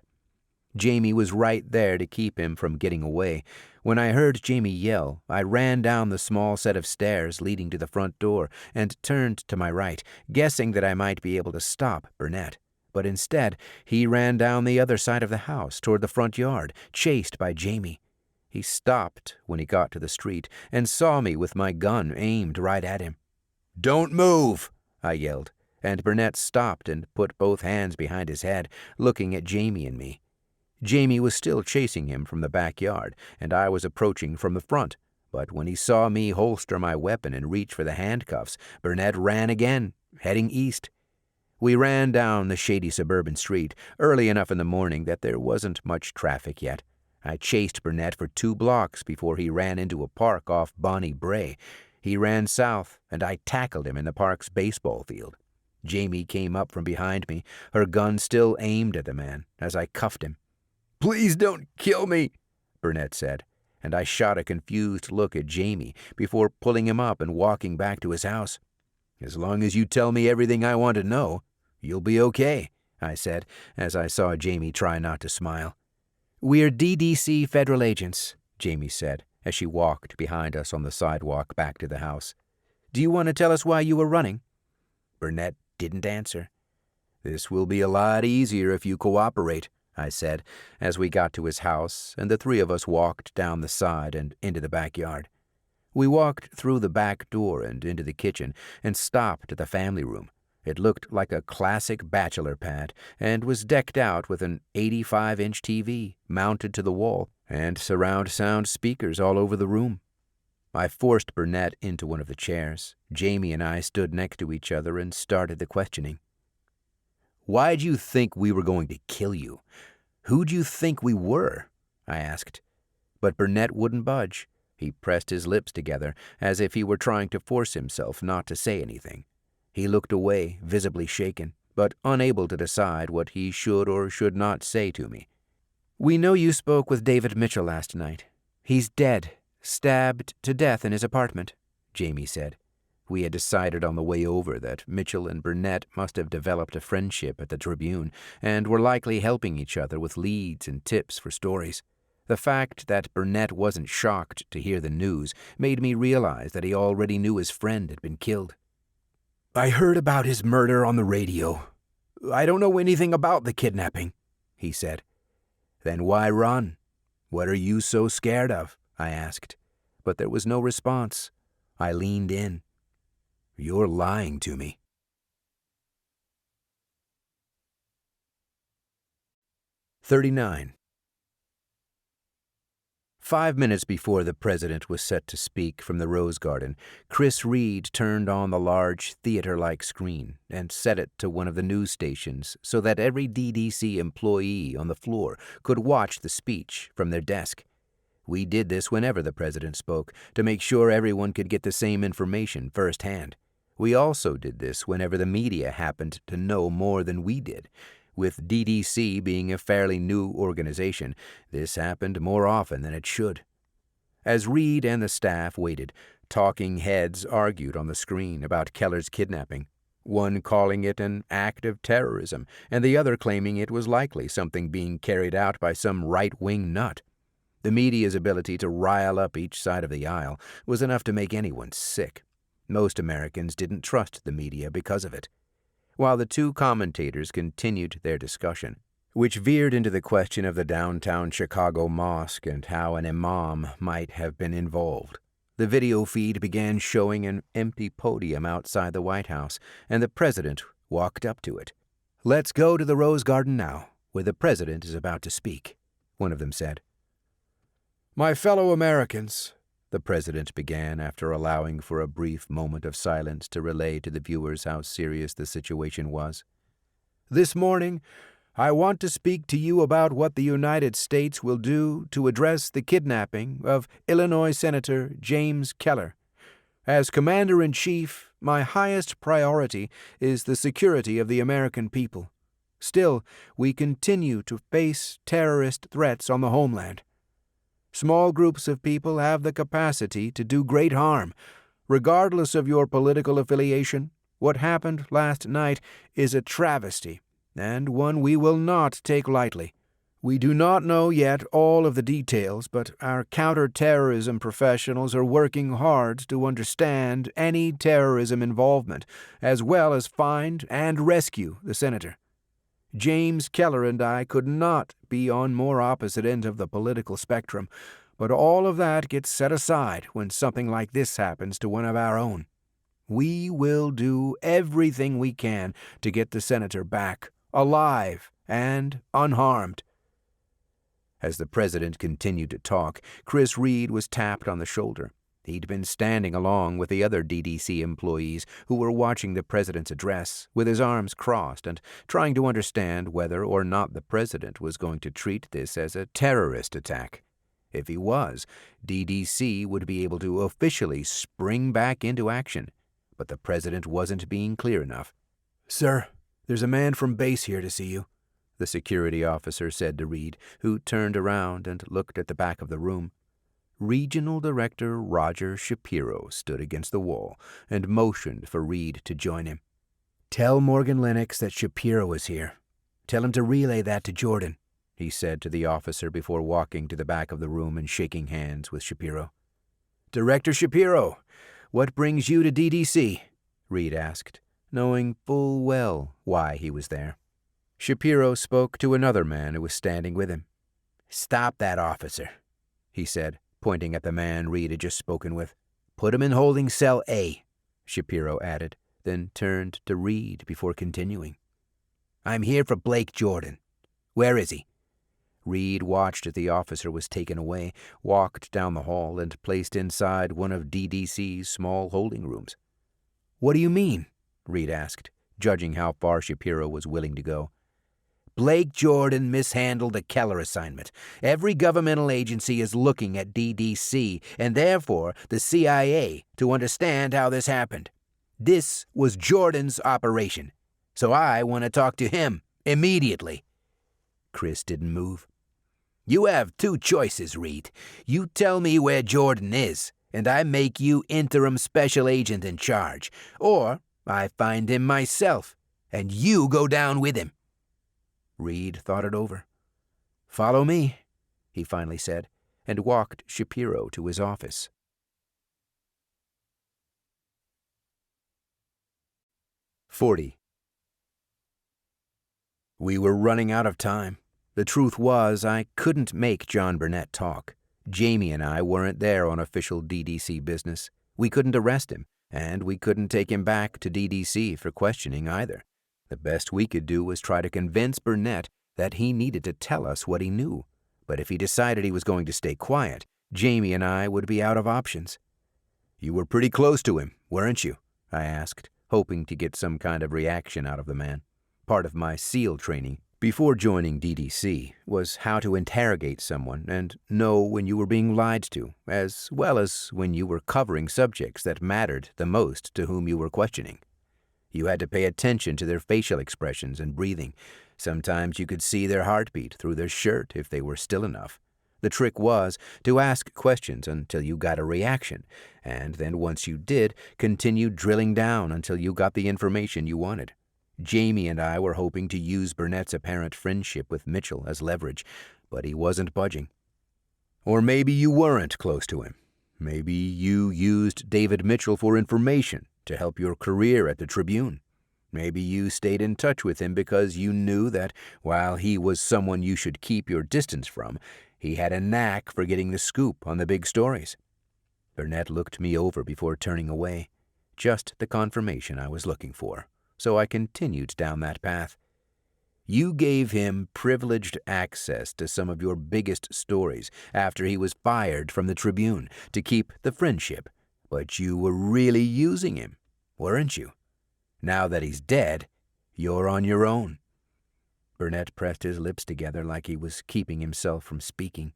S3: Jamie was right there to keep him from getting away. When I heard Jamie yell, I ran down the small set of stairs leading to the front door and turned to my right, guessing that I might be able to stop Burnett. But instead, he ran down the other side of the house toward the front yard, chased by Jamie. He stopped when he got to the street and saw me with my gun aimed right at him. "Don't move!" I yelled, and Burnett stopped and put both hands behind his head, looking at Jamie and me. Jamie was still chasing him from the backyard, and I was approaching from the front, but when he saw me holster my weapon and reach for the handcuffs, Burnett ran again, heading east. We ran down the shady suburban street, early enough in the morning that there wasn't much traffic yet. I chased Burnett for 2 blocks before he ran into a park off Bonnie Bray. He ran south, and I tackled him in the park's baseball field. Jamie came up from behind me, her gun still aimed at the man, as I cuffed him. "Please don't kill me," Burnett said, and I shot a confused look at Jamie before pulling him up and walking back to his house. "As long as you tell me everything I want to know, you'll be okay," I said, as I saw Jamie try not to smile.
S2: "We're DDC federal agents," Jamie said, as she walked behind us on the sidewalk back to the house. "Do you want to tell us why you were running?"
S3: Burnett didn't answer. "This will be a lot easier if you cooperate," I said, as we got to his house and the 3 of us walked down the side and into the backyard. We walked through the back door and into the kitchen and stopped at the family room. It looked like a classic bachelor pad and was decked out with an 85-inch TV mounted to the wall and surround sound speakers all over the room. I forced Burnett into one of the chairs. Jamie and I stood next to each other and started the questioning. "Why'd you think we were going to kill you? Who'd you think we were?" I asked. But Burnett wouldn't budge. He pressed his lips together as if he were trying to force himself not to say anything. He looked away, visibly shaken, but unable to decide what he should or should not say to me.
S2: "We know you spoke with David Mitchell last night. He's dead, stabbed to death in his apartment," Jamie said. We had decided on the way over that Mitchell and Burnett must have developed a friendship at the Tribune and were likely helping each other with leads and tips for stories. The fact that Burnett wasn't shocked to hear the news made me realize that he already knew his friend had been killed. "I heard about his murder on the radio. I don't know anything about the kidnapping," he said. "Then why run? What are you so scared of?" I asked. But there was no response. I leaned in. "You're lying to me." 39. 5 minutes before the president was set to speak from the Rose Garden, Chris Reed turned on the large theater-like screen and set it to one of the news stations so that every DDC employee on the floor could watch the speech from their desk. We did this whenever the president spoke to make sure everyone could get the same information firsthand. We also did this whenever the media happened to know more than we did. With DDC being a fairly new organization, this happened more often than it should. As Reed and the staff waited, talking heads argued on the screen about Keller's kidnapping, one calling it an act of terrorism, and the other claiming it was likely something being carried out by some right-wing nut. The media's ability to rile up each side of the aisle was enough to make anyone sick. Most Americans didn't trust the media because of it. While the 2 commentators continued their discussion, which veered into the question of the downtown Chicago mosque and how an imam might have been involved, the video feed began showing an empty podium outside the White House, and the president walked up to it. "Let's go to the Rose Garden now, where the president is about to speak,"
S3: one of them said.
S2: My fellow Americans,
S3: the president began after allowing for a brief moment of silence to relay to the viewers how serious the situation was.
S2: This morning, I want to speak to you about what the United States will do to address the kidnapping of Illinois Senator James Keller. As Commander-in-Chief, my highest priority is the security of the American people. Still, we continue to face terrorist threats on the homeland. Small groups of people have the capacity to do great harm. Regardless of your political affiliation, what happened last night is a travesty, and one we will not take lightly. We do not know yet all of the details, but our counter-terrorism professionals are working hard to understand any terrorism involvement, as well as find and rescue the senator. James Keller and I could not be on more opposite ends of the political spectrum, but all of that gets set aside when something like this happens to one of our own. We will do everything we can to get the senator back, alive and unharmed.
S3: As the president continued to talk, Chris Reed was tapped on the shoulder. He'd been standing along with the other DDC employees who were watching the president's address, with his arms crossed and trying to understand whether or not the president was going to treat this as a terrorist attack. If he was, DDC would be able to officially spring back into action. But the president wasn't being clear enough.
S2: "Sir, there's a man from base here to see you,"
S3: the security officer said to Reed, who turned around and looked at the back of the room. Regional Director Roger Shapiro stood against the wall and motioned for Reed to join him.
S2: "Tell Morgan Lennox that Shapiro is here. Tell him to relay that to Jordan,"
S3: he said to the officer before walking to the back of the room and shaking hands with Shapiro.
S2: "Director Shapiro, what brings you to DDC?" Reed asked, knowing full well why he was there.
S3: Shapiro spoke to another man who was standing with him.
S2: "Stop that officer," he said, pointing at the man Reed had just spoken with. "Put him in holding cell A," Shapiro added, then turned to Reed before continuing. "I'm here for Blake Jordan. Where is he?"
S3: Reed watched as the officer was taken away, walked down the hall, and placed inside one of DDC's small holding rooms.
S2: "What do you mean?"
S3: Reed asked, judging how far Shapiro was willing to go.
S2: "Blake Jordan mishandled a Keller assignment. Every governmental agency is looking at DDC, and therefore the CIA, to understand how this happened. This was Jordan's operation, so I want to talk to him immediately." Chris didn't move. "You have two choices, Reed. You tell me where Jordan is, and I make you interim special agent in charge. Or I find him myself, and you go down with him." Reed thought it over. "Follow me," he finally said, and walked Shapiro to his office.
S3: 40.
S2: We were running out of time. The truth was, I couldn't make John Burnett talk. Jamie and I weren't there on official DDC business. We couldn't arrest him, and we couldn't take him back to DDC for questioning either. The best we could do was try to convince Burnett that he needed to tell us what he knew. But if he decided he was going to stay quiet, Jamie and I would be out of options. "You were pretty close to him, weren't you?" I asked, hoping to get some kind of reaction out of the man. Part of my SEAL training before joining DDC was how to interrogate someone and know when you were being lied to, as well as when you were covering subjects that mattered the most to whom you were questioning. You had to pay attention to their facial expressions and breathing. Sometimes you could see their heartbeat through their shirt if they were still enough. The trick was to ask questions until you got a reaction, and then once you did, continue drilling down until you got the information you wanted. Jamie and I were hoping to use Burnett's apparent friendship with Mitchell as leverage, but he wasn't budging. Or maybe you weren't close to him. Maybe you used David Mitchell for information to help your career at the Tribune. Maybe you stayed in touch with him because you knew that while he was someone you should keep your distance from, he had a knack for getting the scoop on the big stories. Burnett looked me over before turning away, just the confirmation I was looking for, so I continued down that path.
S3: You gave him privileged access to some of your biggest stories after he was fired from the Tribune to keep the friendship, but you were really using him, weren't you? Now that he's dead, you're on your own." Burnett pressed his lips together like he was keeping himself from speaking.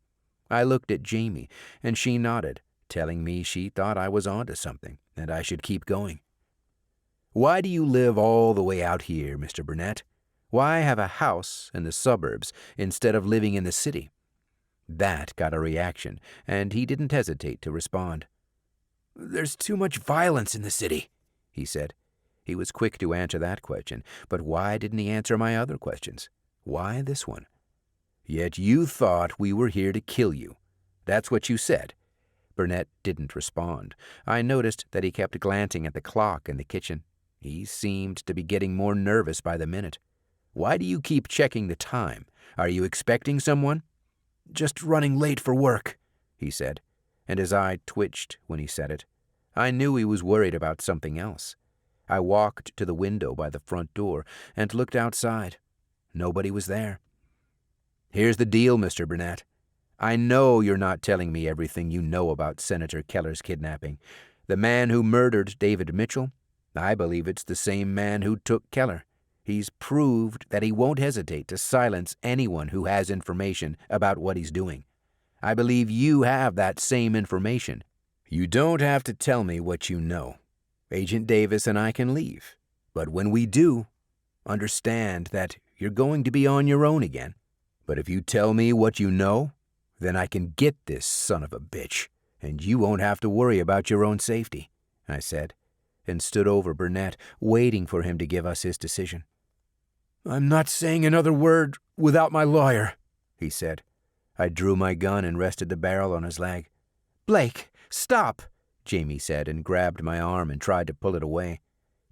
S3: I looked at Jamie, and she nodded, telling me she thought I was onto something, and I should keep going. "Why do you live all the way out here, Mr. Burnett? Why have a house in the suburbs instead of living in the city?" That got a reaction, and he didn't hesitate to respond. "There's too much violence in the city," he said. He was quick to answer that question, but why didn't he answer my other questions? Why this one? "Yet you thought we were here to kill you. That's what you said." Burnett didn't respond. I noticed that he kept glancing at the clock in the kitchen. He seemed to be getting more nervous by the minute. "Why do you keep checking the time? Are you expecting someone?" "Just running late for work," he said, and his eye twitched when he said it. I knew he was worried about something else. I walked to the window by the front door and looked outside. Nobody was there. "Here's the deal, Mr. Burnett. I know you're not telling me everything you know about Senator Keller's kidnapping. The man who murdered David Mitchell, I believe it's the same man who took Keller. He's proved that he won't hesitate to silence anyone who has information about what he's doing. I believe you have that same information. You don't have to tell me what you know. Agent Davis and I can leave. But when we do, understand that you're going to be on your own again. But if you tell me what you know, then I can get this son of a bitch, and you won't have to worry about your own safety," I said, and stood over Burnett, waiting for him to give us his decision. "I'm not saying another word without my lawyer," he said. I drew my gun and rested the barrel on his leg. "Blake, stop," Jamie said, and grabbed my arm and tried to pull it away.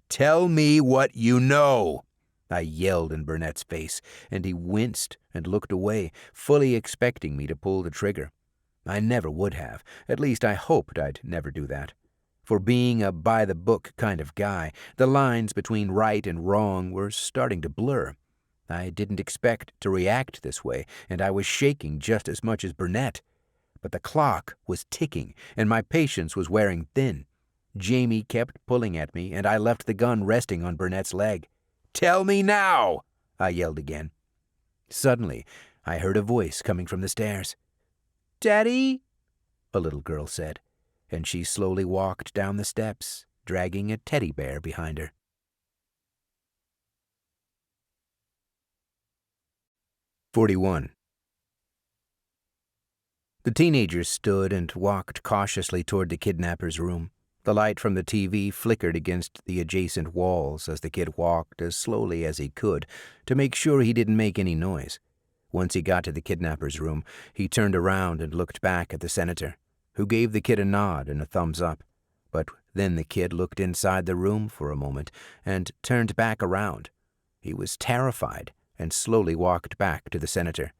S3: "Tell me what you know," I yelled in Burnett's face, and he winced and looked away, fully expecting me to pull the trigger. I never would have. At least I hoped I'd never do that. For being a by-the-book kind of guy, the lines between right and wrong were starting to blur. I didn't expect to react this way, and I was shaking just as much as Burnett. But the clock was ticking, and my patience was wearing thin. Jamie kept pulling at me, and I left the gun resting on Burnett's leg. "Tell me now!" I yelled again. Suddenly, I heard a voice coming from the stairs. "Daddy?" a little girl said, and she slowly walked down the steps, dragging a teddy bear behind her. 41. The teenagers stood and walked cautiously toward the kidnapper's room. The light from the TV flickered against the adjacent walls as the kid walked as slowly as he could to make sure he didn't make any noise. Once he got to the kidnapper's room, he turned around and looked back at the senator, who gave the kid a nod and a thumbs up. But then the kid looked inside the room for a moment and turned back around. He was terrified and slowly walked back to the senator.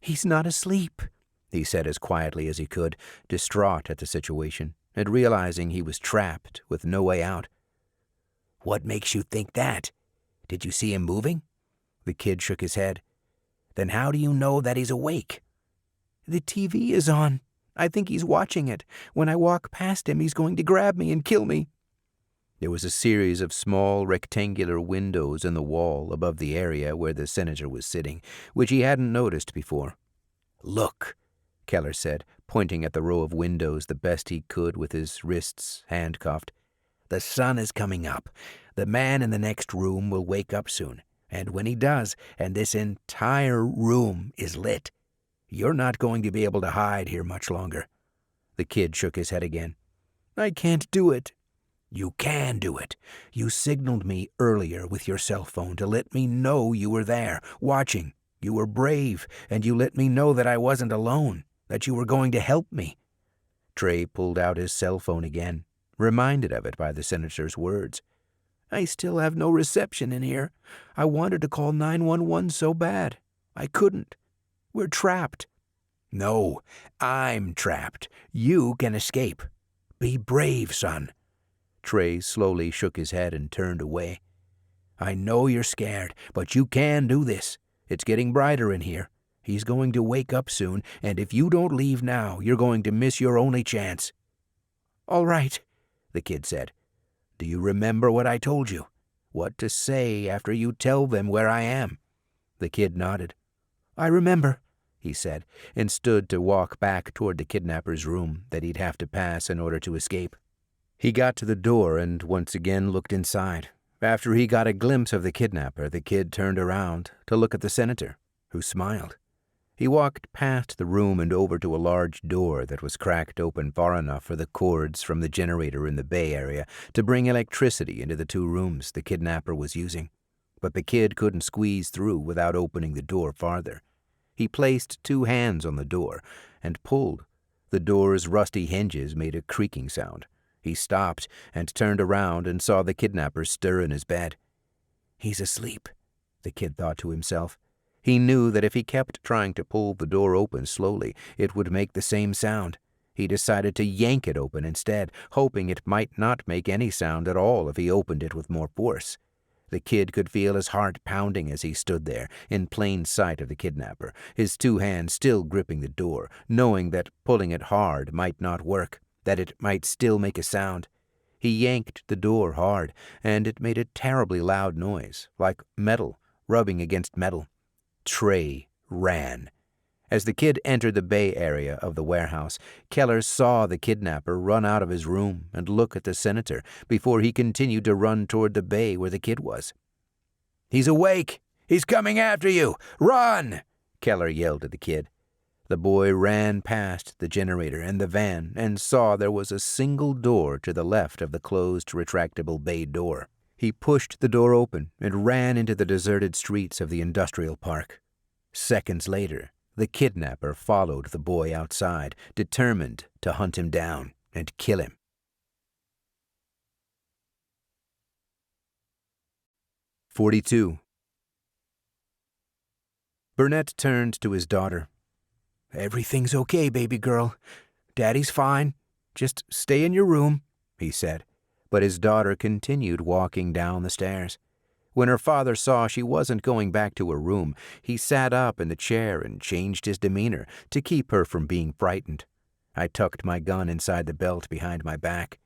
S3: "He's not asleep," he said as quietly as he could, distraught at the situation and realizing he was trapped with no way out. "What makes you think that? Did you see him moving?" The kid shook his head. "Then how do you know that he's awake?" "The TV is on. I think he's watching it. When I walk past him, he's going to grab me and kill me." There was a series of small rectangular windows in the wall above the area where the senator was sitting, which he hadn't noticed before. "Look," Keller said, pointing at the row of windows the best he could with his wrists handcuffed. "The sun is coming up. The man in the next room will wake up soon, and when he does, and this entire room is lit, you're not going to be able to hide here much longer." The kid shook his head again. "I can't do it." "You can do it. You signaled me earlier with your cell phone to let me know you were there, watching. You were brave, and you let me know that I wasn't alone, that you were going to help me." Trey pulled out his cell phone again, reminded of it by the senator's words. "I still have no reception in here. I wanted to call 911 so bad. I couldn't. We're trapped." "No, I'm trapped. You can escape. Be brave, son." Trey slowly shook his head and turned away.
S2: I know you're scared, but you can do this. It's getting brighter in here. He's going to wake up soon, and if you don't leave now, you're going to miss your only chance." "All right," the kid said. "Do you remember what I told you? What to say after you tell them where I am?" The kid nodded. "I remember," he said, and stood to walk back toward the kidnapper's room that he'd have to pass in order to escape. He got to the door and once again looked inside. After he got a glimpse of the kidnapper, the kid turned around to look at the senator, who smiled. He walked past the room and over to a large door that was cracked open far enough for the cords from the generator in the bay area to bring electricity into the 2 rooms the kidnapper was using. But the kid couldn't squeeze through without opening the door farther. He placed 2 hands on the door and pulled. The door's rusty hinges made a creaking sound. He stopped and turned around and saw the kidnapper stir in his bed. "He's asleep," the kid thought to himself. He knew that if he kept trying to pull the door open slowly, it would make the same sound. He decided to yank it open instead, hoping it might not make any sound at all if he opened it with more force. The kid could feel his heart pounding as he stood there, in plain sight of the kidnapper, his 2 hands still gripping the door, knowing that pulling it hard might not work, that it might still make a sound. He yanked the door hard, and it made a terribly loud noise, like metal rubbing against metal. Trey ran. As the kid entered the bay area of the warehouse, Keller saw the kidnapper run out of his room and look at the senator before he continued to run toward the bay where the kid was. "He's awake! He's coming after you! Run!" Keller yelled at the kid. The boy ran past the generator and the van and saw there was a single door to the left of the closed retractable bay door. He pushed the door open and ran into the deserted streets of the industrial park. Seconds later, the kidnapper followed the boy outside, determined to hunt him down and kill him. 42. Burnett turned to his daughter. "Everything's okay, baby girl. Daddy's fine. Just stay in your room," he said. But his daughter continued walking down the stairs. When her father saw she wasn't going back to her room, he sat up in the chair and changed his demeanor to keep her from being frightened. I tucked my gun inside the belt behind my back.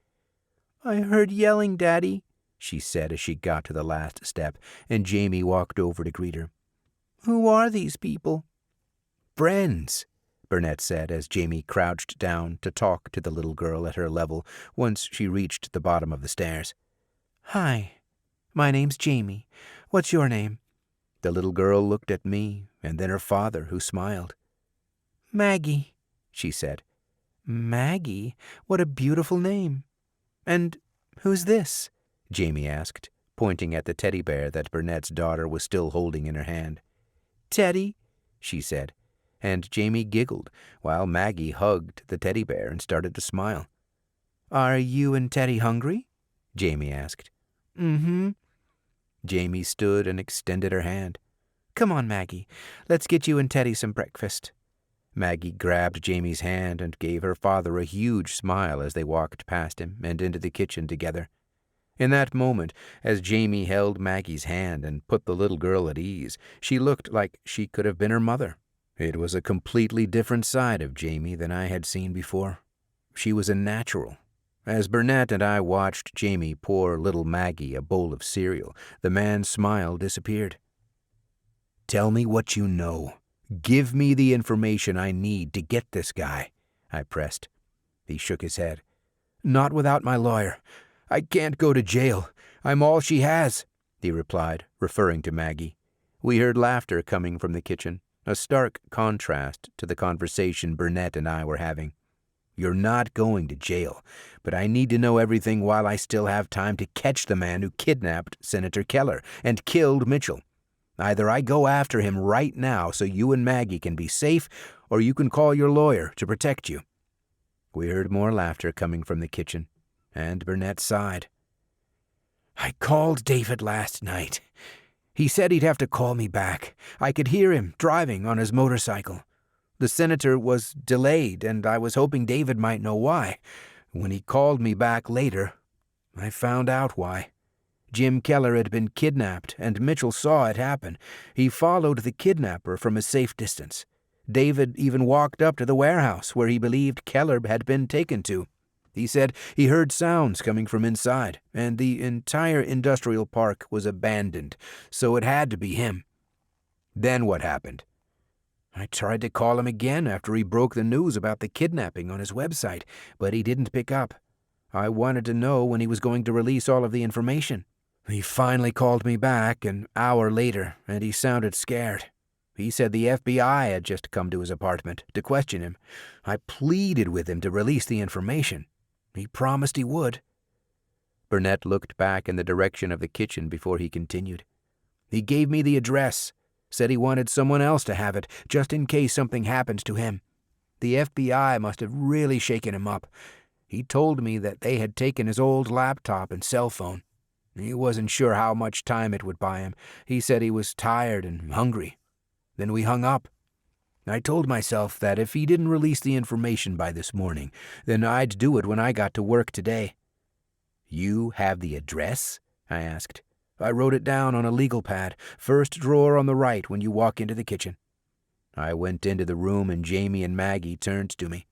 S2: "I heard yelling, Daddy," she said as she got to the last step, and Jamie walked over to greet her. "Who are these people?" "Friends," Burnett said as Jamie crouched down to talk to the little girl at her level once she reached the bottom of the stairs. "Hi, my name's Jamie. What's your name?" The little girl looked at me and then her father, who smiled. "Maggie," she said. "Maggie? What a beautiful name." "And who's this?" Jamie asked, pointing at the teddy bear that Burnett's daughter was still holding in her hand. "Teddy," she said. And Jamie giggled, while Maggie hugged the teddy bear and started to smile. "Are you and Teddy hungry?" Jamie asked. "Mm-hmm." Jamie stood and extended her hand. "Come on, Maggie. Let's get you and Teddy some breakfast." Maggie grabbed Jamie's hand and gave her father a huge smile as they walked past him and into the kitchen together. In that moment, as Jamie held Maggie's hand and put the little girl at ease, she looked like she could have been her mother. It was a completely different side of Jamie than I had seen before. She was a natural. As Burnett and I watched Jamie pour little Maggie a bowl of cereal, the man's smile disappeared. "Tell me what you know. Give me the information I need to get this guy," I pressed. He shook his head. "Not without my lawyer. I can't go to jail. I'm all she has," he replied, referring to Maggie. We heard laughter coming from the kitchen, a stark contrast to the conversation Burnett and I were having. "You're not going to jail, but I need to know everything while I still have time to catch the man who kidnapped Senator Keller and killed Mitchell. Either I go after him right now so you and Maggie can be safe, or you can call your lawyer to protect you." We heard more laughter coming from the kitchen, and Burnett sighed. "I called David last night. He said he'd have to call me back. I could hear him driving on his motorcycle. The senator was delayed, and I was hoping David might know why. When he called me back later, I found out why. Jim Keller had been kidnapped, and Mitchell saw it happen. He followed the kidnapper from a safe distance. David even walked up to the warehouse where he believed Keller had been taken to. He said he heard sounds coming from inside, and the entire industrial park was abandoned, so it had to be him. Then what happened? I tried to call him again after he broke the news about the kidnapping on his website, but he didn't pick up. I wanted to know when he was going to release all of the information. He finally called me back an hour later, and he sounded scared. He said the FBI had just come to his apartment to question him. I pleaded with him to release the information. He promised he would.
S3: Burnett looked back in the direction of the kitchen before he continued.
S2: He gave me the address, said he wanted someone else to have it, just in case something happened to him. The FBI must have really shaken him up. He told me that they had taken his old laptop and cell phone. He wasn't sure how much time it would buy him. He said he was tired and hungry. Then we hung up. I told myself that if he didn't release the information by this morning, then I'd do it when I got to work today.
S3: You have the address? I asked.
S2: I wrote it down on a legal pad, first drawer on the right when you walk into the kitchen.
S3: I went into the room and Jamie and Maggie turned to me.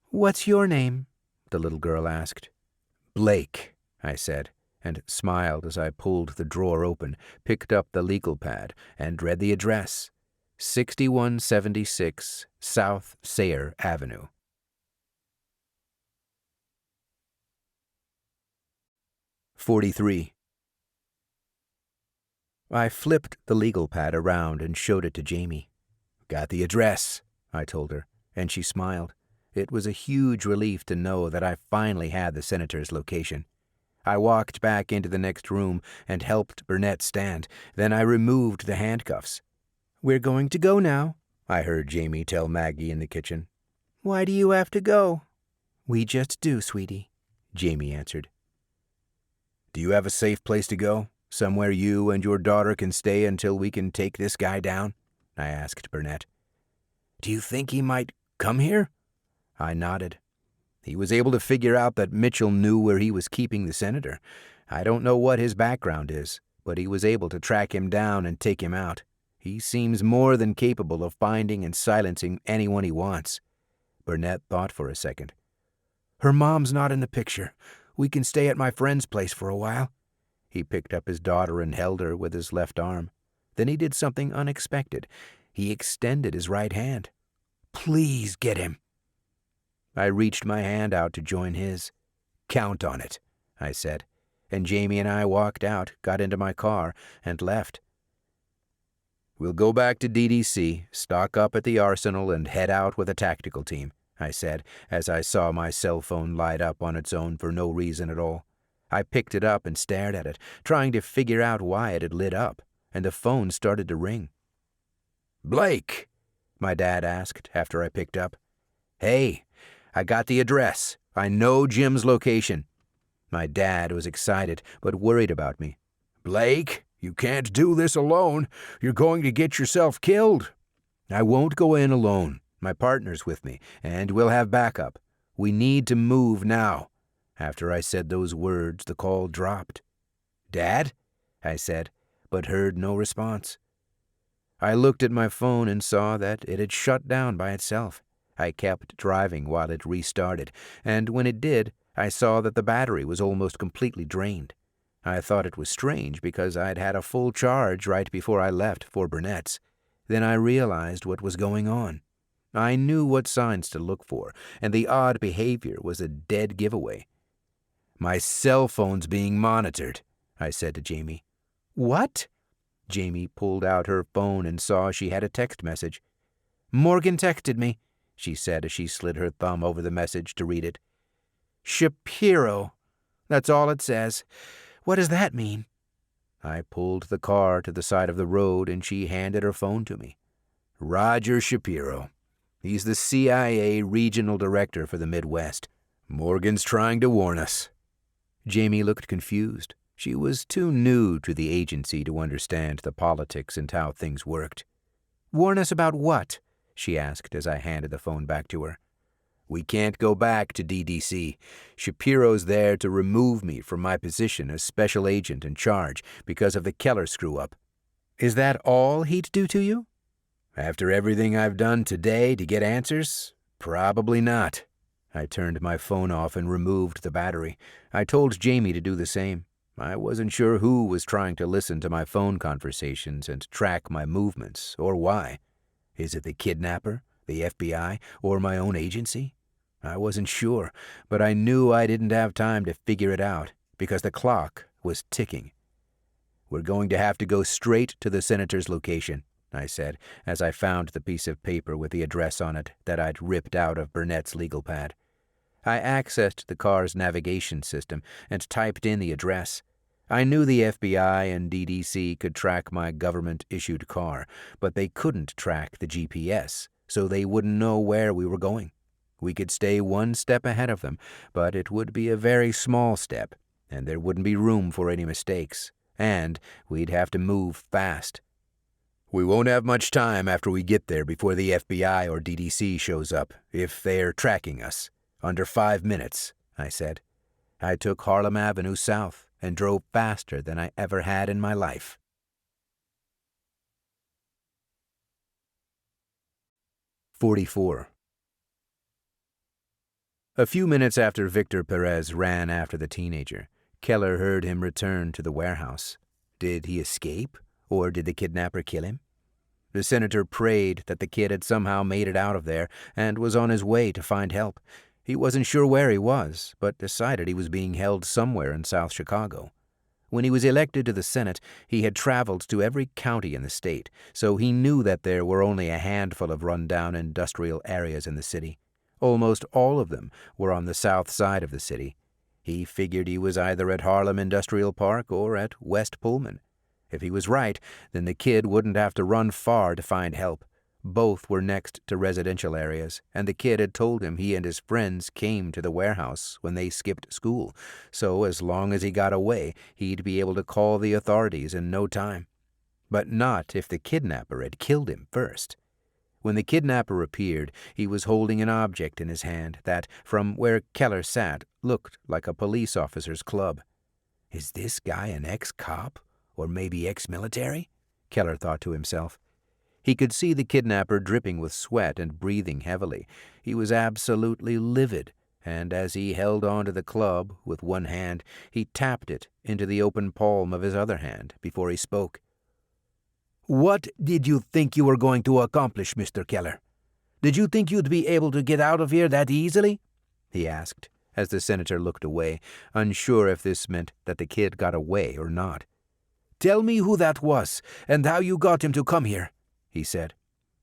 S2: "What's your name?"
S3: the little girl asked.
S2: "Blake,"
S3: I said, and smiled as I pulled the drawer open, picked up the legal pad, and read the address. 6176 South Sayre Avenue.
S2: "43.
S3: I flipped the legal pad around and showed it to Jamie.
S2: "Got the address,"
S3: I told her, and she smiled. It was a huge relief to know that I finally had the senator's location. I walked back into the next room and helped Burnett stand. Then I removed the handcuffs.
S2: "We're going to go now,"
S3: I heard Jamie tell Maggie in the kitchen.
S2: "Why do you have to go?"
S3: "We just do, sweetie," Jamie answered. "Do you have a safe place to go? Somewhere you and your daughter can stay until we can take this guy down?" I asked Burnett.
S2: "Do you think he might come here?"
S3: I nodded. He was able to figure out that Mitchell knew where he was keeping the senator. I don't know what his background is, but he was able to track him down and take him out. He seems more than capable of finding and silencing anyone he wants.
S2: Burnett thought for a second. "Her mom's not in the picture. We can stay at my friend's place for a while."
S3: He picked up his daughter and held her with his left arm. Then he did something unexpected. He extended his right hand.
S2: "Please get him."
S3: I reached my hand out to join his.
S2: "Count on it,"
S3: I said, and Jamie and I walked out, got into my car, and left. "We'll go back to DDC, stock up at the arsenal, and head out with a tactical team," I said, as I saw my cell phone light up on its own for no reason at all. I picked it up and stared at it, trying to figure out why it had lit up, and the phone started to ring.
S2: "Blake,"
S3: my dad asked after I picked up. "Hey, I got the address. I know Jim's location." My dad was excited, but worried about me.
S2: "Blake, you can't do this alone. You're going to get yourself killed."
S3: "I won't go in alone. My partner's with me, and we'll have backup. We need to move now." After I said those words, the call dropped.
S2: "Dad?"
S3: I said, but heard no response. I looked at my phone and saw that it had shut down by itself. I kept driving while it restarted, and when it did, I saw that the battery was almost completely drained. I thought it was strange because I'd had a full charge right before I left for Burnett's. Then I realized what was going on. I knew what signs to look for, and the odd behavior was a dead giveaway.
S2: "My cell phone's being monitored," I said to Jamie.
S3: "What?" Jamie pulled out her phone and saw she had a text message.
S2: "Morgan texted me,"
S3: she said as she slid her thumb over the message to read it.
S2: "Shapiro. That's all it says. What does that mean?"
S3: I pulled the car to the side of the road and she handed her phone to me.
S2: "Roger Shapiro. He's the CIA regional director for the Midwest. Morgan's trying to warn us."
S3: Jamie looked confused. She was too new to the agency to understand the politics and how things worked.
S2: "Warn us about what?"
S3: she asked as I handed the phone back to her.
S1: We can't go back to DDC. Shapiro's there to remove me from my position as special agent in charge because of the Keller screw-up.
S2: Is that all he'd do to you?
S1: After everything I've done today to get answers? Probably not. I turned my phone off and removed the battery. I told Jamie to do the same. I wasn't sure who was trying to listen to my phone conversations and track my movements, or why. Is it the kidnapper, the FBI, or my own agency? I wasn't sure, but I knew I didn't have time to figure it out, because the clock was ticking. We're going to have to go straight to the senator's location, I said, as I found the piece of paper with the address on it that I'd ripped out of Burnett's legal pad. I accessed the car's navigation system and typed in the address. I knew the FBI and DDC could track my government-issued car, but they couldn't track the GPS, so they wouldn't know where we were going. We could stay one step ahead of them, but it would be a very small step, and there wouldn't be room for any mistakes, and we'd have to move fast. We won't have much time after we get there before the FBI or DDC shows up, if they're tracking us. Under 5 minutes, I said. I took Harlem Avenue south and drove faster than I ever had in my life. 44. A few minutes after Victor Perez ran after the teenager, Keller heard him return to the warehouse. Did he escape, or did the kidnapper kill him? The senator prayed that the kid had somehow made it out of there and was on his way to find help. He wasn't sure where he was, but decided he was being held somewhere in South Chicago. When he was elected to the Senate, he had traveled to every county in the state, so he knew that there were only a handful of run-down industrial areas in the city. Almost all of them were on the south side of the city. He figured he was either at Harlem Industrial Park or at West Pullman. If he was right, then the kid wouldn't have to run far to find help. Both were next to residential areas, and the kid had told him he and his friends came to the warehouse when they skipped school, so as long as he got away, he'd be able to call the authorities in no time. But not if the kidnapper had killed him first. When the kidnapper appeared, he was holding an object in his hand that, from where Keller sat, looked like a police officer's club. Is this guy an ex-cop, or maybe ex-military? Keller thought to himself. He could see the kidnapper dripping with sweat and breathing heavily. He was absolutely livid, and as he held on to the club with one hand, he tapped it into the open palm of his other hand before he spoke. "What did you think you were going to accomplish, Mr. Keller? Did you think you'd be able to get out of here that easily?" he asked, as the senator looked away, unsure if this meant that the kid got away or not. "Tell me who that was, and how you got him to come here," he said,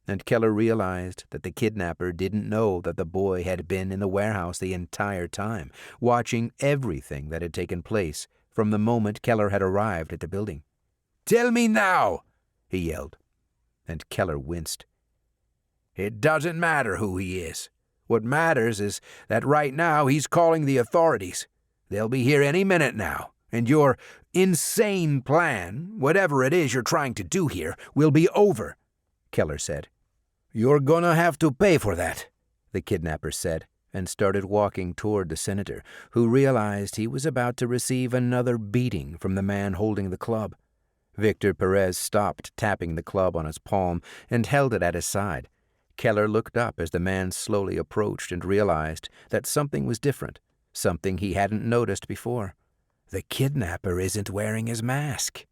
S1: and Keller realized that the kidnapper didn't know that the boy had been in the warehouse the entire time, watching everything that had taken place from the moment Keller had arrived at the building. "Tell me now!" he yelled, and Keller winced. "It doesn't matter who he is. What matters is that right now he's calling the authorities. They'll be here any minute now, and your insane plan, whatever it is you're trying to do here, will be over," Keller said. "You're gonna have to pay for that," the kidnapper said, and started walking toward the senator, who realized he was about to receive another beating from the man holding the club. Victor Perez stopped tapping the club on his palm and held it at his side. Keller looked up as the man slowly approached and realized that something was different, something he hadn't noticed before. The kidnapper isn't wearing his mask.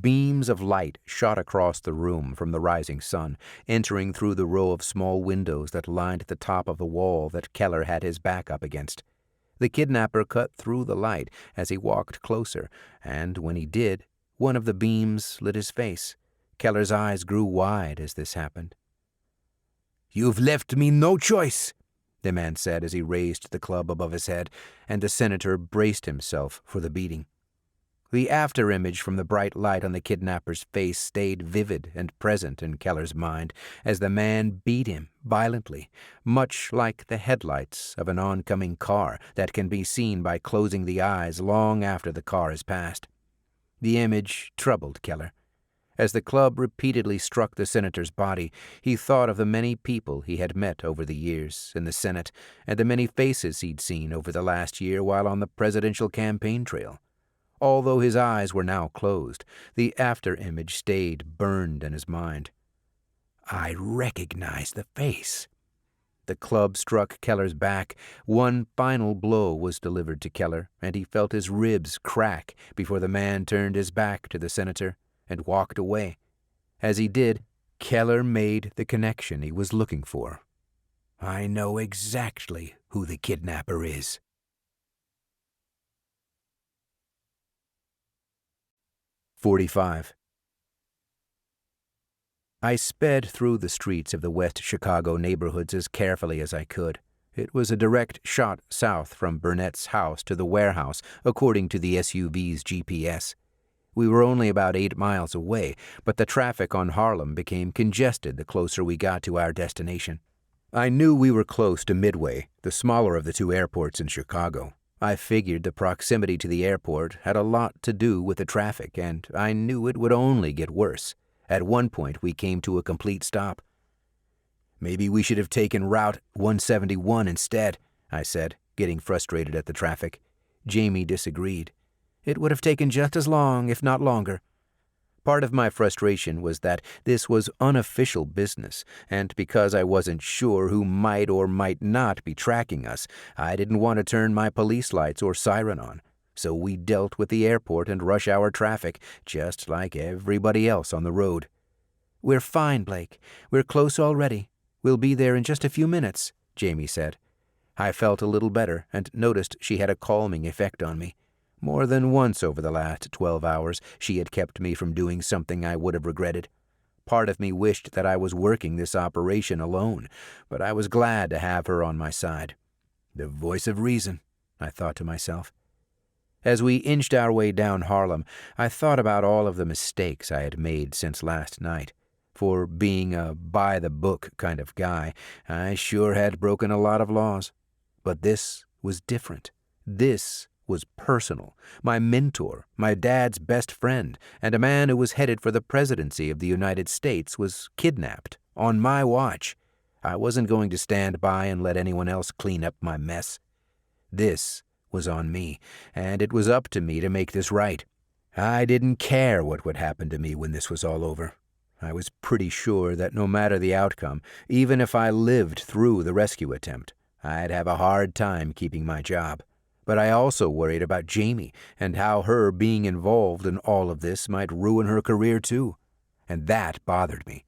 S1: Beams of light shot across the room from the rising sun, entering through the row of small windows that lined the top of the wall that Keller had his back up against. The kidnapper cut through the light as he walked closer, and when he did, one of the beams lit his face. Keller's eyes grew wide as this happened. "You've left me no choice," the man said as he raised the club above his head, and the senator braced himself for the beating. The after-image from the bright light on the kidnapper's face stayed vivid and present in Keller's mind as the man beat him violently, much like the headlights of an oncoming car that can be seen by closing the eyes long after the car has passed. The image troubled Keller.
S3: As the club repeatedly struck the senator's body, he thought of the many people he had met over the years in the Senate and the many faces he'd seen over the last year while on the presidential campaign trail. Although his eyes were now closed, the after-image stayed burned in his mind. I recognized the face. The club struck Keller's back. One final blow was delivered to Keller, and he felt his ribs crack before the man turned his back to the senator and walked away. As he did, Keller made the connection he was looking for. I know exactly who the kidnapper is. 45. I sped through the streets of the West Chicago neighborhoods as carefully as I could. It was a direct shot south from Burnett's house to the warehouse, according to the SUV's GPS. We were only about 8 miles away, but the traffic on Harlem became congested the closer we got to our destination. I knew we were close to Midway, the smaller of the 2 airports in Chicago. I figured the proximity to the airport had a lot to do with the traffic, and I knew it would only get worse. At one point, we came to a complete stop. Maybe we should have taken Route 171 instead, I said, getting frustrated at the traffic. Jamie disagreed. It would have taken just as long, if not longer. Part of my frustration was that this was unofficial business, and because I wasn't sure who might or might not be tracking us, I didn't want to turn my police lights or siren on. So we dealt with the airport and rush hour traffic, just like everybody else on the road. We're fine, Blake. We're close already. We'll be there in just a few minutes, Jamie said. I felt a little better and noticed she had a calming effect on me. More than once over the last 12 hours, she had kept me from doing something I would have regretted. Part of me wished that I was working this operation alone, but I was glad to have her on my side. The voice of reason, I thought to myself. As we inched our way down Harlem, I thought about all of the mistakes I had made since last night. For being a by-the-book kind of guy, I sure had broken a lot of laws. But this was different. This was personal. My mentor, my dad's best friend, and a man who was headed for the presidency of the United States was kidnapped on my watch. I wasn't going to stand by and let anyone else clean up my mess. This was on me, and it was up to me to make this right. I didn't care what would happen to me when this was all over. I was pretty sure that no matter the outcome, even if I lived through the rescue attempt, I'd have a hard time keeping my job. But I also worried about Jamie and how her being involved in all of this might ruin her career too. And that bothered me.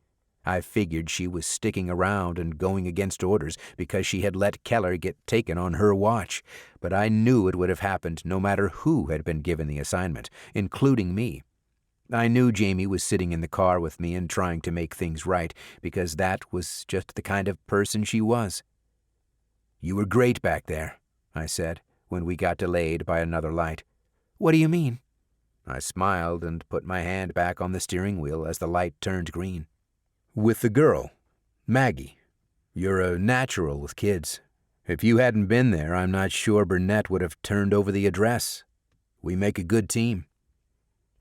S3: I figured she was sticking around and going against orders because she had let Keller get taken on her watch, but I knew it would have happened no matter who had been given the assignment, including me. I knew Jamie was sitting in the car with me and trying to make things right, because that was just the kind of person she was. "You were great back there," I said, when we got delayed by another light. "What do you mean?" I smiled and put my hand back on the steering wheel as the light turned green. "With the girl, Maggie. You're a natural with kids. If you hadn't been there, I'm not sure Burnett would have turned over the address. We make a good team."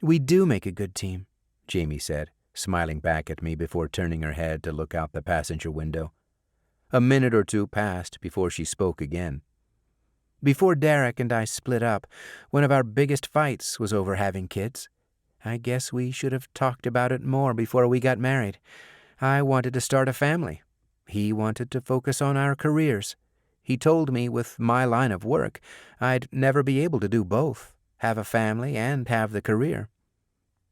S3: "We do make a good team," Jamie said, smiling back at me before turning her head to look out the passenger window. A minute or two passed before she spoke again. "Before Derek and I split up, one of our biggest fights was over having kids. I guess we should have talked about it more before we got married. I wanted to start a family. He wanted to focus on our careers. He told me with my line of work, I'd never be able to do both, have a family and have the career.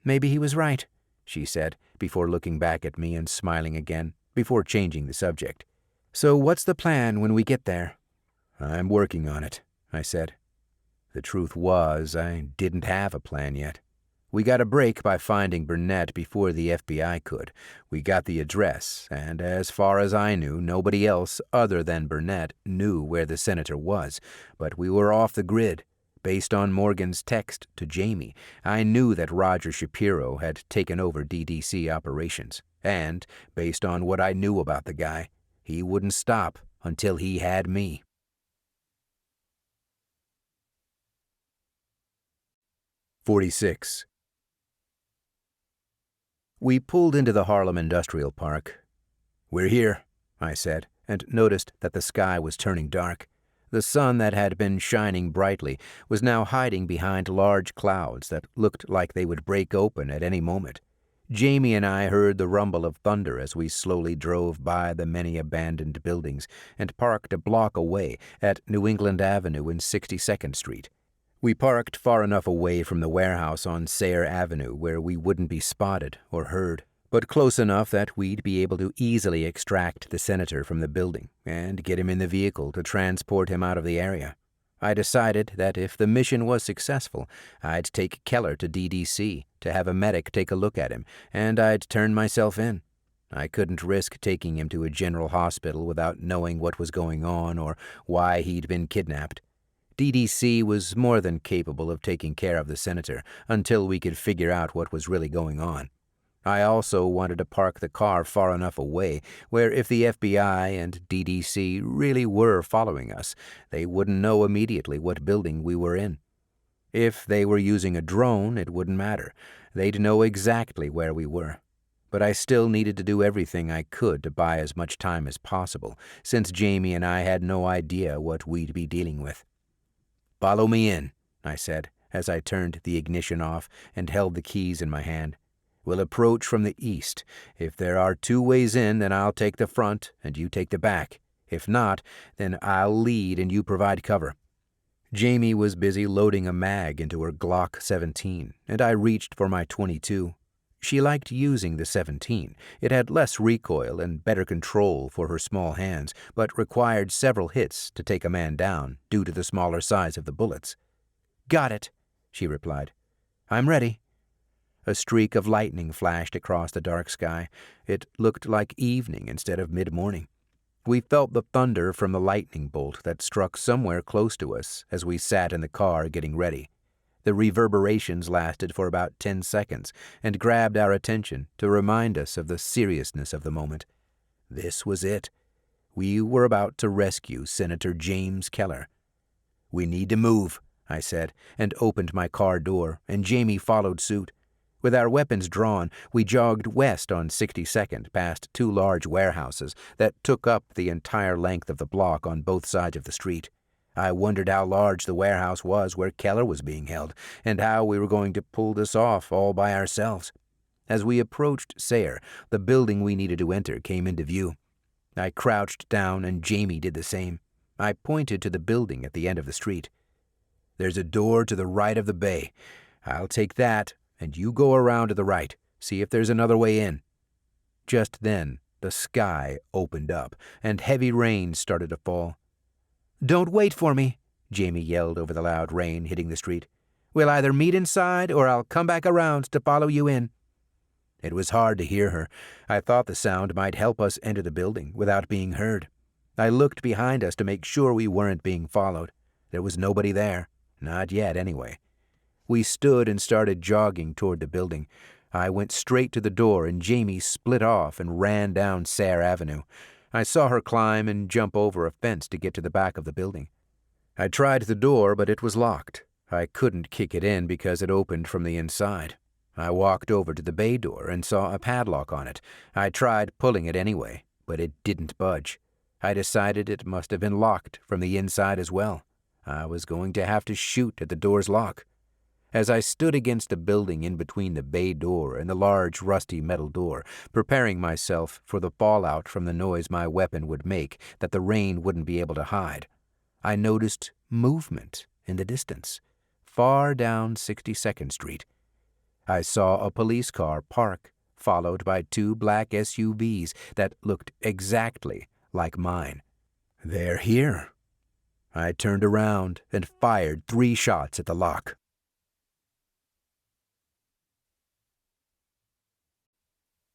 S3: Maybe he was right," she said, before looking back at me and smiling again, before changing the subject. "So what's the plan when we get there?" "I'm working on it," I said. The truth was, I didn't have a plan yet. We got a break by finding Burnett before the FBI could. We got the address, and as far as I knew, nobody else other than Burnett knew where the senator was. But we were off the grid. Based on Morgan's text to Jamie, I knew that Roger Shapiro had taken over DDC operations. And, based on what I knew about the guy, he wouldn't stop until he had me. 46. We pulled into the Harlem Industrial Park. "We're here," I said, and noticed that the sky was turning dark. The sun that had been shining brightly was now hiding behind large clouds that looked like they would break open at any moment. Jamie and I heard the rumble of thunder as we slowly drove by the many abandoned buildings and parked a block away at New England Avenue and 62nd Street. We parked far enough away from the warehouse on Sayre Avenue where we wouldn't be spotted or heard, but close enough that we'd be able to easily extract the senator from the building and get him in the vehicle to transport him out of the area. I decided that if the mission was successful, I'd take Keller to DDC to have a medic take a look at him, and I'd turn myself in. I couldn't risk taking him to a general hospital without knowing what was going on or why he'd been kidnapped. DDC was more than capable of taking care of the senator until we could figure out what was really going on. I also wanted to park the car far enough away where if the FBI and DDC really were following us, they wouldn't know immediately what building we were in. If they were using a drone, it wouldn't matter. They'd know exactly where we were. But I still needed to do everything I could to buy as much time as possible, since Jamie and I had no idea what we'd be dealing with. "Follow me in," I said, as I turned the ignition off and held the keys in my hand. "We'll approach from the east. If there are two ways in, then I'll take the front and you take the back. If not, then I'll lead and you provide cover." Jamie was busy loading a mag into her Glock 17, and I reached for my .22. She liked using the 17. It had less recoil and better control for her small hands, but required several hits to take a man down due to the smaller size of the bullets. "Got it," she replied. "I'm ready." A streak of lightning flashed across the dark sky. It looked like evening instead of mid-morning. We felt the thunder from the lightning bolt that struck somewhere close to us as we sat in the car getting ready. The reverberations lasted for about 10 seconds and grabbed our attention to remind us of the seriousness of the moment. This was it. We were about to rescue Senator James Keller. "We need to move," I said, and opened my car door, and Jamie followed suit. With our weapons drawn, we jogged west on 62nd past two large warehouses that took up the entire length of the block on both sides of the street. I wondered how large the warehouse was where Keller was being held, and how we were going to pull this off all by ourselves. As we approached Sayre, the building we needed to enter came into view. I crouched down, and Jamie did the same. I pointed to the building at the end of the street. "There's a door to the right of the bay. I'll take that, and you go around to the right. See if there's another way in." Just then, the sky opened up, and heavy rain started to fall. "Don't wait for me," Jamie yelled over the loud rain hitting the street. "We'll either meet inside, or I'll come back around to follow you in." It was hard to hear her. I thought the sound might help us enter the building without being heard. I looked behind us to make sure we weren't being followed. There was nobody there. Not yet, anyway. We stood and started jogging toward the building. I went straight to the door, and Jamie split off and ran down Sayre Avenue. I saw her climb and jump over a fence to get to the back of the building. I tried the door, but it was locked. I couldn't kick it in because it opened from the inside. I walked over to the bay door and saw a padlock on it. I tried pulling it anyway, but it didn't budge. I decided it must have been locked from the inside as well. I was going to have to shoot at the door's lock. As I stood against the building in between the bay door and the large rusty metal door, preparing myself for the fallout from the noise my weapon would make that the rain wouldn't be able to hide, I noticed movement in the distance, far down 62nd Street. I saw a police car park, followed by two black SUVs that looked exactly like mine. "They're here." I turned around and fired 3 shots at the lock.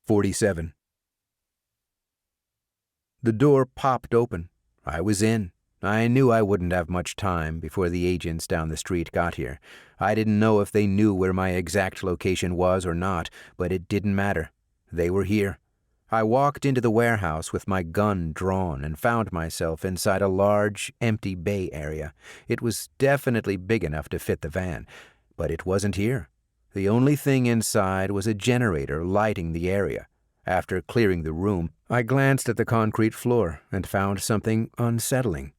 S3: 47. The door popped open. I was in. I knew I wouldn't have much time before the agents down the street got here. I didn't know if they knew where my exact location was or not, but it didn't matter. They were here. I walked into the warehouse with my gun drawn and found myself inside a large, empty bay area. It was definitely big enough to fit the van, but it wasn't here. The only thing inside was a generator lighting the area. After clearing the room, I glanced at the concrete floor and found something unsettling.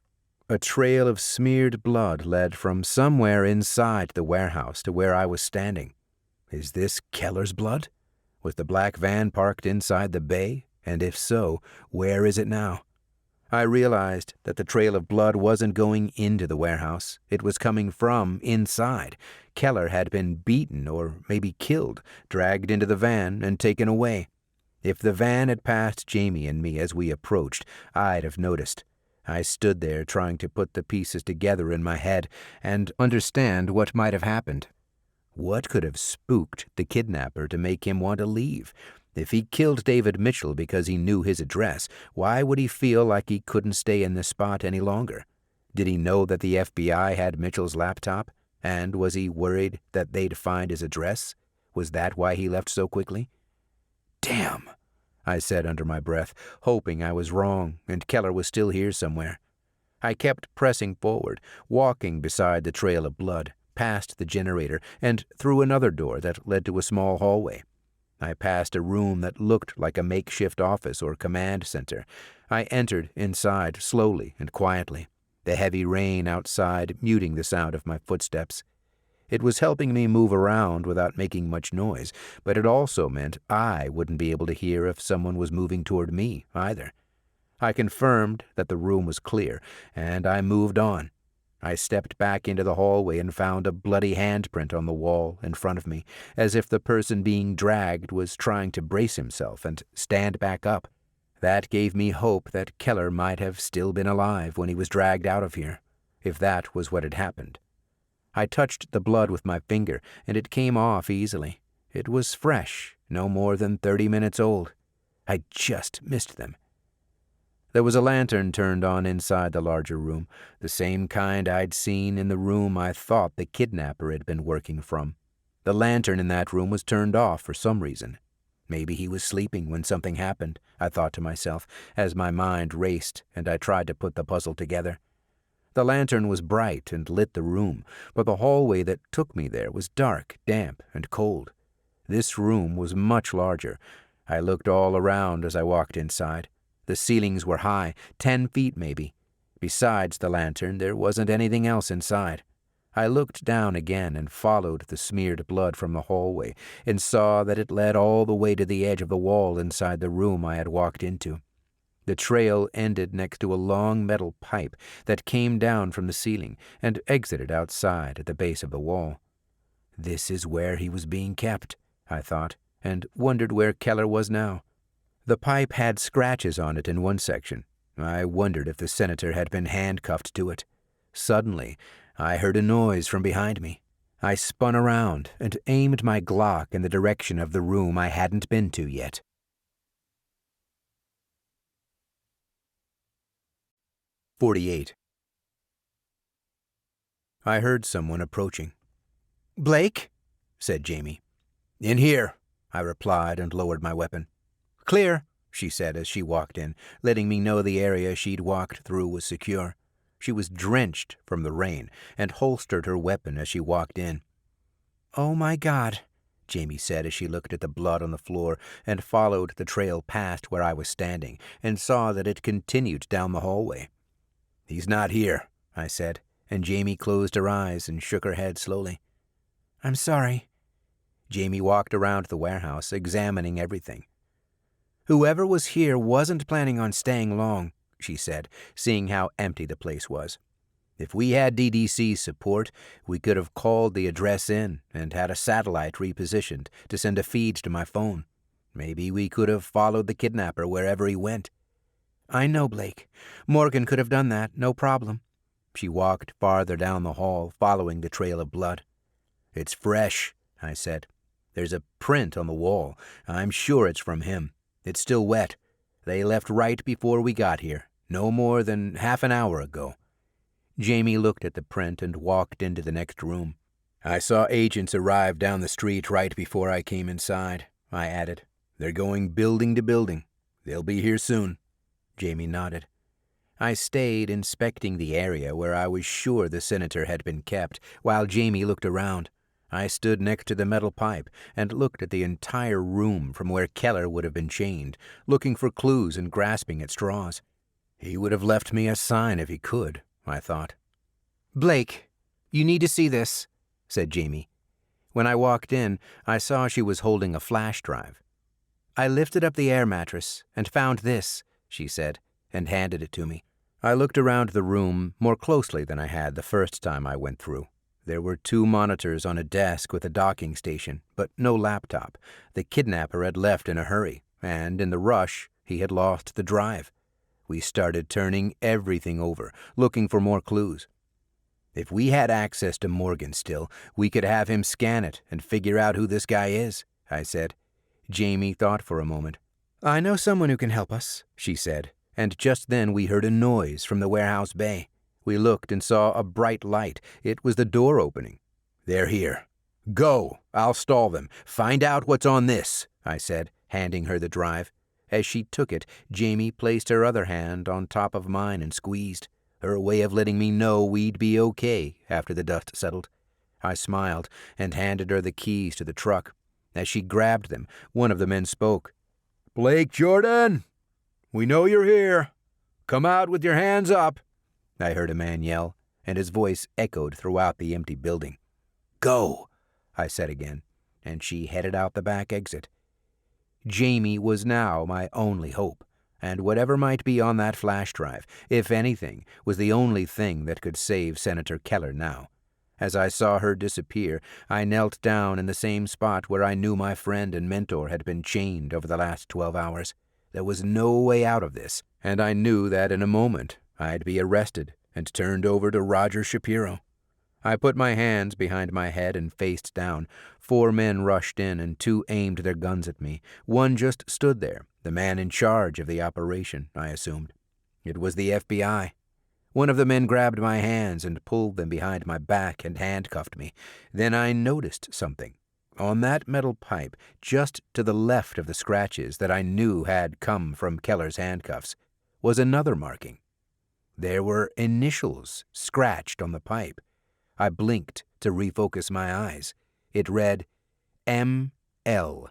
S3: A trail of smeared blood led from somewhere inside the warehouse to where I was standing. Is this Keller's blood? Was the black van parked inside the bay? And if so, where is it now? I realized that the trail of blood wasn't going into the warehouse. It was coming from inside. Keller had been beaten or maybe killed, dragged into the van, and taken away. If the van had passed Jamie and me as we approached, I'd have noticed. I stood there trying to put the pieces together in my head and understand what might have happened. What could have spooked the kidnapper to make him want to leave? If he killed David Mitchell because he knew his address, why would he feel like he couldn't stay in this spot any longer? Did he know that the FBI had Mitchell's laptop? And was he worried that they'd find his address? Was that why he left so quickly? Damn, I said under my breath, hoping I was wrong and Keller was still here somewhere. I kept pressing forward, walking beside the trail of blood, past the generator, and through another door that led to a small hallway. I passed a room that looked like a makeshift office or command center. I entered inside slowly and quietly, the heavy rain outside muting the sound of my footsteps. It was helping me move around without making much noise, but it also meant I wouldn't be able to hear if someone was moving toward me either. I confirmed that the room was clear, and I moved on. I stepped back into the hallway and found a bloody handprint on the wall in front of me, as if the person being dragged was trying to brace himself and stand back up. That gave me hope that Keller might have still been alive when he was dragged out of here, if that was what had happened. I touched the blood with my finger, and it came off easily. It was fresh, no more than 30 minutes old. I just missed them. There was a lantern turned on inside the larger room, the same kind I'd seen in the room I thought the kidnapper had been working from. The lantern in that room was turned off for some reason. Maybe he was sleeping when something happened, I thought to myself, as my mind raced and I tried to put the puzzle together. The lantern was bright and lit the room, but the hallway that took me there was dark, damp, and cold. This room was much larger. I looked all around as I walked inside. The ceilings were high, 10 feet maybe. Besides the lantern, there wasn't anything else inside. I looked down again and followed the smeared blood from the hallway and saw that it led all the way to the edge of the wall inside the room I had walked into. The trail ended next to a long metal pipe that came down from the ceiling and exited outside at the base of the wall. This is where he was being kept, I thought, and wondered where Keller was now. The pipe had scratches on it in one section. I wondered if the senator had been handcuffed to it. Suddenly, I heard a noise from behind me. I spun around and aimed my Glock in the direction of the room I hadn't been to yet. "48. I heard someone approaching.
S2: "Blake?"
S3: said Jamie. "In here," I replied and lowered my weapon.
S2: "Clear,"
S3: she said as she walked in, letting me know the area she'd walked through was secure. She was drenched from the rain and holstered her weapon as she walked in.
S2: "Oh my God,"
S3: Jamie said as she looked at the blood on the floor and followed the trail past where I was standing and saw that it continued down the hallway. "He's not here," I said, and Jamie closed her eyes and shook her head slowly.
S2: "I'm sorry."
S3: Jamie walked around the warehouse, examining everything.
S2: "Whoever was here wasn't planning on staying long,"
S3: she said, seeing how empty the place was. "If we had DDC's support, we could have called the address in and had a satellite repositioned to send a feed to my phone. Maybe we could have followed the kidnapper wherever he went."
S2: "I know, Blake. Morgan could have done that, no problem."
S3: She walked farther down the hall, following the trail of blood. "It's fresh," I said. "There's a print on the wall. I'm sure it's from him. It's still wet. They left right before we got here, no more than half an hour ago." Jamie looked at the print and walked into the next room. "I saw agents arrive down the street right before I came inside," I added. "They're going building to building. They'll be here soon." Jamie nodded. I stayed inspecting the area where I was sure the senator had been kept, while Jamie looked around. I stood next to the metal pipe and looked at the entire room from where Keller would have been chained, looking for clues and grasping at straws. He would have left me a sign if he could, I thought.
S2: "Blake, you need to see this," said Jamie.
S3: When I walked in, I saw she was holding a flash drive.
S2: "I lifted up the air mattress and found this," she said, and handed it to me.
S3: I looked around the room more closely than I had the first time I went through. There were 2 monitors on a desk with a docking station, but no laptop. The kidnapper had left in a hurry, and in the rush, he had lost the drive. We started turning everything over, looking for more clues. If we had access to Morgan still, we could have him scan it and figure out who this guy is, I said. Jamie thought for a moment.
S2: "I know someone who can help us," she said, and just then we heard a noise from the warehouse bay.
S3: We looked and saw a bright light. It was the door opening. "They're here. Go! I'll stall them. Find out what's on this," I said, handing her the drive. As she took it, Jamie placed her other hand on top of mine and squeezed, her way of letting me know we'd be okay after the dust settled. I smiled and handed her the keys to the truck. As she grabbed them, one of the men spoke. "Blake Jordan, we know you're here. Come out with your hands up," I heard a man yell, and his voice echoed throughout the empty building. "Go," I said again, and she headed out the back exit. Jamie was now my only hope, and whatever might be on that flash drive, if anything, was the only thing that could save Senator Keller now. As I saw her disappear, I knelt down in the same spot where I knew my friend and mentor had been chained over the last 12 hours. There was no way out of this, and I knew that in a moment I'd be arrested and turned over to Roger Shapiro. I put my hands behind my head and faced down. 4 men rushed in and 2 aimed their guns at me. One just stood there, the man in charge of the operation, I assumed. It was the FBI. One of the men grabbed my hands and pulled them behind my back and handcuffed me. Then I noticed something. On that metal pipe, just to the left of the scratches that I knew had come from Keller's handcuffs, was another marking. There were initials scratched on the pipe. I blinked to refocus my eyes. It read, M.L.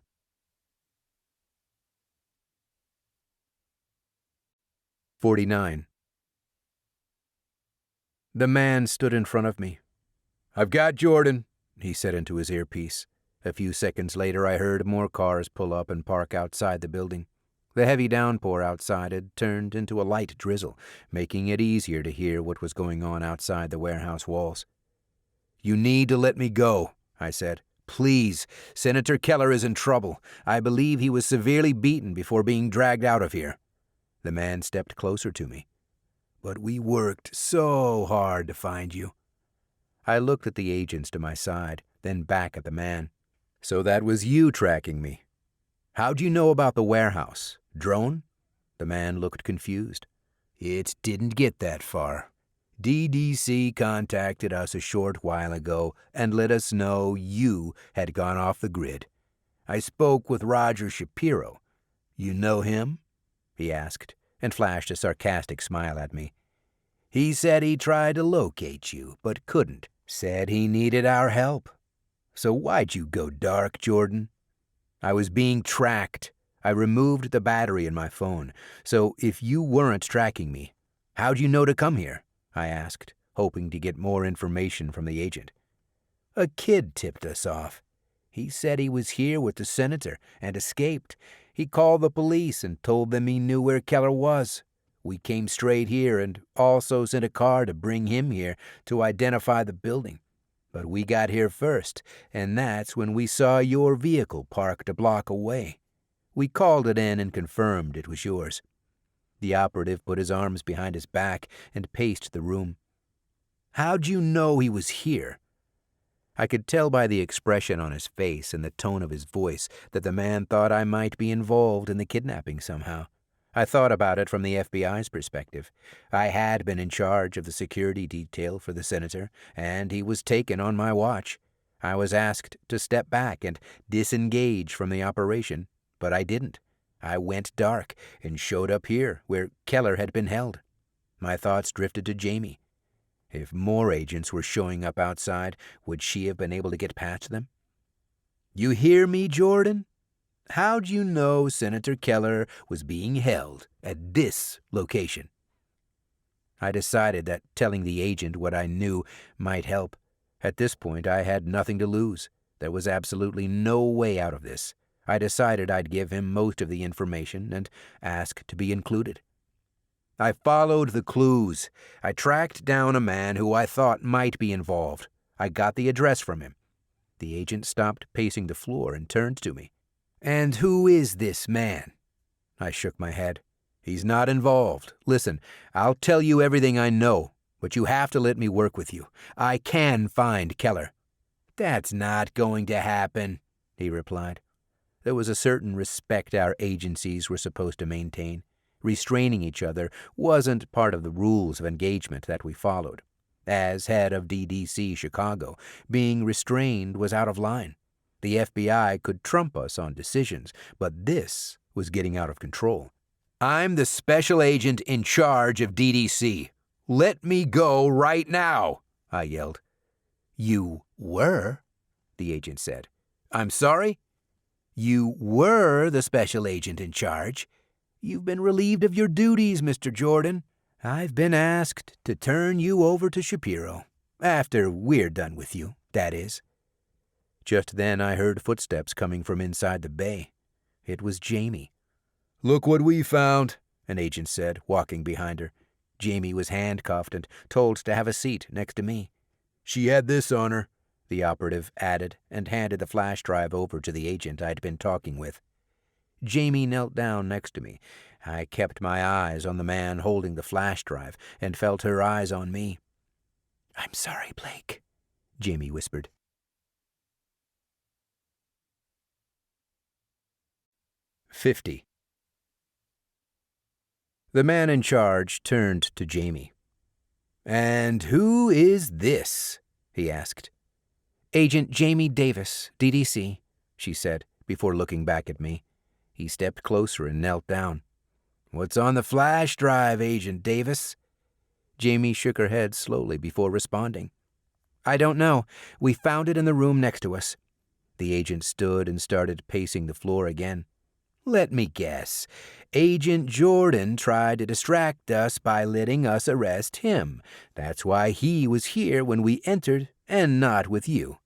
S3: "49. The man stood in front of me. "I've got Jordan," he said into his earpiece. A few seconds later, I heard more cars pull up and park outside the building. The heavy downpour outside had turned into a light drizzle, making it easier to hear what was going on outside the warehouse walls. "You need to let me go," I said. "Please, Senator Keller is in trouble. I believe he was severely beaten before being dragged out of here." The man stepped closer to me. "But we worked so hard to find you." I looked at the agents to my side, then back at the man. "So that was you tracking me. How'd you know about the warehouse? Drone?" The man looked confused. "It didn't get that far. DDC contacted us a short while ago and let us know you had gone off the grid. I spoke with Roger Shapiro. You know him?" he asked, and flashed a sarcastic smile at me. "He said he tried to locate you, but couldn't. Said he needed our help. So why'd you go dark, Jordan?" "I was being tracked. I removed the battery in my phone. So if you weren't tracking me, how'd you know to come here?" I asked, hoping to get more information from the agent. "A kid tipped us off. He said he was here with the senator and escaped. He called the police and told them he knew where Keller was. We came straight here and also sent a car to bring him here to identify the building. But we got here first, and that's when we saw your vehicle parked a block away. We called it in and confirmed it was yours." The operative put his arms behind his back and paced the room. "How'd you know he was here?" I could tell by the expression on his face and the tone of his voice that the man thought I might be involved in the kidnapping somehow. I thought about it from the FBI's perspective. I had been in charge of the security detail for the senator, and he was taken on my watch. I was asked to step back and disengage from the operation, but I didn't. I went dark and showed up here where Keller had been held. My thoughts drifted to Jamie. If more agents were showing up outside, would she have been able to get past them? "You hear me, Jordan? How'd you know Senator Keller was being held at this location?" I decided that telling the agent what I knew might help. At this point, I had nothing to lose. There was absolutely no way out of this. I decided I'd give him most of the information and ask to be included. "I followed the clues. I tracked down a man who I thought might be involved. I got the address from him." The agent stopped pacing the floor and turned to me. "And who is this man?" I shook my head. "He's not involved. Listen, I'll tell you everything I know, but you have to let me work with you. I can find Keller." "That's not going to happen," he replied. There was a certain respect our agencies were supposed to maintain. Restraining each other wasn't part of the rules of engagement that we followed. As head of DDC Chicago, being restrained was out of line. The FBI could trump us on decisions, but this was getting out of control. "I'm the special agent in charge of DDC. Let me go right now," I yelled. "You were," the agent said. "I'm sorry?" "You were the special agent in charge. You've been relieved of your duties, Mr. Jordan. I've been asked to turn you over to Shapiro. After we're done with you, that is." Just then I heard footsteps coming from inside the bay. It was Jamie. "Look what we found," an agent said, walking behind her. Jamie was handcuffed and told to have a seat next to me. "She had this on her," the operative added, and handed the flash drive over to the agent I'd been talking with. Jamie knelt down next to me. I kept my eyes on the man holding the flash drive and felt her eyes on me. "I'm sorry, Blake," Jamie whispered. 50. The man in charge turned to Jamie. "And who is this?" he asked. "Agent Jamie Davis, DDC," she said, before looking back at me. He stepped closer and knelt down. "What's on the flash drive, Agent Davis?" Jamie shook her head slowly before responding. "I don't know. We found it in the room next to us." The agent stood and started pacing the floor again. "Let me guess. Agent Jordan tried to distract us by letting us arrest him. That's why he was here when we entered and not with you.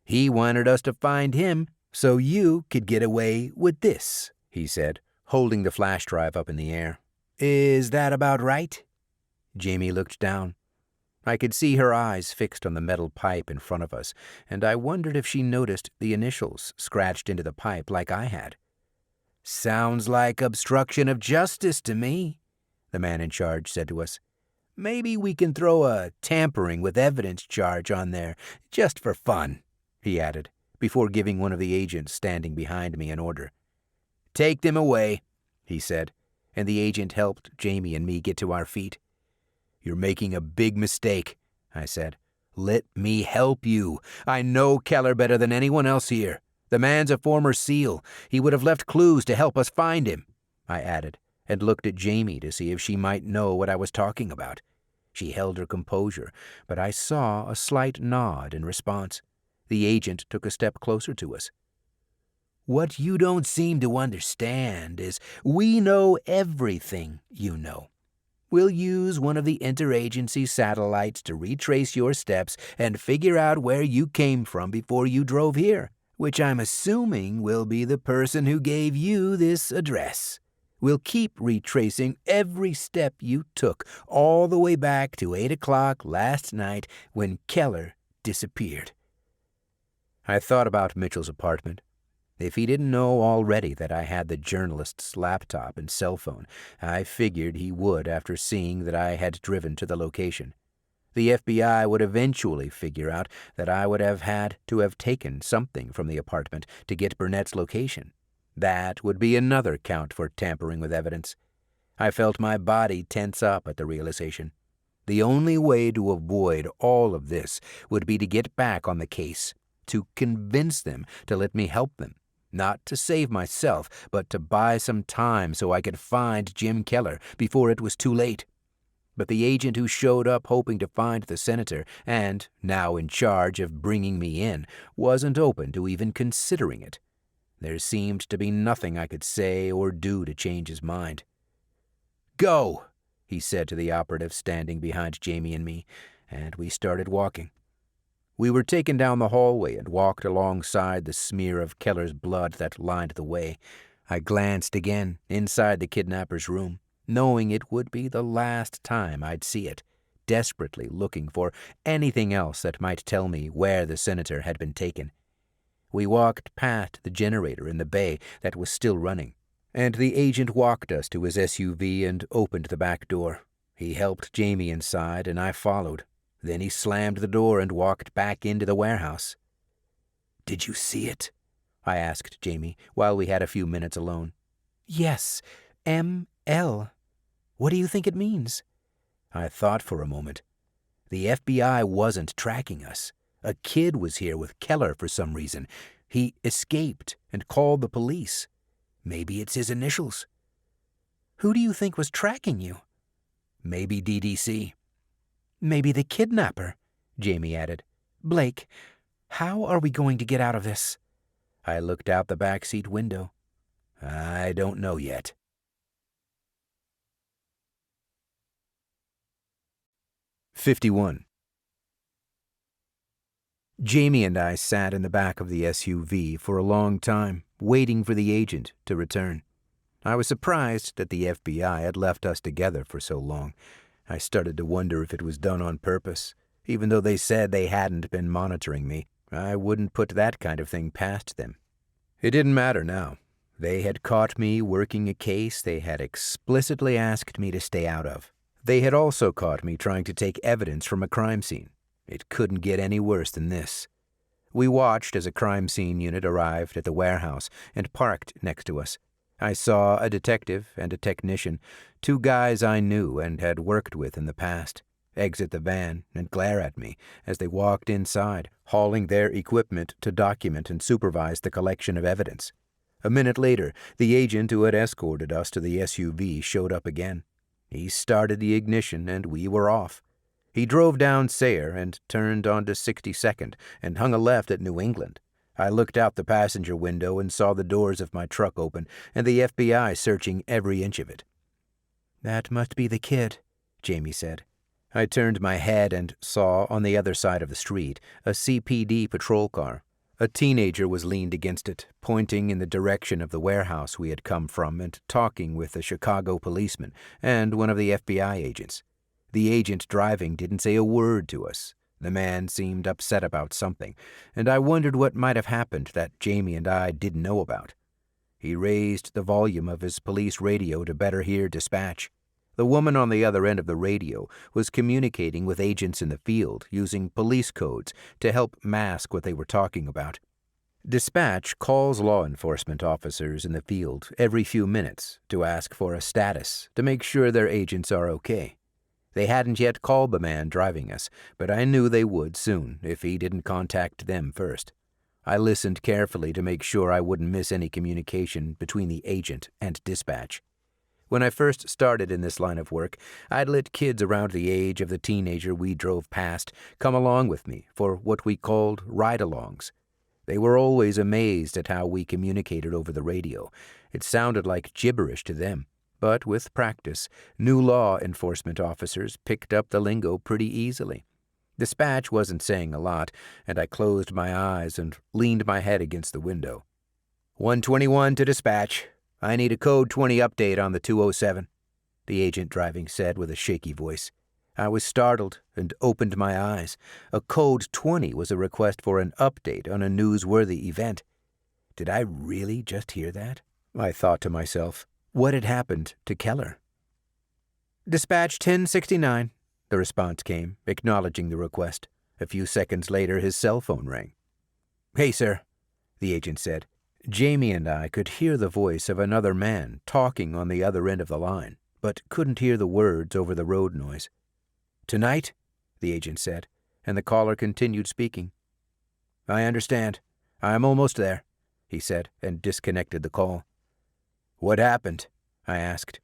S3: He wanted us to find him so you could get away with this," he said, holding the flash drive up in the air. "Is that about right?" Jamie looked down. I could see her eyes fixed on the metal pipe in front of us, and I wondered if she noticed the initials scratched into the pipe like I had. "Sounds like obstruction of justice to me," the man in charge said to us. "Maybe we can throw a tampering with evidence charge on there, just for fun," he added, before giving one of the agents standing behind me an order. "Take them away," he said, and the agent helped Jamie and me get to our feet. "You're making a big mistake," I said. "Let me help you. I know Keller better than anyone else here. The man's a former SEAL. He would have left clues to help us find him," I added, and looked at Jamie to see if she might know what I was talking about. She held her composure, but I saw a slight nod in response. The agent took a step closer to us. "What you don't seem to understand is we know everything you know. We'll use one of the interagency satellites to retrace your steps and figure out where you came from before you drove here, which I'm assuming will be the person who gave you this address. We'll keep retracing every step you took, all the way back to 8 o'clock last night when Keller disappeared." I thought about Mitchell's apartment. If he didn't know already that I had the journalist's laptop and cell phone, I figured he would after seeing that I had driven to the location. The FBI would eventually figure out that I would have had to have taken something from the apartment to get Burnett's location. That would be another count for tampering with evidence. I felt my body tense up at the realization. The only way to avoid all of this would be to get back on the case, to convince them to let me help them, not to save myself, but to buy some time so I could find Jim Keller before it was too late. But the agent who showed up hoping to find the senator and, now in charge of bringing me in, wasn't open to even considering it. There seemed to be nothing I could say or do to change his mind. "Go," he said to the operative standing behind Jamie and me, and we started walking. We were taken down the hallway and walked alongside the smear of Keller's blood that lined the way. I glanced again inside the kidnapper's room, knowing it would be the last time I'd see it, desperately looking for anything else that might tell me where the senator had been taken. We walked past the generator in the bay that was still running, and the agent walked us to his SUV and opened the back door. He helped Jamie inside, and I followed. Then he slammed the door and walked back into the warehouse. "Did you see it?" I asked Jamie while we had a few minutes alone.
S2: "Yes, M.L. What do you think it means?"
S3: I thought for a moment. The FBI wasn't tracking us. A kid was here with Keller for some reason. He escaped and called the police. Maybe it's his initials.
S2: "Who do you think was tracking you?"
S3: "Maybe DDC.
S2: "Maybe the kidnapper," Jamie added. "Blake, how are we going to get out of this?"
S3: I looked out the backseat window. "I don't know yet." 51. Jamie and I sat in the back of the SUV for a long time, waiting for the agent to return. I was surprised that the FBI had left us together for so long. I started to wonder if it was done on purpose. Even though they said they hadn't been monitoring me, I wouldn't put that kind of thing past them. It didn't matter now. They had caught me working a case they had explicitly asked me to stay out of. They had also caught me trying to take evidence from a crime scene. It couldn't get any worse than this. We watched as a crime scene unit arrived at the warehouse and parked next to us. I saw a detective and a technician, two guys I knew and had worked with in the past, exit the van and glare at me as they walked inside, hauling their equipment to document and supervise the collection of evidence. A minute later, the agent who had escorted us to the SUV showed up again. He started the ignition and we were off. He drove down Sayre and turned onto 62nd and hung a left at New England. I looked out the passenger window and saw the doors of my truck open and the FBI searching every inch of it.
S2: "That must be the kid," Jamie said.
S3: I turned my head and saw, on the other side of the street, a CPD patrol car. A teenager was leaned against it, pointing in the direction of the warehouse we had come from and talking with a Chicago policeman and one of the FBI agents. The agent driving didn't say a word to us. The man seemed upset about something, and I wondered what might have happened that Jamie and I didn't know about. He raised the volume of his police radio to better hear dispatch. The woman on the other end of the radio was communicating with agents in the field using police codes to help mask what they were talking about. Dispatch calls law enforcement officers in the field every few minutes to ask for a status to make sure their agents are okay. They hadn't yet called the man driving us, but I knew they would soon if he didn't contact them first. I listened carefully to make sure I wouldn't miss any communication between the agent and dispatch. When I first started in this line of work, I'd let kids around the age of the teenager we drove past come along with me for what we called ride-alongs. They were always amazed at how we communicated over the radio. It sounded like gibberish to them. But with practice, new law enforcement officers picked up the lingo pretty easily. Dispatch wasn't saying a lot, and I closed my eyes and leaned my head against the window. 121 to dispatch. I need a code 20 update on the 207, the agent driving said with a shaky voice. I was startled and opened my eyes. A code 20 was a request for an update on a newsworthy event. Did I really just hear that? I thought to myself. What had happened to Keller?
S2: "Dispatch 1069,
S3: the response came, acknowledging the request. A few seconds later, his cell phone rang. "Hey, sir," the agent said. Jamie and I could hear the voice of another man talking on the other end of the line, but couldn't hear the words over the road noise. "Tonight?" the agent said, and the caller continued speaking. "I understand. I'm almost there," he said, and disconnected the call. "What happened?" I asked.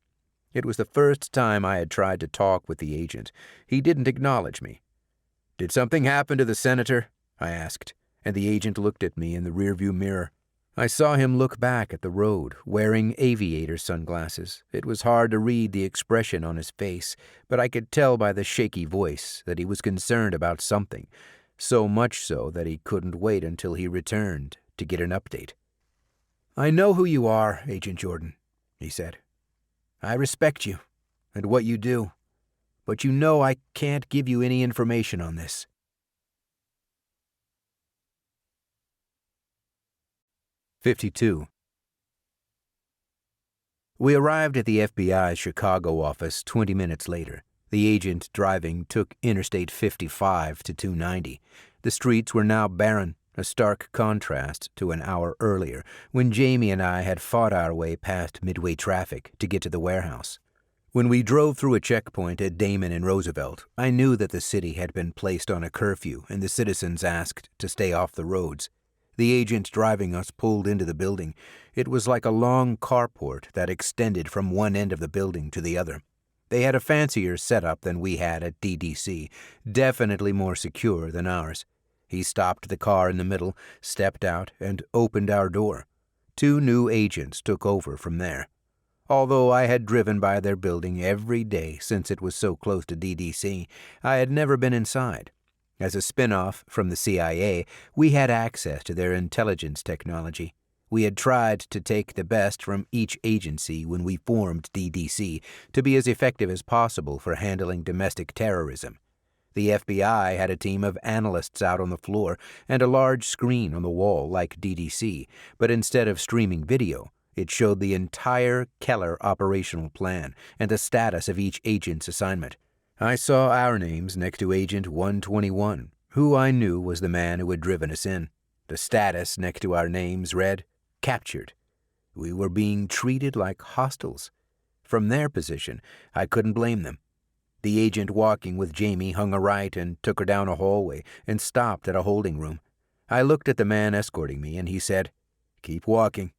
S3: It was the first time I had tried to talk with the agent. He didn't acknowledge me. "Did something happen to the senator?" I asked, and the agent looked at me in the rearview mirror. I saw him look back at the road, wearing aviator sunglasses. It was hard to read the expression on his face, but I could tell by the shaky voice that he was concerned about something, so much so that he couldn't wait until he returned to get an update. "I know who you are, Agent Jordan," he said. "I respect you and what you do, but you know I can't give you any information on this." "52. We arrived at the FBI's Chicago office 20 minutes later. The agent driving took Interstate 55 to 290. The streets were now barren, a stark contrast to an hour earlier, when Jamie and I had fought our way past midway traffic to get to the warehouse. When we drove through a checkpoint at Damon and Roosevelt, I knew that the city had been placed on a curfew and the citizens asked to stay off the roads. The agent driving us pulled into the building. It was like a long carport that extended from one end of the building to the other. They had a fancier setup than we had at DDC, definitely more secure than ours. He stopped the car in the middle, stepped out, and opened our door. 2 new agents took over from there. Although I had driven by their building every day since it was so close to DDC, I had never been inside. As a spin-off from the CIA, we had access to their intelligence technology. We had tried to take the best from each agency when we formed DDC to be as effective as possible for handling domestic terrorism. The FBI had a team of analysts out on the floor and a large screen on the wall like DDC, but instead of streaming video, it showed the entire Keller operational plan and the status of each agent's assignment. I saw our names next to Agent 121, who I knew was the man who had driven us in. The status next to our names read, "Captured." We were being treated like hostiles. From their position, I couldn't blame them. The agent walking with Jamie hung a right and took her down a hallway and stopped at a holding room. I looked at the man escorting me and he said, "Keep walking."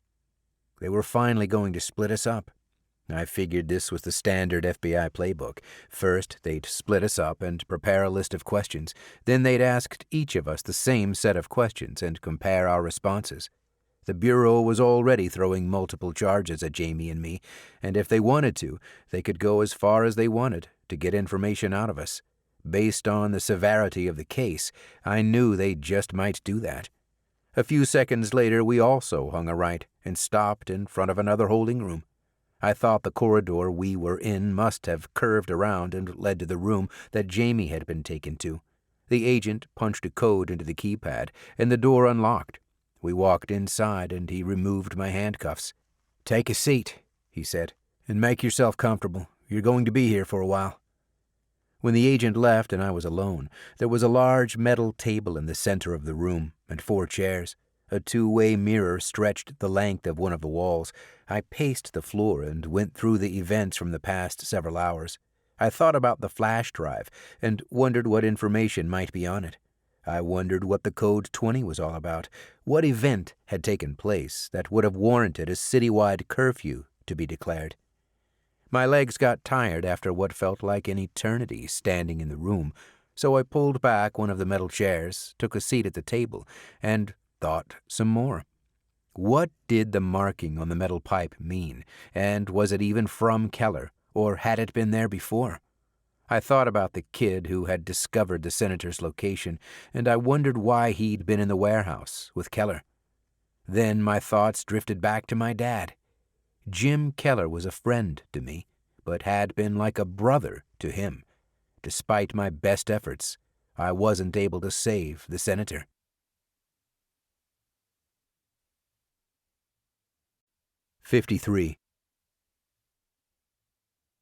S3: They were finally going to split us up. I figured this was the standard FBI playbook. First, they'd split us up and prepare a list of questions. Then they'd ask each of us the same set of questions and compare our responses. The Bureau was already throwing multiple charges at Jamie and me, and if they wanted to, they could go as far as they wanted to get information out of us. Based on the severity of the case, I knew they just might do that. A few seconds later, we also hung a right and stopped in front of another holding room. I thought the corridor we were in must have curved around and led to the room that Jamie had been taken to. The agent punched a code into the keypad, and the door unlocked. We walked inside, and he removed my handcuffs. "Take a seat," he said, "and make yourself comfortable. You're going to be here for a while." When the agent left and I was alone, there was a large metal table in the center of the room and 4 chairs. A 2-way mirror stretched the length of one of the walls. I paced the floor and went through the events from the past several hours. I thought about the flash drive and wondered what information might be on it. I wondered what the Code 20 was all about. What event had taken place that would have warranted a citywide curfew to be declared? My legs got tired after what felt like an eternity standing in the room, so I pulled back one of the metal chairs, took a seat at the table, and thought some more. What did the marking on the metal pipe mean, and was it even from Keller, or had it been there before? I thought about the kid who had discovered the senator's location, and I wondered why he'd been in the warehouse with Keller. Then my thoughts drifted back to my dad. Jim Keller was a friend to me, but had been like a brother to him. Despite my best efforts, I wasn't able to save the senator. 53.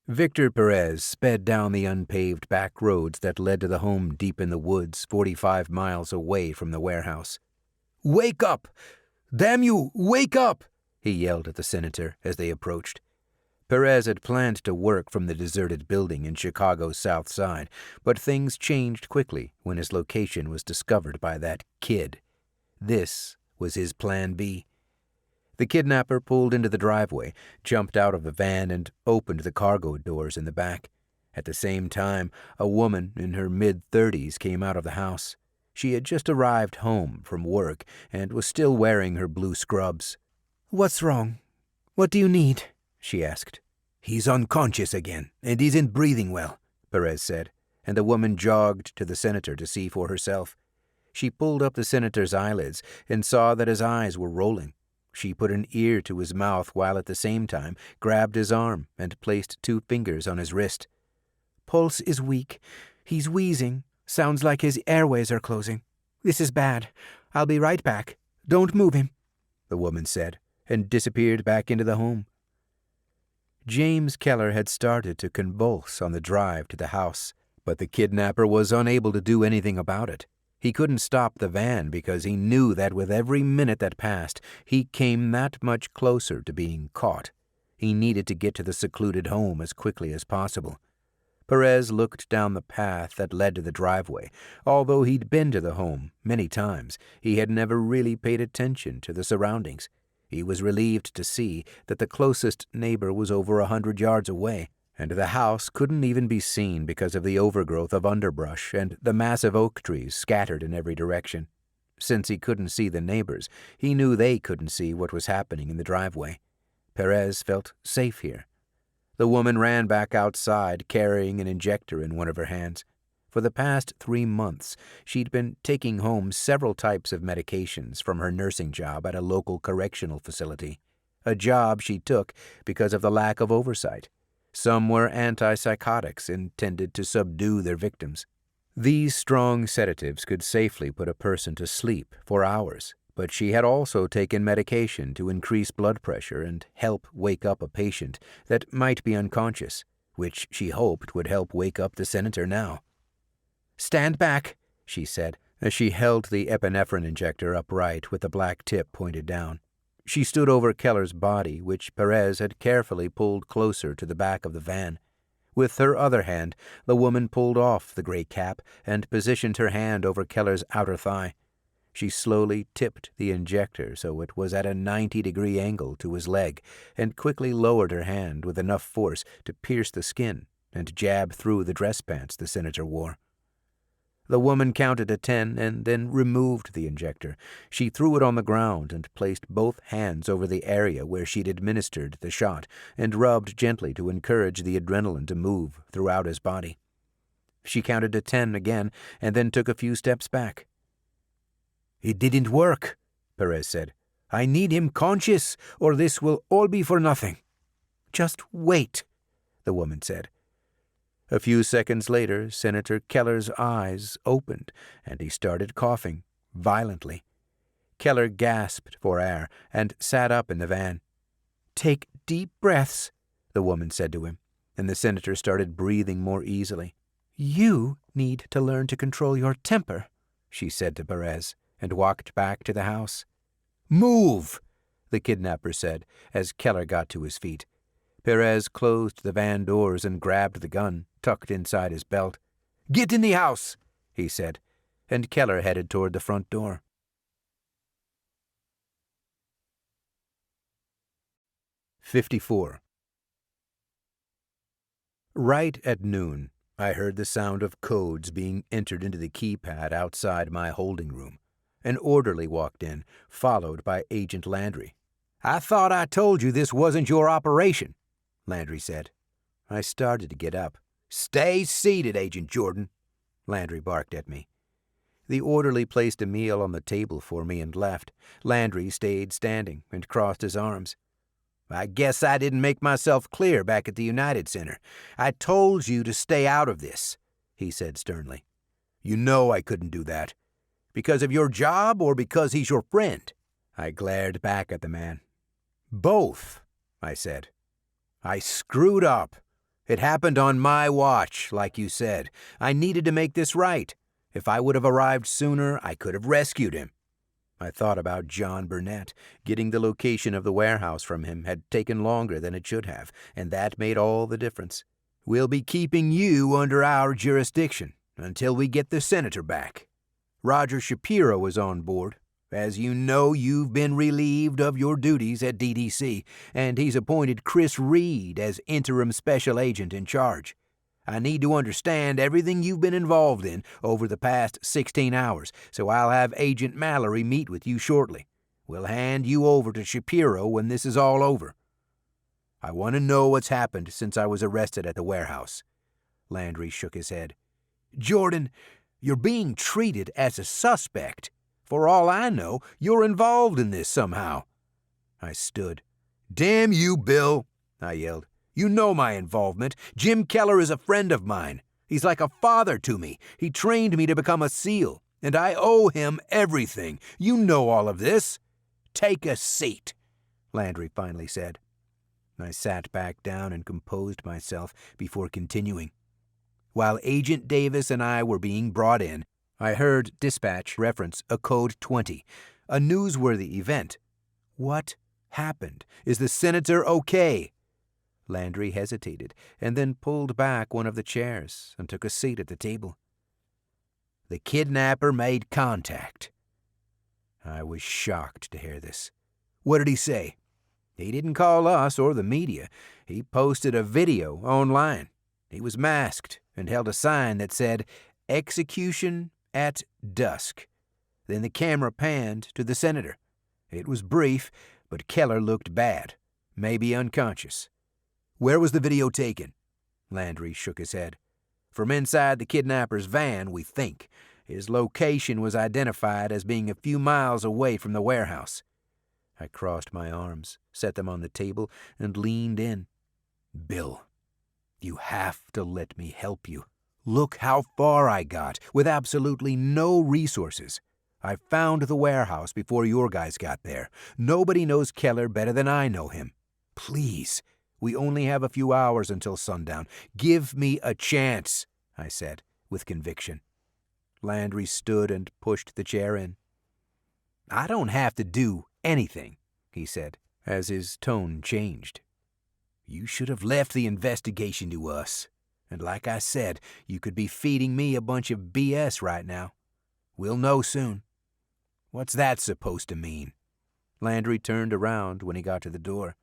S3: Victor Perez sped down the unpaved back roads that led to the home deep in the woods 45 miles away from the warehouse. "Wake up! Damn you, wake up!" he yelled at the senator as they approached. Perez had planned to work from the deserted building in Chicago's South Side, but things changed quickly when his location was discovered by that kid. This was his plan B. The kidnapper pulled into the driveway, jumped out of the van, and opened the cargo doors in the back. At the same time, a woman in her mid-30s came out of the house. She had just arrived home from work and was still wearing her blue scrubs.
S2: "What's wrong? What do you need?" she asked.
S3: "He's unconscious again, and isn't breathing well," Perez said, and the woman jogged to the senator to see for herself. She pulled up the senator's eyelids and saw that his eyes were rolling. She put an ear to his mouth while at the same time grabbed his arm and placed 2 fingers on his wrist.
S2: "Pulse is weak. He's wheezing. Sounds like his airways are closing. This is bad. I'll be right back. Don't move him,"
S3: the woman said, and disappeared back into the home. James Keller had started to convulse on the drive to the house, but the kidnapper was unable to do anything about it. He couldn't stop the van because he knew that with every minute that passed, he came that much closer to being caught. He needed to get to the secluded home as quickly as possible. Perez looked down the path that led to the driveway. Although he'd been to the home many times, he had never really paid attention to the surroundings. He was relieved to see that the closest neighbor was over 100 yards away, and the house couldn't even be seen because of the overgrowth of underbrush and the massive oak trees scattered in every direction. Since he couldn't see the neighbors, he knew they couldn't see what was happening in the driveway. Perez felt safe here. The woman ran back outside, carrying an injector in one of her hands. For the past 3 months, she'd been taking home several types of medications from her nursing job at a local correctional facility, a job she took because of the lack of oversight. Some were antipsychotics intended to subdue their victims. These strong sedatives could safely put a person to sleep for hours, but she had also taken medication to increase blood pressure and help wake up a patient that might be unconscious, which she hoped would help wake up the senator now.
S2: "Stand back,"
S3: she said, as she held the epinephrine injector upright with the black tip pointed down. She stood over Keller's body, which Perez had carefully pulled closer to the back of the van. With her other hand, the woman pulled off the gray cap and positioned her hand over Keller's outer thigh. She slowly tipped the injector so it was at a 90-degree angle to his leg, and quickly lowered her hand with enough force to pierce the skin and jab through the dress pants the senator wore. The woman counted to 10 and then removed the injector. She threw it on the ground and placed both hands over the area where she'd administered the shot and rubbed gently to encourage the adrenaline to move throughout his body. She counted to 10 again and then took a few steps back. "It didn't work," Perez said. "I need him conscious, or this will all be for nothing."
S2: "Just wait," the woman said.
S3: A few seconds later, Senator Keller's eyes opened, and he started coughing violently. Keller gasped for air and sat up in the van.
S2: "Take deep breaths,"
S3: the woman said to him, and the senator started breathing more easily.
S2: "You need to learn to control your temper,"
S3: she said to Perez, and walked back to the house. "Move!" the kidnapper said as Keller got to his feet. Perez closed the van doors and grabbed the gun, tucked inside his belt. "Get in the house," he said, and Keller headed toward the front door. 54. Right at noon, I heard the sound of codes being entered into the keypad outside my holding room. An orderly walked in, followed by Agent Landry. "I thought I told you this wasn't your operation," Landry said. I started to get up. "Stay seated, Agent Jordan," Landry barked at me. The orderly placed a meal on the table for me and left. Landry stayed standing and crossed his arms. "I guess I didn't make myself clear back at the United Center. I told you to stay out of this," he said sternly. "You know I couldn't do that. Because of your job or because he's your friend?" I glared back at the man. "Both," I said. "I screwed up. It happened on my watch, like you said. I needed to make this right. If I would have arrived sooner, I could have rescued him." I thought about John Burnett. Getting the location of the warehouse from him had taken longer than it should have, and that made all the difference. "We'll be keeping you under our jurisdiction until we get the senator back. Roger Shapiro is on board.
S2: As you know, you've been relieved of your duties at DDC, and he's appointed Chris Reed as interim special agent in charge. I need to understand everything you've been involved in over the past 16 hours, so I'll have Agent Mallory meet with you shortly. We'll hand you over to Shapiro when this is all over. I want to know what's happened since I was arrested at the warehouse." Landry shook his head. "Jordan, you're being treated as a suspect. For all I know, you're involved in this somehow." I stood. "Damn you, Bill," I yelled. "You know my involvement. Jim Keller is a friend of mine. He's like a father to me. He trained me to become a SEAL, and I owe him everything. You know all of this." "Take a seat," Landry finally said. I sat back down and composed myself before continuing. While Agent Davis and I were being brought in, I heard dispatch reference a Code 20, a newsworthy event. What happened? Is the senator okay? Landry hesitated and then pulled back one of the chairs and took a seat at the table. "The kidnapper made contact." I was shocked to hear this. "What did he say?" "He didn't call us or the media. He posted a video online. He was masked and held a sign that said, 'Execution at dusk.' Then the camera panned to the senator. It was brief, but Keller looked bad, maybe unconscious." "Where was the video taken?" Landry shook his head. "From inside the kidnapper's van, we think. His location was identified as being a few miles away from the warehouse." I crossed my arms, set them on the table, and leaned in. "Bill, you have to let me help you. Look how far I got, with absolutely no resources. I found the warehouse before your guys got there. Nobody knows Keller better than I know him. Please, we only have a few hours until sundown. Give me a chance," I said, with conviction. Landry stood and pushed the chair in. "I don't have to do anything," he said, as his tone changed. "You should have left the investigation to us. And like I said, you could be feeding me a bunch of BS right now. We'll know soon." "What's that supposed to mean?" Landry turned around when he got to the door.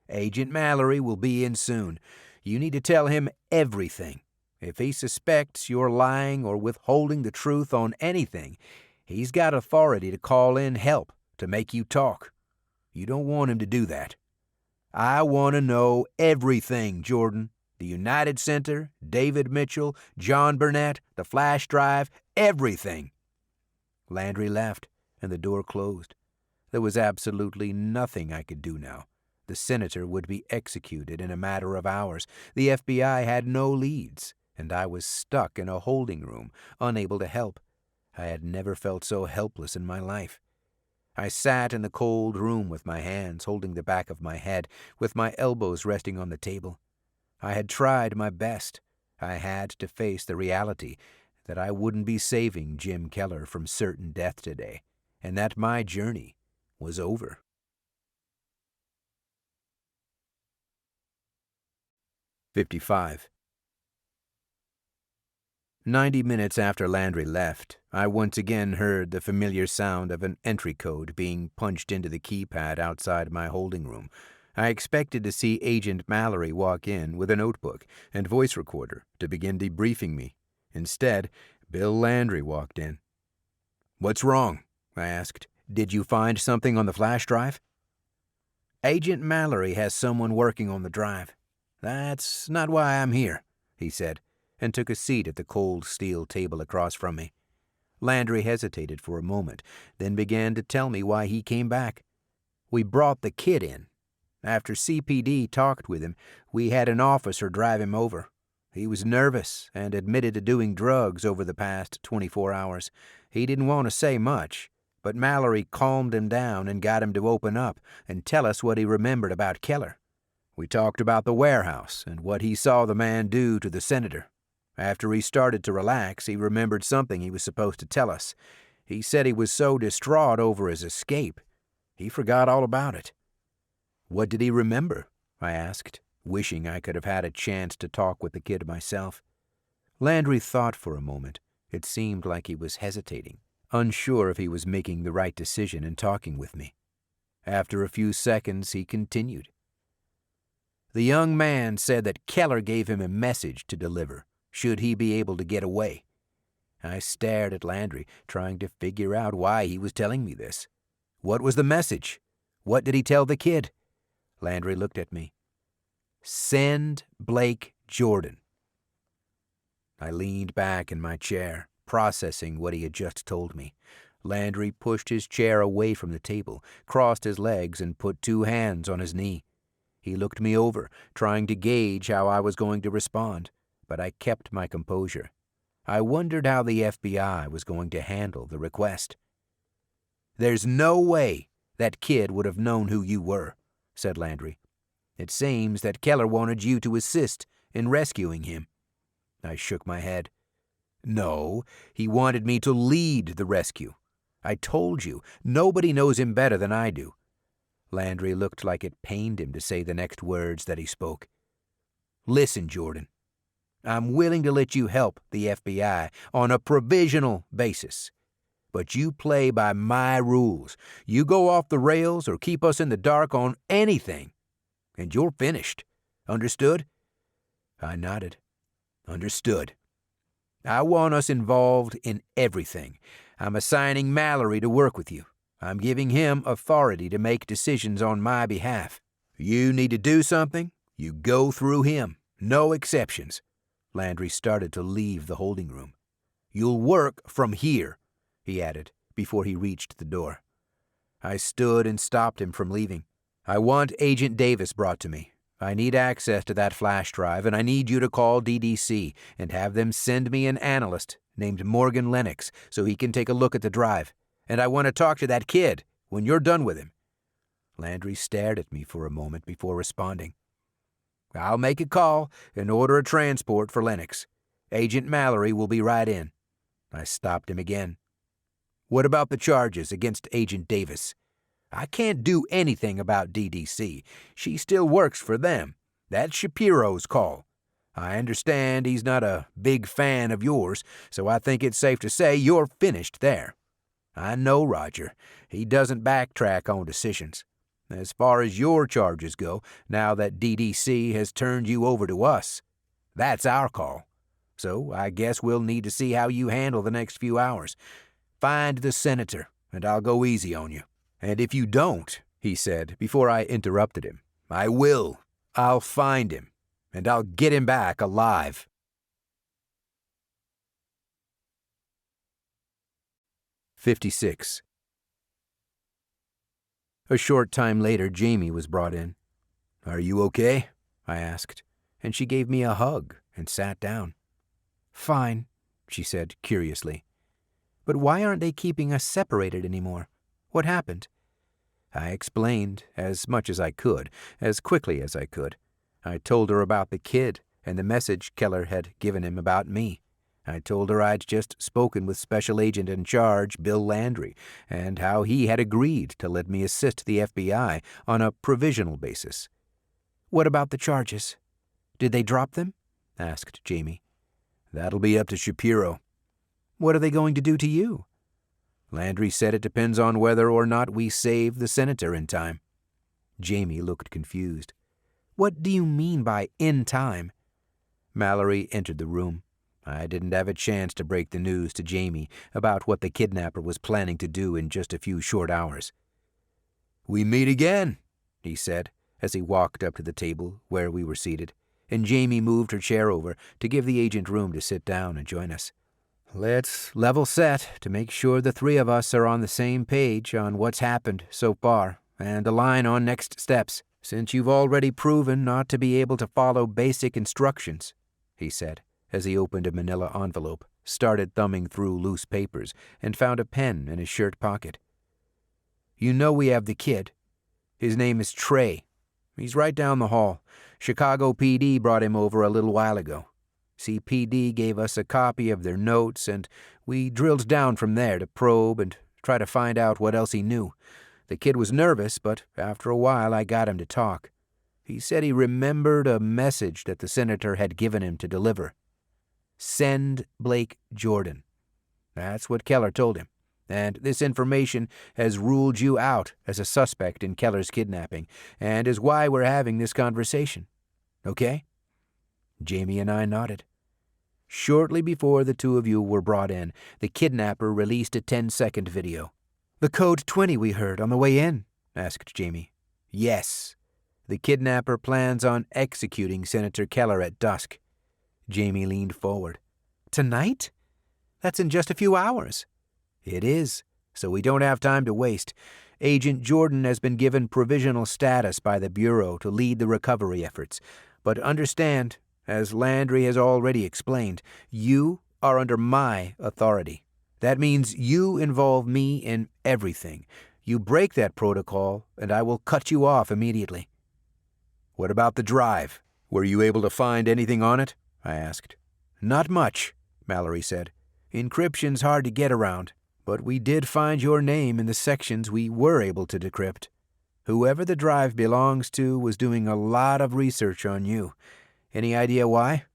S2: "Agent Mallory will be in soon. You need to tell him everything. If he suspects you're lying or withholding the truth on anything, he's got authority to call in help to make you talk. You don't want him to do that. I want to know everything, Jordan. The United Center, David Mitchell, John Burnett, the flash drive, everything." Landry left, and the door closed. There was absolutely nothing I could do now. The senator would be executed in a matter of hours. The FBI had no leads, and I was stuck in a holding room, unable to help. I had never felt so helpless in my life. I sat in the cold room with my hands holding the back of my head, with my elbows resting on the table. I had tried my best. I had to face the reality that I wouldn't be saving Jim Keller from certain death today, and that my journey was over. 55. 90 minutes after Landry left, I once again heard the familiar sound of an entry code being punched into the keypad outside my holding room. I expected to see Agent Mallory walk in with a notebook and voice recorder to begin debriefing me. Instead, Bill Landry walked in. "What's wrong?" I asked. "Did you find something on the flash drive?" "Agent Mallory has someone working on the drive. That's not why I'm here," he said, and took a seat at the cold steel table across from me. Landry hesitated for a moment, then began to tell me why he came back. "We brought the kid in. After CPD talked with him, we had an officer drive him over. He was nervous and admitted to doing drugs over the past 24 hours. He didn't want to say much, but Mallory calmed him down and got him to open up and tell us what he remembered about Keller. We talked about the warehouse and what he saw the man do to the senator. After he started to relax, he remembered something he was supposed to tell us. He said he was so distraught over his escape, he forgot all about it." "What did he remember?" I asked, wishing I could have had a chance to talk with the kid myself. Landry thought for a moment. It seemed like he was hesitating,
S3: unsure if he was making the right decision in talking with me. After a few seconds, he continued. The young man said that Keller gave him a message to deliver, should he be able to get away. I stared at Landry, trying to figure out why he was telling me this. What was the message? What did he tell the kid? Landry looked at me. Send Blake Jordan. I leaned back in my chair, processing what he had just told me. Landry pushed his chair away from the table, crossed his legs, and put 2 hands on his knee. He looked me over, trying to gauge how I was going to respond, but I kept my composure. I wondered how the FBI was going to handle the request. There's no way that kid would have known who you were, said Landry. It seems that Keller wanted you to assist in rescuing him. I shook my head. No, he wanted me to lead the rescue. I told you, nobody knows him better than I do. Landry looked like it pained him to say the next words that he spoke. Listen, Jordan. I'm willing to let you help the FBI on a provisional basis. But you play by my rules. You go off the rails or keep us in the dark on anything, and you're finished. Understood? I nodded. Understood. I want us involved in everything. I'm assigning Mallory to work with you. I'm giving him authority to make decisions on my behalf. You need to do something, you go through him. No exceptions. Landry started to leave the holding room. You'll work from here, he added, before he reached the door. I stood and stopped him from leaving. I want Agent Davis brought to me. I need access to that flash drive, and I need you to call DDC and have them send me an analyst named Morgan Lennox so he can take a look at the drive. And I want to talk to that kid when you're done with him. Landry stared at me for a moment before responding. I'll make a call and order a transport for Lennox. Agent Mallory will be right in. I stopped him again. What about the charges against Agent Davis? I can't do anything about DDC. She still works for them. That's Shapiro's call. I understand he's not a big fan of yours, so I think it's safe to say you're finished there. I know Roger. He doesn't backtrack on decisions. As far as your charges go, now that DDC has turned you over to us, that's our call. So I guess we'll need to see how you handle the next few hours. Find the senator, and I'll go easy on you. And if you don't, he said before I interrupted him, I will. I'll find him, and I'll get him back alive. "56. A short time later, Jamie was brought in. Are you okay? I asked, and she gave me a hug and sat down. Fine, she said curiously. But why aren't they keeping us separated anymore? What happened? I explained as much as I could, as quickly as I could. I told her about the kid and the message Keller had given him about me. I told her I'd just spoken with Special Agent in charge, Bill Landry, and how he had agreed to let me assist the FBI on a provisional basis. What about the charges? Did they drop them? Asked Jamie. That'll be up to Shapiro. What are they going to do to you? Landry said it depends on whether or not we save the senator in time. Jamie looked confused. What do you mean by in time? Mallory entered the room. I didn't have a chance to break the news to Jamie about what the kidnapper was planning to do in just a few short hours. We meet again, he said, as he walked up to the table where we were seated, and Jamie moved her chair over to give the agent room to sit down and join us. Let's level set to make sure the three of us are on the same page on what's happened so far and align on next steps, since you've already proven not to be able to follow basic instructions, he said, as he opened a manila envelope, started thumbing through loose papers, and found a pen in his shirt pocket. You know we have the kid. His name is Trey. He's right down the hall. Chicago PD brought him over a little while ago. CPD gave us a copy of their notes, and we drilled down from there to probe and try to find out what else he knew. The kid was nervous, but after a while I got him to talk. He said he remembered a message that the senator had given him to deliver. Send Blake Jordan. That's what Keller told him,
S2: And this information has ruled you out as a suspect in Keller's kidnapping, and is why we're having this conversation. Okay?" Jamie and I nodded. Shortly before the two of you were brought in, the kidnapper released a 10-second video. "The code 20 we heard on the way in?" asked Jamie. "Yes. The kidnapper plans on executing Senator Keller at dusk." Jamie leaned forward. "Tonight? That's in just a few hours." "It is, so we don't have time to waste. Agent Jordan has been given provisional status by the Bureau to lead the recovery efforts. But understand, as Landry has already explained, you are under my authority. That means you involve me in everything. You break that protocol, and I will cut you off immediately." "What about the drive? Were you able to find anything on it?" I asked. "Not much," Mallory said. "Encryption's hard to get around, but we did find your name in the sections we were able to decrypt. Whoever the drive belongs to was doing a lot of research on you. Any idea why?"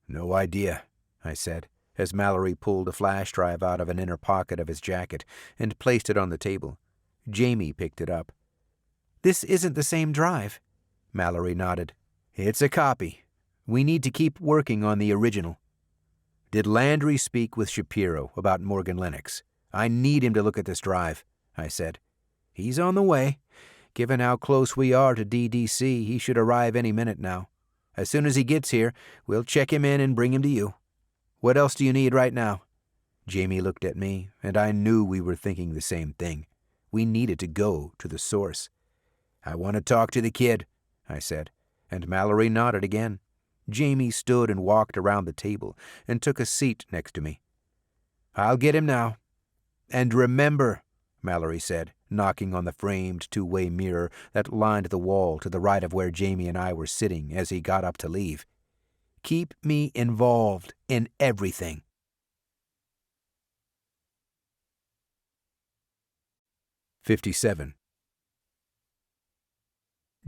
S2: "No idea," I said, as Mallory pulled a flash drive out of an inner pocket of his jacket and placed it on the table. Jamie picked it up. "This isn't the same drive." Mallory nodded. "It's a copy. We need to keep working on the original." "Did Landry speak with Shapiro about Morgan Lennox? I need him to look at this drive," I said. "He's on the way. Given how close we are to DDC, he should arrive any minute now. As soon as he gets here, we'll check him in and bring him to you. What else do you need right now?" Jamie looked at me, and I knew we were thinking the same thing. We needed to go to the source. "I want to talk to the kid," I said, and Mallory nodded again. Jamie stood and walked around the table and took a seat next to me. "I'll get him now. And remember," Mallory said, knocking on the framed two-way mirror that lined the wall to the right of where Jamie and I were sitting as he got up to leave, "keep me involved in everything." 57.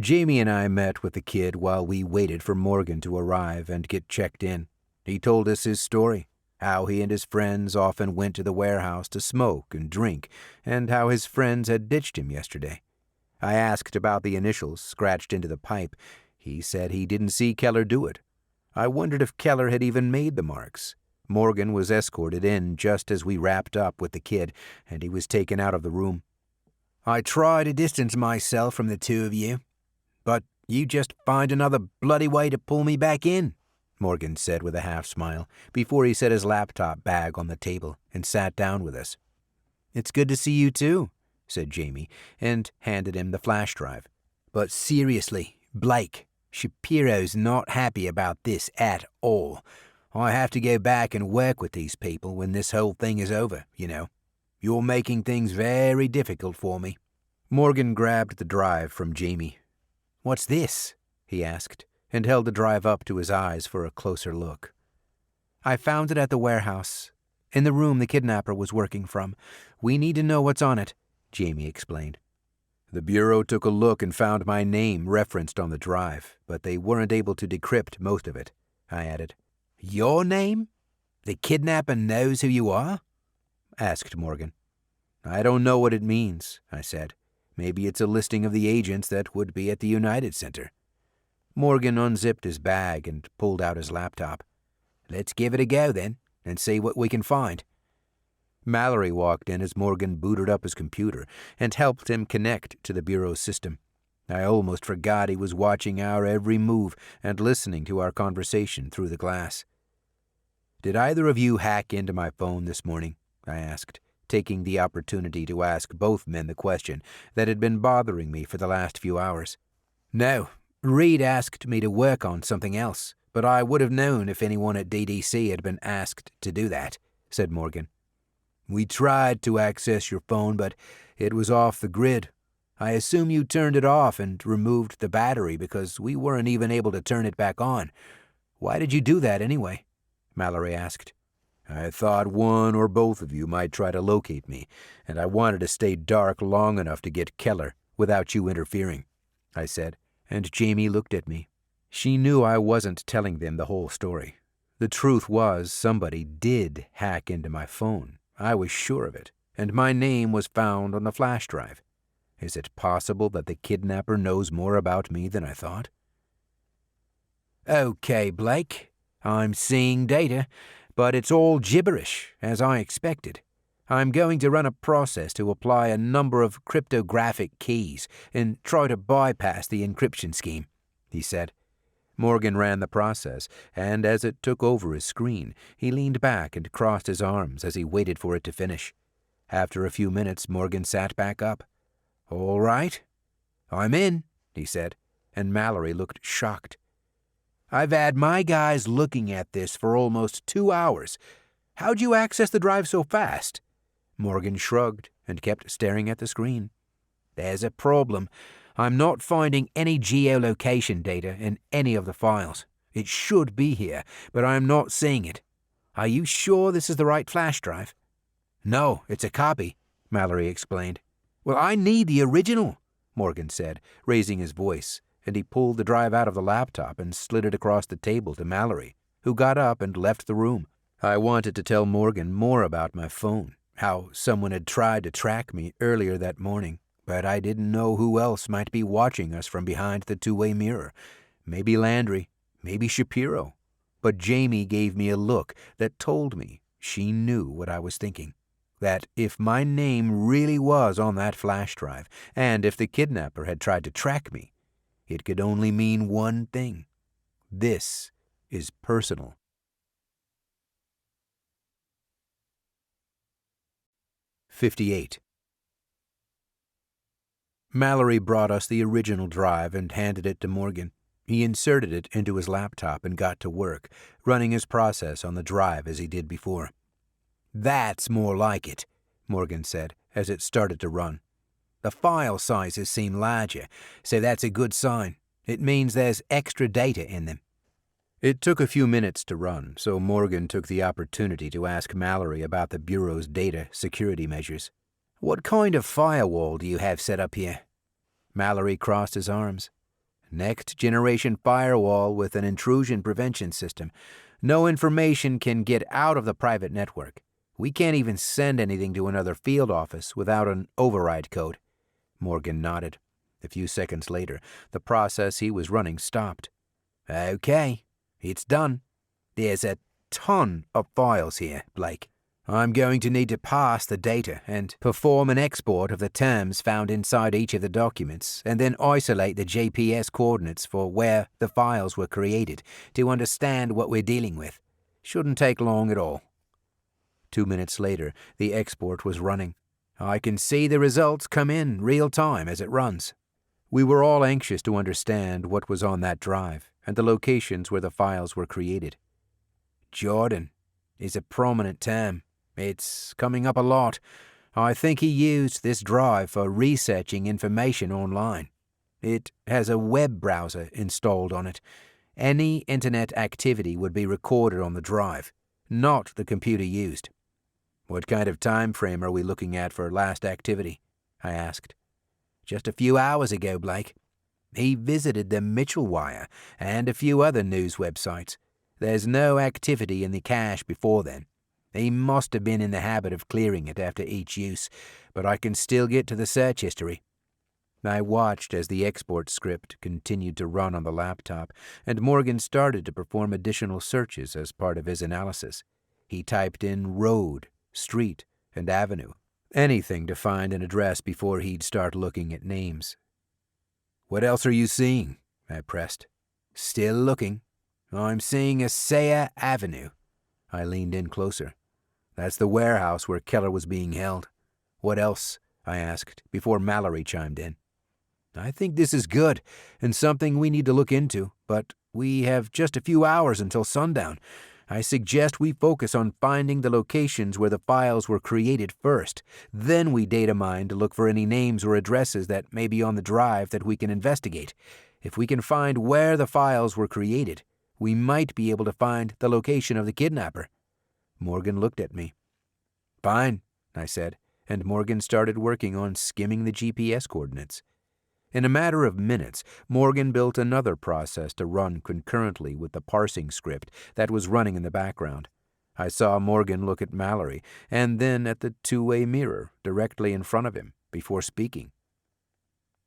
S2: Jamie and I met with the kid while we waited for Morgan to arrive and get checked in. He told us his story, how he and his friends often went to the warehouse to smoke and drink, and how his friends had ditched him yesterday. I asked about the initials scratched into the pipe. He said he didn't see Keller do it. I wondered if Keller had even made the marks. Morgan was escorted in just as we wrapped up with the kid, and he was taken out of the room. "I try to distance myself from the two of you, but you just find another bloody way to pull me back in," Morgan said with a half-smile, before he set his laptop bag on the table and sat down with us. "It's good to see you too," said Jamie, and handed him the flash drive. "But seriously, Blake, Shapiro's not happy about this at all. I have to go back and work with these people when this whole thing is over, you know. You're making things very difficult for me." Morgan grabbed the drive from Jamie. "What's this?" he asked, and held the drive up to his eyes for a closer look. "I found it at the warehouse, in the room the kidnapper was working from. We need to know what's on it," Jamie explained. "The Bureau took a look and found my name referenced on the drive, but they weren't able to decrypt most of it," I added. "Your name? The kidnapper knows who you are?" asked Morgan. "I don't know what it means," I said. "Maybe it's a listing of the agents that would be at the United Center." Morgan unzipped his bag and pulled out his laptop. "Let's give it a go, then, and see what we can find." Mallory walked in as Morgan booted up his computer and helped him connect to the Bureau's system. I almost forgot he was watching our every move and listening to our conversation through the glass. "Did either of you hack into my phone this morning?" I asked, taking the opportunity to ask both men the question that had been bothering me for the last few hours. "No. Reed asked me to work on something else, but I would have known if anyone at DDC had been asked to do that," said Morgan. "We tried to access your phone, but it was off the grid. I assume you turned it off and removed the battery because we weren't even able to turn it back on. Why did you do that anyway?" Mallory asked. "I thought one or both of you might try to locate me, and I wanted to stay dark long enough to get Keller without you interfering," I said, and Jamie looked at me. She knew I wasn't telling them the whole story. The truth was somebody did hack into my phone. I was sure of it.
S3: and my name was found on the flash drive. Is it possible that the kidnapper knows more about me than I thought?
S2: Okay, Blake. I'm seeing data, but it's all gibberish, as I expected. I'm going to run a process to apply a number of cryptographic keys and try to bypass the encryption scheme, he said.
S3: Morgan ran the process, and as it took over his screen, he leaned back and crossed his arms as he waited for it to finish. After a few minutes, Morgan sat back up.
S2: All right. I'm in, he said, and Mallory looked shocked. I've had my guys looking at this for almost 2 hours. How'd you access the drive so fast?
S3: Morgan shrugged and kept staring at the screen.
S2: There's a problem. I'm not finding any geolocation data in any of the files. It should be here, but I'm not seeing it. Are you sure this is the right flash drive? No, it's a copy, Mallory explained. Well, I need the original, Morgan said, raising his voice, and he pulled the drive out of the laptop and slid it across the table to Mallory, who got up and left the room.
S3: I wanted to tell Morgan more about my phone, how someone had tried to track me earlier that morning, but I didn't know who else might be watching us from behind the two-way mirror. Maybe Landry, maybe Shapiro. But Jamie gave me a look that told me she knew what I was thinking. That if my name really was on that flash drive, and if the kidnapper had tried to track me, it could only mean one thing. This is personal. '58. Mallory brought us the original drive and handed it to Morgan. He inserted it into his laptop and got to work, running his process on the drive as he did before.
S2: That's more like it, Morgan said as it started to run. The file sizes seem larger, so that's a good sign. It means there's extra data in them.
S3: It took a few minutes to run, so Morgan took the opportunity to ask Mallory about the Bureau's data security measures.
S2: What kind of firewall do you have set up here?
S3: Mallory crossed his arms. Next-generation firewall with an intrusion prevention system. No information can get out of the private network. We can't even send anything to another field office without an override code. Morgan nodded. A few seconds later, the process he was running stopped.
S2: Okay, it's done. There's a ton of files here, Blake. I'm going to need to parse the data and perform an export of the terms found inside each of the documents, and then isolate the GPS coordinates for where the files were created to understand what we're dealing with. Shouldn't take long at all.
S3: 2 minutes later, the export was running.
S2: I can see the results come in real time as it runs.
S3: We were all anxious to understand what was on that drive and the locations where the files were created.
S2: Jordan is a prominent term. It's coming up a lot. I think he used this drive for researching information online. It has a web browser installed on it. Any internet activity would be recorded on the drive, not the computer used.
S3: What kind of time frame are we looking at for last activity? I asked.
S2: Just a few hours ago, Blake. He visited the Mitchell Wire and a few other news websites. There's no activity in the cache before then. He must have been in the habit of clearing it after each use, but I can still get to the search history.
S3: I watched as the export script continued to run on the laptop, and Morgan started to perform additional searches as part of his analysis. He typed in road, street, and avenue. Anything to find an address before he'd start looking at names.
S2: What else are you seeing? I pressed. Still looking. I'm seeing a Sayre Avenue.
S3: I leaned in closer. That's the warehouse where Keller was being held. What else? I asked before Mallory chimed in.
S2: I think this is good and something we need to look into, but we have just a few hours until sundown. I suggest we focus on finding the locations where the files were created first. Then we data mine to look for any names or addresses that may be on the drive that we can investigate. If we can find where the files were created, we might be able to find the location of the kidnapper.
S3: Morgan looked at me.
S2: Fine, I said, and Morgan started working on skimming the GPS coordinates.
S3: In a matter of minutes, Morgan built another process to run concurrently with the parsing script that was running in the background. I saw Morgan look at Mallory and then at the two-way mirror directly in front of him before speaking.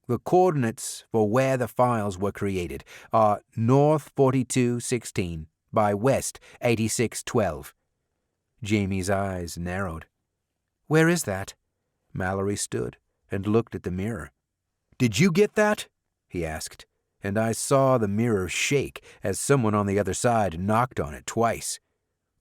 S2: The coordinates for where the files were created are north 4216 by west 8612.
S3: Jamie's eyes narrowed.
S2: Where is that?
S3: Mallory stood and looked at the mirror.
S2: Did you get that?
S3: He asked, and I saw the mirror shake as someone on the other side knocked on it twice.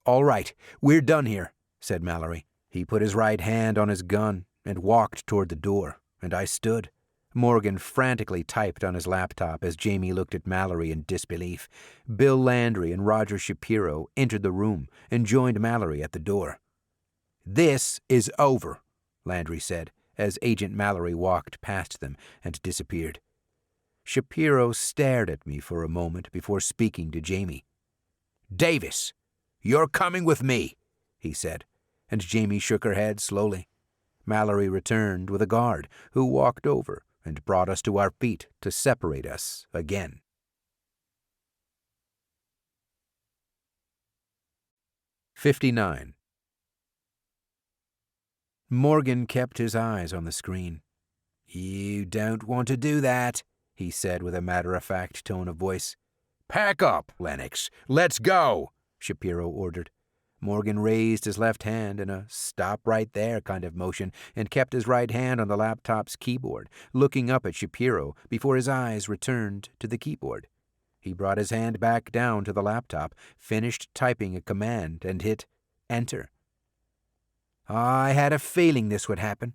S2: All right, we're done here, said Mallory.
S3: He put his right hand on his gun and walked toward the door, and I stood. Morgan frantically typed on his laptop as Jamie looked at Mallory in disbelief. Bill Landry and Roger Shapiro entered the room and joined Mallory at the door.
S2: This is over,
S3: Landry said, as Agent Mallory walked past them and disappeared. Shapiro stared at me for a moment before speaking to Jamie.
S2: Davis, you're coming with me, he said,
S3: and Jamie shook her head slowly. Mallory returned with a guard who walked over and brought us to our feet to separate us again. '59. Morgan kept his eyes on the screen.
S2: You don't want to do that, he said with a matter-of-fact tone of voice. Pack up, Lennox. Let's go, Shapiro ordered.
S3: Morgan raised his left hand in a stop-right-there kind of motion and kept his right hand on the laptop's keyboard, looking up at Shapiro before his eyes returned to the keyboard. He brought his hand back down to the laptop, finished typing a command, and hit Enter.
S2: I had a feeling this would happen.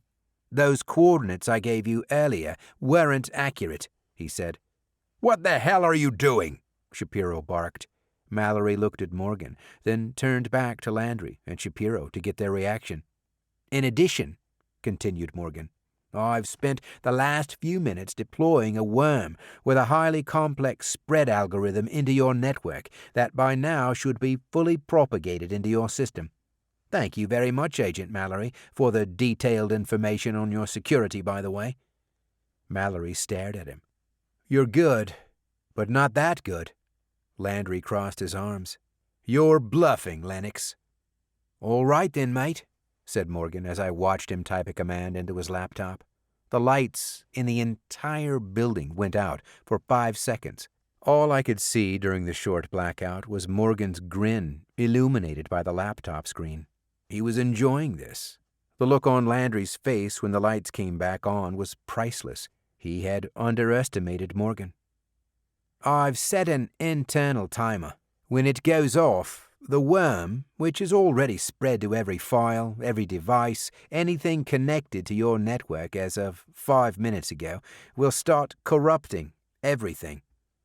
S2: Those coordinates I gave you earlier weren't accurate, he said. What the hell are you doing? Shapiro barked.
S3: Mallory looked at Morgan, then turned back to Landry and Shapiro to get their reaction.
S2: In addition, continued Morgan, I've spent the last few minutes deploying a worm with a highly complex spread algorithm into your network that by now should be fully propagated into your system. Thank you very much, Agent Mallory, for the detailed information on your security, by the way.
S3: Mallory stared at him.
S2: You're good, but not that good.
S3: Landry crossed his arms.
S2: You're bluffing, Lennox.
S3: All right then, mate, said Morgan as I watched him type a command into his laptop. The lights in the entire building went out for 5 seconds. All I could see during the short blackout was Morgan's grin illuminated by the laptop screen. He was enjoying this. The look on Landry's face when the lights came back on was priceless. He had underestimated Morgan.
S2: I've set an internal timer. When it goes off, the worm, which is already spread to every file, every device, anything connected to your network as of 5 minutes ago, will start corrupting everything.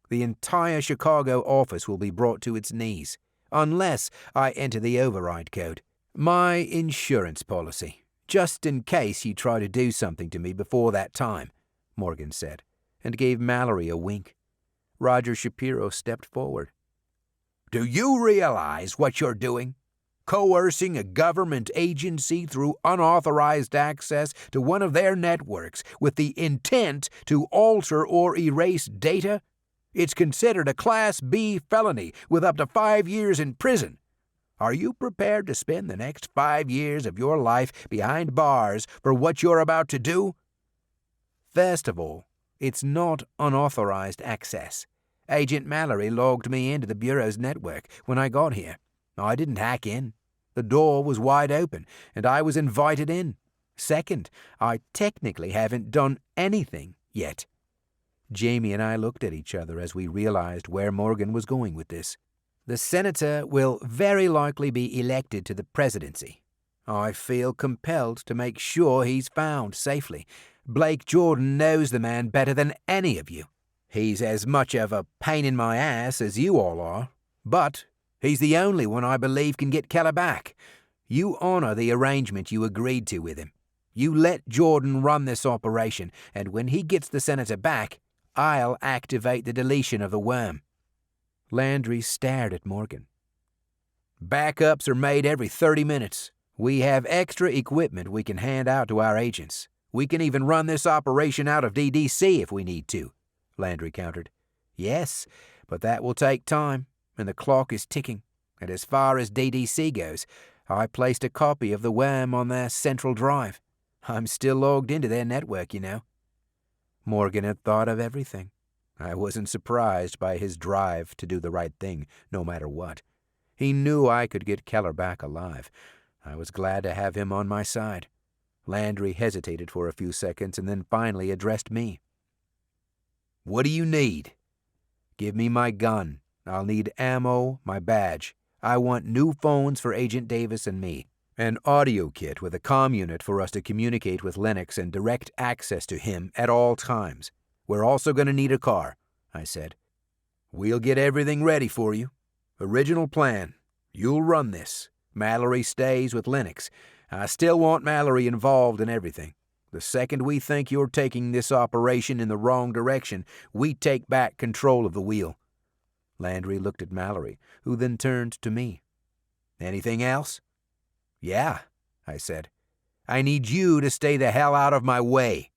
S2: The entire Chicago office will be brought to its knees, unless I enter the override code. My insurance policy, just in case you try to do something to me before that time, Morgan said, and gave Mallory a wink. Roger Shapiro stepped forward. Do you realize what you're doing? Coercing a government agency through unauthorized access to one of their networks with the intent to alter or erase data? It's considered a Class B felony with up to 5 years in prison. Are you prepared to spend the next 5 years of your life behind bars for what you're about to do? First of all, it's not unauthorized access. Agent Mallory logged me into the Bureau's network when I got here. I didn't hack in. The door was wide open, and I was invited in. Second, I technically haven't done anything yet.
S3: Jamie and I looked at each other as we realized where Morgan was going with this.
S2: The senator will very likely be elected to the presidency. I feel compelled to make sure he's found safely. Blake Jordan knows the man better than any of you. He's as much of a pain in my ass as you all are, but he's the only one I believe can get Keller back. You honor the arrangement you agreed to with him. You let Jordan run this operation, and when he gets the senator back, I'll activate the deletion of the worm.
S3: Landry stared at Morgan.
S2: Backups are made every 30 minutes. We have extra equipment we can hand out to our agents. We can even run this operation out of DDC if we need to, Landry countered. Yes, but that will take time, and the clock is ticking. And as far as DDC goes, I placed a copy of the worm on their central drive. I'm still logged into their network, you know.
S3: Morgan had thought of everything. I wasn't surprised by his drive to do the right thing, no matter what. He knew I could get Keller back alive. I was glad to have him on my side. Landry hesitated for a few seconds and then finally addressed me. "What do you need?" "Give me my gun. I'll need ammo, my badge. I want new phones for Agent Davis and me. An audio kit with a comm unit for us to communicate with Lennox and direct access to him at all times. We're also going to need a car," I said. "We'll get everything ready for you. Original plan. You'll run this. Mallory stays with Lennox. I still want Mallory involved in everything. The second we think you're taking this operation in the wrong direction, we take back control of the wheel." Landry looked at Mallory, who then turned to me. "Anything else?" "Yeah," I said. "I need you to stay the hell out of my way."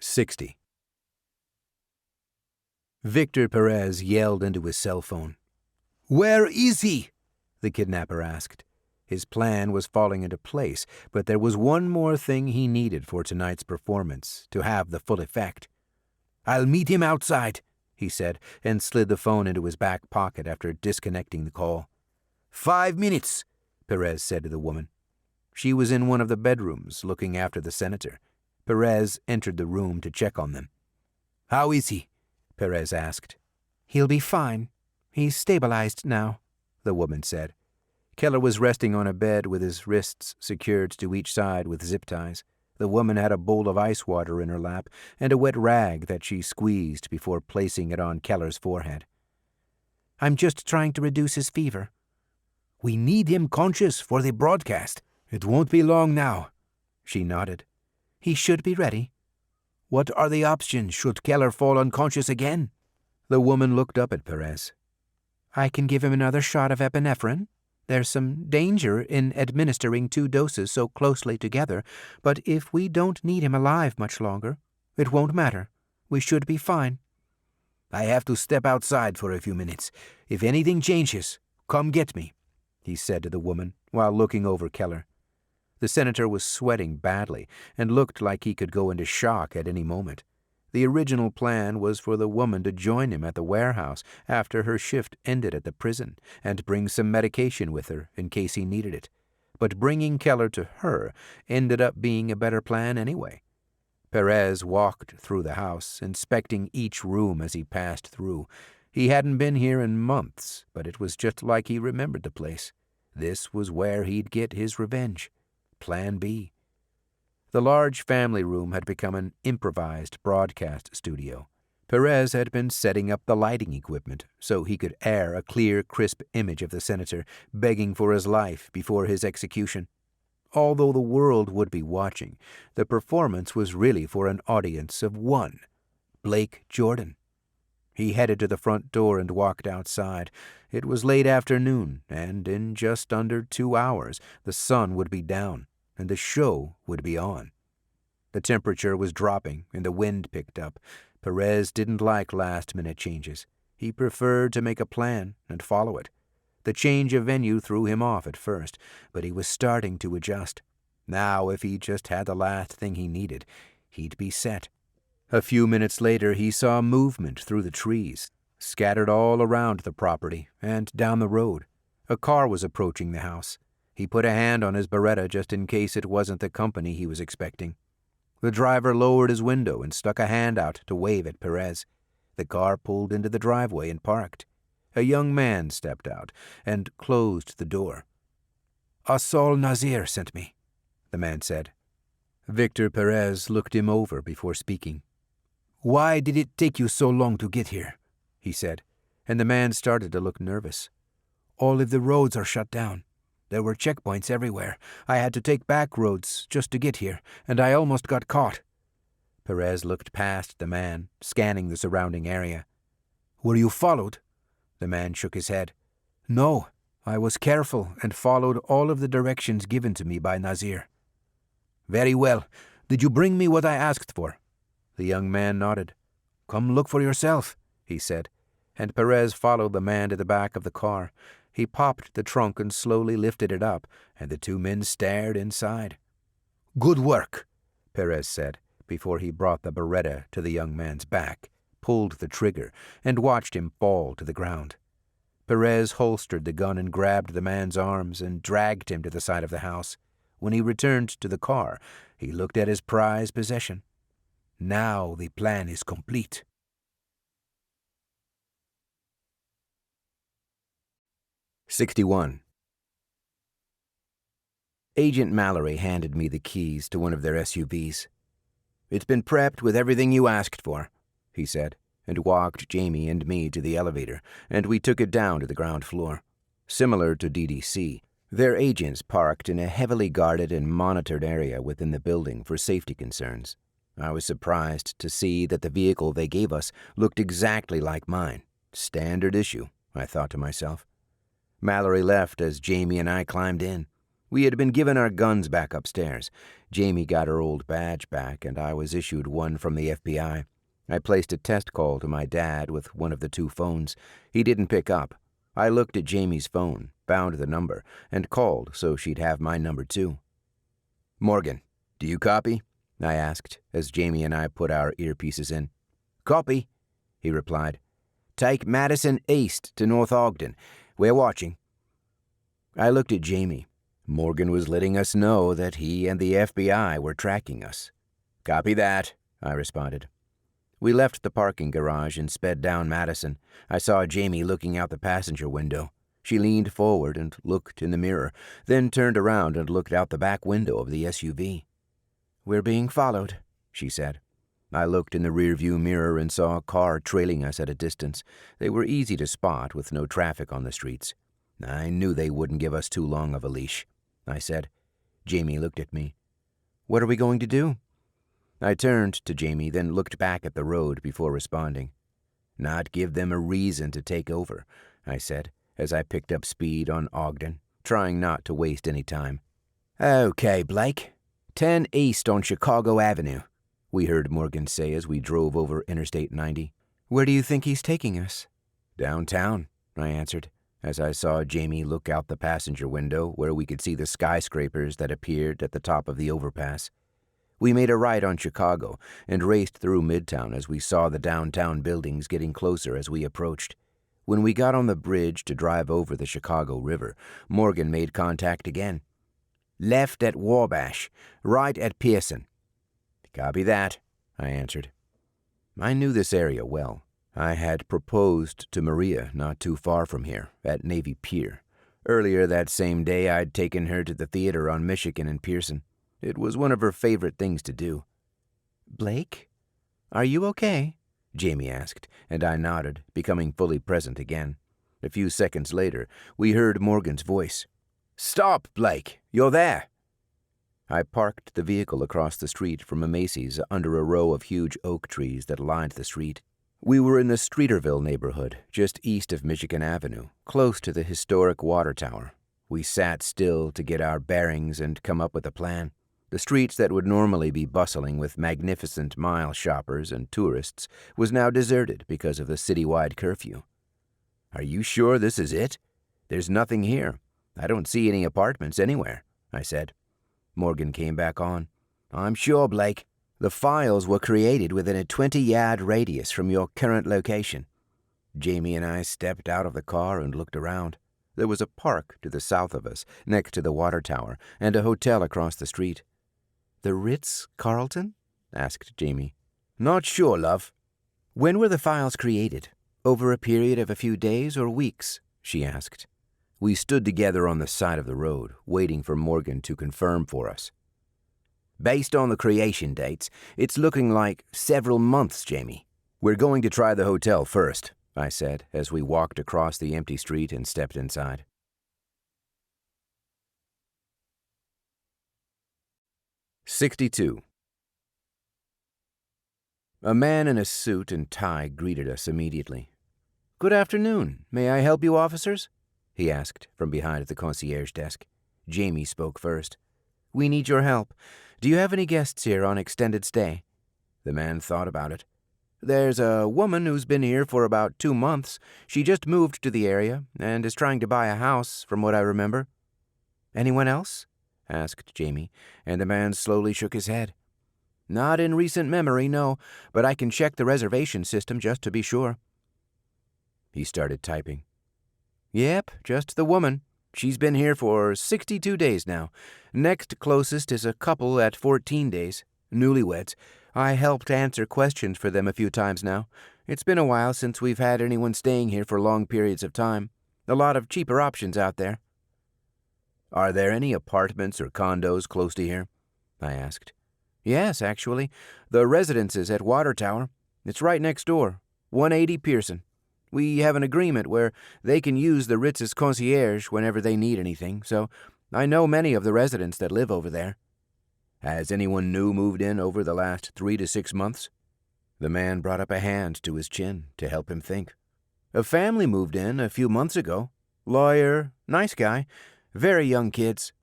S1: "60. Victor Perez yelled into his cell phone.
S2: "Where is he?"
S1: the kidnapper asked. His plan was falling into place, but there was one more thing he needed for tonight's performance to have the full effect.
S2: "I'll meet him outside,"
S1: he said, and slid the phone into his back pocket after disconnecting the call.
S2: 5 minutes,
S1: Perez said to the woman. She was in one of the bedrooms, looking after the senator. Perez entered the room to check on them.
S2: "How is he?"
S1: Perez asked.
S3: "He'll be fine. He's stabilized now," the woman said. Keller was resting on a bed with his wrists secured to each side with zip ties. The woman had a bowl of ice water in her lap and a wet rag that she squeezed before placing it on Keller's forehead. "I'm just trying to reduce his fever."
S2: "We need him conscious for the broadcast. It won't be long now."
S3: She nodded. "He should be ready."
S2: "What are the options should Keller fall unconscious again?"
S3: The woman looked up at Perez. "I can give him another shot of epinephrine. There's some danger in administering 2 doses so closely together, but if we don't need him alive much longer, it won't matter. We should be fine."
S2: "I have to step outside for a few minutes. If anything changes, come get me,"
S1: he said to the woman while looking over Keller. The senator was sweating badly and looked like he could go into shock at any moment. The original plan was for the woman to join him at the warehouse after her shift ended at the prison and bring some medication with her in case he needed it. But bringing Keller to her ended up being a better plan anyway. Perez walked through the house, inspecting each room as he passed through. He hadn't been here in months, but it was just like he remembered the place. This was where he'd get his revenge. Plan B. The large family room had become an improvised broadcast studio. Perez had been setting up the lighting equipment so he could air a clear, crisp image of the senator begging for his life before his execution. Although the world would be watching, the performance was really for an audience of one, Blake Jordan. He headed to the front door and walked outside. It was late afternoon, and in just under 2 hours the sun would be down, and the show would be on. The temperature was dropping, and the wind picked up. Perez didn't like last-minute changes. He preferred to make a plan and follow it. The change of venue threw him off at first, but he was starting to adjust. Now, if he just had the last thing he needed, he'd be set. A few minutes later, he saw movement through the trees, scattered all around the property and down the road. A car was approaching the house. He put a hand on his Beretta just in case it wasn't the company he was expecting. The driver lowered his window and stuck a hand out to wave at Perez. The car pulled into the driveway and parked. A young man stepped out and closed the door.
S2: "Asal Nazir sent me,"
S1: the man said. Victor Perez looked him over before speaking.
S2: "Why did it take you so long to get here?"
S1: he said, and the man started to look nervous.
S2: "All of the roads are shut down. There were checkpoints everywhere. I had to take back roads just to get here, and I almost got caught."
S1: Perez looked past the man, scanning the surrounding area.
S2: "Were you followed?"
S1: The man shook his head.
S2: "No, I was careful and followed all of the directions given to me by Nazir." "Very well. Did you bring me what I asked for?"
S1: The young man nodded.
S2: "Come look for yourself.
S3: he said, and Perez followed the man to the back of the car. He popped the trunk and slowly lifted it up, and the two men stared inside. "Good work," Perez said, before he brought the Beretta to the young man's back, pulled the trigger, and watched him fall to the ground. Perez holstered the gun and grabbed the man's arms and dragged him to the side of the house. When he returned to the car, he looked at his prized possession. Now the plan is complete. '61. Agent Mallory handed me the keys to one of their SUVs. "It's been prepped with everything you asked for," he said, and walked Jamie and me to the elevator, and we took it down to the ground floor. Similar to DDC, their agents parked in a heavily guarded and monitored area within the building for safety concerns. I was surprised to see that the vehicle they gave us looked exactly like mine. Standard issue, I thought to myself. Mallory left as Jamie and I climbed in. We had been given our guns back upstairs. Jamie got her old badge back, and I was issued one from the FBI. I placed a test call to my dad with one of the two phones. He didn't pick up. I looked at Jamie's phone, found the number, and called so she'd have my number too. "Morgan, do you copy?" I asked as Jamie and I put our earpieces in. "Copy," he replied. "Take Madison east to North Ogden. We're watching." I looked at Jamie. Morgan was letting us know that he and the FBI were tracking us. "Copy that," I responded. We left the parking garage and sped down Madison. I saw Jamie looking out the passenger window. She leaned forward and looked in the mirror, then turned around and looked out the back window of the SUV. "We're being followed," she said. I looked in the rearview mirror and saw a car trailing us at a distance. They were easy to spot with no traffic on the streets. I knew they wouldn't give us too long of a leash, I said. Jamie looked at me. "What are we going to do?" I turned to Jamie, then looked back at the road before responding. "Not give them a reason to take over," I said, as I picked up speed on Ogden, trying not to waste any time. "Okay, Blake. 10 east on Chicago Avenue," we heard Morgan say as we drove over Interstate 90. "Where do you think he's taking us?" "Downtown," I answered, as I saw Jamie look out the passenger window where we could see the skyscrapers that appeared at the top of the overpass. We made a right on Chicago and raced through Midtown as we saw the downtown buildings getting closer as we approached. When we got on the bridge to drive over the Chicago River, Morgan made contact again. "Left at Wabash, right at Pearson." "Copy that," I answered. I knew this area well. I had proposed to Maria not too far from here, at Navy Pier. Earlier that same day, I'd taken her to the theater on Michigan and Pearson. It was one of her favorite things to do. "Blake, are you okay?" Jamie asked, and I nodded, becoming fully present again. A few seconds later, we heard Morgan's voice. "Stop, Blake! You're there!" I parked the vehicle across the street from a Macy's under a row of huge oak trees that lined the street. We were in the Streeterville neighborhood, just east of Michigan Avenue, close to the historic water tower. We sat still to get our bearings and come up with a plan. The streets that would normally be bustling with magnificent mile shoppers and tourists was now deserted because of the citywide curfew. "Are you sure this is it? There's nothing here. I don't see any apartments anywhere," I said. Morgan came back on. "I'm sure, Blake. The files were created within a 20-yard radius from your current location." Jamie and I stepped out of the car and looked around. There was a park to the south of us, next to the water tower, and a hotel across the street. "The Ritz-Carlton?" asked Jamie. "Not sure, love." "When were the files created? Over a period of a few days or weeks?" she asked. We stood together on the side of the road, waiting for Morgan to confirm for us. "Based on the creation dates, it's looking like several months, Jamie." "We're going to try the hotel first," I said, as we walked across the empty street and stepped inside. '62. A man in a suit and tie greeted us immediately. "Good afternoon. May I help you, officers?" he asked from behind the concierge desk. Jamie spoke first. "We need your help. Do you have any guests here on extended stay?" The man thought about it.
S2: There's a woman who's been here for about 2 months. She just moved to the area and is trying to buy a house, from what I remember." "Anyone else?" asked Jamie, and the man slowly shook his head. "Not in recent memory, no, but I can check the reservation system just to be sure." He started typing. "Yep, just the woman. She's been here for 62 days now. Next closest is a couple at 14 days. Newlyweds. I helped answer questions for them a few times now. It's been a while since we've had anyone staying here for long periods of time. A lot of cheaper options out there."
S1: "Are there any apartments or condos close to here?" I asked.
S2: "Yes, actually. The residences at Water Tower. It's right next door. 180 Pearson. We have an agreement where they can use the Ritz's concierge whenever they need anything, so I know many of the residents that live over there."
S1: "Has anyone new moved in over the last 3 to 6 months?"
S2: The man brought up a hand to his chin to help him think. "A family moved in a few months ago. Lawyer, nice guy, very young kids."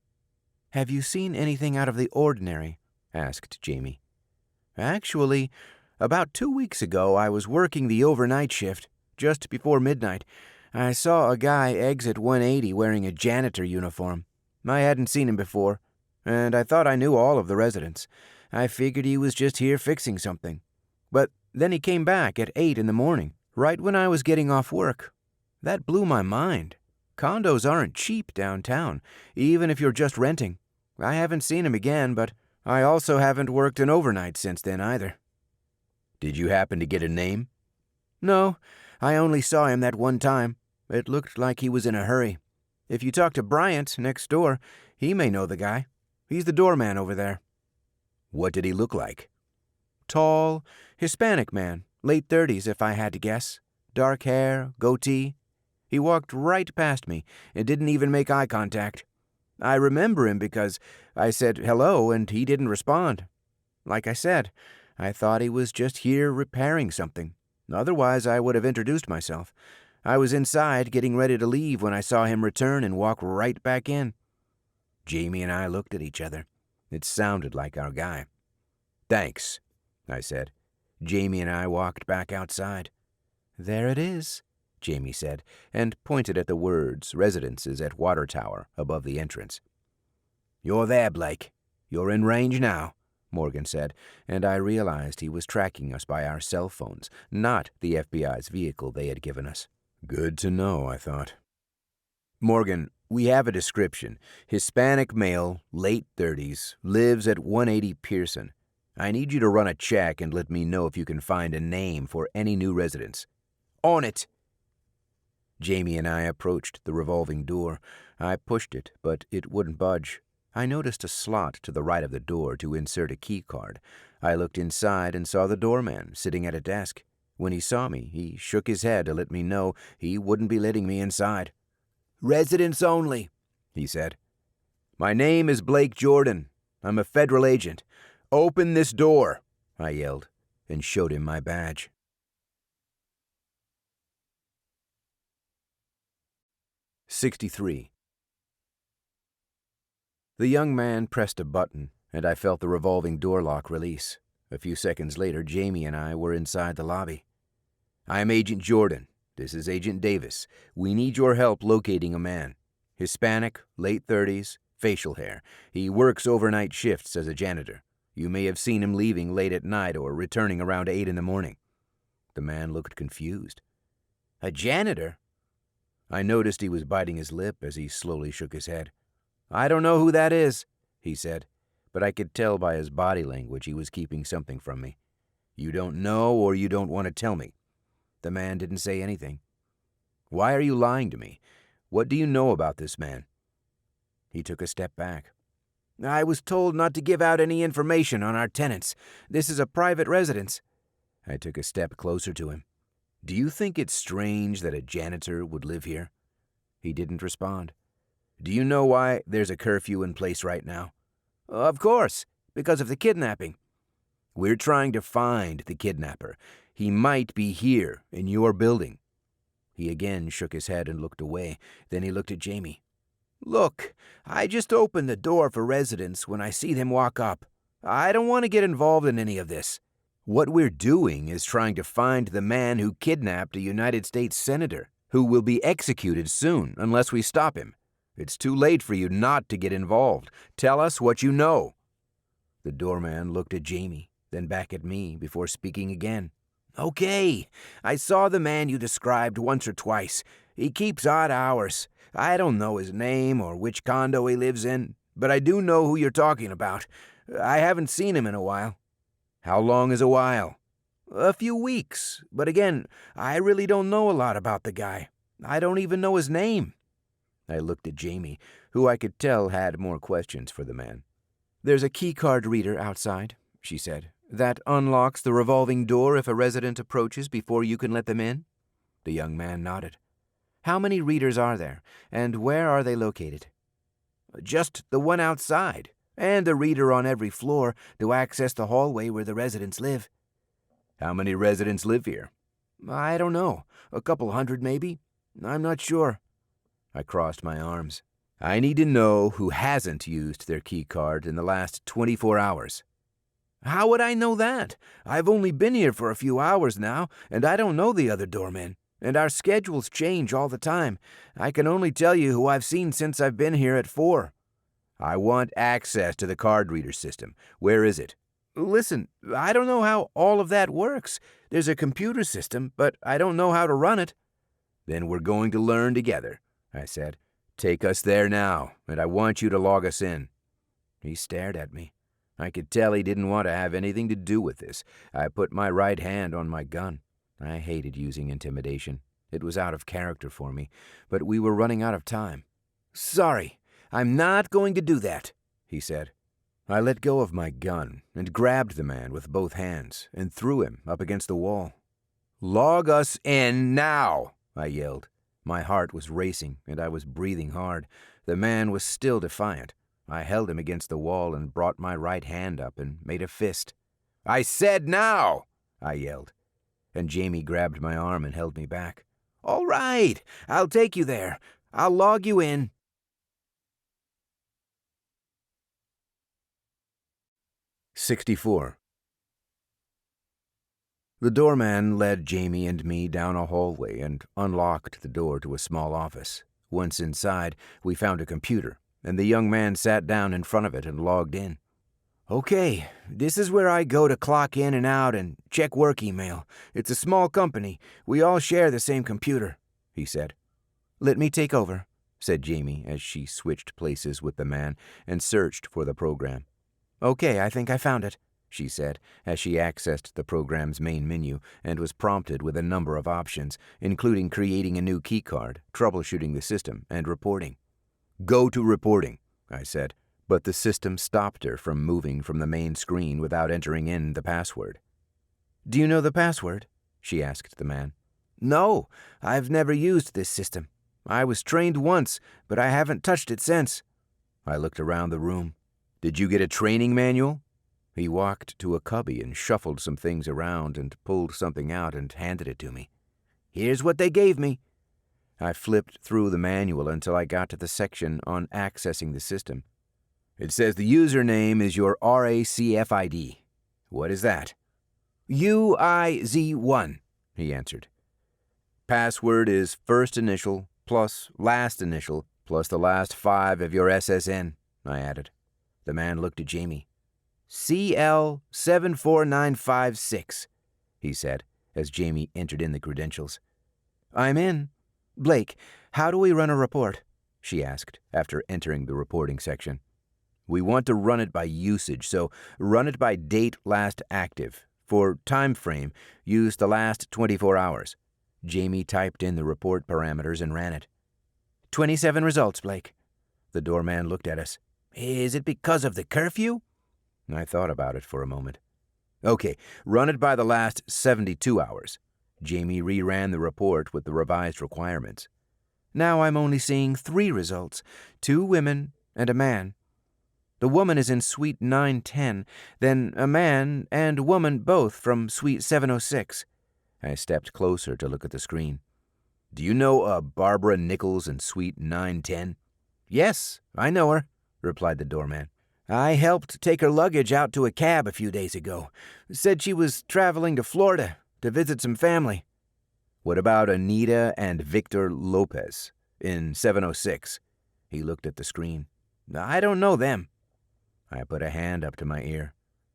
S2: "Have you seen anything out of the ordinary?" asked Jamie. "Actually, about 2 weeks ago I was working the overnight shift. Just before midnight, I saw a guy exit 180 wearing a janitor uniform. I hadn't seen him before, and I thought I knew all of the residents. I figured he was just here fixing something. But then he came back at 8 in the morning, right when I was getting off work. That blew my mind. Condos aren't cheap downtown, even if you're just renting. I haven't seen him again, but I also haven't worked an overnight since then either."
S1: "Did you happen to get a name?"
S2: "No, I only saw him that one time. It looked like he was in a hurry. If you talk to Bryant next door, he may know the guy. He's the doorman over there."
S1: "What did he look like?"
S2: "Tall, Hispanic man, late 30s if I had to guess. Dark hair, goatee. He walked right past me and didn't even make eye contact. I remember him because I said hello and he didn't respond. Like I said, I thought he was just here repairing something. Otherwise, I would have introduced myself. I was inside getting ready to leave when I saw him return and walk right back in."
S1: Jamie and I looked at each other. It sounded like our guy. "Thanks," I said. Jamie and I walked back outside.
S2: "There it is,"
S1: Jamie said, and pointed at the words "Residences at Water Tower" above the entrance.
S2: "You're there, Blake. You're in range now," Morgan said, and I realized he was tracking us by our cell phones, not the FBI's vehicle they had given us.
S1: Good to know, I thought. "Morgan, we have a description. Hispanic male, late 30s, lives at 180 Pearson. I need you to run a check and let me know if you can find a name for any new residents."
S2: "On it."
S1: Jamie and I approached the revolving door. I pushed it, but it wouldn't budge. I noticed a slot to the right of the door to insert a key card. I looked inside and saw the doorman sitting at a desk. When he saw me, he shook his head to let me know he wouldn't be letting me inside.
S2: "Residents only," he said.
S1: "My name is Blake Jordan. I'm a federal agent. Open this door," I yelled, and showed him my badge.
S2: "63. The young man pressed a button, and I felt the revolving door lock release. A few seconds later, Jamie and I were inside the lobby.
S1: "I'm Agent Jordan. This is Agent Davis. We need your help locating a man. Hispanic, late 30s, facial hair. He works overnight shifts as a janitor. You may have seen him leaving late at night or returning around 8 in the morning."
S2: The man looked confused. "A janitor?"
S1: I noticed he was biting his lip as he slowly shook his head.
S2: "I don't know who that is,"
S1: he said, but I could tell by his body language he was keeping something from me. "You don't know or you don't want to tell me?"
S2: The man didn't say anything.
S1: "Why are you lying to me? What do you know about this man?"
S2: He took a step back. "I was told not to give out any information on our tenants. This is a private residence."
S1: I took a step closer to him. "Do you think it's strange that a janitor would live here?"
S2: He didn't respond.
S1: "Do you know why there's a curfew in place right now?"
S2: "Of course, because of the kidnapping."
S1: "We're trying to find the kidnapper. He might be here in your building."
S2: He again shook his head and looked away. Then he looked at Jamie. "Look, I just open the door for residents when I see them walk up. I don't want to get involved in any of this.
S1: What we're doing is trying to find the man who kidnapped a United States senator, who will be executed soon unless we stop him. It's too late for you not to get involved. Tell us what you know." The doorman looked at Jamie, then back at me before speaking again. "Okay, I saw the man you described once or twice. He keeps odd hours. I don't know his name or which condo he lives in, but I do know who you're talking about. I haven't seen him in a while." "How long is a while?" "A few weeks, but again, I really don't know a lot about the guy. I don't even know his name." I looked at Jamie, who I could tell had more questions for the man. "There's a keycard reader outside," she said, "that unlocks the revolving door if a resident approaches before you can let them in." The young man nodded. "How many readers are there, and where are they located?" "Just the one outside, and a reader on every floor to access the hallway where the residents live." "How many residents live here?" "I don't know. A couple hundred, maybe. I'm not sure." I crossed my arms. "I need to know who hasn't used their key card in the last 24 hours. "How would I know that? I've only been here for a few hours now, and I don't know the other doormen, and our schedules change all the time. I can only tell you who I've seen since I've been here at 4. "I want access to the card reader system. Where is it?" "Listen, I don't know how all of that works. There's a computer system, but I don't know how to run it." "Then we're going to learn together," I said. "Take us there now, and I want you to log us in." He stared at me. I could tell he didn't want to have anything to do with this. I put my right hand on my gun. I hated using intimidation. It was out of character for me, but we were running out of time. "Sorry, I'm not going to do that," he said. I let go of my gun and grabbed the man with both hands and threw him up against the wall. "Log us in now," I yelled. My heart was racing, and I was breathing hard. The man was still defiant. I held him against the wall and brought my right hand up and made a fist. "I said now," I yelled. And Jamie grabbed my arm and held me back. "All right, I'll take you there. I'll log you in." "64. The doorman led Jamie and me down a hallway and unlocked the door to a small office. Once inside, we found a computer, and the young man sat down in front of it and logged in. "Okay, this is where I go to clock in and out and check work email. It's a small company. We all share the same computer," he said. "Let me take over," said Jamie as she switched places with the man and searched for the program. "Okay, I think I found it," she said as she accessed the program's main menu and was prompted with a number of options, including creating a new keycard, troubleshooting the system, and reporting. "Go to reporting," I said, but the system stopped her from moving from the main screen without entering in the password. "Do you know the password?" she asked the man. "No, I've never used this system. I was trained once, but I haven't touched it since." I looked around the room. "Did you get a training manual?" He walked to a cubby and shuffled some things around and pulled something out and handed it to me. "Here's what they gave me." I flipped through the manual until I got to the section on accessing the system. "It says the username is your RACFID. What is that?" "UIZ1, he answered. "Password is first initial plus last initial plus the last 5 of your SSN, I added. The man looked at Jamie. "CL74956, he said, as Jamie entered in the credentials. "I'm in. Blake, how do we run a report?" she asked, after entering the reporting section. "We want to run it by usage, so run it by date last active. For time frame, use the last 24 hours. Jamie typed in the report parameters and ran it. 27 results, Blake. The doorman looked at us. "Is it because of the curfew?" I thought about it for a moment. "Okay, run it by the last 72 hours. Jamie reran the report with the revised requirements. "Now I'm only seeing 3 results, 2 women and a man. The woman is in suite 910, then a man and woman both from suite 706. I stepped closer to look at the screen. "Do you know a Barbara Nichols in suite 910? "Yes, I know her," replied the doorman.
S2: I helped take her luggage out to a cab a few days ago. Said she was traveling to Florida to visit some family.
S3: What about Anita and Victor Lopez in 706? He looked at the screen.
S2: I don't know them.
S3: I put a hand up to my ear.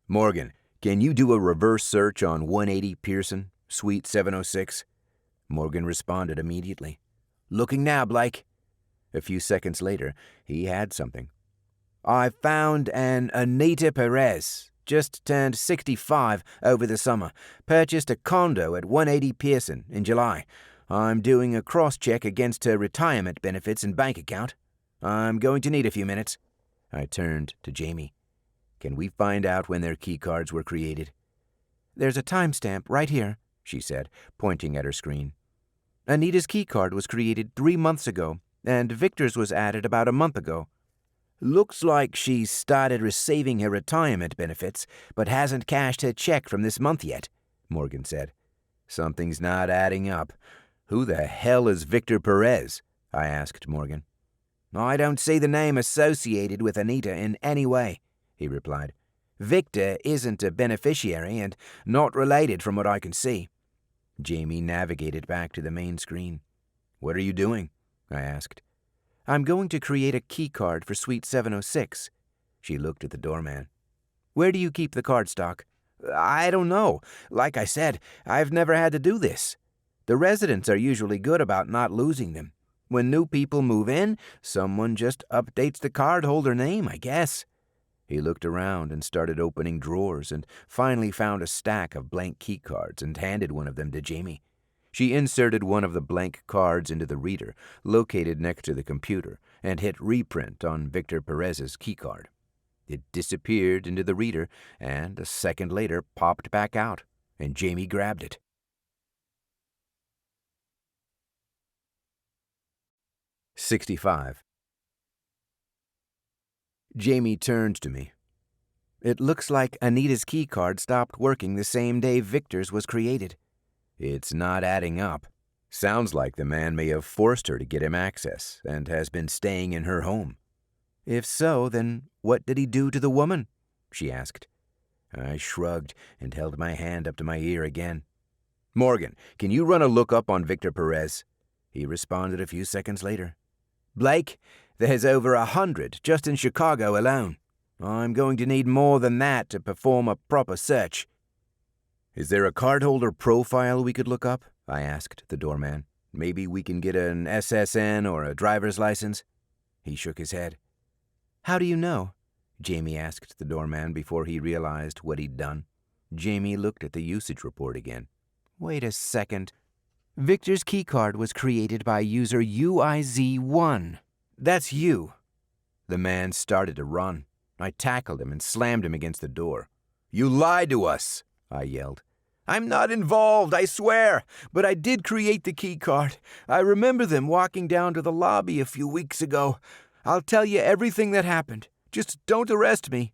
S3: Morgan, can you do a reverse search on 180 Pearson, Suite 706?
S2: Morgan responded immediately. Looking now, Blake.
S3: A few seconds later, he had something.
S2: I found an Anita Perez, just turned 65 over the summer, purchased a condo at 180 Pearson in July. I'm doing a cross-check against her retirement benefits and bank account. I'm going to need a few minutes.
S3: I turned to Jamie. Can we find out when their keycards were created?
S2: There's a timestamp right here, she said, pointing at her screen. Anita's keycard was created 3 months ago, and Victor's was added about a month ago. Looks like she started receiving her retirement benefits, but hasn't cashed her check from this month yet, Morgan said.
S3: Something's not adding up. Who the hell is Victor Perez? I asked Morgan.
S2: I don't see the name associated with Anita in any way, he replied. Victor isn't a beneficiary and not related from what I can see.
S3: Jamie navigated back to the main screen. What are you doing? I asked.
S2: I'm going to create a key card for Suite 706.
S3: She looked at the doorman.
S2: Where do you keep the cardstock? I don't know. Like I said, I've never had to do this. The residents are usually good about not losing them. When new people move in, someone just updates the cardholder name, I guess.
S3: He looked around and started opening drawers and finally found a stack of blank key cards and handed one of them to Jamie. She inserted one of the blank cards into the reader, located next to the computer, and hit reprint on Victor Perez's keycard. It disappeared into the reader and, a second later, popped back out, and Jamie grabbed it. "65. Jamie turned to me.
S2: It looks like Anita's keycard stopped working the same day Victor's was created.
S3: It's not adding up. Sounds like the man may have forced her to get him access and has been staying in her home.
S2: If so, then what did he do to the woman? She asked.
S3: I shrugged and held my hand up to my ear again. Morgan, can you run a lookup on Victor Perez? He responded a few seconds later.
S2: Blake, there's over 100 just in Chicago alone. I'm going to need more than that to perform a proper search.
S3: Is there a cardholder profile we could look up? I asked the doorman. Maybe we can get an SSN or a driver's license? He shook his head.
S2: How do you know?
S3: Jamie asked the doorman before he realized what he'd done. Jamie looked at the usage report again.
S2: Wait a second. Victor's keycard was created by user UIZ1. That's you.
S3: The man started to run. I tackled him and slammed him against the door. You lied to us, I yelled.
S2: I'm not involved, I swear, but I did create the keycard. I remember them walking down to the lobby a few weeks ago. I'll tell you everything that happened. Just don't arrest me.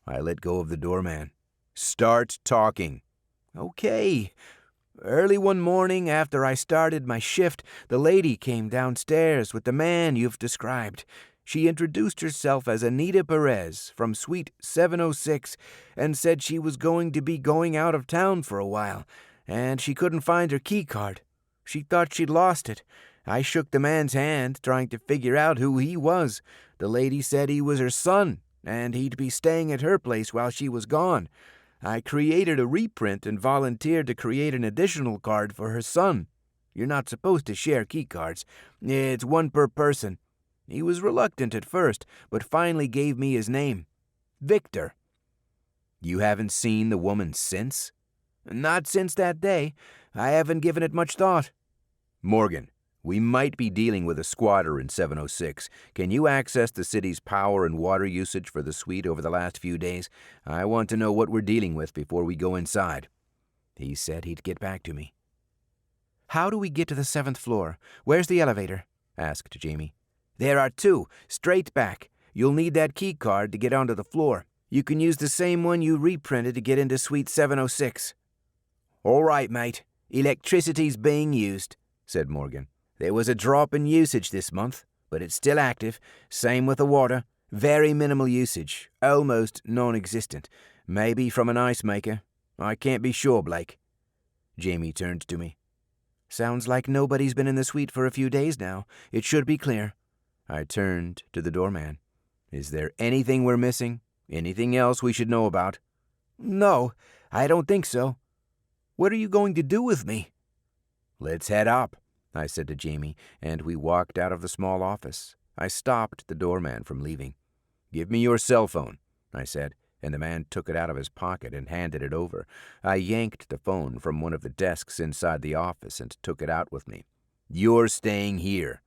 S3: I let go of the doorman. Start talking.
S2: Okay. Early one morning after I started my shift, the lady came downstairs with the man you've described. She introduced herself as Anita Perez from Suite 706 and said she was going to be going out of town for a while, and she couldn't find her keycard. She thought she'd lost it. I shook the man's hand, trying to figure out who he was. The lady said he was her son, and he'd be staying at her place while she was gone. I created a reprint and volunteered to create an additional card for her son. You're not supposed to share keycards. It's one per person. He was reluctant at first, but finally gave me his name. Victor.
S3: You haven't seen the woman since?
S2: Not since that day. I haven't given it much thought.
S3: Morgan, we might be dealing with a squatter in 706. Can you access the city's power and water usage for the suite over the last few days? I want to know what we're dealing with before we go inside.
S2: He said he'd get back to me. How do we get to the 7th floor? Where's the elevator? Asked Jamie. There are 2, straight back. You'll need that key card to get onto the floor. You can use the same one you reprinted to get into Suite 706. All right, mate. Electricity's being used, said Morgan. There was a drop in usage this month, but it's still active. Same with the water. Very minimal usage, almost non-existent. Maybe from an ice maker. I can't be sure, Blake. Jamie turned to me. Sounds like nobody's been in the suite for a few days now. It should be clear. I turned to the doorman. Is there anything we're missing? Anything else we should know about? No, I don't think so. What are you going to do with me? Let's head up, I said to Jamie, and we walked out of the small office. I stopped the doorman from leaving. Give me your cell phone, I said, and the man took it out of his pocket and handed it over. I yanked the phone from one of the desks inside the office and took it out with me. You're staying here.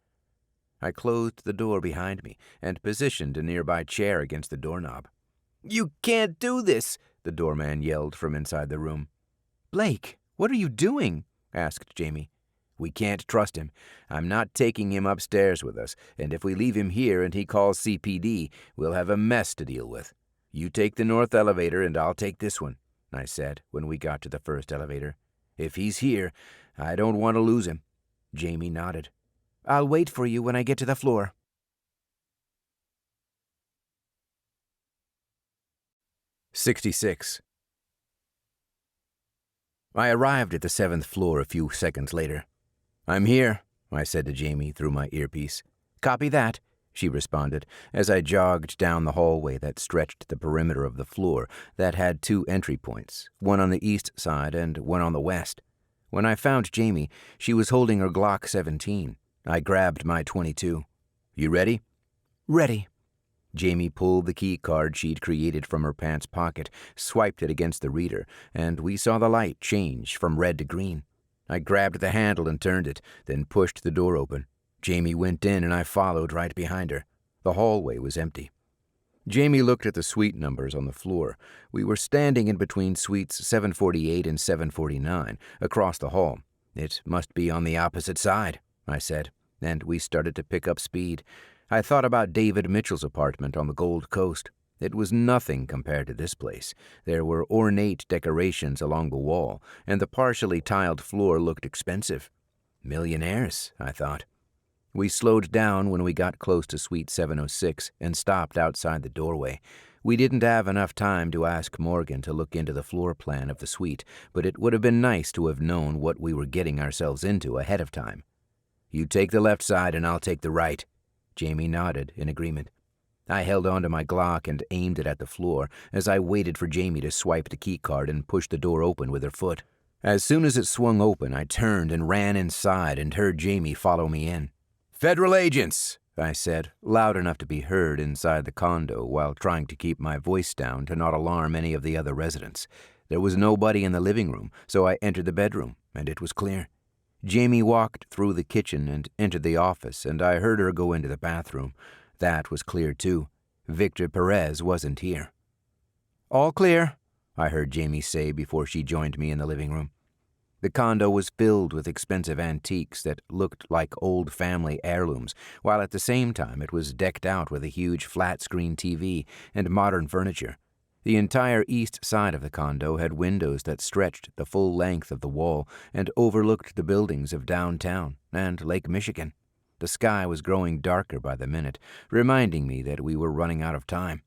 S2: I closed the door behind me and positioned a nearby chair against the doorknob. You can't do this, the doorman yelled from inside the room. Blake, what are you doing? Asked Jamie. We can't trust him. I'm not taking him upstairs with us, and if we leave him here and he calls CPD, we'll have a mess to deal with. You take the north elevator and I'll take this one, I said when we got to the first elevator. If he's here, I don't want to lose him. Jamie nodded. I'll wait for you when I get to the floor. 66. I arrived at the 7th floor a few seconds later. I'm here, I said to Jamie through my earpiece. Copy that, she responded, as I jogged down the hallway that stretched the perimeter of the floor that had 2 entry points, one on the east side and one on the west. When I found Jamie, she was holding her Glock 17. I grabbed my .22. You ready? Ready. Jamie pulled the key card she'd created from her pants pocket, swiped it against the reader, and we saw the light change from red to green. I grabbed the handle and turned it, then pushed the door open. Jamie went in and I followed right behind her. The hallway was empty. Jamie looked at the suite numbers on the floor. We were standing in between suites 748 and 749, across the hall. It must be on the opposite side, I said, and we started to pick up speed. I thought about David Mitchell's apartment on the Gold Coast. It was nothing compared to this place. There were ornate decorations along the wall, and the partially tiled floor looked expensive. Millionaires, I thought. We slowed down when we got close to Suite 706 and stopped outside the doorway. We didn't have enough time to ask Morgan to look into the floor plan of the suite, but it would have been nice to have known what we were getting ourselves into ahead of time. You take the left side and I'll take the right. Jamie nodded in agreement. I held onto my Glock and aimed it at the floor as I waited for Jamie to swipe the key card and push the door open with her foot. As soon as it swung open, I turned and ran inside and heard Jamie follow me in. Federal agents, I said, loud enough to be heard inside the condo while trying to keep my voice down to not alarm any of the other residents. There was nobody in the living room, so I entered the bedroom, and it was clear. Jamie walked through the kitchen and entered the office, and I heard her go into the bathroom. That was clear, too. Victor Perez wasn't here. All clear, I heard Jamie say before she joined me in the living room. The condo was filled with expensive antiques that looked like old family heirlooms, while at the same time it was decked out with a huge flat-screen TV and modern furniture. The entire east side of the condo had windows that stretched the full length of the wall and overlooked the buildings of downtown and Lake Michigan. The sky was growing darker by the minute, reminding me that we were running out of time.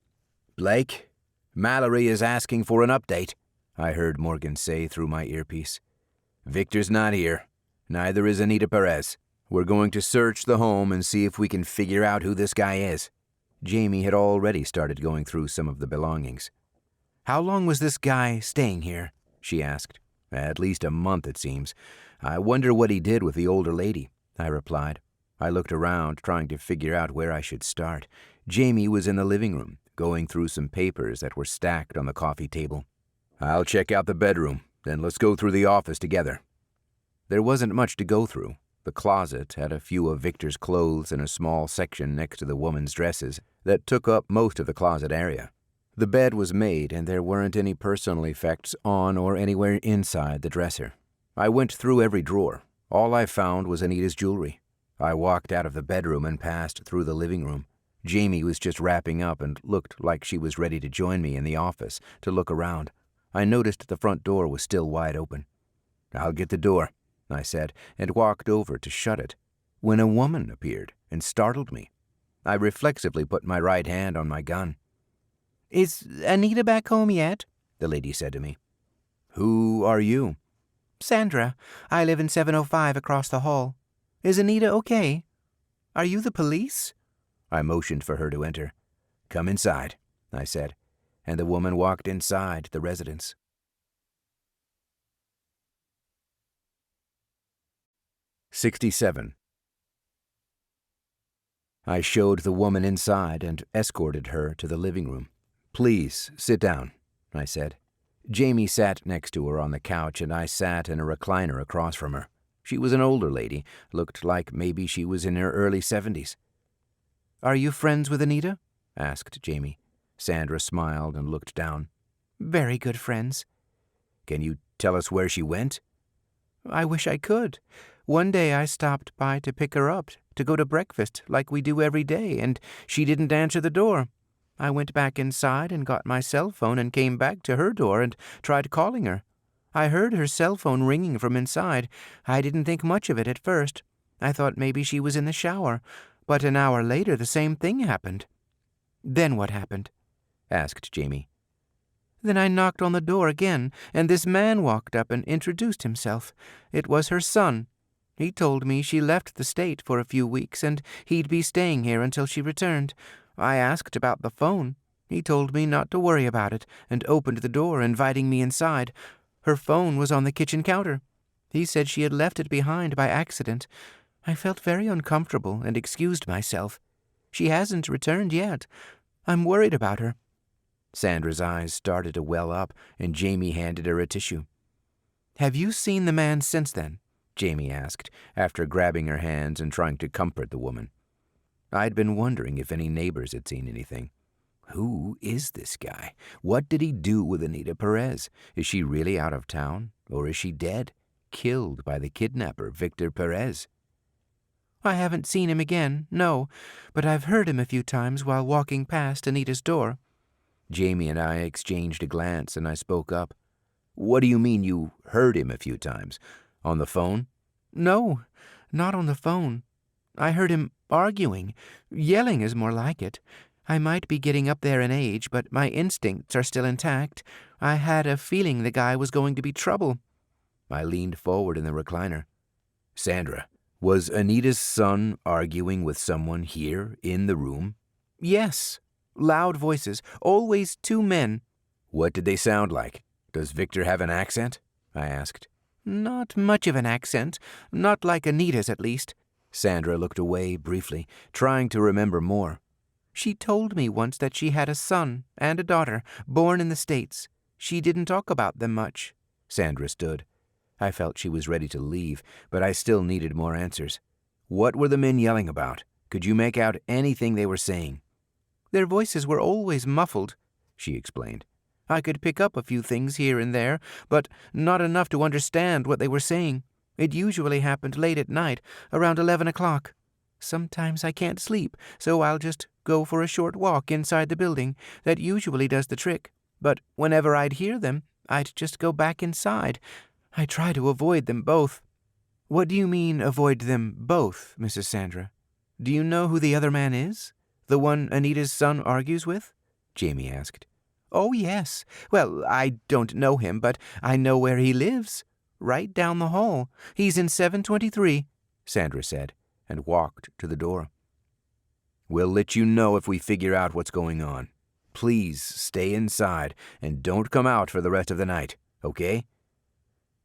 S2: Blake, Mallory is asking for an update, I heard Morgan say through my earpiece. Victor's not here. Neither is Anita Perez. We're going to search the home and see if we can figure out who this guy is. Jamie had already started going through some of the belongings. How long was this guy staying here? She asked. At least a month, it seems. I wonder what he did with the older lady, I replied. I looked around, trying to figure out where I should start. Jamie was in the living room, going through some papers that were stacked on the coffee table. I'll check out the bedroom, then let's go through the office together. There wasn't much to go through. The closet had a few of Victor's clothes in a small section next to the woman's dresses that took up most of the closet area. The bed was made, and there weren't any personal effects on or anywhere inside the dresser. I went through every drawer. All I found was Anita's jewelry. I walked out of the bedroom and passed through the living room. Jamie was just wrapping up and looked like she was ready to join me in the office to look around. I noticed the front door was still wide open. I'll get the door, I said, and walked over to shut it, when a woman appeared and startled me.
S1: I reflexively put my right hand on my gun.
S2: "Is Anita back home yet?" the lady said to me.
S1: "Who are you?"
S2: "Sandra. I live in 705 across the hall. Is Anita okay? Are you the police?"
S1: I motioned for her to enter. "Come inside," I said, and the woman walked inside the residence. 67. I showed the woman inside and escorted her to the living room. "Please, sit down," I said. Jamie sat next to her on the couch, and I sat in a recliner across from her. She was an older lady, looked like maybe she was in her early 70s.
S2: "Are you friends with Anita?"
S1: asked Jamie. Sandra smiled and looked down.
S2: "Very good friends."
S1: "Can you tell us where she went?"
S2: "I wish I could. One day I stopped by to pick her up, to go to breakfast like we do every day, and she didn't answer the door. I went back inside and got my cell phone and came back to her door and tried calling her. I heard her cell phone ringing from inside. I didn't think much of it at first. I thought maybe she was in the shower, but an hour later the same thing happened." "Then what happened?"
S1: asked Jamie.
S2: "Then I knocked on the door again, and this man walked up and introduced himself. It was her son. He told me she left the state for a few weeks and he'd be staying here until she returned. I asked about the phone. He told me not to worry about it and opened the door, inviting me inside. Her phone was on the kitchen counter. He said she had left it behind by accident. I felt very uncomfortable and excused myself. She hasn't returned yet. I'm worried about her."
S1: Sandra's eyes started to well up, and Jamie handed her a tissue.
S2: "Have you seen the man since then?"
S1: Jamie asked, after grabbing her hands and trying to comfort the woman. I'd been wondering if any neighbors had seen anything. Who is this guy? What did he do with Anita Perez? Is she really out of town, or is she dead, killed by the kidnapper, Victor Perez?
S2: "I haven't seen him again, no, but I've heard him a few times while walking past Anita's door."
S1: Jamie and I exchanged a glance, and I spoke up. "What do you mean you heard him a few times? On the phone?"
S2: "No, not on the phone. I heard him arguing. Yelling is more like it. I might be getting up there in age, but my instincts are still intact. I had a feeling the guy was going to be trouble."
S1: I leaned forward in the recliner. "Sandra, was Anita's son arguing with someone here in the room?"
S2: "Yes. Loud voices. Always two men."
S1: "What did they sound like? Does Victor have an accent?" I asked.
S2: "Not much of an accent. Not like Anita's, at least."
S1: Sandra looked away briefly, trying to remember more.
S2: "She told me once that she had a son and a daughter, born in the States. She didn't talk about them much."
S1: Sandra stood. I felt she was ready to leave, but I still needed more answers. What were the men yelling about? Could you make out anything they were saying?
S2: "Their voices were always muffled," she explained. "I could pick up a few things here and there, but not enough to understand what they were saying. It usually happened late at night, around 11 o'clock. Sometimes I can't sleep, so I'll just go for a short walk inside the building. That usually does the trick. But whenever I'd hear them, I'd just go back inside. I try to avoid them both." "What do you mean, avoid them both, Mrs. Sandra? Do you know who the other man is? The one Anita's son argues with?" Jamie asked. "Oh, yes. Well, I don't know him, but I know where he lives. Right down the hall. He's in 723, Sandra said, and walked to the door.
S1: "We'll let you know if we figure out what's going on. Please stay inside and don't come out for the rest of the night, okay?"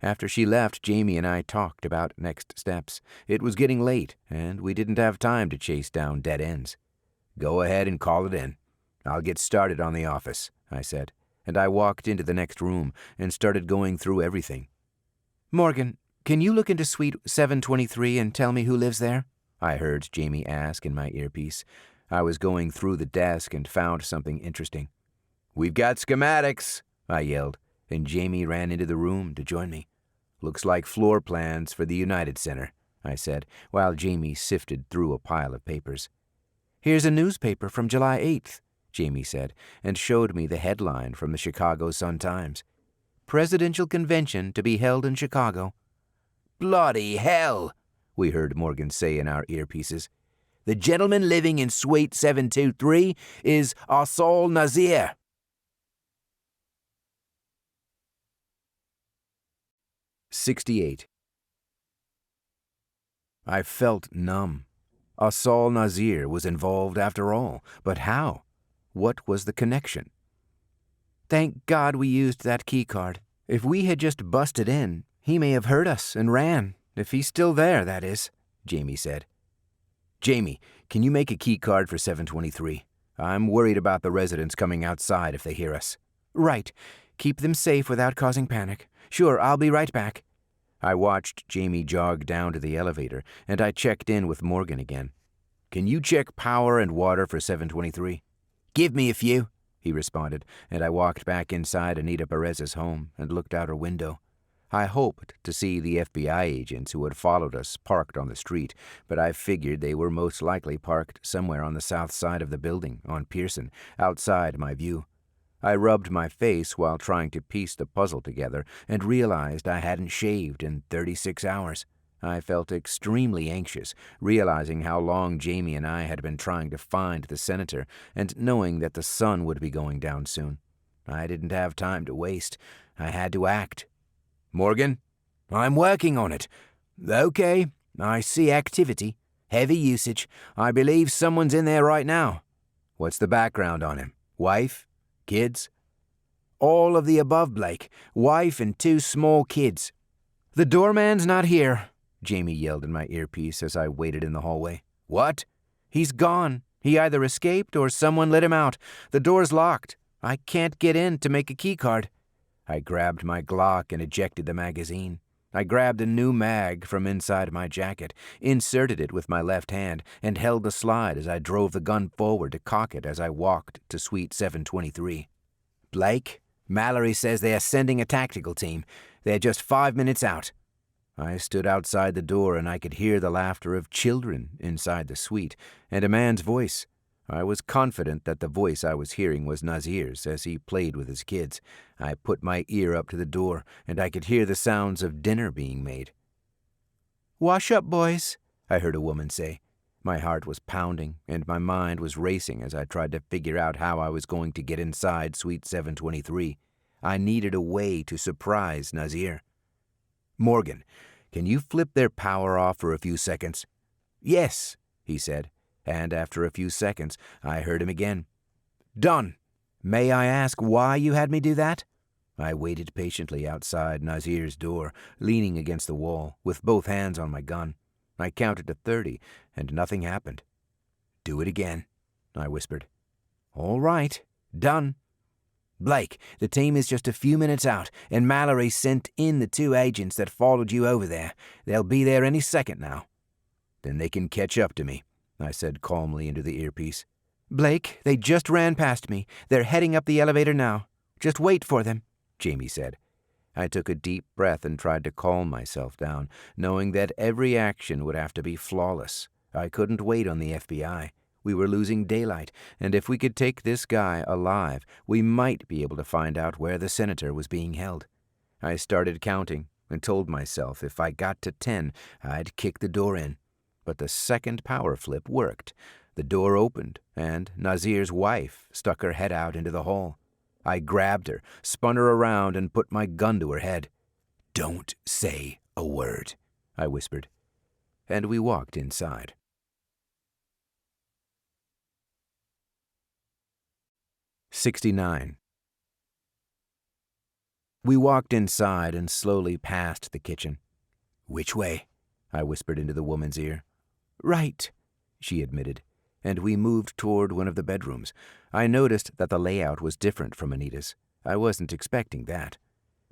S1: After she left, Jamie and I talked about next steps. It was getting late, and we didn't have time to chase down dead ends. "Go ahead and call it in. I'll get started on the office," I said, and I walked into the next room and started going through everything.
S2: "Morgan, can you look into suite 723 and tell me who lives there?"
S1: I heard Jamie ask in my earpiece. I was going through the desk and found something interesting. "We've got schematics," I yelled, and Jamie ran into the room to join me. "Looks like floor plans for the United Center," I said, while Jamie sifted through a pile of papers.
S2: "Here's a newspaper from July 8th,
S1: Jamie said, and showed me the headline from the Chicago Sun-Times.
S2: "Presidential Convention to be held in Chicago."
S1: "Bloody hell," we heard Morgan say in our earpieces.
S2: The gentleman living in Suite 723 is Asal Nazir.
S3: "68. I felt numb. Asal Nazir was involved after all, but how? What was the connection?
S2: Thank God we used that key card. If we had just busted in, he may have heard us and ran. If he's still there, that is," Jamie said.
S3: "Jamie, can you make a key card for 723? I'm worried about the residents coming outside if they hear us."
S2: "Right. Keep them safe without causing panic. Sure, I'll be right back."
S3: I watched Jamie jog down to the elevator, and I checked in with Morgan again. "Can you check power and water for 723?
S2: "Give me a few,"
S3: he responded, and I walked back inside Anita Perez's home and looked out her window. I hoped to see the FBI agents who had followed us parked on the street, but I figured they were most likely parked somewhere on the south side of the building, on Pearson, outside my view. I rubbed my face while trying to piece the puzzle together and realized I hadn't shaved in 36 hours. I felt extremely anxious, realizing how long Jamie and I had been trying to find the senator and knowing that the sun would be going down soon. I didn't have time to waste. I had to act. "Morgan?"
S2: "I'm working on it." "Okay, I see activity. Heavy usage. I believe someone's in there right now."
S3: "What's the background on him? Wife? Kids?"
S2: "All of the above, Blake. Wife and 2 small kids." "The doorman's not here," Jamie yelled in my earpiece as I waited in the hallway.
S3: "What?"
S2: "He's gone. He either escaped or someone let him out. The door's locked. I can't get in to make a key card."
S3: I grabbed my Glock and ejected the magazine. I grabbed a new mag from inside my jacket, inserted it with my left hand, and held the slide as I drove the gun forward to cock it as I walked to Suite 723.
S2: "Blake, Mallory says they are sending a tactical team. They're just 5 minutes out."
S3: I stood outside the door and I could hear the laughter of children inside the suite, and a man's voice. I was confident that the voice I was hearing was Nazir's as he played with his kids. I put my ear up to the door, and I could hear the sounds of dinner being made.
S2: "Wash up, boys,"
S3: I heard a woman say. My heart was pounding, and my mind was racing as I tried to figure out how I was going to get inside Suite 723. I needed a way to surprise Nazir. "Morgan, can you flip their power off for a few seconds?"
S2: "Yes,"
S3: he said. And after a few seconds, I heard him again.
S2: "Done. May I ask why you had me do that?"
S3: I waited patiently outside Nazir's door, leaning against the wall, with both hands on my gun. I counted to 30, and nothing happened.
S2: "Do it again," I whispered.
S3: "All right. Done."
S2: "Blake, the team is just a few minutes out, and Mallory sent in the 2 agents that followed you over there. They'll be there any second now."
S3: "Then they can catch up to me," I said calmly into the earpiece.
S2: "Blake, they just ran past me. They're heading up the elevator now. Just wait for them," Jamie said.
S3: I took a deep breath and tried to calm myself down, knowing that every action would have to be flawless. I couldn't wait on the FBI. We were losing daylight, and if we could take this guy alive, we might be able to find out where the senator was being held. I started counting and told myself if I got to 10, I'd kick the door in. But the second power flip worked. The door opened, and Nazir's wife stuck her head out into the hall. I grabbed her, spun her around, and put my gun to her head. "Don't say a word," I whispered. And we walked inside. 69. We walked inside and slowly passed the kitchen.
S2: "Which way?"
S3: I whispered into the woman's ear.
S2: "Right,"
S3: she admitted, and we moved toward one of the bedrooms. I noticed that the layout was different from Anita's. I wasn't expecting that.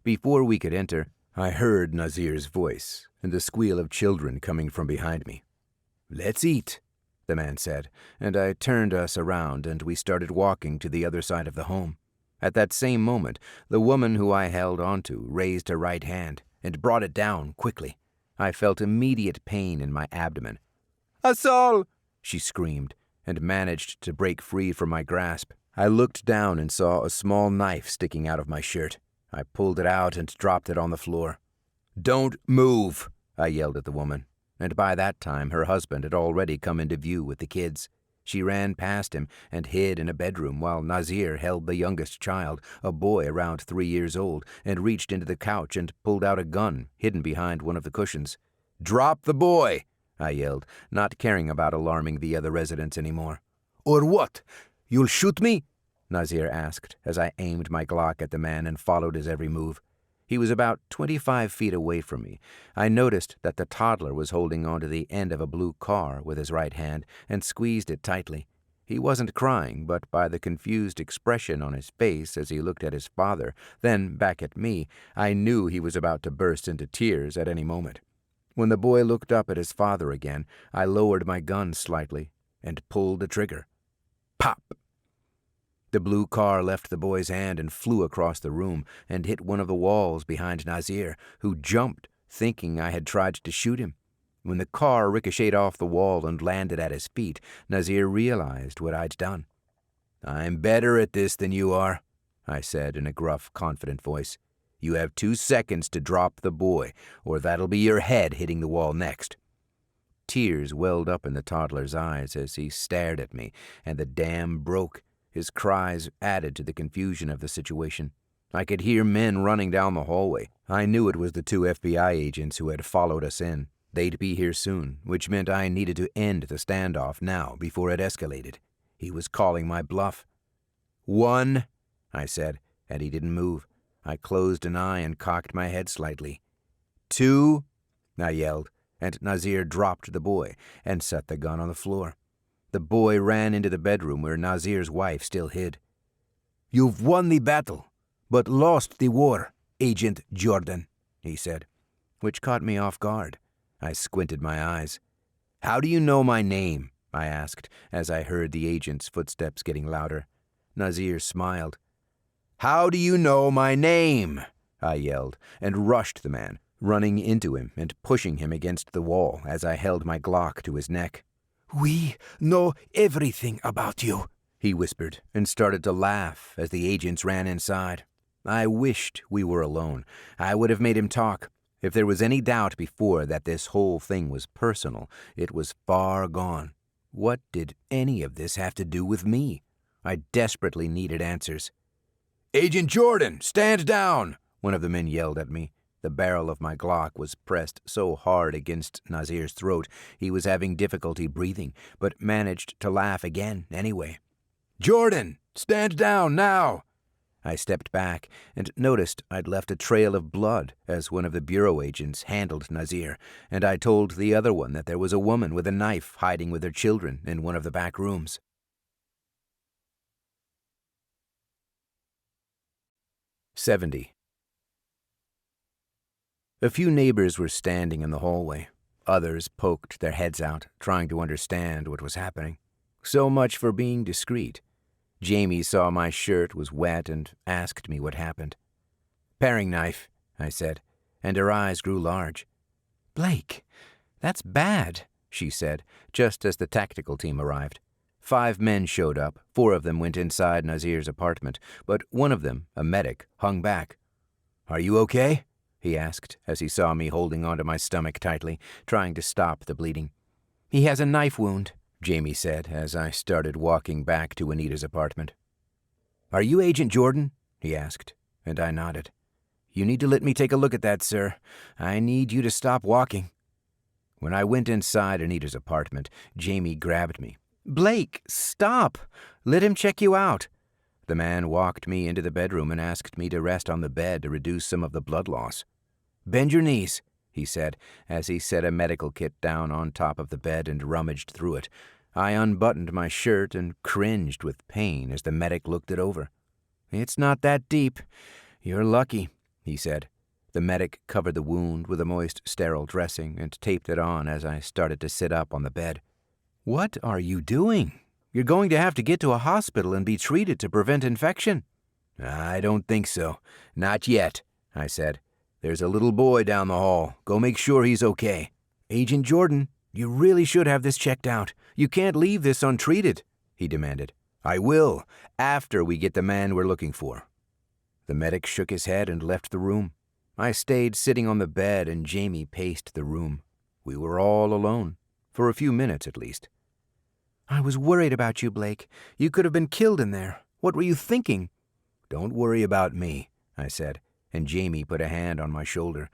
S3: Before we could enter, I heard Nazir's voice and the squeal of children coming from behind me. "Let's eat," the man said, and I turned us around and we started walking to the other side of the home. At that same moment, the woman who I held onto raised her right hand and brought it down quickly. I felt immediate pain in my abdomen.
S2: "Asal!"
S3: she screamed, and managed to break free from my grasp. I looked down and saw a small knife sticking out of my shirt. I pulled it out and dropped it on the floor. "Don't move," I yelled at the woman, and by that time her husband had already come into view with the kids. She ran past him and hid in a bedroom while Nazir held the youngest child, a boy around 3 years old, and reached into the couch and pulled out a gun hidden behind one of the cushions. "Drop the boy!" I yelled, not caring about alarming the other residents anymore. "Or what? You'll shoot me?" Nazir asked as I aimed my Glock at the man and followed his every move. He was about 25 feet away from me. I noticed that the toddler was holding onto the end of a blue car with his right hand and squeezed it tightly. He wasn't crying, but by the confused expression on his face as he looked at his father, then back at me, I knew he was about to burst into tears at any moment. When the boy looked up at his father again, I lowered my gun slightly and pulled the trigger. Pop! The blue car left the boy's hand and flew across the room and hit one of the walls behind Nazir, who jumped, thinking I had tried to shoot him. When the car ricocheted off the wall and landed at his feet, Nazir realized what I'd done. "I'm better at this than you are," I said in a gruff, confident voice. "You have 2 seconds to drop the boy, or that'll be your head hitting the wall next." Tears welled up in the toddler's eyes as he stared at me, and the dam broke. His cries added to the confusion of the situation. I could hear men running down the hallway. I knew it was the 2 FBI agents who had followed us in. They'd be here soon, which meant I needed to end the standoff now before it escalated. He was calling my bluff. "1," I said, and he didn't move. I closed an eye and cocked my head slightly. "2," I yelled, and Nazir dropped the boy and set the gun on the floor. The boy ran into the bedroom where Nazir's wife still hid. "You've won the battle, but lost the war, Agent Jordan," he said, which caught me off guard. I squinted my eyes. "How do you know my name?" I asked, as I heard the agent's footsteps getting louder. Nazir smiled. "How do you know my name?" I yelled, and rushed the man, running into him and pushing him against the wall as I held my Glock to his neck. "We know everything about you," he whispered, and started to laugh as the agents ran inside. I wished we were alone. I would have made him talk. If there was any doubt before that this whole thing was personal, it was far gone. What did any of this have to do with me? I desperately needed answers. "Agent Jordan, stand down!" one of the men yelled at me. The barrel of my Glock was pressed so hard against Nazir's throat he was having difficulty breathing, but managed to laugh again anyway. "Jordan, stand down now!" I stepped back and noticed I'd left a trail of blood as one of the bureau agents handled Nazir, and I told the other one that there was a woman with a knife hiding with her children in one of the back rooms. 70. A few neighbors were standing in the hallway. Others poked their heads out, trying to understand what was happening. So much for being discreet. Jamie saw my shirt was wet and asked me what happened. "Paring knife," I said, and her eyes grew large. "Blake, that's bad," she said, just as the tactical team arrived. 5 men showed up. 4 of them went inside Nazir's apartment, but one of them, a medic, hung back. "Are you okay?" he asked as he saw me holding onto my stomach tightly, trying to stop the bleeding. "He has a knife wound," Jamie said as I started walking back to Anita's apartment. "Are you Agent Jordan?" he asked, and I nodded. "You need to let me take a look at that, sir. I need you to stop walking." When I went inside Anita's apartment, Jamie grabbed me. "Blake, stop! Let him check you out." The man walked me into the bedroom and asked me to rest on the bed to reduce some of the blood loss. "Bend your knees," he said, as he set a medical kit down on top of the bed and rummaged through it. I unbuttoned my shirt and cringed with pain as the medic looked it over. "It's not that deep. You're lucky," he said. The medic covered the wound with a moist, sterile dressing and taped it on as I started to sit up on the bed. "What are you doing? You're going to have to get to a hospital and be treated to prevent infection." "I don't think so. Not yet," I said. "There's a little boy down the hall. Go make sure he's okay." "Agent Jordan, you really should have this checked out. You can't leave this untreated," he demanded. "I will, after we get the man we're looking for." The medic shook his head and left the room. I stayed sitting on the bed and Jamie paced the room. We were all alone, for a few minutes at least.
S2: I was worried about you, Blake. You could have been killed in there. What were you thinking?
S3: Don't worry about me, I said, and Jamie put a hand on my shoulder.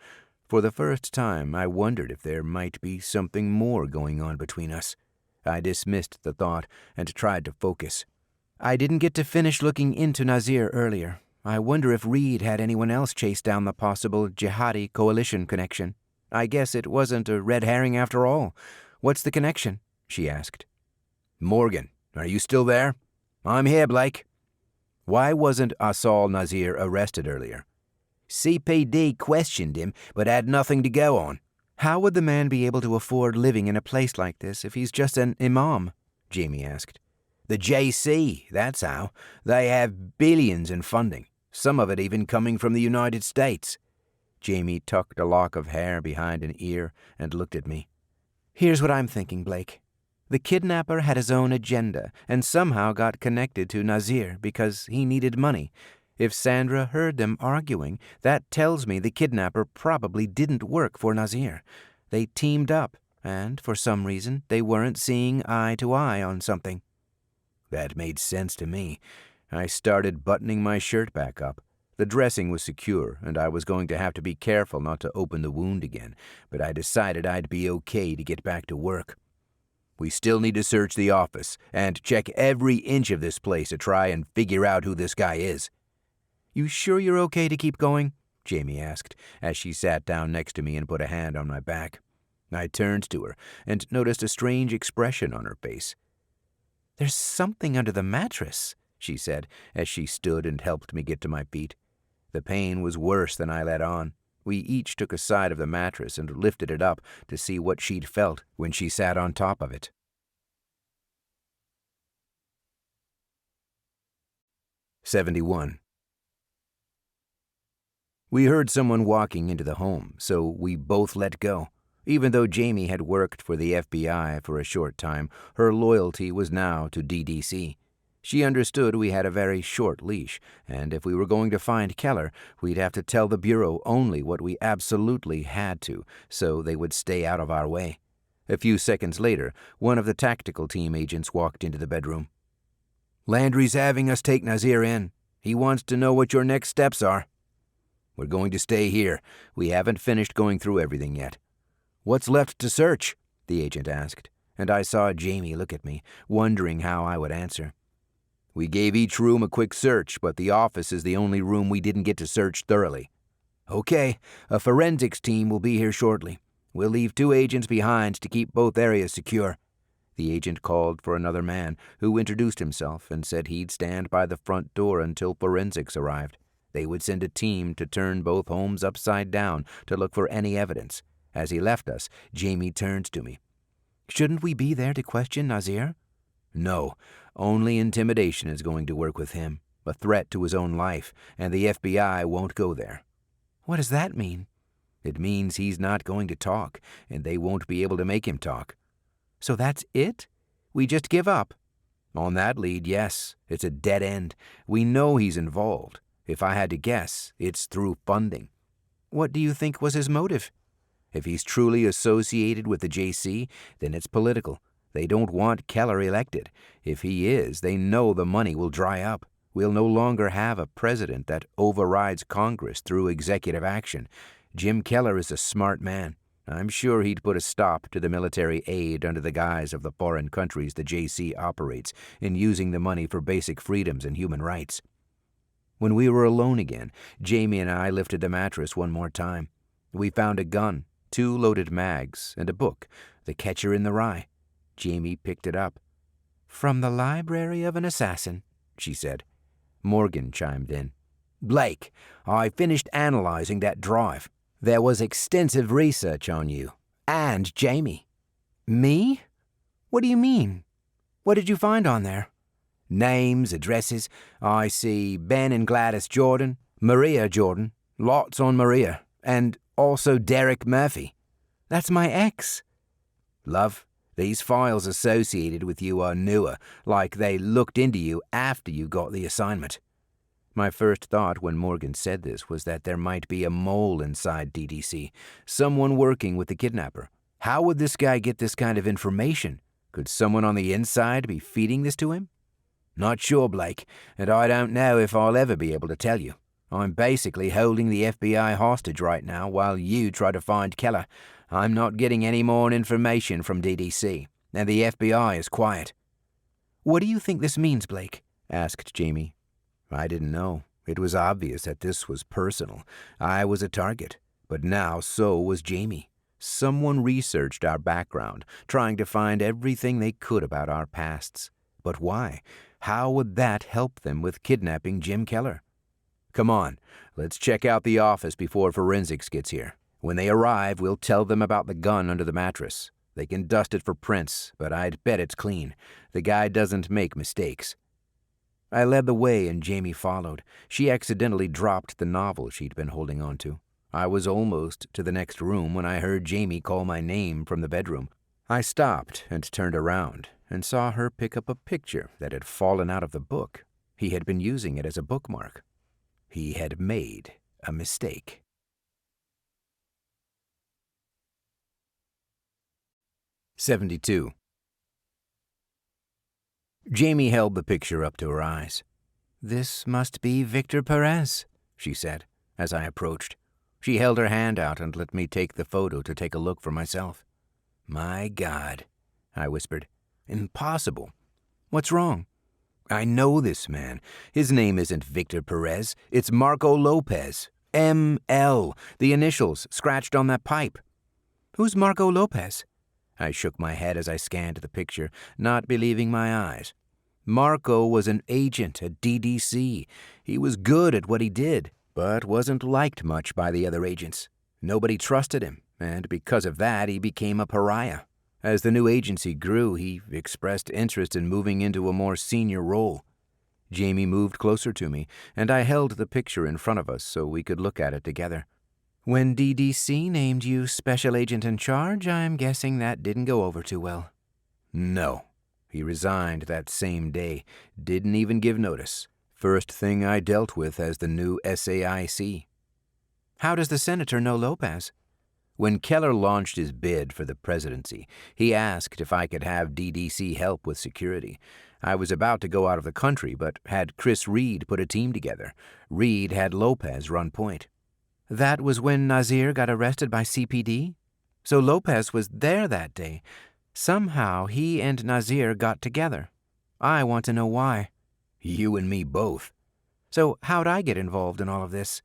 S3: For the first time, I wondered if there might be something more going on between us. I dismissed the thought and tried to focus.
S2: I didn't get to finish looking into Nazir earlier. I wonder if Reed had anyone else chase down the possible jihadi coalition connection. I guess it wasn't a red herring after all. What's the connection? She asked.
S3: Morgan, are you still there?
S2: I'm here, Blake.
S3: Why wasn't Asal Nazir arrested earlier?
S2: CPD questioned him, but had nothing to go on. How would the man be able to afford living in a place like this if he's just an imam? Jamie asked.
S3: The JC, that's how. They have billions in funding, some of it even coming from the United States.
S2: Jamie tucked a lock of hair behind an ear and looked at me. Here's what I'm thinking, Blake. The kidnapper had his own agenda and somehow got connected to Nazir because he needed money. If Sandra heard them arguing, that tells me the kidnapper probably didn't work for Nazir. They teamed up, and for some reason they weren't seeing eye to eye on something.
S3: That made sense to me. I started buttoning my shirt back up. The dressing was secure, and I was going to have to be careful not to open the wound again, but I decided I'd be okay to get back to work. We still need to search the office and check every inch of this place to try and figure out who this guy is.
S2: You sure you're okay to keep going? Jamie asked, as she sat down next to me and put a hand on my back.
S3: I turned to her and noticed a strange expression on her face.
S2: There's something under the mattress, she said, as she stood and helped me get to my feet.
S3: The pain was worse than I let on. We each took a side of the mattress and lifted it up to see what she'd felt when she sat on top of it. 71. We heard someone walking into the home, so we both let go. Even though Jamie had worked for the FBI for a short time, her loyalty was now to DDC. She understood we had a very short leash, and if we were going to find Keller, we'd have to tell the Bureau only what we absolutely had to, so they would stay out of our way. A few seconds later, one of the tactical team agents walked into the bedroom.
S2: Landry's having us take Nazir in. He wants to know what your next steps are.
S3: We're going to stay here. We haven't finished going through everything yet.
S2: What's left to search?
S3: The agent asked, and I saw Jamie look at me, wondering how I would answer. We gave each room a quick search, but the office is the only room we didn't get to search thoroughly.
S2: Okay, a forensics team will be here shortly. We'll leave 2 agents behind to keep both areas secure.
S3: The agent called for another man, who introduced himself and said he'd stand by the front door until forensics arrived. They would send a team to turn both homes upside down to look for any evidence. As he left us, Jamie turned to me.
S2: Shouldn't we be there to question Nazir?
S3: No, only intimidation is going to work with him, a threat to his own life, and the FBI won't go there.
S2: What does that mean?
S3: It means he's not going to talk, and they won't be able to make him talk.
S2: So that's it? We just give up?
S3: On that lead, yes. It's a dead end. We know he's involved. If I had to guess, it's through funding.
S2: What do you think was his motive?
S3: If he's truly associated with the JC, then it's political. They don't want Keller elected. If he is, they know the money will dry up. We'll no longer have a president that overrides Congress through executive action. Jim Keller is a smart man. I'm sure he'd put a stop to the military aid under the guise of the foreign countries the JC operates in using the money for basic freedoms and human rights. When we were alone again, Jamie and I lifted the mattress one more time. We found a gun, 2 loaded mags, and a book, The Catcher in the Rye. Jamie picked it up.
S2: From the library of an assassin, she said.
S3: Morgan chimed in. Blake, I finished analyzing that drive. There was extensive research on you. And Jamie.
S2: Me? What do you mean? What did you find on there?
S3: Names, addresses. I see Ben and Gladys Jordan, Maria Jordan, lots on Maria, and also Derek Murphy.
S2: That's my ex.
S3: Love, these files associated with you are newer, like they looked into you after you got the assignment. My first thought when Morgan said this was that there might be a mole inside DDC, someone working with the kidnapper. How would this guy get this kind of information? Could someone on the inside be feeding this to him? Not sure, Blake, and I don't know if I'll ever be able to tell you. I'm basically holding the FBI hostage right now while you try to find Keller. I'm not getting any more information from DDC, and the FBI is quiet.
S2: What do you think this means, Blake? Asked Jamie.
S3: I didn't know. It was obvious that this was personal. I was a target, but now so was Jamie. Someone researched our background, trying to find everything they could about our pasts. But why? How would that help them with kidnapping Jim Keller? Come on, let's check out the office before forensics gets here. When they arrive, we'll tell them about the gun under the mattress. They can dust it for prints, but I'd bet it's clean. The guy doesn't make mistakes. I led the way and Jamie followed. She accidentally dropped the novel she'd been holding on to. I was almost to the next room when I heard Jamie call my name from the bedroom. I stopped and turned around and saw her pick up a picture that had fallen out of the book. He had been using it as a bookmark. He had made a mistake. '72. Jamie held the picture up to her eyes.
S2: "This must be Victor Perez," she said, as I approached.
S3: She held her hand out and let me take the photo to take a look for myself.
S2: "My God," I whispered.
S3: "Impossible."
S2: "What's wrong?"
S3: "I know this man. His name isn't Victor Perez. It's Marco Lopez. M.L., the initials scratched on that pipe."
S2: "Who's Marco Lopez?"
S3: I shook my head as I scanned the picture, not believing my eyes. Marco was an agent at DDC. He was good at what he did, but wasn't liked much by the other agents. Nobody trusted him, and because of that, he became a pariah. As the new agency grew, he expressed interest in moving into a more senior role. Jamie moved closer to me, and I held the picture in front of us so we could look at it together.
S2: "When DDC named you special agent in charge, I'm guessing that didn't go over too well."
S3: "No. He resigned that same day. Didn't even give notice. First thing I dealt with as the new SAIC.
S2: "How does the senator know Lopez?"
S3: When Keller launched his bid for the presidency, he asked if I could have DDC help with security. I was about to go out of the country, but had Chris Reed put a team together. Reed had Lopez run point.
S2: "That was when Nazir got arrested by CPD? So Lopez was there that day. Somehow he and Nazir got together. I want to know why."
S3: "You and me both."
S2: "So how'd I get involved in all of this?"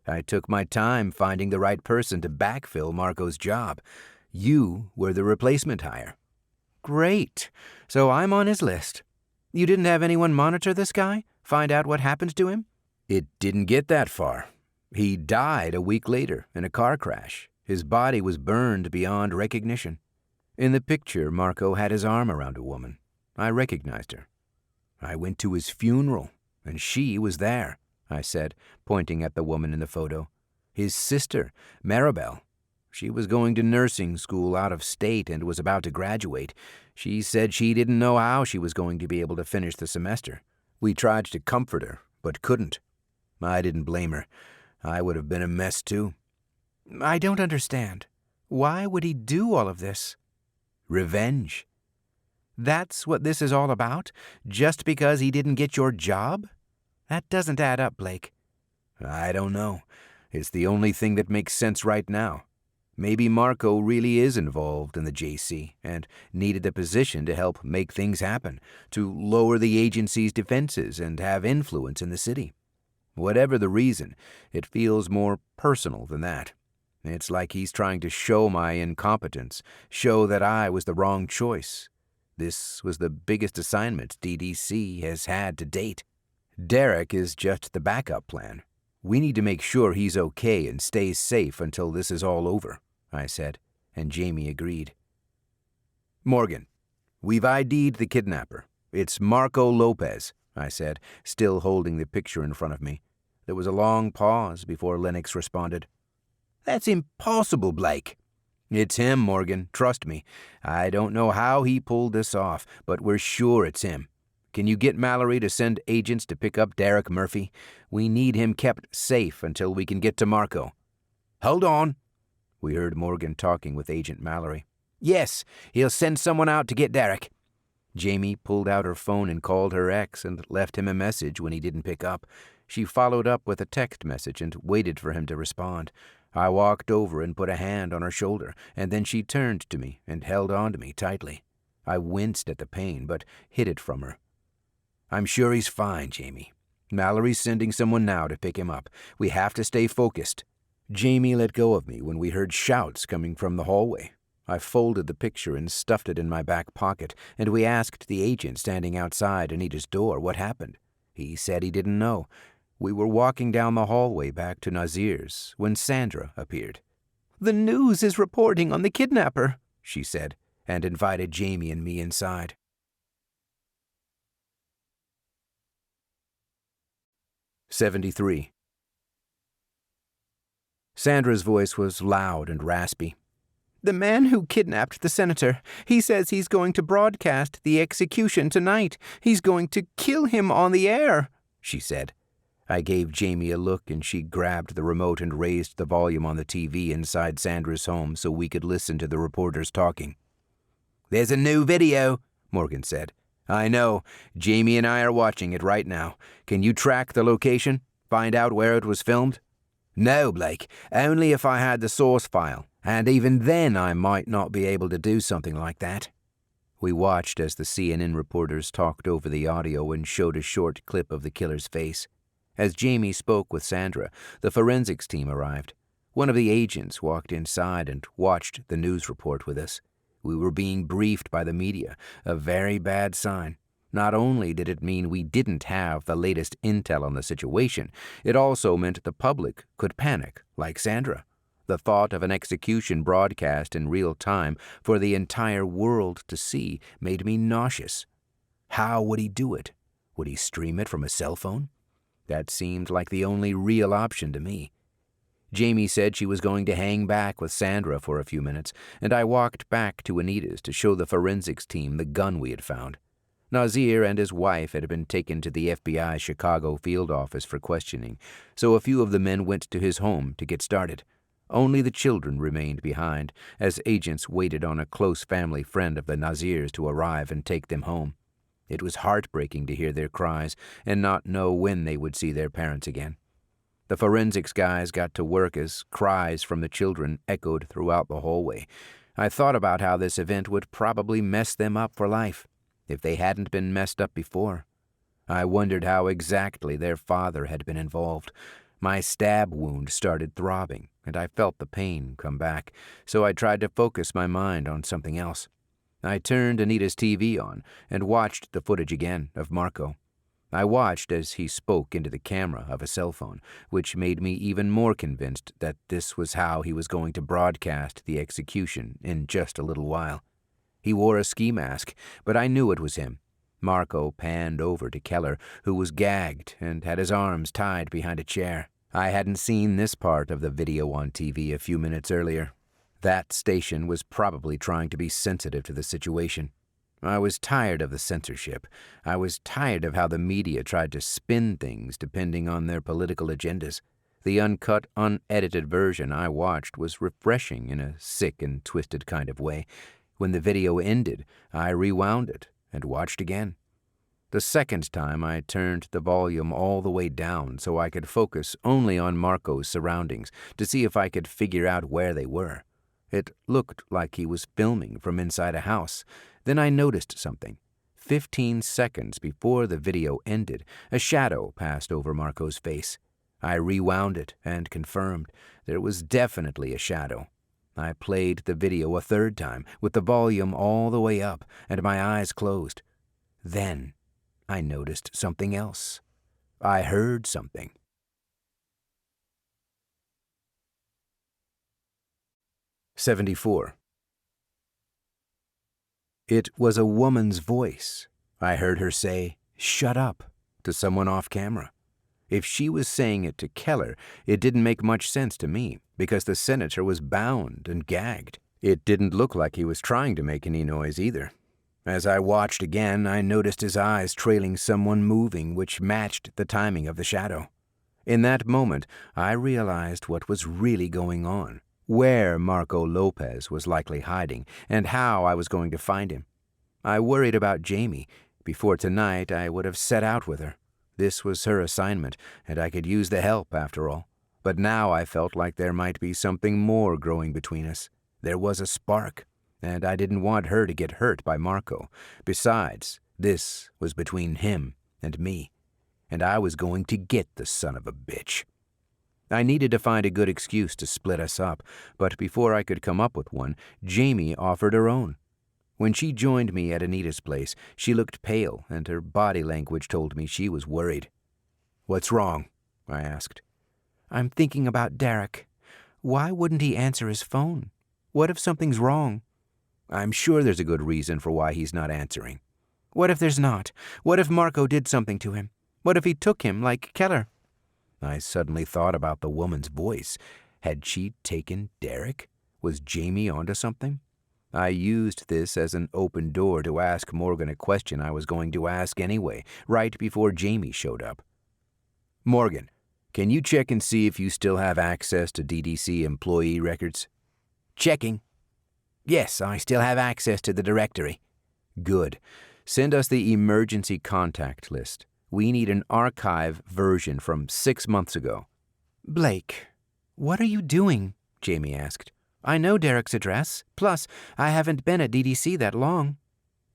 S3: "I took my time finding the right person to backfill Marco's job. You were the replacement hire."
S2: "Great. So I'm on his list. You didn't have anyone monitor this guy? Find out what happened to him?"
S3: "It didn't get that far. He died a week later in a car crash. His body was burned beyond recognition. In the picture, Marco had his arm around a woman. I recognized her. I went to his funeral, and she was there," I said, pointing at the woman in the photo. "His sister, Maribel. She was going to nursing school out of state and was about to graduate. She said she didn't know how she was going to be able to finish the semester. We tried to comfort her, but couldn't. I didn't blame her. I would have been a mess too."
S2: "I don't understand. Why would he do all of this?"
S3: "Revenge."
S2: "That's what this is all about? Just because he didn't get your job? That doesn't add up, Blake."
S3: "I don't know. It's the only thing that makes sense right now. Maybe Marco really is involved in the JC and needed a position to help make things happen, to lower the agency's defenses and have influence in the city. Whatever the reason, it feels more personal than that. It's like he's trying to show my incompetence, show that I was the wrong choice. This was the biggest assignment DDC has had to date. Derek is just the backup plan. We need to make sure he's okay and stays safe until this is all over," I said, and Jamie agreed. "Morgan, we've ID'd the kidnapper. It's Marco Lopez," I said, still holding the picture in front of me. There was a long pause before Lennox responded. "That's impossible, Blake." "It's him, Morgan. Trust me. I don't know how he pulled this off, but we're sure it's him. Can you get Mallory to send agents to pick up Derek Murphy? We need him kept safe until we can get to Marco." "Hold on." We heard Morgan talking with Agent Mallory.
S2: Yes, he'll send someone out to get Derek.
S3: Jamie pulled out her phone and called her ex and left him a message when he didn't pick up. She followed up with a text message and waited for him to respond. I walked over and put a hand on her shoulder, and then she turned to me and held on to me tightly. I winced at the pain, but hid it from her. "I'm sure he's fine, Jamie. Mallory's sending someone now to pick him up. We have to stay focused." Jamie let go of me when we heard shouts coming from the hallway. I folded the picture and stuffed it in my back pocket, and we asked the agent standing outside Anita's door what happened. He said he didn't know. We were walking down the hallway back to Nazir's when Sandra appeared.
S2: "The news is reporting on the kidnapper,"
S3: she said, and invited Jamie and me inside. "73. Sandra's voice was loud and raspy.
S2: "The man who kidnapped the senator, he says he's going to broadcast the execution tonight. He's going to kill him on the air," she said.
S3: I gave Jamie a look, and she grabbed the remote and raised the volume on the TV inside Sandra's home so we could listen to the reporters talking. "There's a new video," Morgan said. "I know. Jamie and I are watching it right now. Can you track the location? Find out where it was filmed?" "No, Blake. Only if I had the source file. And even then I might not be able to do something like that." We watched as the CNN reporters talked over the audio and showed a short clip of the killer's face. As Jamie spoke with Sandra, the forensics team arrived. One of the agents walked inside and watched the news report with us. We were being briefed by the media, a very bad sign. Not only did it mean we didn't have the latest intel on the situation, it also meant the public could panic, like Sandra. The thought of an execution broadcast in real time for the entire world to see made me nauseous. How would he do it? Would he stream it from a cell phone? That seemed like the only real option to me. Jamie said she was going to hang back with Sandra for a few minutes, and I walked back to Anita's to show the forensics team the gun we had found. Nazir and his wife had been taken to the FBI Chicago field office for questioning, so a few of the men went to his home to get started. Only the children remained behind, as agents waited on a close family friend of the Nazirs to arrive and take them home. It was heartbreaking to hear their cries and not know when they would see their parents again. The forensics guys got to work as cries from the children echoed throughout the hallway. I thought about how this event would probably mess them up for life, if they hadn't been messed up before. I wondered how exactly their father had been involved. My stab wound started throbbing, and I felt the pain come back, so I tried to focus my mind on something else. I turned Anita's TV on and watched the footage again of Marco. I watched as he spoke into the camera of a cell phone, which made me even more convinced that this was how he was going to broadcast the execution in just a little while. He wore a ski mask, but I knew it was him. Marco panned over to Keller, who was gagged and had his arms tied behind a chair. I hadn't seen this part of the video on TV a few minutes earlier. That station was probably trying to be sensitive to the situation. I was tired of the censorship. I was tired of how the media tried to spin things depending on their political agendas. The uncut, unedited version I watched was refreshing in a sick and twisted kind of way. When the video ended, I rewound it and watched again. The second time I turned the volume all the way down so I could focus only on Marco's surroundings to see if I could figure out where they were. It looked like he was filming from inside a house. Then I noticed something. 15 seconds before the video ended, a shadow passed over Marco's face. I rewound it and confirmed there was definitely a shadow. I played the video a third time with the volume all the way up and my eyes closed. Then I noticed something else. I heard something. 74. It was a woman's voice. I heard her say, "Shut up," to someone off camera. If she was saying it to Keller, it didn't make much sense to me, because the senator was bound and gagged. It didn't look like he was trying to make any noise either. As I watched again, I noticed his eyes trailing someone moving, which matched the timing of the shadow. In that moment, I realized what was really going on. where Marco Lopez was likely hiding, and how I was going to find him. I worried about Jamie. Before tonight, I would have set out with her. This was her assignment, and I could use the help, after all. But now I felt like there might be something more growing between us. There was a spark, and I didn't want her to get hurt by Marco. Besides, this was between him and me, and I was going to get the son of a bitch. I needed to find a good excuse to split us up, but before I could come up with one, Jamie offered her own. When she joined me at Anita's place, she looked pale, and her body language told me she was worried. "What's wrong?" I asked.
S2: "I'm thinking about Derek. Why wouldn't he answer his phone? What if something's wrong?"
S3: "I'm sure there's a good reason for why he's not answering."
S2: "What if there's not? What if Marco did something to him? What if he took him like Keller?"
S3: I suddenly thought about the woman's voice. Had she taken Derek? Was Jamie onto something? I used this as an open door to ask Morgan a question I was going to ask anyway, right before Jamie showed up. "Morgan, can you check and see if you still have access to DDC employee records?"
S2: "Checking. Yes, I still have access to the directory."
S3: "Good. Send us the emergency contact list. We need an archive version from 6 months ago."
S2: "Blake, what are you doing?" Jamie asked. "I know Derek's address. Plus, I haven't been at DDC that long."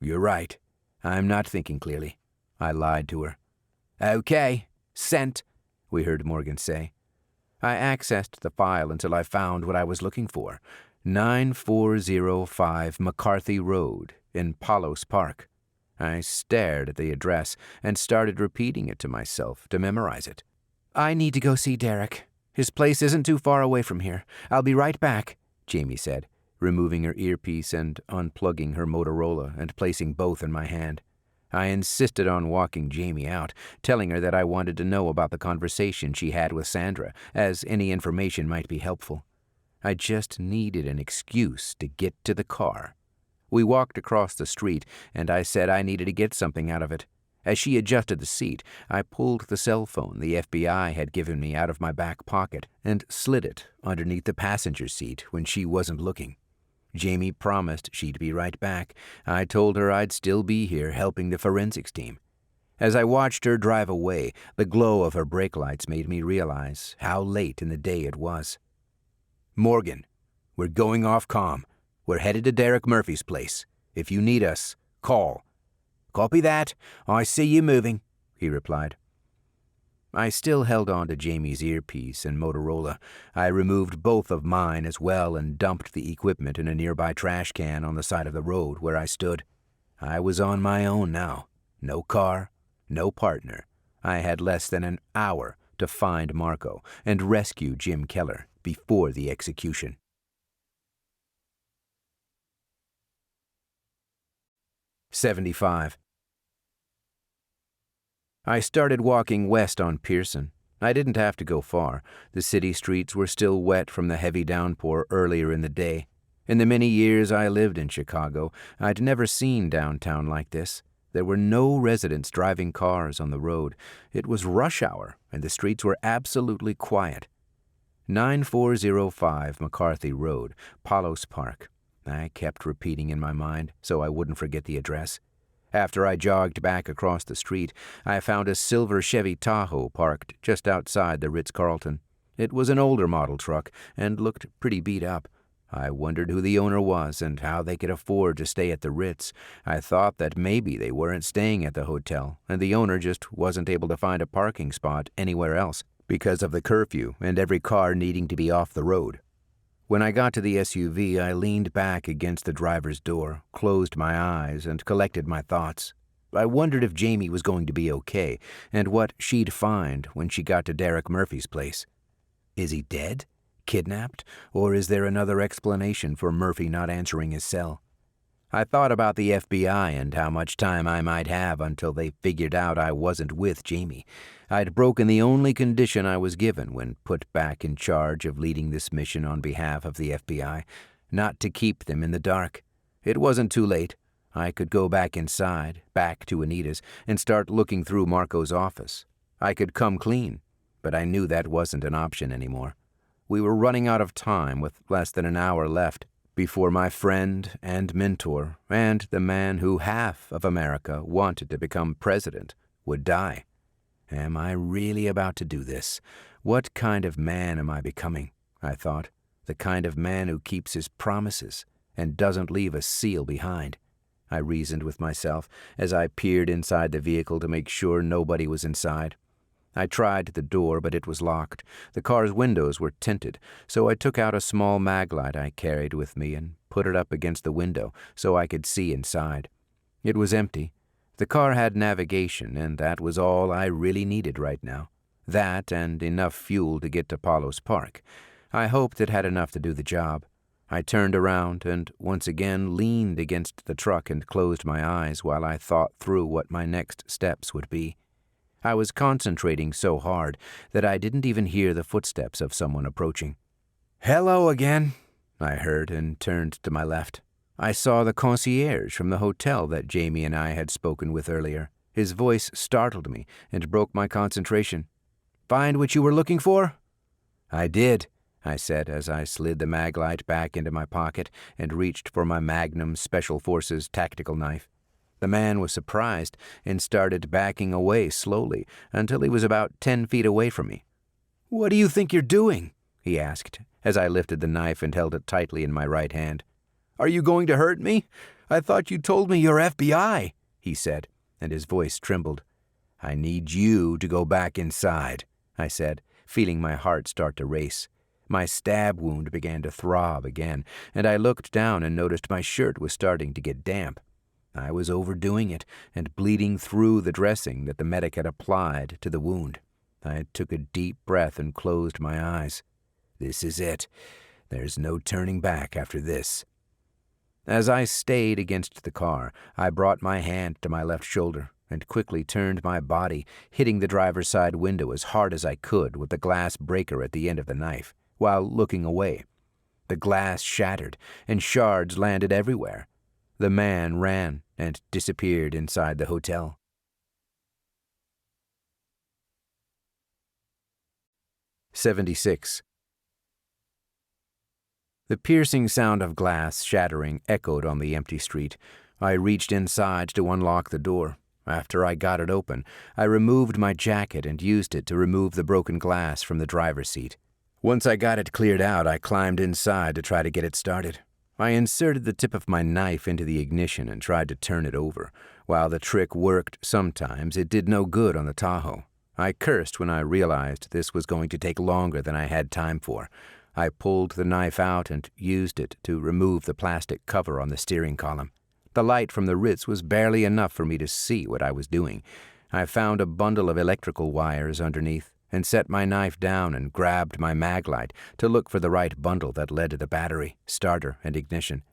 S3: "You're right. I'm not thinking clearly." I lied to her.
S2: "Okay, sent,"
S3: we heard Morgan say. I accessed the file until I found what I was looking for. 9405 McCarthy Road in Palos Park. I stared at the address and started repeating it to myself to memorize it.
S2: "I need to go see Derek. His place isn't too far away from here. I'll be right back,"
S3: Jamie said, removing her earpiece and unplugging her Motorola and placing both in my hand. I insisted on walking Jamie out, telling her that I wanted to know about the conversation she had with Sandra, as any information might be helpful. I just needed an excuse to get to the car. We walked across the street, and I said I needed to get something out of it. As she adjusted the seat, I pulled the cell phone the FBI had given me out of my back pocket and slid it underneath the passenger seat when she wasn't looking. Jamie promised she'd be right back. I told her I'd still be here helping the forensics team. As I watched her drive away, the glow of her brake lights made me realize how late in the day it was. "Morgan, we're going off comm. We're headed to Derek Murphy's place. If you need us, call."
S2: "Copy that. I see you moving,"
S3: he replied. I still held on to Jamie's earpiece and Motorola. I removed both of mine as well and dumped the equipment in a nearby trash can on the side of the road where I stood. I was on my own now. No car, no partner. I had less than an hour to find Marco and rescue Jim Keller before the execution. 75. I started walking west on Pearson. I didn't have to go far. The city streets were still wet from the heavy downpour earlier in the day. In the many years I lived in Chicago, I'd never seen downtown like this. There were no residents driving cars on the road. It was rush hour, and the streets were absolutely quiet. 9405 McCarthy Road, Palos Park. I kept repeating in my mind so I wouldn't forget the address. After I jogged back across the street, I found a silver Chevy Tahoe parked just outside the Ritz-Carlton. It was an older model truck and looked pretty beat up. I wondered who the owner was and how they could afford to stay at the Ritz. I thought that maybe they weren't staying at the hotel, and the owner just wasn't able to find a parking spot anywhere else because of the curfew and every car needing to be off the road. When I got to the SUV, I leaned back against the driver's door, closed my eyes, and collected my thoughts. I wondered if Jamie was going to be okay, and what she'd find when she got to Derek Murphy's place. Is he dead? Kidnapped? Or is there another explanation for Murphy not answering his cell? I thought about the FBI and how much time I might have until they figured out I wasn't with Jamie. I'd broken the only condition I was given when put back in charge of leading this mission on behalf of the FBI, not to keep them in the dark. It wasn't too late. I could go back inside, back to Anita's, and start looking through Marco's office. I could come clean, but I knew that wasn't an option anymore. We were running out of time with less than an hour left before my friend and mentor and the man who half of America wanted to become president would die. Am I really about to do this? What kind of man am I becoming? I thought. The kind of man who keeps his promises and doesn't leave a seal behind. I reasoned with myself as I peered inside the vehicle to make sure nobody was inside. I tried the door, but it was locked. The car's windows were tinted, so I took out a small maglite I carried with me and put it up against the window so I could see inside. It was empty. The car had navigation, and that was all I really needed right now. That and enough fuel to get to Palos Park. I hoped it had enough to do the job. I turned around and once again leaned against the truck and closed my eyes while I thought through what my next steps would be. I was concentrating so hard that I didn't even hear the footsteps of someone approaching. "Hello again," I heard and turned to my left. I saw the concierge from the hotel that Jamie and I had spoken with earlier. His voice startled me and broke my concentration. "Find what you were looking for?" "I did," I said as I slid the maglite back into my pocket and reached for my Magnum Special Forces tactical knife. The man was surprised and started backing away slowly until he was about 10 feet away from me. "What do you think you're doing?" he asked as I lifted the knife and held it tightly in my right hand. "Are you going to hurt me? I thought you told me you're FBI," he said, and his voice trembled. "I need you to go back inside," I said, feeling my heart start to race. My stab wound began to throb again, and I looked down and noticed my shirt was starting to get damp. I was overdoing it and bleeding through the dressing that the medic had applied to the wound. I took a deep breath and closed my eyes. This is it. There's no turning back after this. As I stayed against the car, I brought my hand to my left shoulder and quickly turned my body, hitting the driver's side window as hard as I could with the glass breaker at the end of the knife, while looking away. The glass shattered, and shards landed everywhere. The man ran and disappeared inside the hotel. 76. The piercing sound of glass shattering echoed on the empty street. I reached inside to unlock the door. After I got it open, I removed my jacket and used it to remove the broken glass from the driver's seat. Once I got it cleared out, I climbed inside to try to get it started. I inserted the tip of my knife into the ignition and tried to turn it over. While the trick worked sometimes, it did no good on the Tahoe. I cursed when I realized this was going to take longer than I had time for. I pulled the knife out and used it to remove the plastic cover on the steering column. The light from the Ritz was barely enough for me to see what I was doing. I found a bundle of electrical wires underneath and set my knife down and grabbed my maglite to look for the right bundle that led to the battery, starter, and ignition.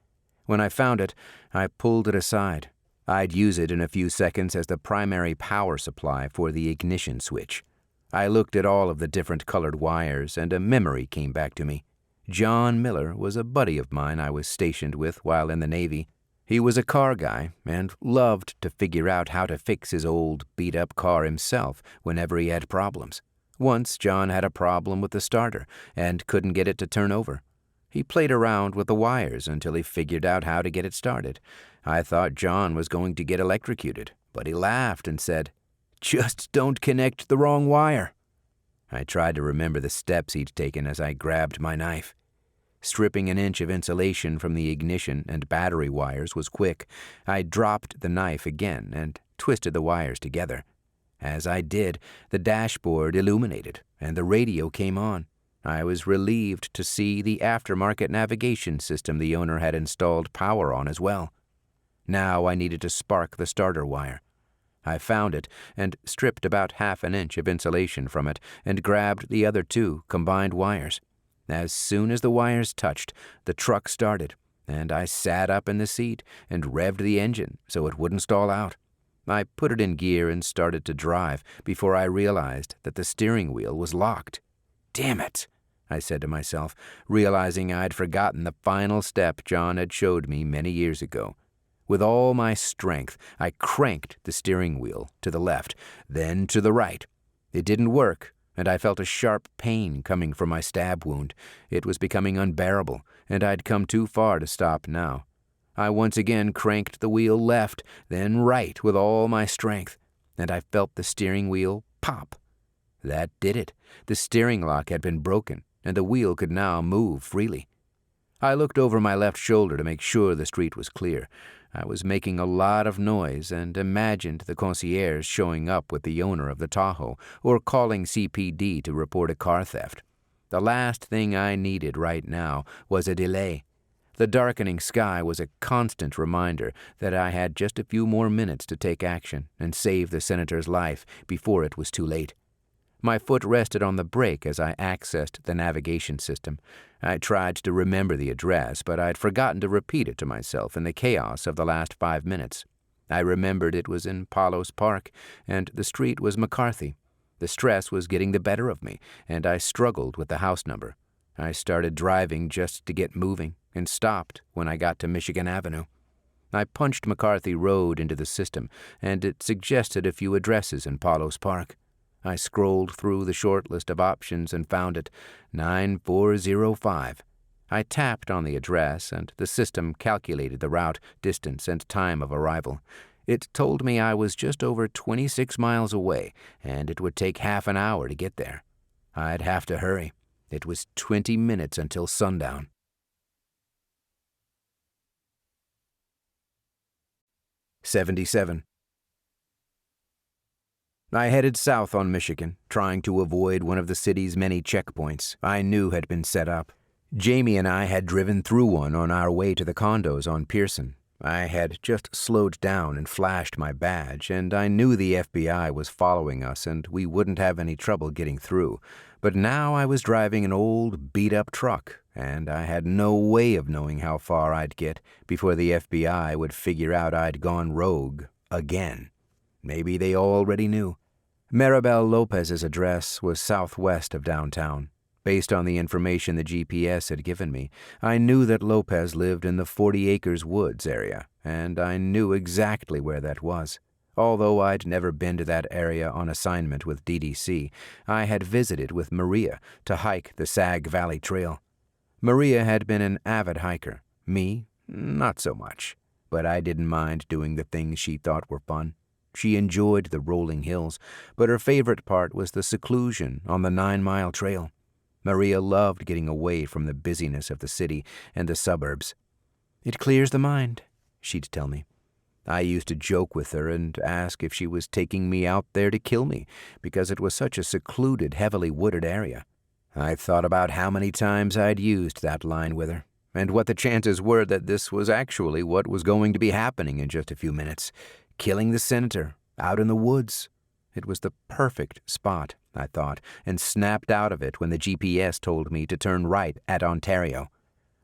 S3: When I found it, I pulled it aside. I'd use it in a few seconds as the primary power supply for the ignition switch. I looked at all of the different colored wires, and a memory came back to me. John Miller was a buddy of mine I was stationed with while in the Navy. He was a car guy and loved to figure out how to fix his old, beat-up car himself whenever he had problems. Once, John had a problem with the starter and couldn't get it to turn over. He played around with the wires until he figured out how to get it started. I thought John was going to get electrocuted, but he laughed and said, "Just don't connect the wrong wire." I tried to remember the steps he'd taken as I grabbed my knife. Stripping an inch of insulation from the ignition and battery wires was quick. I dropped the knife again and twisted the wires together. As I did, the dashboard illuminated and the radio came on. I was relieved to see the aftermarket navigation system the owner had installed power on as well. Now I needed to spark the starter wire. I found it and stripped about half an inch of insulation from it and grabbed the other two combined wires. As soon as the wires touched, the truck started, and I sat up in the seat and revved the engine so it wouldn't stall out. I put it in gear and started to drive before I realized that the steering wheel was locked. "Damn it," I said to myself, realizing I'd forgotten the final step John had showed me many years ago. With all my strength, I cranked the steering wheel to the left, then to the right. It didn't work, and I felt a sharp pain coming from my stab wound. It was becoming unbearable, and I'd come too far to stop now. I once again cranked the wheel left, then right with all my strength, and I felt the steering wheel pop. That did it. The steering lock had been broken, and the wheel could now move freely. I looked over my left shoulder to make sure the street was clear. I was making a lot of noise and imagined the concierge showing up with the owner of the Tahoe or calling CPD to report a car theft. The last thing I needed right now was a delay. The darkening sky was a constant reminder that I had just a few more minutes to take action and save the senator's life before it was too late. My foot rested on the brake as I accessed the navigation system. I tried to remember the address, but I'd forgotten to repeat it to myself in the chaos of the last 5 minutes. I remembered it was in Palos Park, and the street was McCarthy. The stress was getting the better of me, and I struggled with the house number. I started driving just to get moving, and stopped when I got to Michigan Avenue. I punched McCarthy Road into the system, and it suggested a few addresses in Palos Park. I scrolled through the short list of options and found it, 9405. I tapped on the address, and the system calculated the route, distance, and time of arrival. It told me I was just over 26 miles away, and it would take half an hour to get there. I'd have to hurry. It was 20 minutes until sundown. 77. I headed south on Michigan, trying to avoid one of the city's many checkpoints I knew had been set up. Jamie and I had driven through one on our way to the condos on Pearson. I had just slowed down and flashed my badge, and I knew the FBI was following us and we wouldn't have any trouble getting through. But now I was driving an old, beat-up truck, and I had no way of knowing how far I'd get before the FBI would figure out I'd gone rogue again. Maybe they already knew. Maribel Lopez's address was southwest of downtown. Based on the information the GPS had given me, I knew that Lopez lived in the 40 Acres Woods area, and I knew exactly where that was. Although I'd never been to that area on assignment with DDC, I had visited with Maria to hike the Sag Valley Trail. Maria had been an avid hiker. Me, not so much. But I didn't mind doing the things she thought were fun. She enjoyed the rolling hills, but her favorite part was the seclusion on the 9-mile trail. Maria loved getting away from the busyness of the city and the suburbs. "It clears the mind," she'd tell me. I used to joke with her and ask if she was taking me out there to kill me, because it was such a secluded, heavily wooded area. I thought about how many times I'd used that line with her, and what the chances were that this was actually what was going to be happening in just a few minutes. Killing the senator, out in the woods. It was the perfect spot, I thought, and snapped out of it when the GPS told me to turn right at Ontario.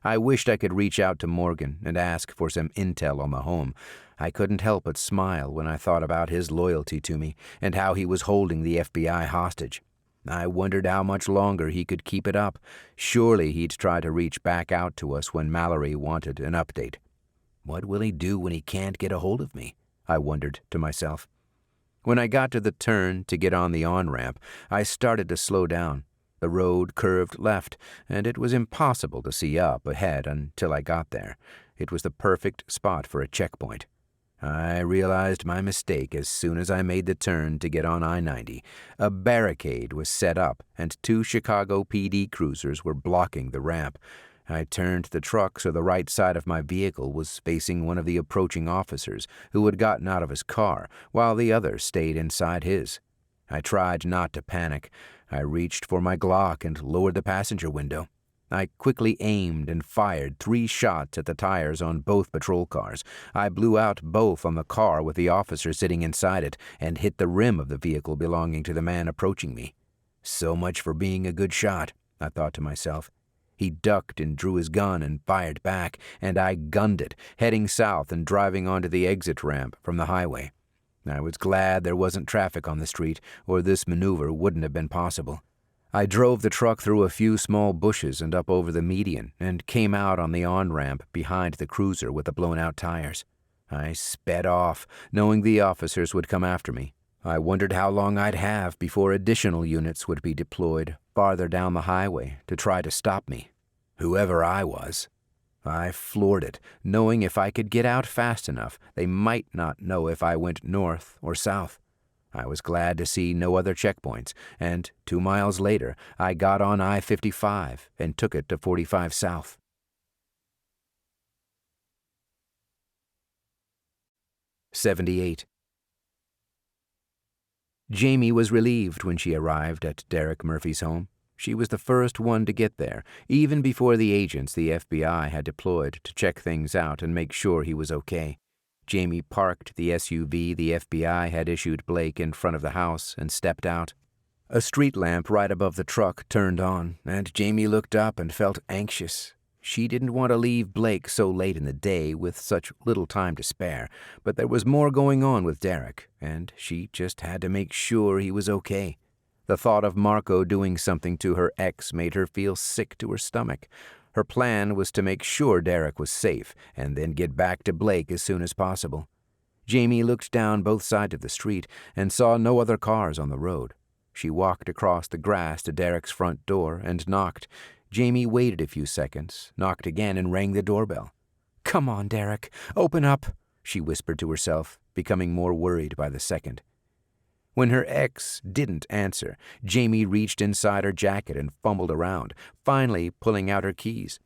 S3: I wished I could reach out to Morgan and ask for some intel on the home. I couldn't help but smile when I thought about his loyalty to me and how he was holding the FBI hostage. I wondered how much longer he could keep it up. Surely he'd try to reach back out to us when Mallory wanted an update. What will he do when he can't get a hold of me? I wondered to myself. When I got to the turn to get on the on-ramp, I started to slow down. The road curved left, and it was impossible to see up ahead until I got there. It was the perfect spot for a checkpoint. I realized my mistake as soon as I made the turn to get on I-90. A barricade was set up, and 2 Chicago PD cruisers were blocking the ramp. I turned the truck so the right side of my vehicle was facing one of the approaching officers who had gotten out of his car, while the other stayed inside his. I tried not to panic. I reached for my Glock and lowered the passenger window. I quickly aimed and fired 3 shots at the tires on both patrol cars. I blew out both on the car with the officer sitting inside it and hit the rim of the vehicle belonging to the man approaching me. So much for being a good shot, I thought to myself. He ducked and drew his gun and fired back, and I gunned it, heading south and driving onto the exit ramp from the highway. I was glad there wasn't traffic on the street, or this maneuver wouldn't have been possible. I drove the truck through a few small bushes and up over the median, and came out on the on-ramp behind the cruiser with the blown-out tires. I sped off, knowing the officers would come after me. I wondered how long I'd have before additional units would be deployed farther down the highway to try to stop me, whoever I was. I floored it, knowing if I could get out fast enough, they might not know if I went north or south. I was glad to see no other checkpoints, and 2 miles later, I got on I-55 and took it to 45 South. '78. Jamie was relieved when she arrived at Derek Murphy's home. She was the first one to get there, even before the agents the FBI had deployed to check things out and make sure he was okay. Jamie parked the SUV the FBI had issued Blake in front of the house and stepped out. A street lamp right above the truck turned on, and Jamie looked up and felt anxious. She didn't want to leave Blake so late in the day with such little time to spare, but there was more going on with Derek, and she just had to make sure he was okay. The thought of Marco doing something to her ex made her feel sick to her stomach. Her plan was to make sure Derek was safe and then get back to Blake as soon as possible. Jamie looked down both sides of the street and saw no other cars on the road. She walked across the grass to Derek's front door and knocked. Jamie waited a few seconds, knocked again, and rang the doorbell. "Come on, Derek, open up," she whispered to herself, becoming more worried by the second. When her ex didn't answer, Jamie reached inside her jacket and fumbled around, finally pulling out her keys.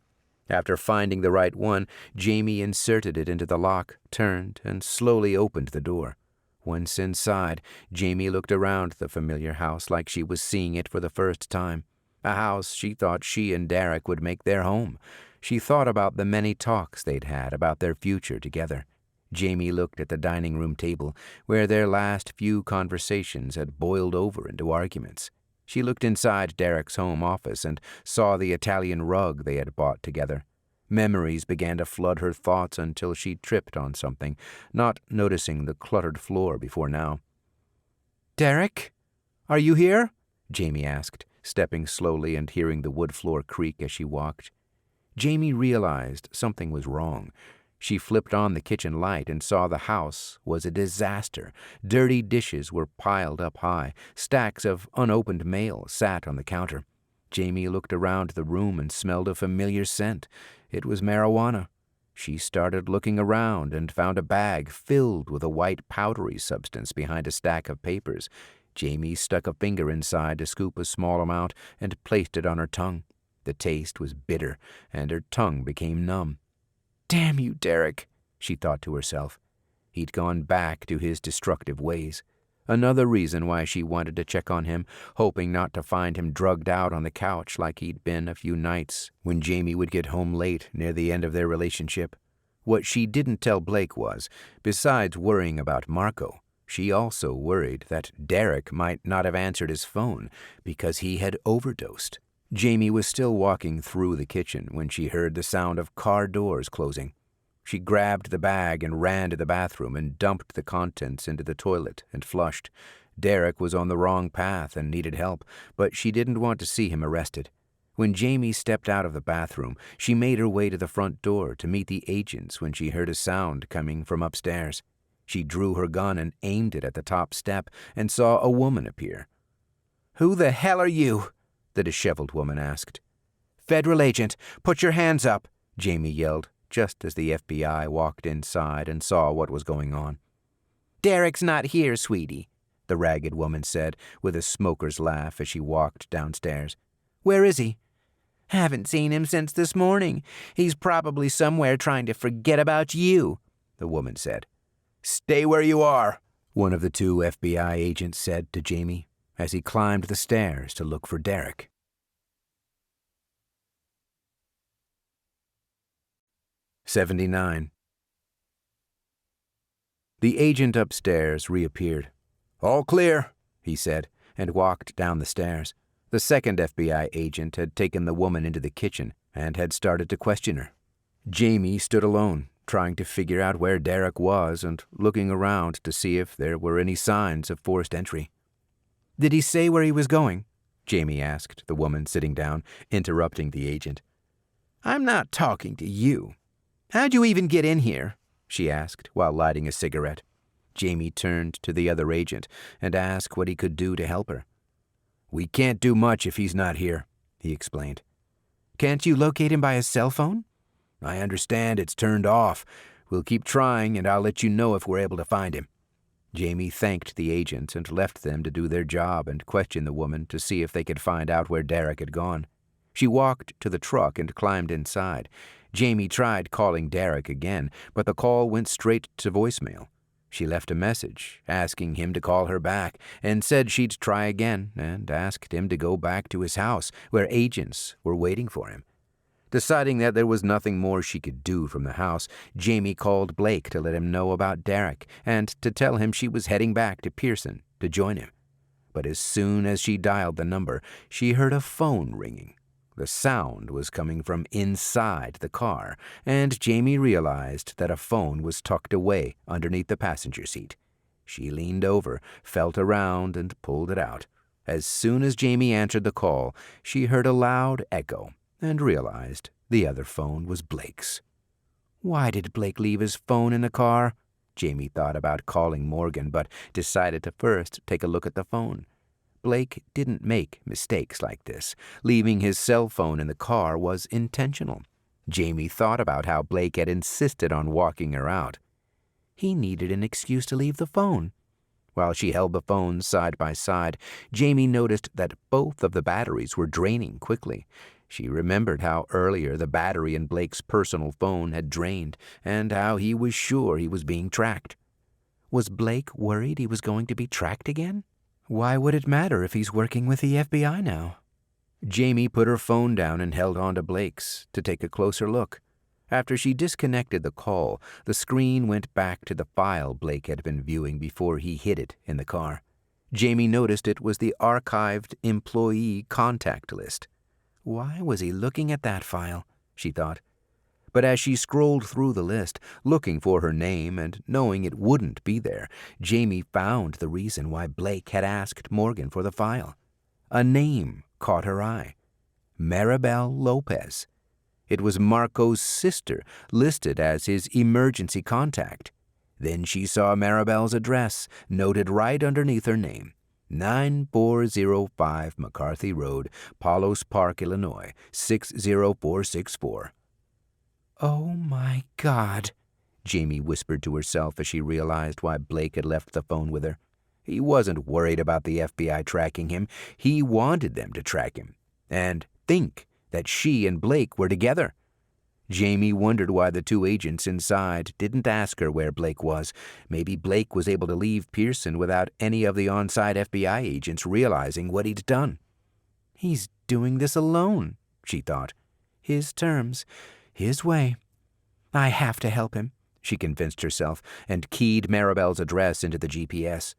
S3: After finding the right one, Jamie inserted it into the lock, turned, and slowly opened the door. Once inside, Jamie looked around the familiar house like she was seeing it for the first time. A house she thought she and Derek would make their home. She thought about the many talks they'd had about their future together. Jamie looked at the dining room table, where their last few conversations had boiled over into arguments. She looked inside Derek's home office and saw the Italian rug they had bought together. Memories began to flood her thoughts until she tripped on something, not noticing the cluttered floor before now. "Derek? Are you here?" Jamie asked, stepping slowly and hearing the wood floor creak as she walked. Jamie realized something was wrong. She flipped on the kitchen light and saw the house was a disaster. Dirty dishes were piled up high. Stacks of unopened mail sat on the counter. Jamie looked around the room and smelled a familiar scent. It was marijuana. She started looking around and found a bag filled with a white powdery substance behind a stack of papers. Jamie stuck a finger inside to scoop a small amount and placed it on her tongue. The taste was bitter, and her tongue became numb. "Damn you, Derek," she thought to herself. He'd gone back to his destructive ways. Another reason why she wanted to check on him, hoping not to find him drugged out on the couch like he'd been a few nights when Jamie would get home late near the end of their relationship. What she didn't tell Blake was, besides worrying about Marco, she also worried that Derek might not have answered his phone because he had overdosed. Jamie was still walking through the kitchen when she heard the sound of car doors closing. She grabbed the bag and ran to the bathroom and dumped the contents into the toilet and flushed. Derek was on the wrong path and needed help, but she didn't want to see him arrested. When Jamie stepped out of the bathroom, she made her way to the front door to meet the agents when she heard a sound coming from upstairs. She drew her gun and aimed it at the top step and saw a woman appear. "Who the hell are you?" the disheveled woman asked. "Federal agent, put your hands up," Jamie yelled, just as the FBI walked inside and saw what was going on. "Derek's not here, sweetie," the ragged woman said, with a smoker's laugh as she walked downstairs. "Where is he?" "Haven't seen him since this morning. He's probably somewhere trying to forget about you," the woman said. "Stay where you are," one of the two FBI agents said to Jamie as he climbed the stairs to look for Derek. '79. The agent upstairs reappeared. "All clear," he said, and walked down the stairs. The second FBI agent had taken the woman into the kitchen and had started to question her. Jamie stood alone, trying to figure out where Derek was and looking around to see if there were any signs of forced entry. "Did he say where he was going?" Jamie asked the woman sitting down, interrupting the agent. "I'm not talking to you. How'd you even get in here?" she asked while lighting a cigarette. Jamie turned to the other agent and asked what he could do to help her. "We can't do much if he's not here," he explained.
S2: "Can't you locate him by his cell phone?"
S3: "I understand it's turned off. We'll keep trying, and I'll let you know if we're able to find him." Jamie thanked the agent and left them to do their job and question the woman to see if they could find out where Derek had gone. She walked to the truck and climbed inside. Jamie tried calling Derek again, but the call went straight to voicemail. She left a message asking him to call her back and said she'd try again and asked him to go back to his house where agents were waiting for him. Deciding that there was nothing more she could do from the house, Jamie called Blake to let him know about Derek and to tell him she was heading back to Pearson to join him. But as soon as she dialed the number, she heard a phone ringing. The sound was coming from inside the car, and Jamie realized that a phone was tucked away underneath the passenger seat. She leaned over, felt around, and pulled it out. As soon as Jamie answered the call, she heard a loud echo and realized the other phone was Blake's. Why did Blake leave his phone in the car? Jamie thought about calling Morgan, but decided to first take a look at the phone. Blake didn't make mistakes like this. Leaving his cell phone in the car was intentional. Jamie thought about how Blake had insisted on walking her out. He needed an excuse to leave the phone. While she held the phones side by side, Jamie noticed that both of the batteries were draining quickly. She remembered how earlier the battery in Blake's personal phone had drained and how he was sure he was being tracked. Was Blake worried he was going to be tracked again? Why would it matter if he's working with the FBI now? Jamie put her phone down and held on to Blake's to take a closer look. After she disconnected the call, the screen went back to the file Blake had been viewing before he hid it in the car. Jamie noticed it was the archived employee contact list. Why was he looking at that file? She thought. But as she scrolled through the list, looking for her name and knowing it wouldn't be there, Jamie found the reason why Blake had asked Morgan for the file. A name caught her eye. Maribel Lopez. It was Marco's sister, listed as his emergency contact. Then she saw Maribel's address, noted right underneath her name. 9405 McCarthy Road, Palos Park, Illinois, 60464. "Oh, my God," Jamie whispered to herself as she realized why Blake had left the phone with her. He wasn't worried about the FBI tracking him. He wanted them to track him and think that she and Blake were together. Jamie wondered why the two agents inside didn't ask her where Blake was. Maybe Blake was able to leave Pearson without any of the on-site FBI agents realizing what he'd done. He's doing this alone, she thought. His terms, his way. I have to help him, she convinced herself, and keyed Maribel's address into the GPS.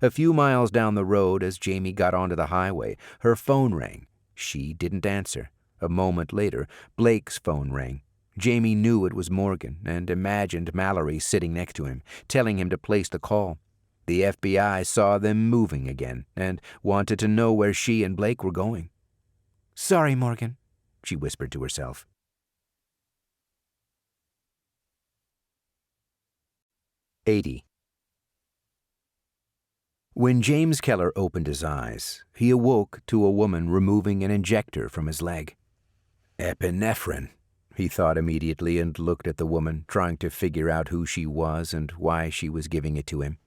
S3: A few miles down the road, as Jamie got onto the highway, her phone rang. She didn't answer. A moment later, Blake's phone rang. Jamie knew it was Morgan and imagined Mallory sitting next to him, telling him to place the call. The FBI saw them moving again and wanted to know where she and Blake were going. "Sorry, Morgan," she whispered to herself. "80. When James Keller opened his eyes, he awoke to a woman removing an injector from his leg. Epinephrine, he thought immediately and looked at the woman, trying to figure out who she was and why she was giving it to him.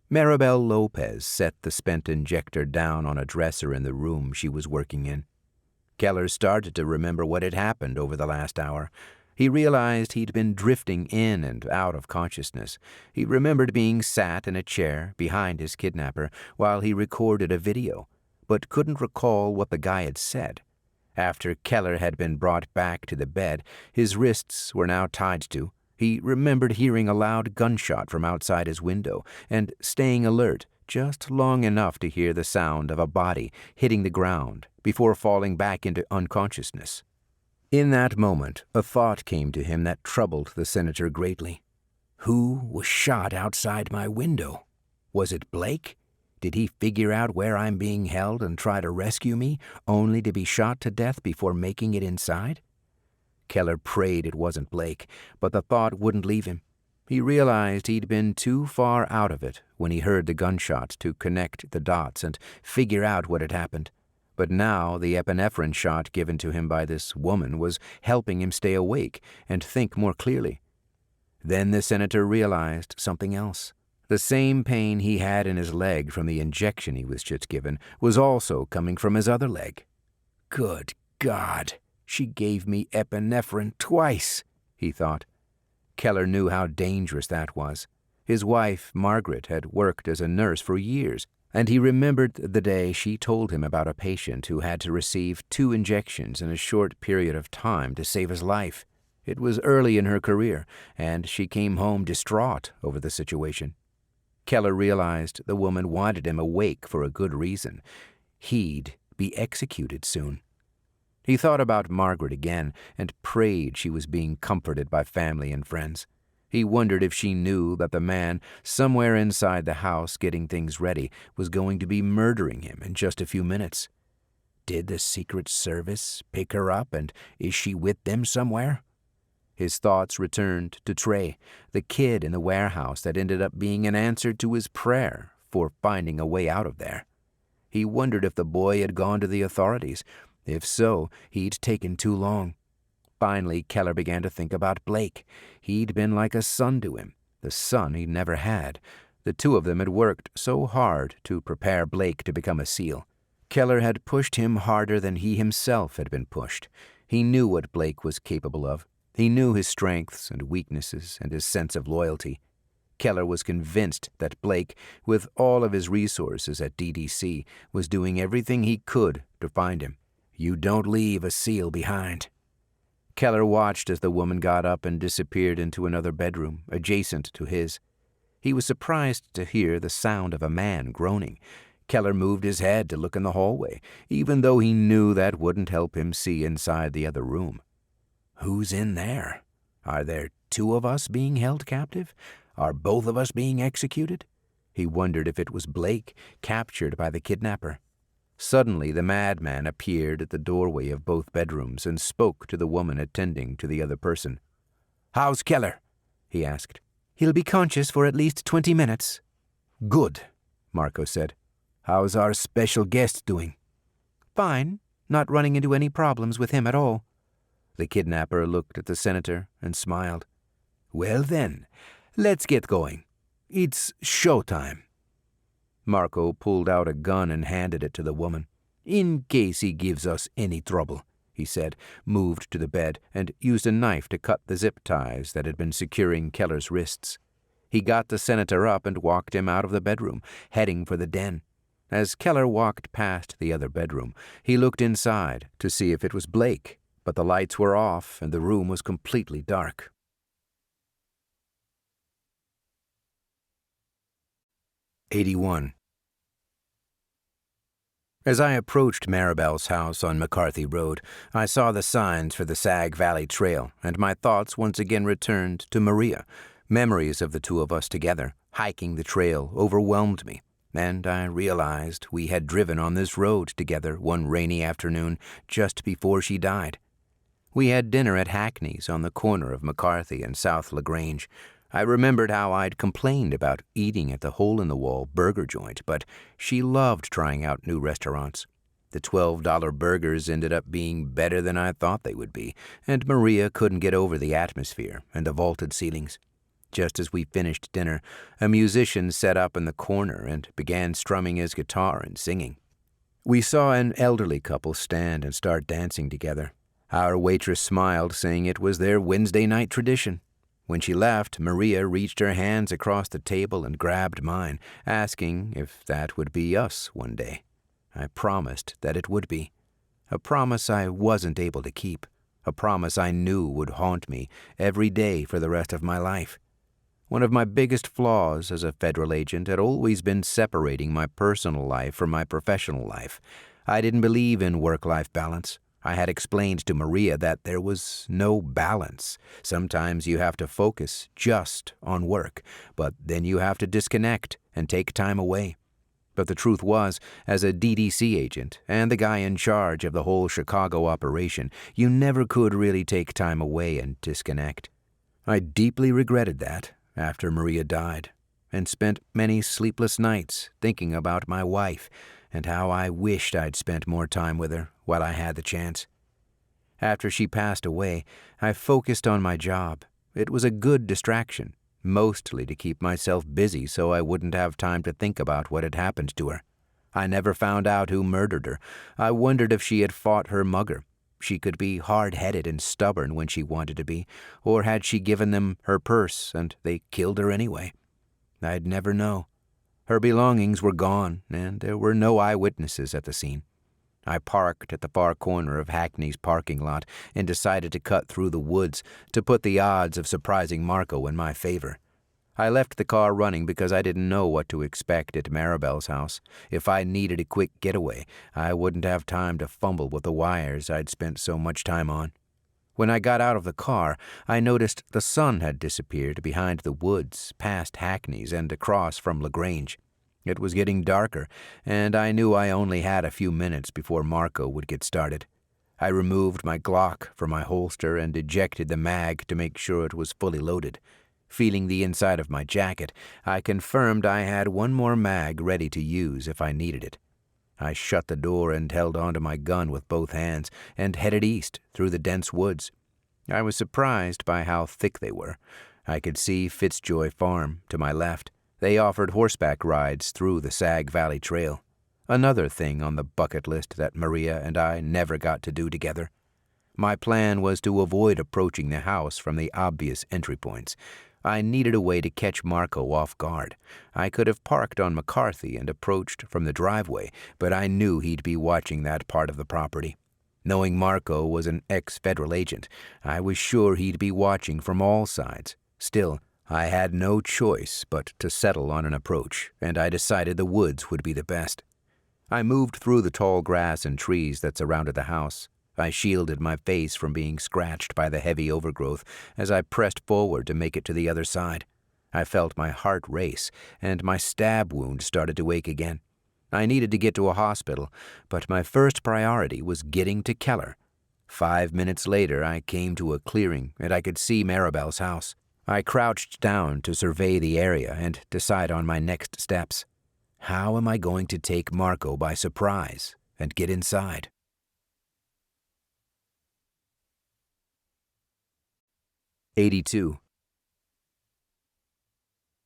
S3: Maribel Lopez set the spent injector down on a dresser in the room she was working in. Keller started to remember what had happened over the last hour. He realized he'd been drifting in and out of consciousness. He remembered being sat in a chair behind his kidnapper while he recorded a video, but couldn't recall what the guy had said. After Keller had been brought back to the bed, his wrists were now tied to. He remembered hearing a loud gunshot from outside his window and staying alert just long enough to hear the sound of a body hitting the ground before falling back into unconsciousness. In that moment, a thought came to him that troubled the senator greatly. Who was shot outside my window? Was it Blake? Did he figure out where I'm being held and try to rescue me, only to be shot to death before making it inside? Keller prayed it wasn't Blake, but the thought wouldn't leave him. He realized he'd been too far out of it when he heard the gunshots to connect the dots and figure out what had happened. But now the epinephrine shot given to him by this woman was helping him stay awake and think more clearly. Then the senator realized something else. The same pain he had in his leg from the injection he was just given was also coming from his other leg. Good God, she gave me epinephrine twice, he thought. Keller knew how dangerous that was. His wife, Margaret, had worked as a nurse for years, and he remembered the day she told him about a patient who had to receive 2 injections in a short period of time to save his life. It was early in her career, and she came home distraught over the situation. Keller realized the woman wanted him awake for a good reason. He'd be executed soon. He thought about Margaret again and prayed she was being comforted by family and friends. He wondered if she knew that the man somewhere inside the house getting things ready was going to be murdering him in just a few minutes. Did the Secret Service pick her up, and is she with them somewhere? His thoughts returned to Trey, the kid in the warehouse that ended up being an answer to his prayer for finding a way out of there. He wondered if the boy had gone to the authorities. If so, he'd taken too long. Finally, Keller began to think about Blake. He'd been like a son to him, the son he'd never had. The two of them had worked so hard to prepare Blake to become a SEAL. Keller had pushed him harder than he himself had been pushed. He knew what Blake was capable of. He knew his strengths and weaknesses and his sense of loyalty. Keller was convinced that Blake, with all of his resources at DDC, was doing everything he could to find him. You don't leave a SEAL behind. Keller watched as the woman got up and disappeared into another bedroom adjacent to his. He was surprised to hear the sound of a man groaning. Keller moved his head to look in the hallway, even though he knew that wouldn't help him see inside the other room. Who's in there? Are there 2 of us being held captive? Are both of us being executed? He wondered if it was Blake, captured by the kidnapper. Suddenly, the madman appeared at the doorway of both bedrooms and spoke to the woman attending to the other person. "How's Keller?" he asked. "He'll be conscious for at least 20 minutes. "Good," Marco said. "How's our special guest doing?" "Fine. Not running into any problems with him at all." The kidnapper looked at the senator and smiled. "Well then, let's get going. It's showtime." Marco pulled out a gun and handed it to the woman. "In case he gives us any trouble," he said, moved to the bed, and used a knife to cut the zip ties that had been securing Keller's wrists. He got the senator up and walked him out of the bedroom, heading for the den. As Keller walked past the other bedroom, he looked inside to see if it was Blake, but the lights were off and the room was completely dark. 81. As I approached Maribel's house on McCarthy Road, I saw the signs for the Sag Valley Trail, and my thoughts once again returned to Maria. Memories of the 2 of us together, hiking the trail, overwhelmed me, and I realized we had driven on this road together one rainy afternoon just before she died. We had dinner at Hackney's on the corner of McCarthy and South LaGrange. I remembered how I'd complained about eating at the hole-in-the-wall burger joint, but she loved trying out new restaurants. The $12 burgers ended up being better than I thought they would be, and Maria couldn't get over the atmosphere and the vaulted ceilings. Just as we finished dinner, a musician set up in the corner and began strumming his guitar and singing. We saw an elderly couple stand and start dancing together. Our waitress smiled, saying it was their Wednesday night tradition. When she left, Maria reached her hands across the table and grabbed mine, asking if that would be us one day. I promised that it would be. A promise I wasn't able to keep. A promise I knew would haunt me every day for the rest of my life. One of my biggest flaws as a federal agent had always been separating my personal life from my professional life. I didn't believe in work-life balance. I had explained to Maria that there was no balance. Sometimes you have to focus just on work, but then you have to disconnect and take time away. But the truth was, as a DDC agent and the guy in charge of the whole Chicago operation, you never could really take time away and disconnect. I deeply regretted that, after Maria died, and spent many sleepless nights thinking about my wife and how I wished I'd spent more time with her while I had the chance. After she passed away, I focused on my job. It was a good distraction, mostly to keep myself busy so I wouldn't have time to think about what had happened to her. I never found out who murdered her. I wondered if she had fought her mugger. She could be hard-headed and stubborn when she wanted to be, or had she given them her purse and they killed her anyway? I'd never know. Her belongings were gone, and there were no eyewitnesses at the scene. I parked at the far corner of Hackney's parking lot and decided to cut through the woods to put the odds of surprising Marco in my favor. I left the car running because I didn't know what to expect at Maribel's house. If I needed a quick getaway, I wouldn't have time to fumble with the wires I'd spent so much time on. When I got out of the car, I noticed the sun had disappeared behind the woods, past Hackney's and across from LaGrange. It was getting darker, and I knew I only had a few minutes before Marco would get started. I removed my Glock from my holster and ejected the mag to make sure it was fully loaded. Feeling the inside of my jacket, I confirmed I had one more mag ready to use if I needed it. I shut the door and held onto my gun with both hands and headed east through the dense woods. I was surprised by how thick they were. I could see Fitzjoy Farm to my left. They offered horseback rides through the Sag Valley Trail, another thing on the bucket list that Maria and I never got to do together. My plan was to avoid approaching the house from the obvious entry points. I needed a way to catch Marco off guard. I could have parked on McCarthy and approached from the driveway, but I knew he'd be watching that part of the property. Knowing Marco was an ex-federal agent, I was sure he'd be watching from all sides. Still, I had no choice but to settle on an approach, and I decided the woods would be the best. I moved through the tall grass and trees that surrounded the house. I shielded my face from being scratched by the heavy overgrowth as I pressed forward to make it to the other side. I felt my heart race, and my stab wound started to ache again. I needed to get to a hospital, but my first priority was getting to Keller. 5 minutes later, I came to a clearing, and I could see Maribel's house. I crouched down to survey the area and decide on my next steps. How am I going to take Marco by surprise and get inside? '82.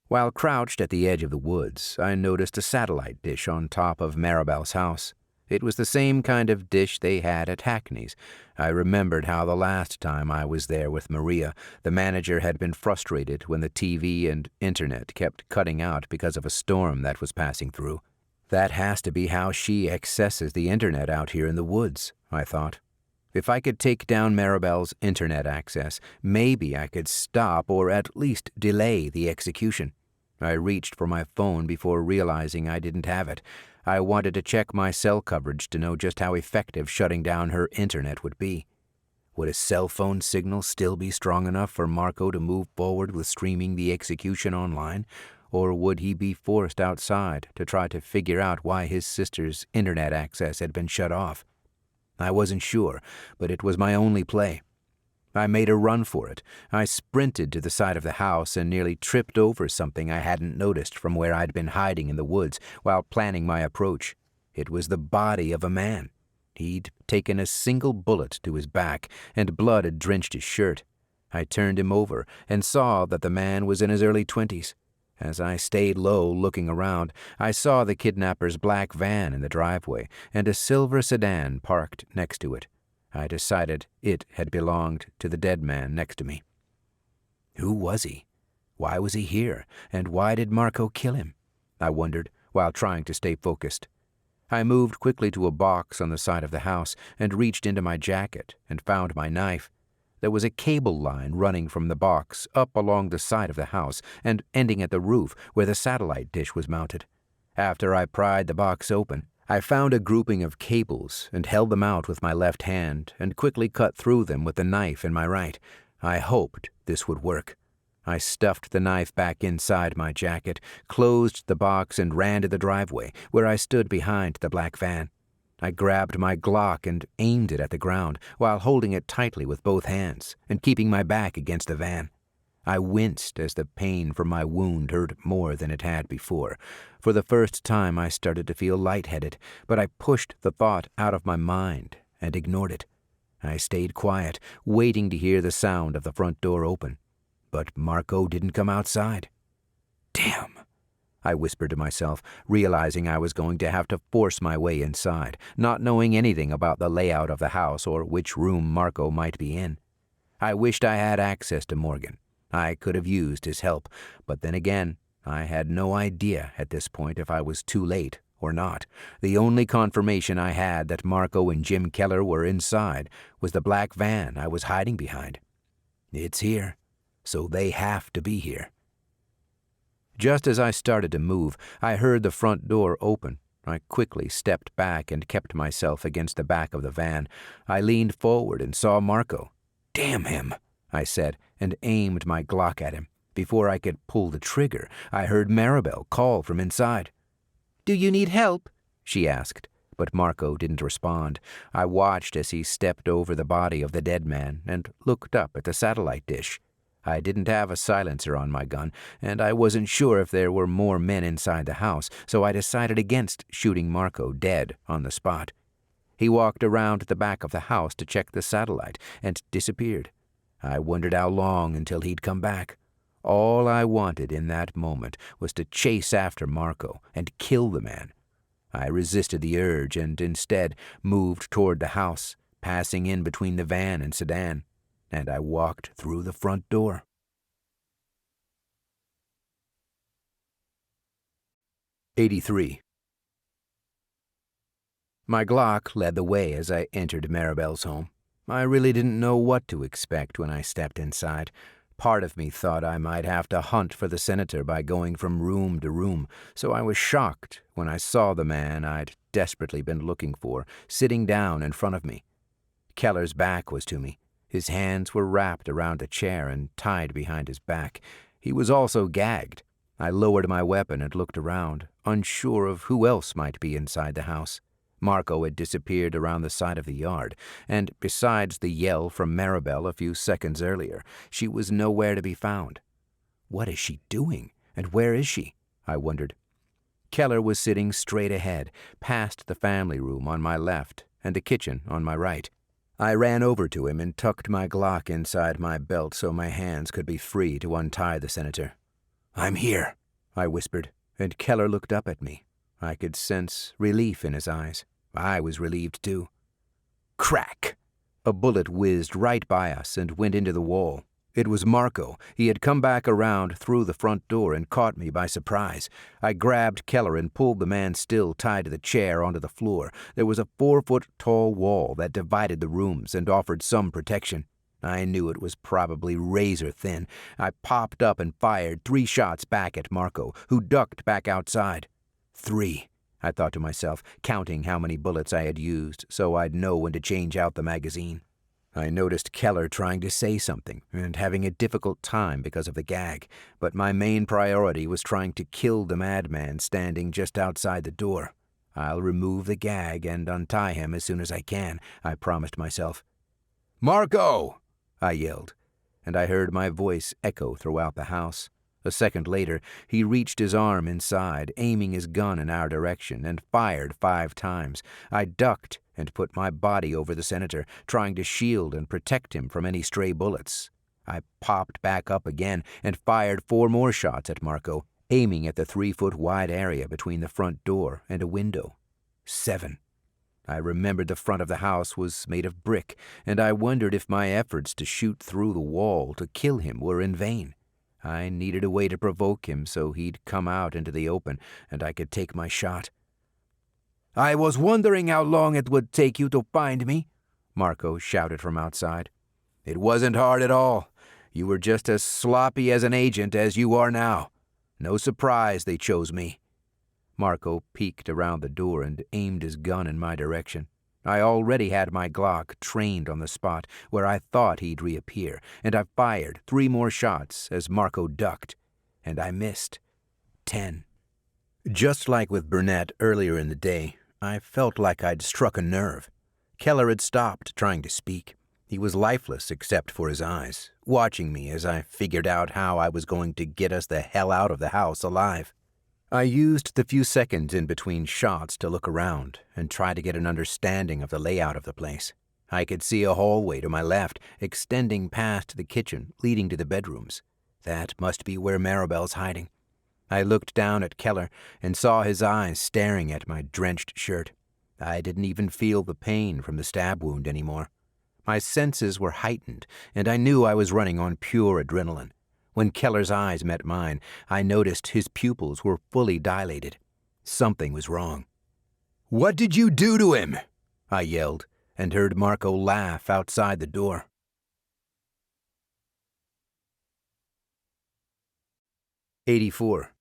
S3: While crouched at the edge of the woods, I noticed a satellite dish on top of Maribel's house. It was the same kind of dish they had at Hackney's. I remembered how the last time I was there with Maria, the manager had been frustrated when the TV and internet kept cutting out because of a storm that was passing through. That has to be how she accesses the internet out here in the woods, I thought. If I could take down Maribel's internet access, maybe I could stop or at least delay the execution. I reached for my phone before realizing I didn't have it. I wanted to check my cell coverage to know just how effective shutting down her internet would be. Would a cell phone signal still be strong enough for Marco to move forward with streaming the execution online? Or would he be forced outside to try to figure out why his sister's internet access had been shut off? I wasn't sure, but it was my only play. I made a run for it. I sprinted to the side of the house and nearly tripped over something I hadn't noticed from where I'd been hiding in the woods while planning my approach. It was the body of a man. He'd taken a single bullet to his back, and blood had drenched his shirt. I turned him over and saw that the man was in his early 20s. As I stayed low looking around, I saw the kidnapper's black van in the driveway and a silver sedan parked next to it. I decided it had belonged to the dead man next to me. Who was he? Why was he here? And why did Marco kill him? I wondered, while trying to stay focused. I moved quickly to a box on the side of the house and reached into my jacket and found my knife. There was a cable line running from the box up along the side of the house and ending at the roof where the satellite dish was mounted. After I pried the box open, I found a grouping of cables and held them out with my left hand and quickly cut through them with the knife in my right. I hoped this would work. I stuffed the knife back inside my jacket, closed the box, and ran to the driveway, where I stood behind the black van. I grabbed my Glock and aimed it at the ground while holding it tightly with both hands and keeping my back against the van. I winced as the pain from my wound hurt more than it had before. For the first time I started to feel lightheaded, but I pushed the thought out of my mind and ignored it. I stayed quiet, waiting to hear the sound of the front door open. But Marco didn't come outside. Damn, I whispered to myself, realizing I was going to have to force my way inside, not knowing anything about the layout of the house or which room Marco might be in. I wished I had access to Morgan. I could have used his help, but then again, I had no idea at this point if I was too late or not. The only confirmation I had that Marco and Jim Keller were inside was the black van I was hiding behind. It's here, so they have to be here. Just as I started to move, I heard the front door open. I quickly stepped back and kept myself against the back of the van. I leaned forward and saw Marco. "Damn him," I said, and aimed my Glock at him. Before I could pull the trigger, I heard Maribel call from inside.
S2: "Do you need help?"
S3: she asked, but Marco didn't respond. I watched as he stepped over the body of the dead man and looked up at the satellite dish. I didn't have a silencer on my gun, and I wasn't sure if there were more men inside the house, so I decided against shooting Marco dead on the spot. He walked around to the back of the house to check the satellite and disappeared. I wondered how long until he'd come back. All I wanted in that moment was to chase after Marco and kill the man. I resisted the urge and instead moved toward the house, passing in between the van and sedan, and I walked through the front door. 83. My Glock led the way as I entered Maribel's home. I really didn't know what to expect when I stepped inside. Part of me thought I might have to hunt for the senator by going from room to room, so I was shocked when I saw the man I'd desperately been looking for sitting down in front of me. Keller's back was to me. His hands were wrapped around a chair and tied behind his back. He was also gagged. I lowered my weapon and looked around, unsure of who else might be inside the house. Marco had disappeared around the side of the yard, and besides the yell from Maribel a few seconds earlier, she was nowhere to be found. What is she doing, and where is she? I wondered. Keller was sitting straight ahead, past the family room on my left and the kitchen on my right. I ran over to him and tucked my Glock inside my belt so my hands could be free to untie the senator. "I'm here," I whispered, and Keller looked up at me. I could sense relief in his eyes. I was relieved too. Crack! A bullet whizzed right by us and went into the wall. It was Marco. He had come back around through the front door and caught me by surprise. I grabbed Keller and pulled the man still tied to the chair onto the floor. There was a 4-foot-tall wall that divided the rooms and offered some protection. I knew it was probably razor thin. I popped up and fired 3 shots back at Marco, who ducked back outside. 3, I thought to myself, counting how many bullets I had used so I'd know when to change out the magazine. I noticed Keller trying to say something and having a difficult time because of the gag, but my main priority was trying to kill the madman standing just outside the door. I'll remove the gag and untie him as soon as I can, I promised myself. "Marco!" I yelled, and I heard my voice echo throughout the house. A second later, he reached his arm inside, aiming his gun in our direction, and fired 5 times. I ducked and put my body over the senator, trying to shield and protect him from any stray bullets. I popped back up again and fired 4 more shots at Marco, aiming at the 3-foot-wide area between the front door and a window. 7. I remembered the front of the house was made of brick, and I wondered if my efforts to shoot through the wall to kill him were in vain. I needed a way to provoke him so he'd come out into the open and I could take my shot. "I was wondering how long it would take you to find me," Marco shouted from outside. "It wasn't hard at all. You were just as sloppy as an agent as you are now. No surprise they chose me." Marco peeked around the door and aimed his gun in my direction. I already had my Glock trained on the spot where I thought he'd reappear, and I fired 3 more shots as Marco ducked, and I missed. 10. Just like with Burnett earlier in the day, I felt like I'd struck a nerve. Keller had stopped trying to speak. He was lifeless except for his eyes, watching me as I figured out how I was going to get us the hell out of the house alive. I used the few seconds in between shots to look around and try to get an understanding of the layout of the place. I could see a hallway to my left, extending past the kitchen, leading to the bedrooms. That must be where Maribel's hiding. I looked down at Keller and saw his eyes staring at my drenched shirt. I didn't even feel the pain from the stab wound anymore. My senses were heightened, and I knew I was running on pure adrenaline. When Keller's eyes met mine, I noticed his pupils were fully dilated. Something was wrong. "What did you do to him?" I yelled, and heard Marco laugh outside the door. '84.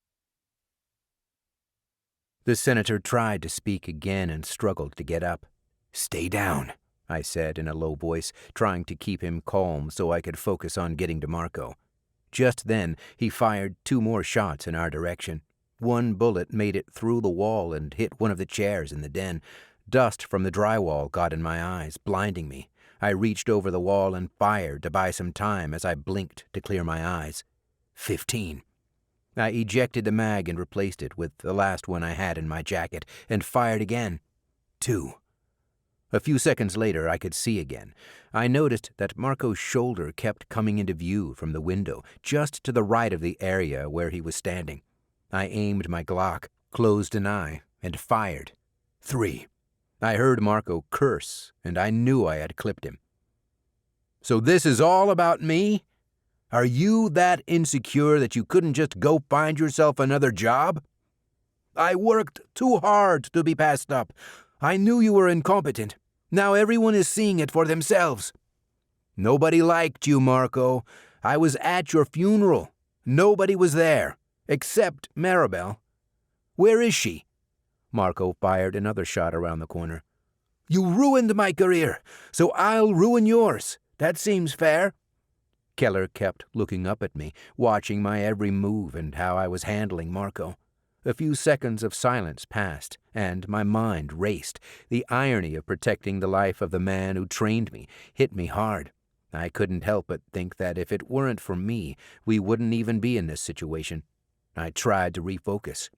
S3: The senator tried to speak again and struggled to get up. "Stay down," I said in a low voice, trying to keep him calm so I could focus on getting to Marco. Just then, he fired 2 more shots in our direction. One bullet made it through the wall and hit one of the chairs in the den. Dust from the drywall got in my eyes, blinding me. I reached over the wall and fired to buy some time as I blinked to clear my eyes. 15. I ejected the mag and replaced it with the last one I had in my jacket and fired again. 2. A few seconds later, I could see again. I noticed that Marco's shoulder kept coming into view from the window, just to the right of the area where he was standing. I aimed my Glock, closed an eye, and fired. 3. I heard Marco curse, and I knew I had clipped him. "So this is all about me? Are you that insecure that you couldn't just go find yourself another job? I worked too hard to be passed up. I knew you were incompetent. Now everyone is seeing it for themselves. Nobody liked you, Marco. I was at your funeral. Nobody was there, except Maribel. Where is she?" Marco fired another shot around the corner. "You ruined my career, so I'll ruin yours. That seems fair." Keller kept looking up at me, watching my every move and how I was handling Marco. A few seconds of silence passed, and my mind raced. The irony of protecting the life of the man who trained me hit me hard. I couldn't help but think that if it weren't for me, we wouldn't even be in this situation. I tried to refocus.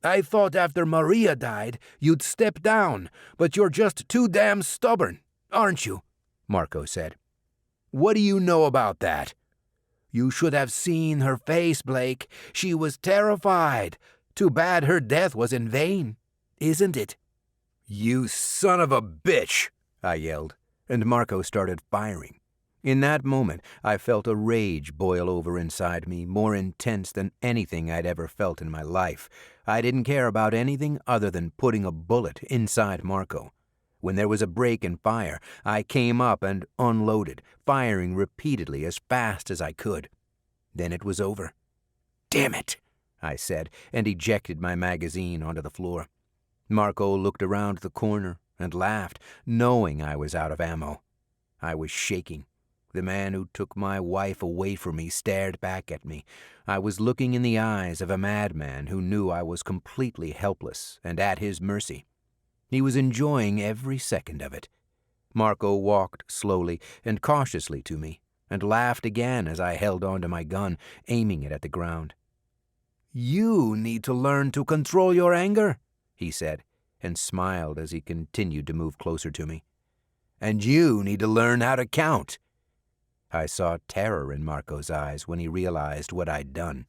S3: "I thought after Maria died, you'd step down, but you're just too damn stubborn, aren't you?" Marco said. "What do you know about that?" "You should have seen her face, Blake. She was terrified. Too bad her death was in vain, isn't it?" "You son of a bitch!" I yelled, and Marco started firing. In that moment, I felt a rage boil over inside me, more intense than anything I'd ever felt in my life. I didn't care about anything other than putting a bullet inside Marco. When there was a break in fire, I came up and unloaded, firing repeatedly as fast as I could. Then it was over. "Damn it," I said, and ejected my magazine onto the floor. Marco looked around the corner and laughed, knowing I was out of ammo. I was shaking. The man who took my wife away from me stared back at me. I was looking in the eyes of a madman who knew I was completely helpless and at his mercy. He was enjoying every second of it. Marco walked slowly and cautiously to me and laughed again as I held onto my gun, aiming it at the ground. "You need to learn to control your anger," he said, and smiled as he continued to move closer to me. "And you need to learn how to count." I saw terror in Marco's eyes when he realized what I'd done.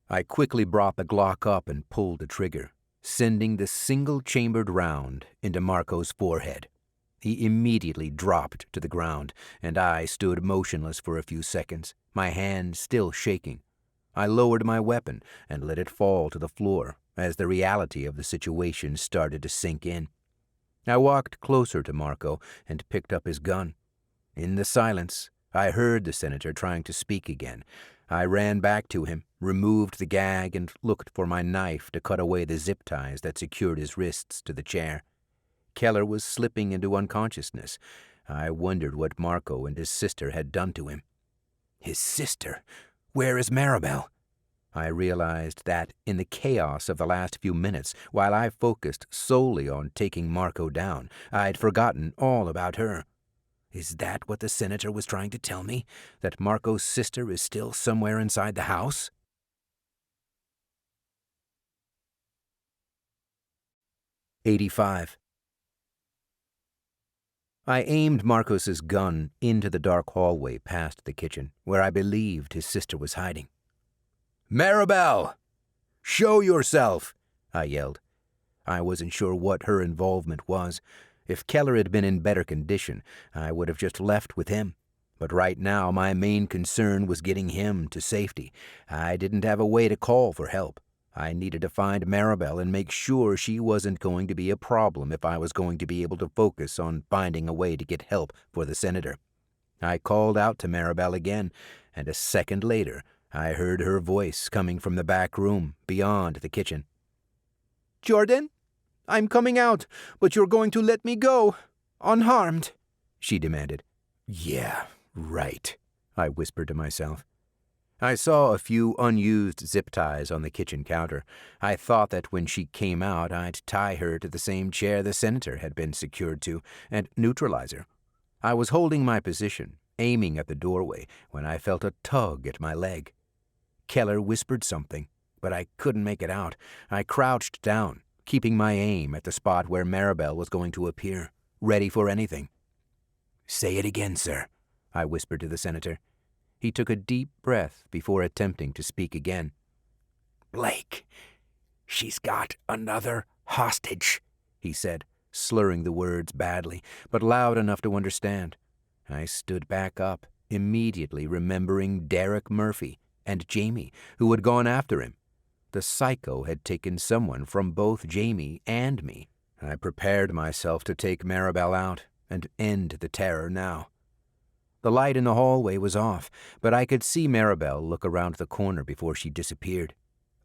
S3: I quickly brought the Glock up and pulled the trigger, sending the single-chambered round into Marco's forehead. He immediately dropped to the ground, and I stood motionless for a few seconds, my hand still shaking. I lowered my weapon and let it fall to the floor as the reality of the situation started to sink in. I walked closer to Marco and picked up his gun. In the silence, I heard the senator trying to speak again. I ran back to him, removed the gag, and looked for my knife to cut away the zip ties that secured his wrists to the chair. Keller was slipping into unconsciousness. I wondered what Marco and his sister had done to him. His sister? Where is Maribel? I realized that in the chaos of the last few minutes, while I focused solely on taking Marco down, I'd forgotten all about her.
S2: Is that what the senator was trying to tell me? That Marco's sister is still somewhere inside the house? '85. I aimed Marcos's gun into the dark hallway past the kitchen, where I believed his sister was hiding. "Maribel! Show yourself!" I yelled. I wasn't sure what her involvement was. If Keller had been in better condition, I would have just left with him. But right now, my main concern was getting him to safety. I didn't have a way to call for help. I needed to find Maribel and make sure she wasn't going to be a problem if I was going to be able to focus on finding a way to get help for the senator. I called out to Maribel again, and a second later, I heard her voice coming from the back room beyond the kitchen. "Jordan, I'm coming out, but you're going to let me go, unharmed," she demanded. "Yeah, right," I whispered to myself. I saw a few unused zip ties on the kitchen counter. I thought that when she came out, I'd tie her to the same chair the senator had been secured to and neutralize her. I was holding my position, aiming at the doorway, when I felt a tug at my leg. Keller whispered something, but I couldn't make it out. I crouched down, keeping my aim at the spot where Maribel was going to appear, ready for anything. "Say it again, sir," I whispered to the senator. He took a deep breath before attempting to speak again. "Blake, she's got another hostage," he said, slurring the words badly, but loud enough to understand. I stood back up, immediately remembering Derek Murphy and Jamie, who had gone after him. The psycho had taken someone from both Jamie and me. I prepared myself to take Maribel out and end the terror now. The light in the hallway was off, but I could see Maribel look around the corner before she disappeared.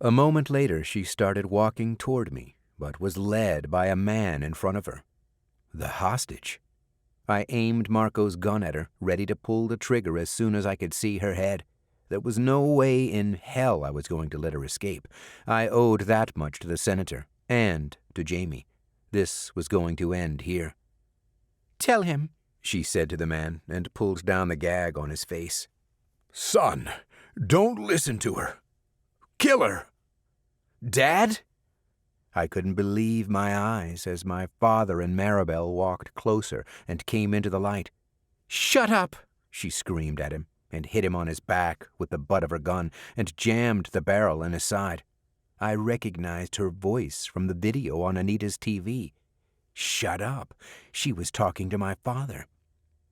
S2: A moment later, she started walking toward me, but was led by a man in front of her. The hostage. I aimed Marco's gun at her, ready to pull the trigger as soon as I could see her head. There was no way in hell I was going to let her escape. I owed that much to the senator and to Jamie. This was going to end here. "Tell him," she said to the man, and pulled down the gag on his face. "Son, don't listen to her. Kill her." "Dad?" I couldn't believe my eyes as my father and Maribel walked closer and came into the light. "Shut up!" she screamed at him, and hit him on his back with the butt of her gun and jammed the barrel in his side. I recognized her voice from the video on Anita's TV. Shut up. She was talking to my father.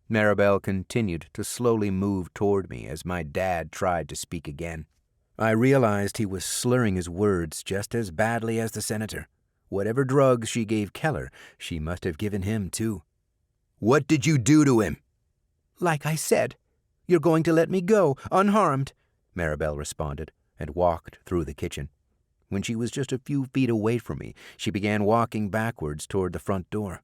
S2: Maribel continued to slowly move toward me as my dad tried to speak again. I realized he was slurring his words just as badly as the senator. Whatever drugs she gave Keller, she must have given him too. "What did you do to him?" "Like I said, you're going to let me go, unharmed," Maribel responded, and walked through the kitchen. When she was just a few feet away from me, she began walking backwards toward the front door.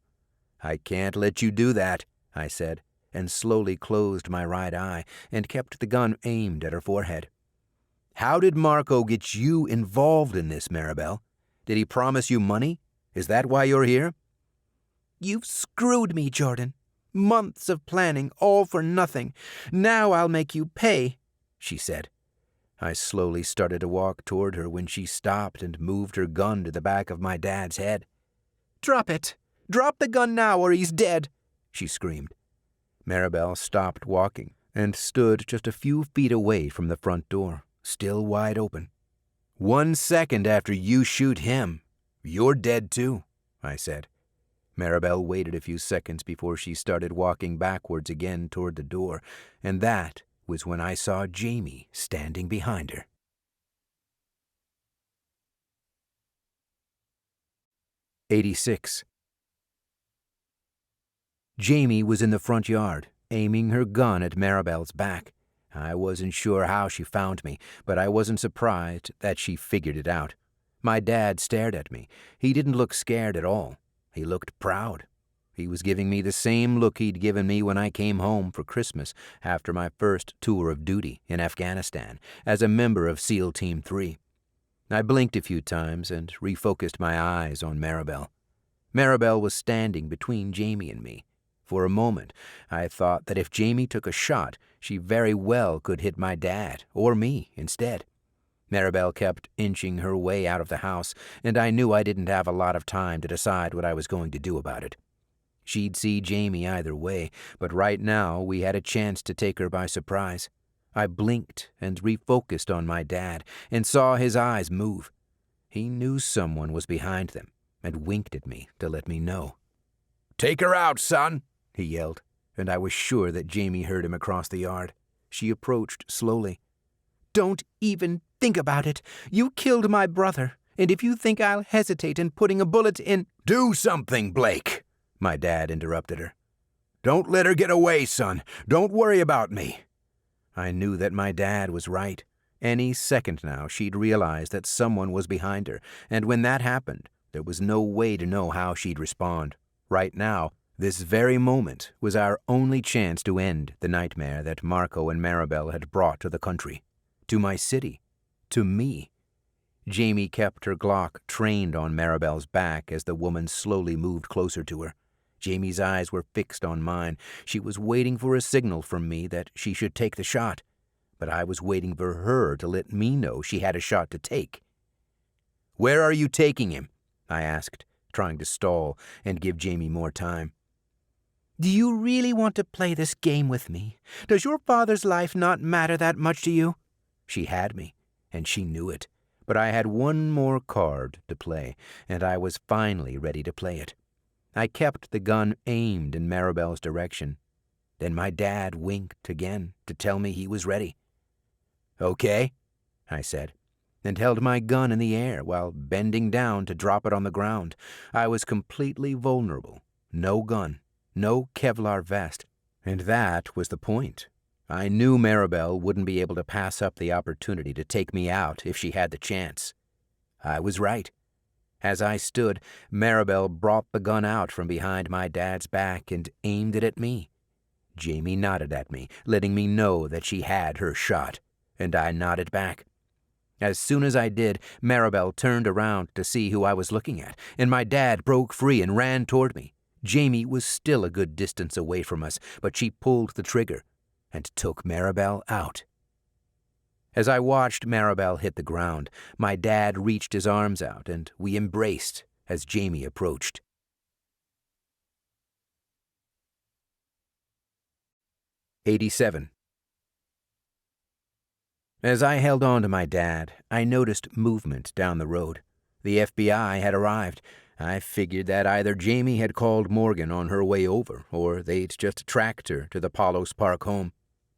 S2: "I can't let you do that," I said, and slowly closed my right eye and kept the gun aimed at her forehead. "How did Marco get you involved in this, Maribel? Did he promise you money? Is that why you're here?" "You've screwed me, Jordan. Months of planning, all for nothing. Now I'll make you pay," she said. I slowly started to walk toward her when she stopped and moved her gun to the back of my dad's head. "Drop it! Drop the gun now or he's dead!" she screamed. Maribel stopped walking and stood just a few feet away from the front door, still wide open. "1 second after you shoot him, you're dead too," I said. Maribel waited a few seconds before she started walking backwards again toward the door, and that was when I saw Jamie standing behind her. 86. Jamie was in the front yard, aiming her gun at Maribel's back. I wasn't sure how she found me, but I wasn't surprised that she figured it out. My dad stared at me. He didn't look scared at all. He looked proud. He was giving me the same look he'd given me when I came home for Christmas after my first tour of duty in Afghanistan as a member of SEAL Team 3. I blinked a few times and refocused my eyes on Maribel. Maribel was standing between Jamie and me.
S3: For a moment, I thought that if Jamie took a shot, she very well could hit my dad, or me, instead. Maribel kept inching her way out of the house, and I knew I didn't have a lot of time to decide what I was going to do about it. She'd see Jamie either way, but right now we had a chance to take her by surprise. I blinked and refocused on my dad and saw his eyes move. He knew someone was behind them and winked at me to let me know.
S1: "Take her out, son,"
S3: he yelled, and I was sure that Jamie heard him across the yard. She approached slowly.
S2: "Don't even think about it. You killed my brother, and if you think I'll hesitate in putting a bullet in—"
S1: "Do something, Blake," my dad interrupted her. "Don't let her get away, son. Don't worry about me."
S3: I knew that my dad was right. Any second now she'd realize that someone was behind her, and when that happened, there was no way to know how she'd respond. Right now, this very moment was our only chance to end the nightmare that Marco and Maribel had brought to the country, to my city, to me. Jamie kept her Glock trained on Maribel's back as the woman slowly moved closer to her. Jamie's eyes were fixed on mine. She was waiting for a signal from me that she should take the shot, but I was waiting for her to let me know she had a shot to take. "Where are you taking him?" I asked, trying to stall and give Jamie more time.
S2: "Do you really want to play this game with me? Does your father's life not matter that much to you?"
S3: She had me, and she knew it, but I had one more card to play, and I was finally ready to play it. I kept the gun aimed in Maribel's direction. Then my dad winked again to tell me he was ready. "Okay," I said, and held my gun in the air while bending down to drop it on the ground. I was completely vulnerable. No gun, no Kevlar vest, and that was the point. I knew Maribel wouldn't be able to pass up the opportunity to take me out if she had the chance. I was right. As I stood, Maribel brought the gun out from behind my dad's back and aimed it at me. Jamie nodded at me, letting me know that she had her shot, and I nodded back. As soon as I did, Maribel turned around to see who I was looking at, and my dad broke free and ran toward me. Jamie was still a good distance away from us, but she pulled the trigger and took Maribel out. As I watched Maribel hit the ground, my dad reached his arms out, and we embraced as Jamie approached. 87. As I held on to my dad, I noticed movement down the road. The FBI had arrived. I figured that either Jamie had called Morgan on her way over, or they'd just tracked her to the Palos Park home.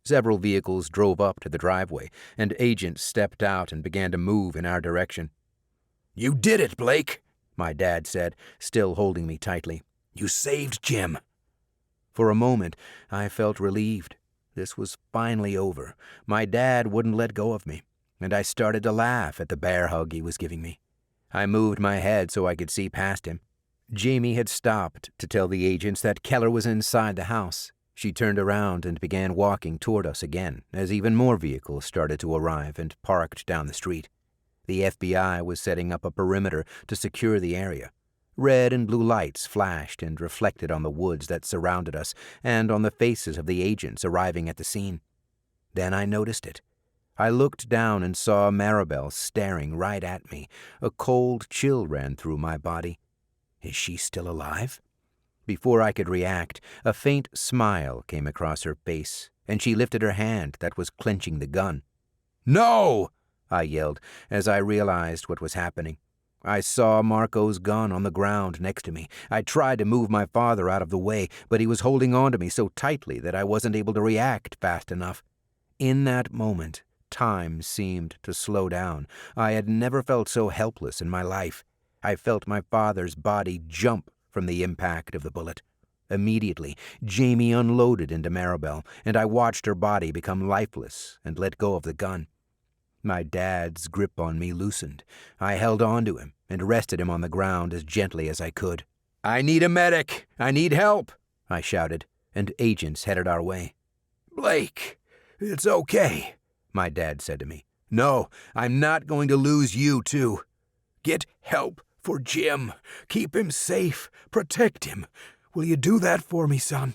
S3: Several vehicles drove up to the driveway, and agents stepped out and began to move in our direction.
S1: "You did it, Blake,"
S3: my dad said, still holding me tightly.
S1: "You saved Jim."
S3: For a moment, I felt relieved. This was finally over. My dad wouldn't let go of me, and I started to laugh at the bear hug he was giving me. I moved my head so I could see past him. Jamie had stopped to tell the agents that Keller was inside the house. She turned around and began walking toward us again as even more vehicles started to arrive and parked down the street. The FBI was setting up a perimeter to secure the area. Red and blue lights flashed and reflected on the woods that surrounded us and on the faces of the agents arriving at the scene. Then I noticed it. I looked down and saw Maribel staring right at me. A cold chill ran through my body. Is she still alive? Before I could react, a faint smile came across her face, and she lifted her hand that was clenching the gun.
S1: "No!"
S3: I yelled as I realized what was happening. I saw Marco's gun on the ground next to me. I tried to move my father out of the way, but he was holding on to me so tightly that I wasn't able to react fast enough. In that moment, time seemed to slow down. I had never felt so helpless in my life. I felt my father's body jump from the impact of the bullet. Immediately, Jamie unloaded into Maribel, and I watched her body become lifeless and let go of the gun. My dad's grip on me loosened. I held on to him and rested him on the ground as gently as I could.
S1: "I need a medic! I need help!"
S3: I shouted, and agents headed our way.
S1: "Blake, it's okay," my dad said to me. "No, I'm not going to lose you, too. Get help for Jim. Keep him safe. Protect him.
S2: Will you do that for me, son?"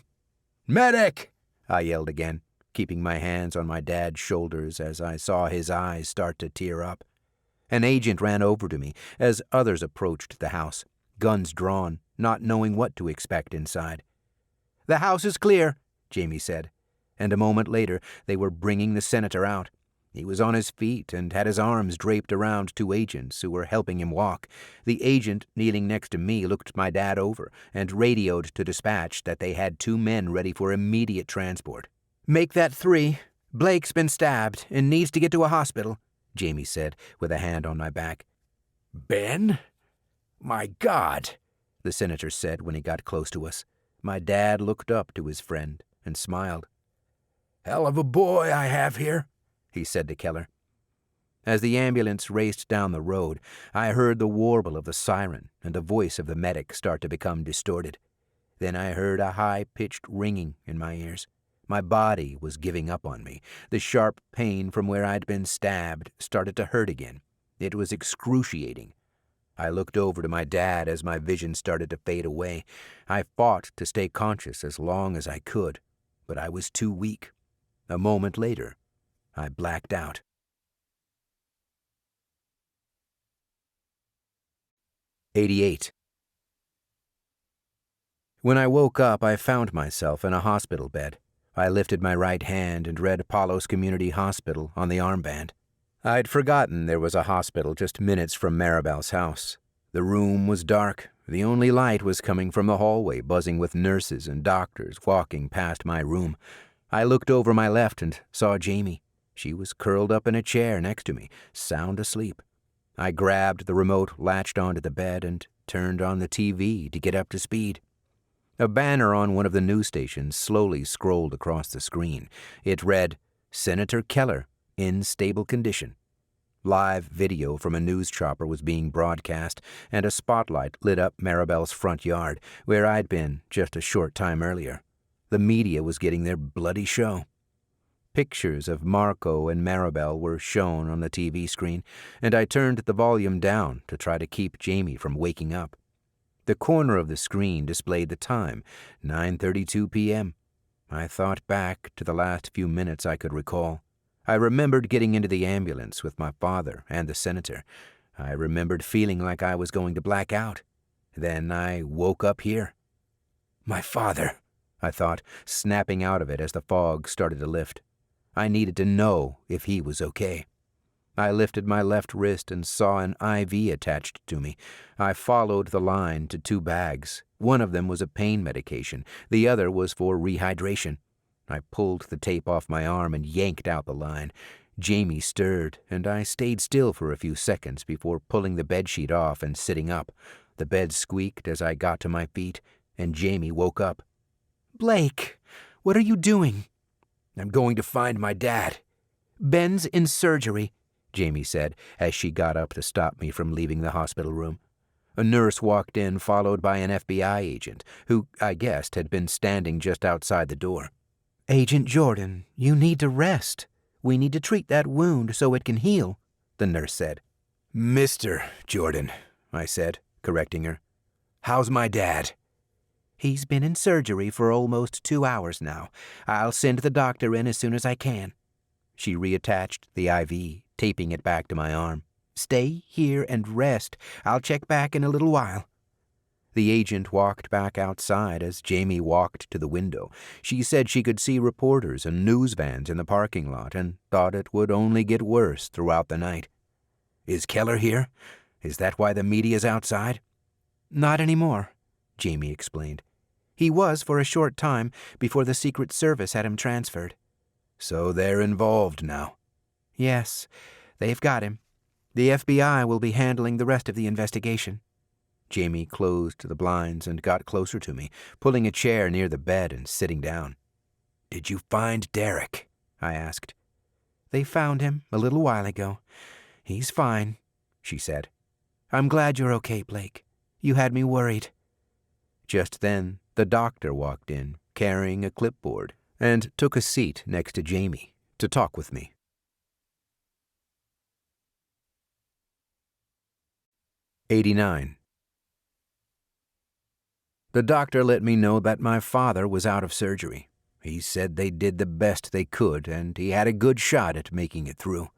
S3: "Medic!" I yelled again, keeping my hands on my dad's shoulders as I saw his eyes start to tear up. An agent ran over to me as others approached the house, guns drawn, not knowing what to expect inside. "The house is clear," Jamie said, and a moment later they were bringing the senator out. He was on his feet and had his arms draped around two agents who were helping him walk. The agent kneeling next to me looked my dad over and radioed to dispatch that they had 2 men ready for immediate transport.
S2: "Make that 3. Blake's been stabbed and needs to get to a hospital," Jamie said with a hand on my back.
S3: "Ben? My God," the senator said when he got close to us. My dad looked up to his friend and smiled. "Hell of a boy I have here," he said to Keller. As the ambulance raced down the road, I heard the warble of the siren and the voice of the medic start to become distorted. Then I heard a high-pitched ringing in my ears. My body was giving up on me. The sharp pain from where I'd been stabbed started to hurt again. It was excruciating. I looked over to my dad as my vision started to fade away. I fought to stay conscious as long as I could, but I was too weak. A moment later, I blacked out. 88. When I woke up, I found myself in a hospital bed. I lifted my right hand and read Apollos Community Hospital on the armband. I'd forgotten there was a hospital just minutes from Maribel's house. The room was dark. The only light was coming from the hallway, buzzing with nurses and doctors walking past my room. I looked over my left and saw Jamie. She was curled up in a chair next to me, sound asleep. I grabbed the remote, latched onto the bed, and turned on the TV to get up to speed. A banner on one of the news stations slowly scrolled across the screen. It read, "Senator Keller, in stable condition." Live video from a news chopper was being broadcast, and a spotlight lit up Maribel's front yard, where I'd been just a short time earlier. The media was getting their bloody show. Pictures of Marco and Maribel were shown on the TV screen, and I turned the volume down to try to keep Jamie from waking up. The corner of the screen displayed the time, 9:32 p.m. I thought back to the last few minutes I could recall. I remembered getting into the ambulance with my father and the senator. I remembered feeling like I was going to black out. Then I woke up here. My father, I thought, snapping out of it as the fog started to lift. I needed to know if he was okay. I lifted my left wrist and saw an IV attached to me. I followed the line to 2 bags. One of them was a pain medication. The other was for rehydration. I pulled the tape off my arm and yanked out the line. Jamie stirred, and I stayed still for a few seconds before pulling the bedsheet off and sitting up. The bed squeaked as I got to my feet, and Jamie woke up.
S2: "Blake, what are you doing?"
S3: "I'm going to find my dad."
S2: "Ben's in surgery,"
S3: Jamie said as she got up to stop me from leaving the hospital room. A nurse walked in, followed by an FBI agent, who, I guessed, had been standing just outside the door.
S2: "Agent Jordan, you need to rest. We need to treat that wound so it can heal," the nurse said.
S3: "Mr. Jordan," I said, correcting her. "How's my dad?"
S2: "He's been in surgery for almost 2 hours now. I'll send the doctor in as soon as I can."
S3: She reattached the IV, taping it back to my arm.
S2: "Stay here and rest. I'll check back in a little while."
S3: The agent walked back outside as Jamie walked to the window. She said she could see reporters and news vans in the parking lot and thought it would only get worse throughout the night. "Is Keller here? Is that why the media's outside?"
S2: "Not anymore," Jamie explained. "He was for a short time before the Secret Service had him transferred."
S3: "So they're involved now?"
S2: "Yes, they've got him. The FBI will be handling the rest of the investigation."
S3: Jamie closed the blinds and got closer to me, pulling a chair near the bed and sitting down. "Did you find Derek?" I asked.
S2: "They found him a little while ago. He's fine," she said. "I'm glad you're okay, Blake. You had me worried."
S3: Just then, the doctor walked in, carrying a clipboard, and took a seat next to Jamie to talk with me. 89. The doctor let me know that my father was out of surgery. He said they did the best they could, and he had a good shot at making it through.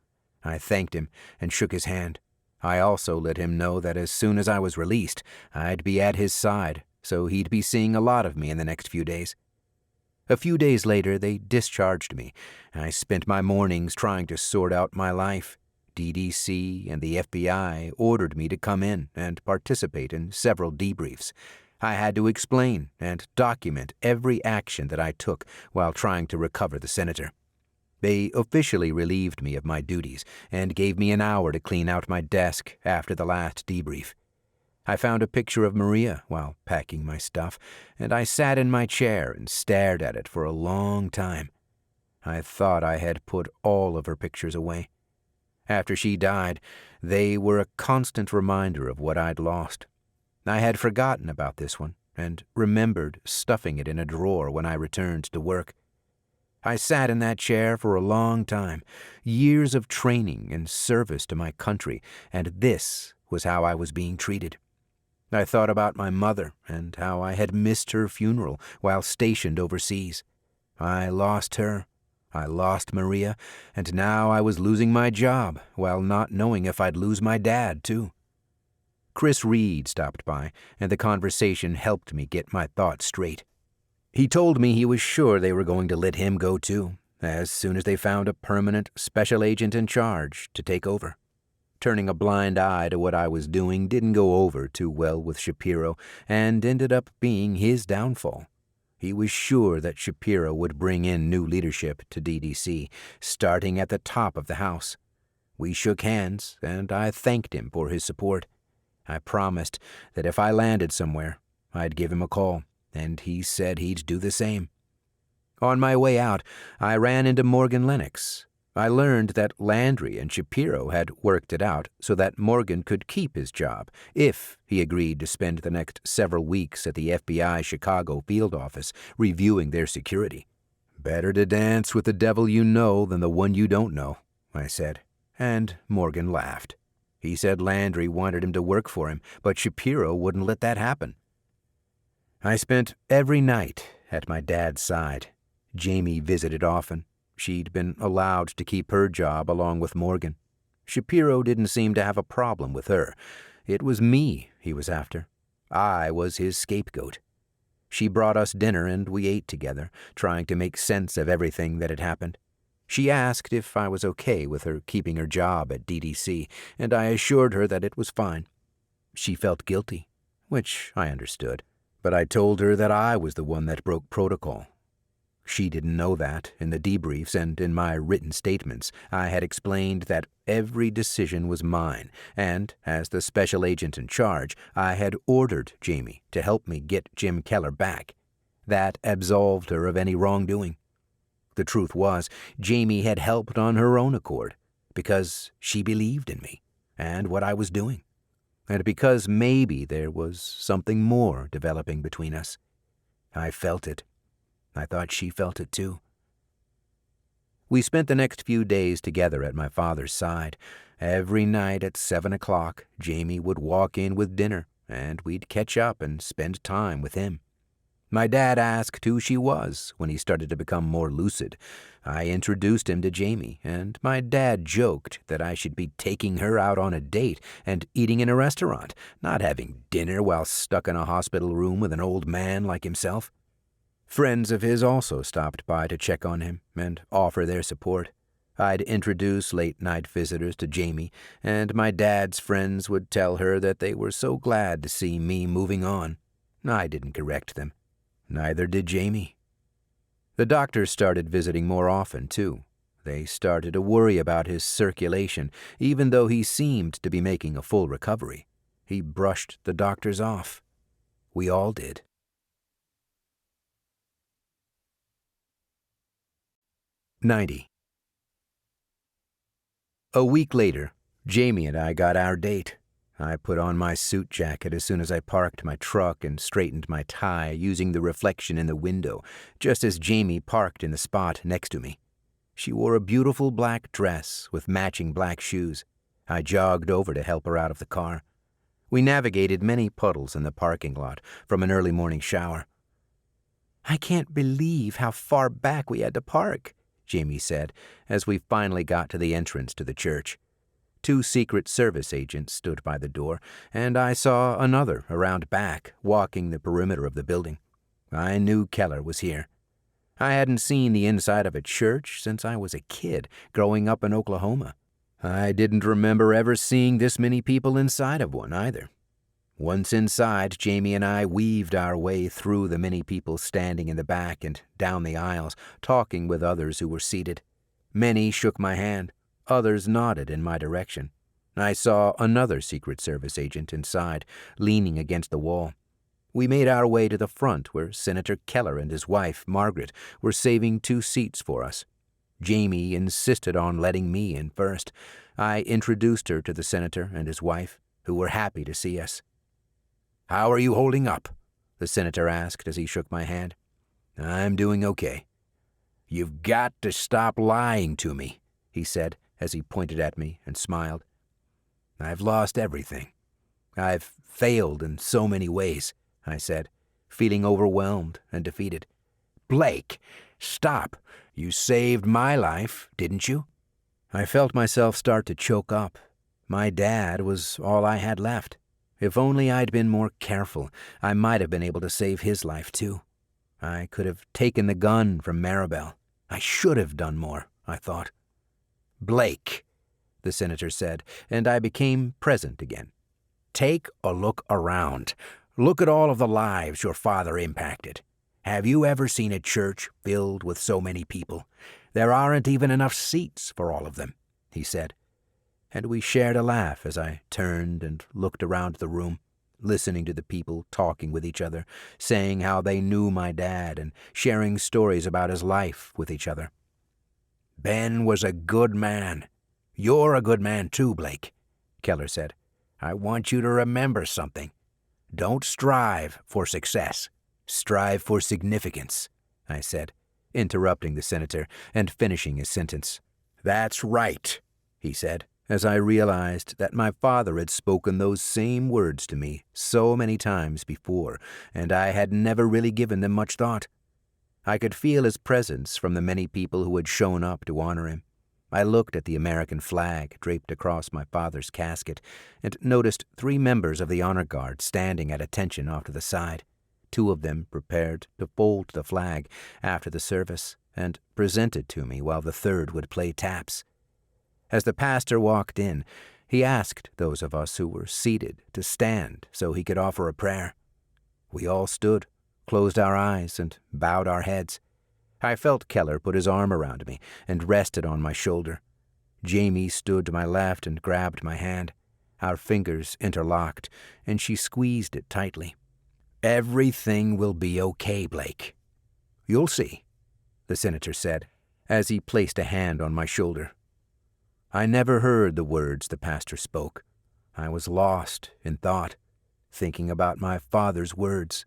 S3: I thanked him and shook his hand. I also let him know that as soon as I was released, I'd be at his side, so he'd be seeing a lot of me in the next few days. A few days later, they discharged me. I spent my mornings trying to sort out my life. DDC and the FBI ordered me to come in and participate in several debriefs. I had to explain and document every action that I took while trying to recover the senator. They officially relieved me of my duties and gave me an hour to clean out my desk after the last debrief. I found a picture of Maria while packing my stuff, and I sat in my chair and stared at it for a long time. I thought I had put all of her pictures away. After she died, they were a constant reminder of what I'd lost. I had forgotten about this one and remembered stuffing it in a drawer when I returned to work. I sat in that chair for a long time, years of training and service to my country, and this was how I was being treated. I thought about my mother and how I had missed her funeral while stationed overseas. I lost her, I lost Maria, and now I was losing my job while not knowing if I'd lose my dad, too. Chris Reed stopped by, and the conversation helped me get my thoughts straight. He told me he was sure they were going to let him go, too, as soon as they found a permanent special agent in charge to take over. Turning a blind eye to what I was doing didn't go over too well with Shapiro and ended up being his downfall. He was sure that Shapiro would bring in new leadership to DDC, starting at the top of the house. We shook hands, and I thanked him for his support. I promised that if I landed somewhere, I'd give him a call, and he said he'd do the same. On my way out, I ran into Morgan Lennox. I learned that Landry and Shapiro had worked it out so that Morgan could keep his job if he agreed to spend the next several weeks at the FBI Chicago field office reviewing their security. "Better to dance with the devil you know than the one you don't know," I said, and Morgan laughed. He said Landry wanted him to work for him, but Shapiro wouldn't let that happen. I spent every night at my dad's side. Jamie visited often. She'd been allowed to keep her job along with Morgan. Shapiro didn't seem to have a problem with her. It was me he was after. I was his scapegoat. She brought us dinner and we ate together, trying to make sense of everything that had happened. She asked if I was okay with her keeping her job at DDC, and I assured her that it was fine. She felt guilty, which I understood, but I told her that I was the one that broke protocol. She didn't know that. In the debriefs and in my written statements, I had explained that every decision was mine, and, as the special agent in charge, I had ordered Jamie to help me get Jim Keller back. That absolved her of any wrongdoing. The truth was, Jamie had helped on her own accord, because she believed in me and what I was doing, and because maybe there was something more developing between us. I felt it. I thought she felt it too. We spent the next few days together at my father's side. Every night at 7 o'clock, Jamie would walk in with dinner, and we'd catch up and spend time with him. My dad asked who she was when he started to become more lucid. I introduced him to Jamie, and my dad joked that I should be taking her out on a date and eating in a restaurant, not having dinner while stuck in a hospital room with an old man like himself. Friends of his also stopped by to check on him and offer their support. I'd introduce late-night visitors to Jamie, and my dad's friends would tell her that they were so glad to see me moving on. I didn't correct them. Neither did Jamie. The doctors started visiting more often, too. They started to worry about his circulation, even though he seemed to be making a full recovery. He brushed the doctors off. We all did. 90. A week later, Jamie and I got our date. I put on my suit jacket as soon as I parked my truck and straightened my tie using the reflection in the window, just as Jamie parked in the spot next to me. She wore a beautiful black dress with matching black shoes. I jogged over to help her out of the car. We navigated many puddles in the parking lot from an early morning shower.
S2: "I can't believe how far back we had to park," Jamie said, as we finally got to the entrance to the church. 2 Secret Service agents stood by the door, and I saw another around back, walking the perimeter of the building. I knew Keller was here. I hadn't seen the inside of a church since I was a kid, growing up in Oklahoma. I didn't remember ever seeing this many people inside of one either. Once inside, Jamie and I weaved our way through the many people standing in the back and down the aisles, talking with others who were seated. Many shook my hand. Others nodded in my direction. I saw another Secret Service agent inside, leaning against the wall. We made our way to the front where Senator Keller and his wife, Margaret, were saving 2 seats for us. Jamie insisted on letting me in first. I introduced her to the senator and his wife, who were happy to see us.
S3: "How are you holding up?" the senator asked as he shook my hand.
S1: "I'm doing okay."
S3: "You've got to stop lying to me," he said as he pointed at me and smiled.
S1: "I've lost everything. I've failed in so many ways," I said, feeling overwhelmed and defeated.
S3: "Blake, stop. You saved my life, didn't you?"
S1: I felt myself start to choke up. My dad was all I had left. If only I'd been more careful, I might have been able to save his life too. I could have taken the gun from Maribel. I should have done more, I thought.
S3: "Blake," the senator said, and I became present again. "Take a look around. Look at all of the lives your father impacted. Have you ever seen a church filled with so many people? There aren't even enough seats for all of them," he said.
S1: And we shared a laugh as I turned and looked around the room, listening to the people talking with each other, saying how they knew my dad and sharing stories about his life with each other.
S3: "Ben was a good man. You're a good man too, Blake," Keller said. "I want you to remember something. Don't strive for success. Strive for significance," I said, interrupting the senator and finishing his sentence.
S1: "That's right," he said, as I realized that my father had spoken those same words to me so many times before, and I had never really given them much thought. I could feel his presence from the many people who had shown up to honor him. I looked at the American flag draped across my father's casket and noticed 3 members of the honor guard standing at attention off to the side. 2 of them prepared to fold the flag after the service and present it to me while the 3rd would play taps. As the pastor walked in, he asked those of us who were seated to stand so he could offer a prayer. We all stood, closed our eyes, and bowed our heads. I felt Keller put his arm around me and rested on my shoulder. Jamie stood to my left and grabbed my hand. Our fingers interlocked, and she squeezed it tightly.
S3: "Everything will be okay, Blake. You'll see," the senator said, as he placed a hand on my shoulder.
S1: I never heard the words the pastor spoke. I was lost in thought, thinking about my father's words.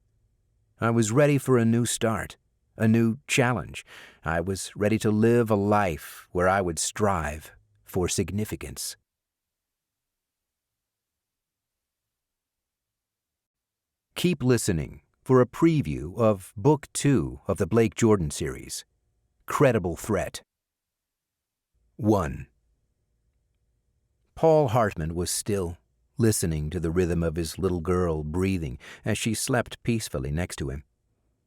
S1: I was ready for a new start, a new challenge. I was ready to live a life where I would strive for significance. Keep listening for a preview of Book 2 of the Blake Jordan series, Credible Threat. 1. Paul Hartman was still, listening to the rhythm of his little girl breathing as she slept peacefully next to him.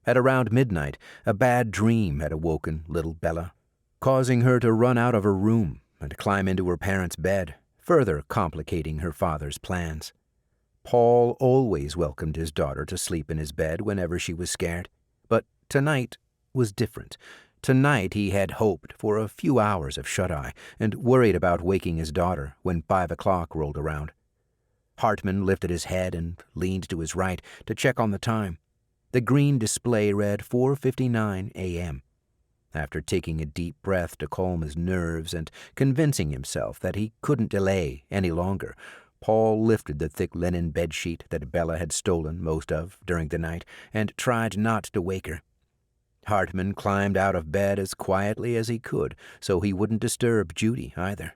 S1: At around midnight, a bad dream had awoken little Bella, causing her to run out of her room and climb into her parents' bed, further complicating her father's plans. Paul always welcomed his daughter to sleep in his bed whenever she was scared, but tonight was different. Tonight he had hoped for a few hours of shut-eye and worried about waking his daughter when 5 o'clock rolled around. Hartman lifted his head and leaned to his right to check on the time. The green display read 4:59 a.m. After taking a deep breath to calm his nerves and convincing himself that he couldn't delay any longer, Paul lifted the thick linen bedsheet that Bella had stolen most of during the night and tried not to wake her. Hartman climbed out of bed as quietly as he could so he wouldn't disturb Judy either.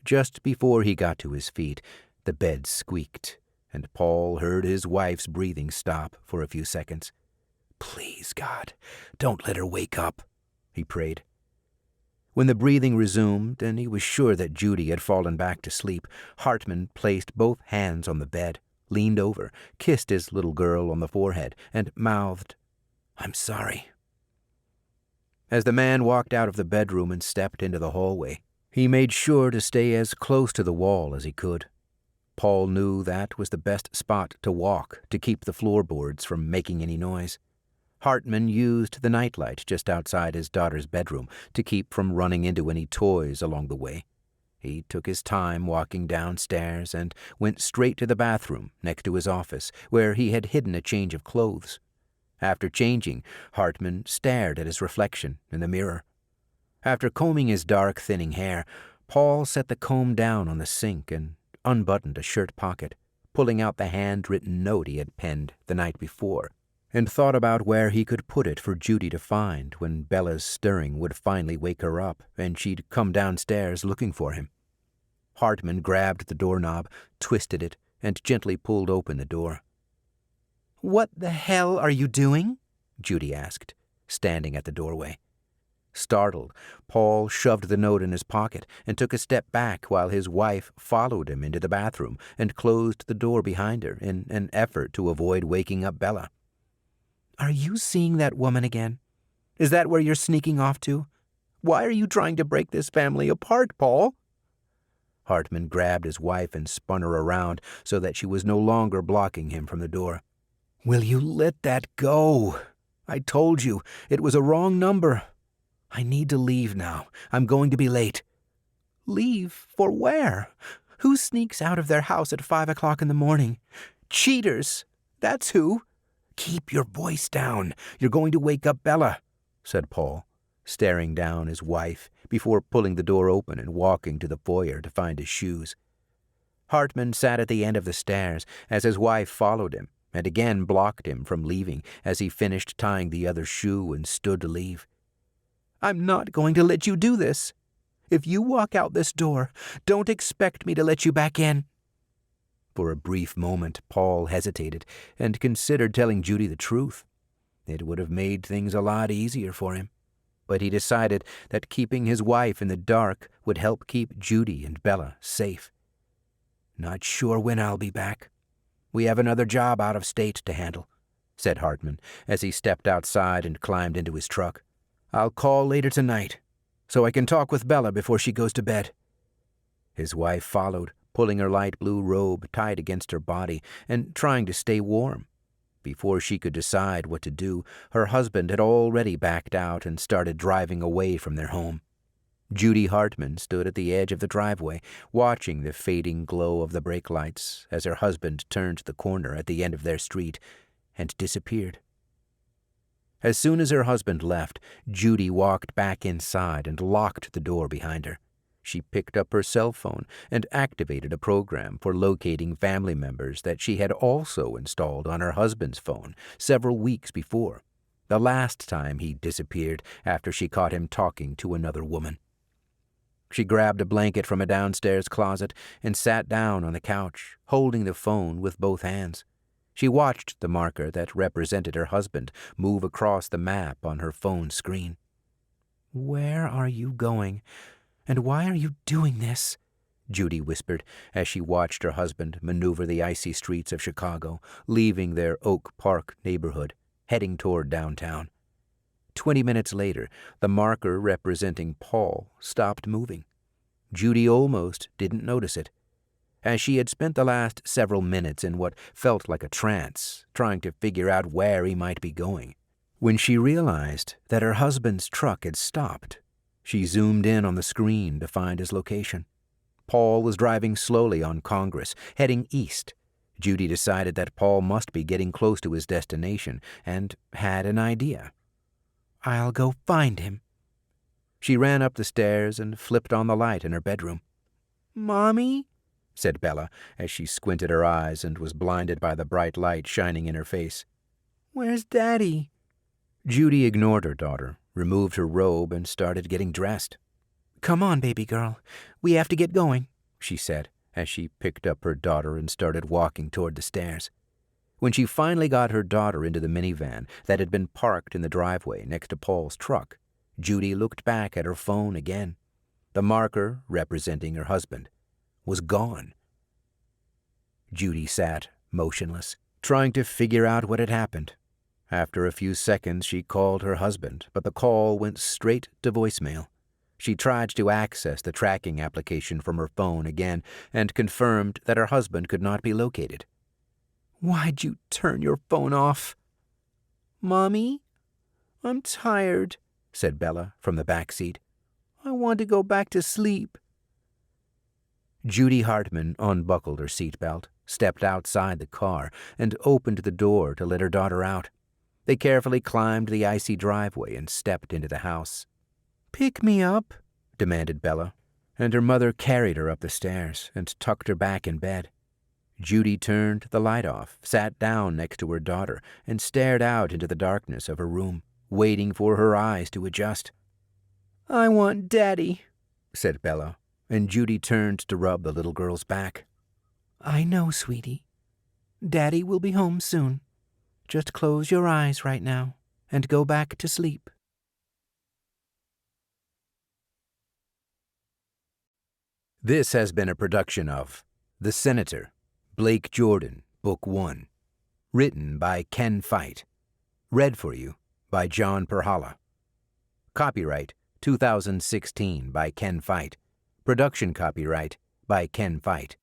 S1: Just before he got to his feet, the bed squeaked,
S3: and Paul heard his wife's breathing stop for a few seconds. "Please, God, don't let her wake up," he prayed. When the breathing resumed and he was sure that Judy had fallen back to sleep, Hartman placed both hands on the bed, leaned over, kissed his little girl on the forehead, and mouthed, "I'm sorry." As the man walked out of the bedroom and stepped into the hallway, he made sure to stay as close to the wall as he could. Paul knew that was the best spot to walk to keep the floorboards from making any noise. Hartman used the nightlight just outside his daughter's bedroom to keep from running into any toys along the way. He took his time walking downstairs and went straight to the bathroom next to his office, where he had hidden a change of clothes. After changing, Hartman stared at his reflection in the mirror. After combing his dark, thinning hair, Paul set the comb down on the sink and unbuttoned a shirt pocket, pulling out the handwritten note he had penned the night before, and thought about where he could put it for Judy to find when Bella's stirring would finally wake her up and she'd come downstairs looking for him. Hartman grabbed the doorknob, twisted it, and gently pulled open the door.
S2: "What the hell are you doing?"
S3: Judy asked, standing at the doorway. Startled, Paul shoved the note in his pocket and took a step back while his wife followed him into the bathroom and closed the door behind her in an effort to avoid waking up Bella.
S2: "Are you seeing that woman again? Is that where you're sneaking off to? Why are you trying to break this family apart, Paul?"
S3: Hartman grabbed his wife and spun her around so that she was no longer blocking him from the door. "Will you let that go? I told you, it was a wrong number. I need to leave now. I'm going to be late."
S2: "Leave? For where? Who sneaks out of their house at 5 o'clock in the morning? Cheaters! That's who."
S3: "Keep your voice down. You're going to wake up Bella," said Paul, staring down his wife before pulling the door open and walking to the foyer to find his shoes. Hartman sat at the end of the stairs as his wife followed him and again blocked him from leaving as he finished tying the other shoe and stood to leave.
S2: "I'm not going to let you do this. If you walk out this door, don't expect me to let you back in."
S3: For a brief moment, Paul hesitated and considered telling Judy the truth. It would have made things a lot easier for him. But he decided that keeping his wife in the dark would help keep Judy and Bella safe. "Not sure when I'll be back. We have another job out of state to handle," said Hartman as he stepped outside and climbed into his truck. "I'll call later tonight, so I can talk with Bella before she goes to bed." His wife followed, pulling her light blue robe tight against her body and trying to stay warm. Before she could decide what to do, her husband had already backed out and started driving away from their home. Judy Hartman stood at the edge of the driveway, watching the fading glow of the brake lights as her husband turned the corner at the end of their street and disappeared. As soon as her husband left, Judy walked back inside and locked the door behind her. She picked up her cell phone and activated a program for locating family members that she had also installed on her husband's phone several weeks before, the last time he disappeared after she caught him talking to another woman. She grabbed a blanket from a downstairs closet and sat down on the couch, holding the phone with both hands. She watched the marker that represented her husband move across the map on her phone screen.
S2: "Where are you going? And why are you doing this?"
S3: Judy whispered as she watched her husband maneuver the icy streets of Chicago, leaving their Oak Park neighborhood, heading toward downtown. 20 minutes later, the marker representing Paul stopped moving. Judy almost didn't notice it, as she had spent the last several minutes in what felt like a trance, trying to figure out where he might be going. When she realized that her husband's truck had stopped, she zoomed in on the screen to find his location. Paul was driving slowly on Congress, heading east. Judy decided that Paul must be getting close to his destination and had an idea.
S2: "I'll go find him."
S3: She ran up the stairs and flipped on the light in her bedroom.
S2: "Mommy?"
S3: said Bella as she squinted her eyes and was blinded by the bright light shining in her face.
S2: "Where's Daddy?"
S3: Judy ignored her daughter, removed her robe, and started getting dressed.
S2: "Come on, baby girl. We have to get going," she said,
S3: as she picked up her daughter and started walking toward the stairs. When she finally got her daughter into the minivan that had been parked in the driveway next to Paul's truck, Judy looked back at her phone again. The marker, representing her husband, was gone. Judy sat, motionless, trying to figure out what had happened. After a few seconds, she called her husband, but the call went straight to voicemail. She tried to access the tracking application from her phone again and confirmed that her husband could not be located.
S2: "Why'd you turn your phone off?" "Mommy, I'm tired," said Bella from the back seat. "I want to go back to sleep."
S3: Judy Hartman unbuckled her seatbelt, stepped outside the car, and opened the door to let her daughter out. They carefully climbed the icy driveway and stepped into the house.
S2: "Pick me up,"
S3: demanded Bella, and her mother carried her up the stairs and tucked her back in bed. Judy turned the light off, sat down next to her daughter, and stared out into the darkness of her room, waiting for her eyes to adjust.
S2: "I want Daddy,"
S3: said Bella, and Judy turned to rub the little girl's back.
S2: "I know, sweetie. Daddy will be home soon. Just close your eyes right now and go back to sleep."
S3: This has been a production of The Senator, Blake Jordan, Book 1. Written by Ken Fite. Read for you by John Pirhalla. Copyright 2016 by Ken Fite. Production copyright by Ken Fite.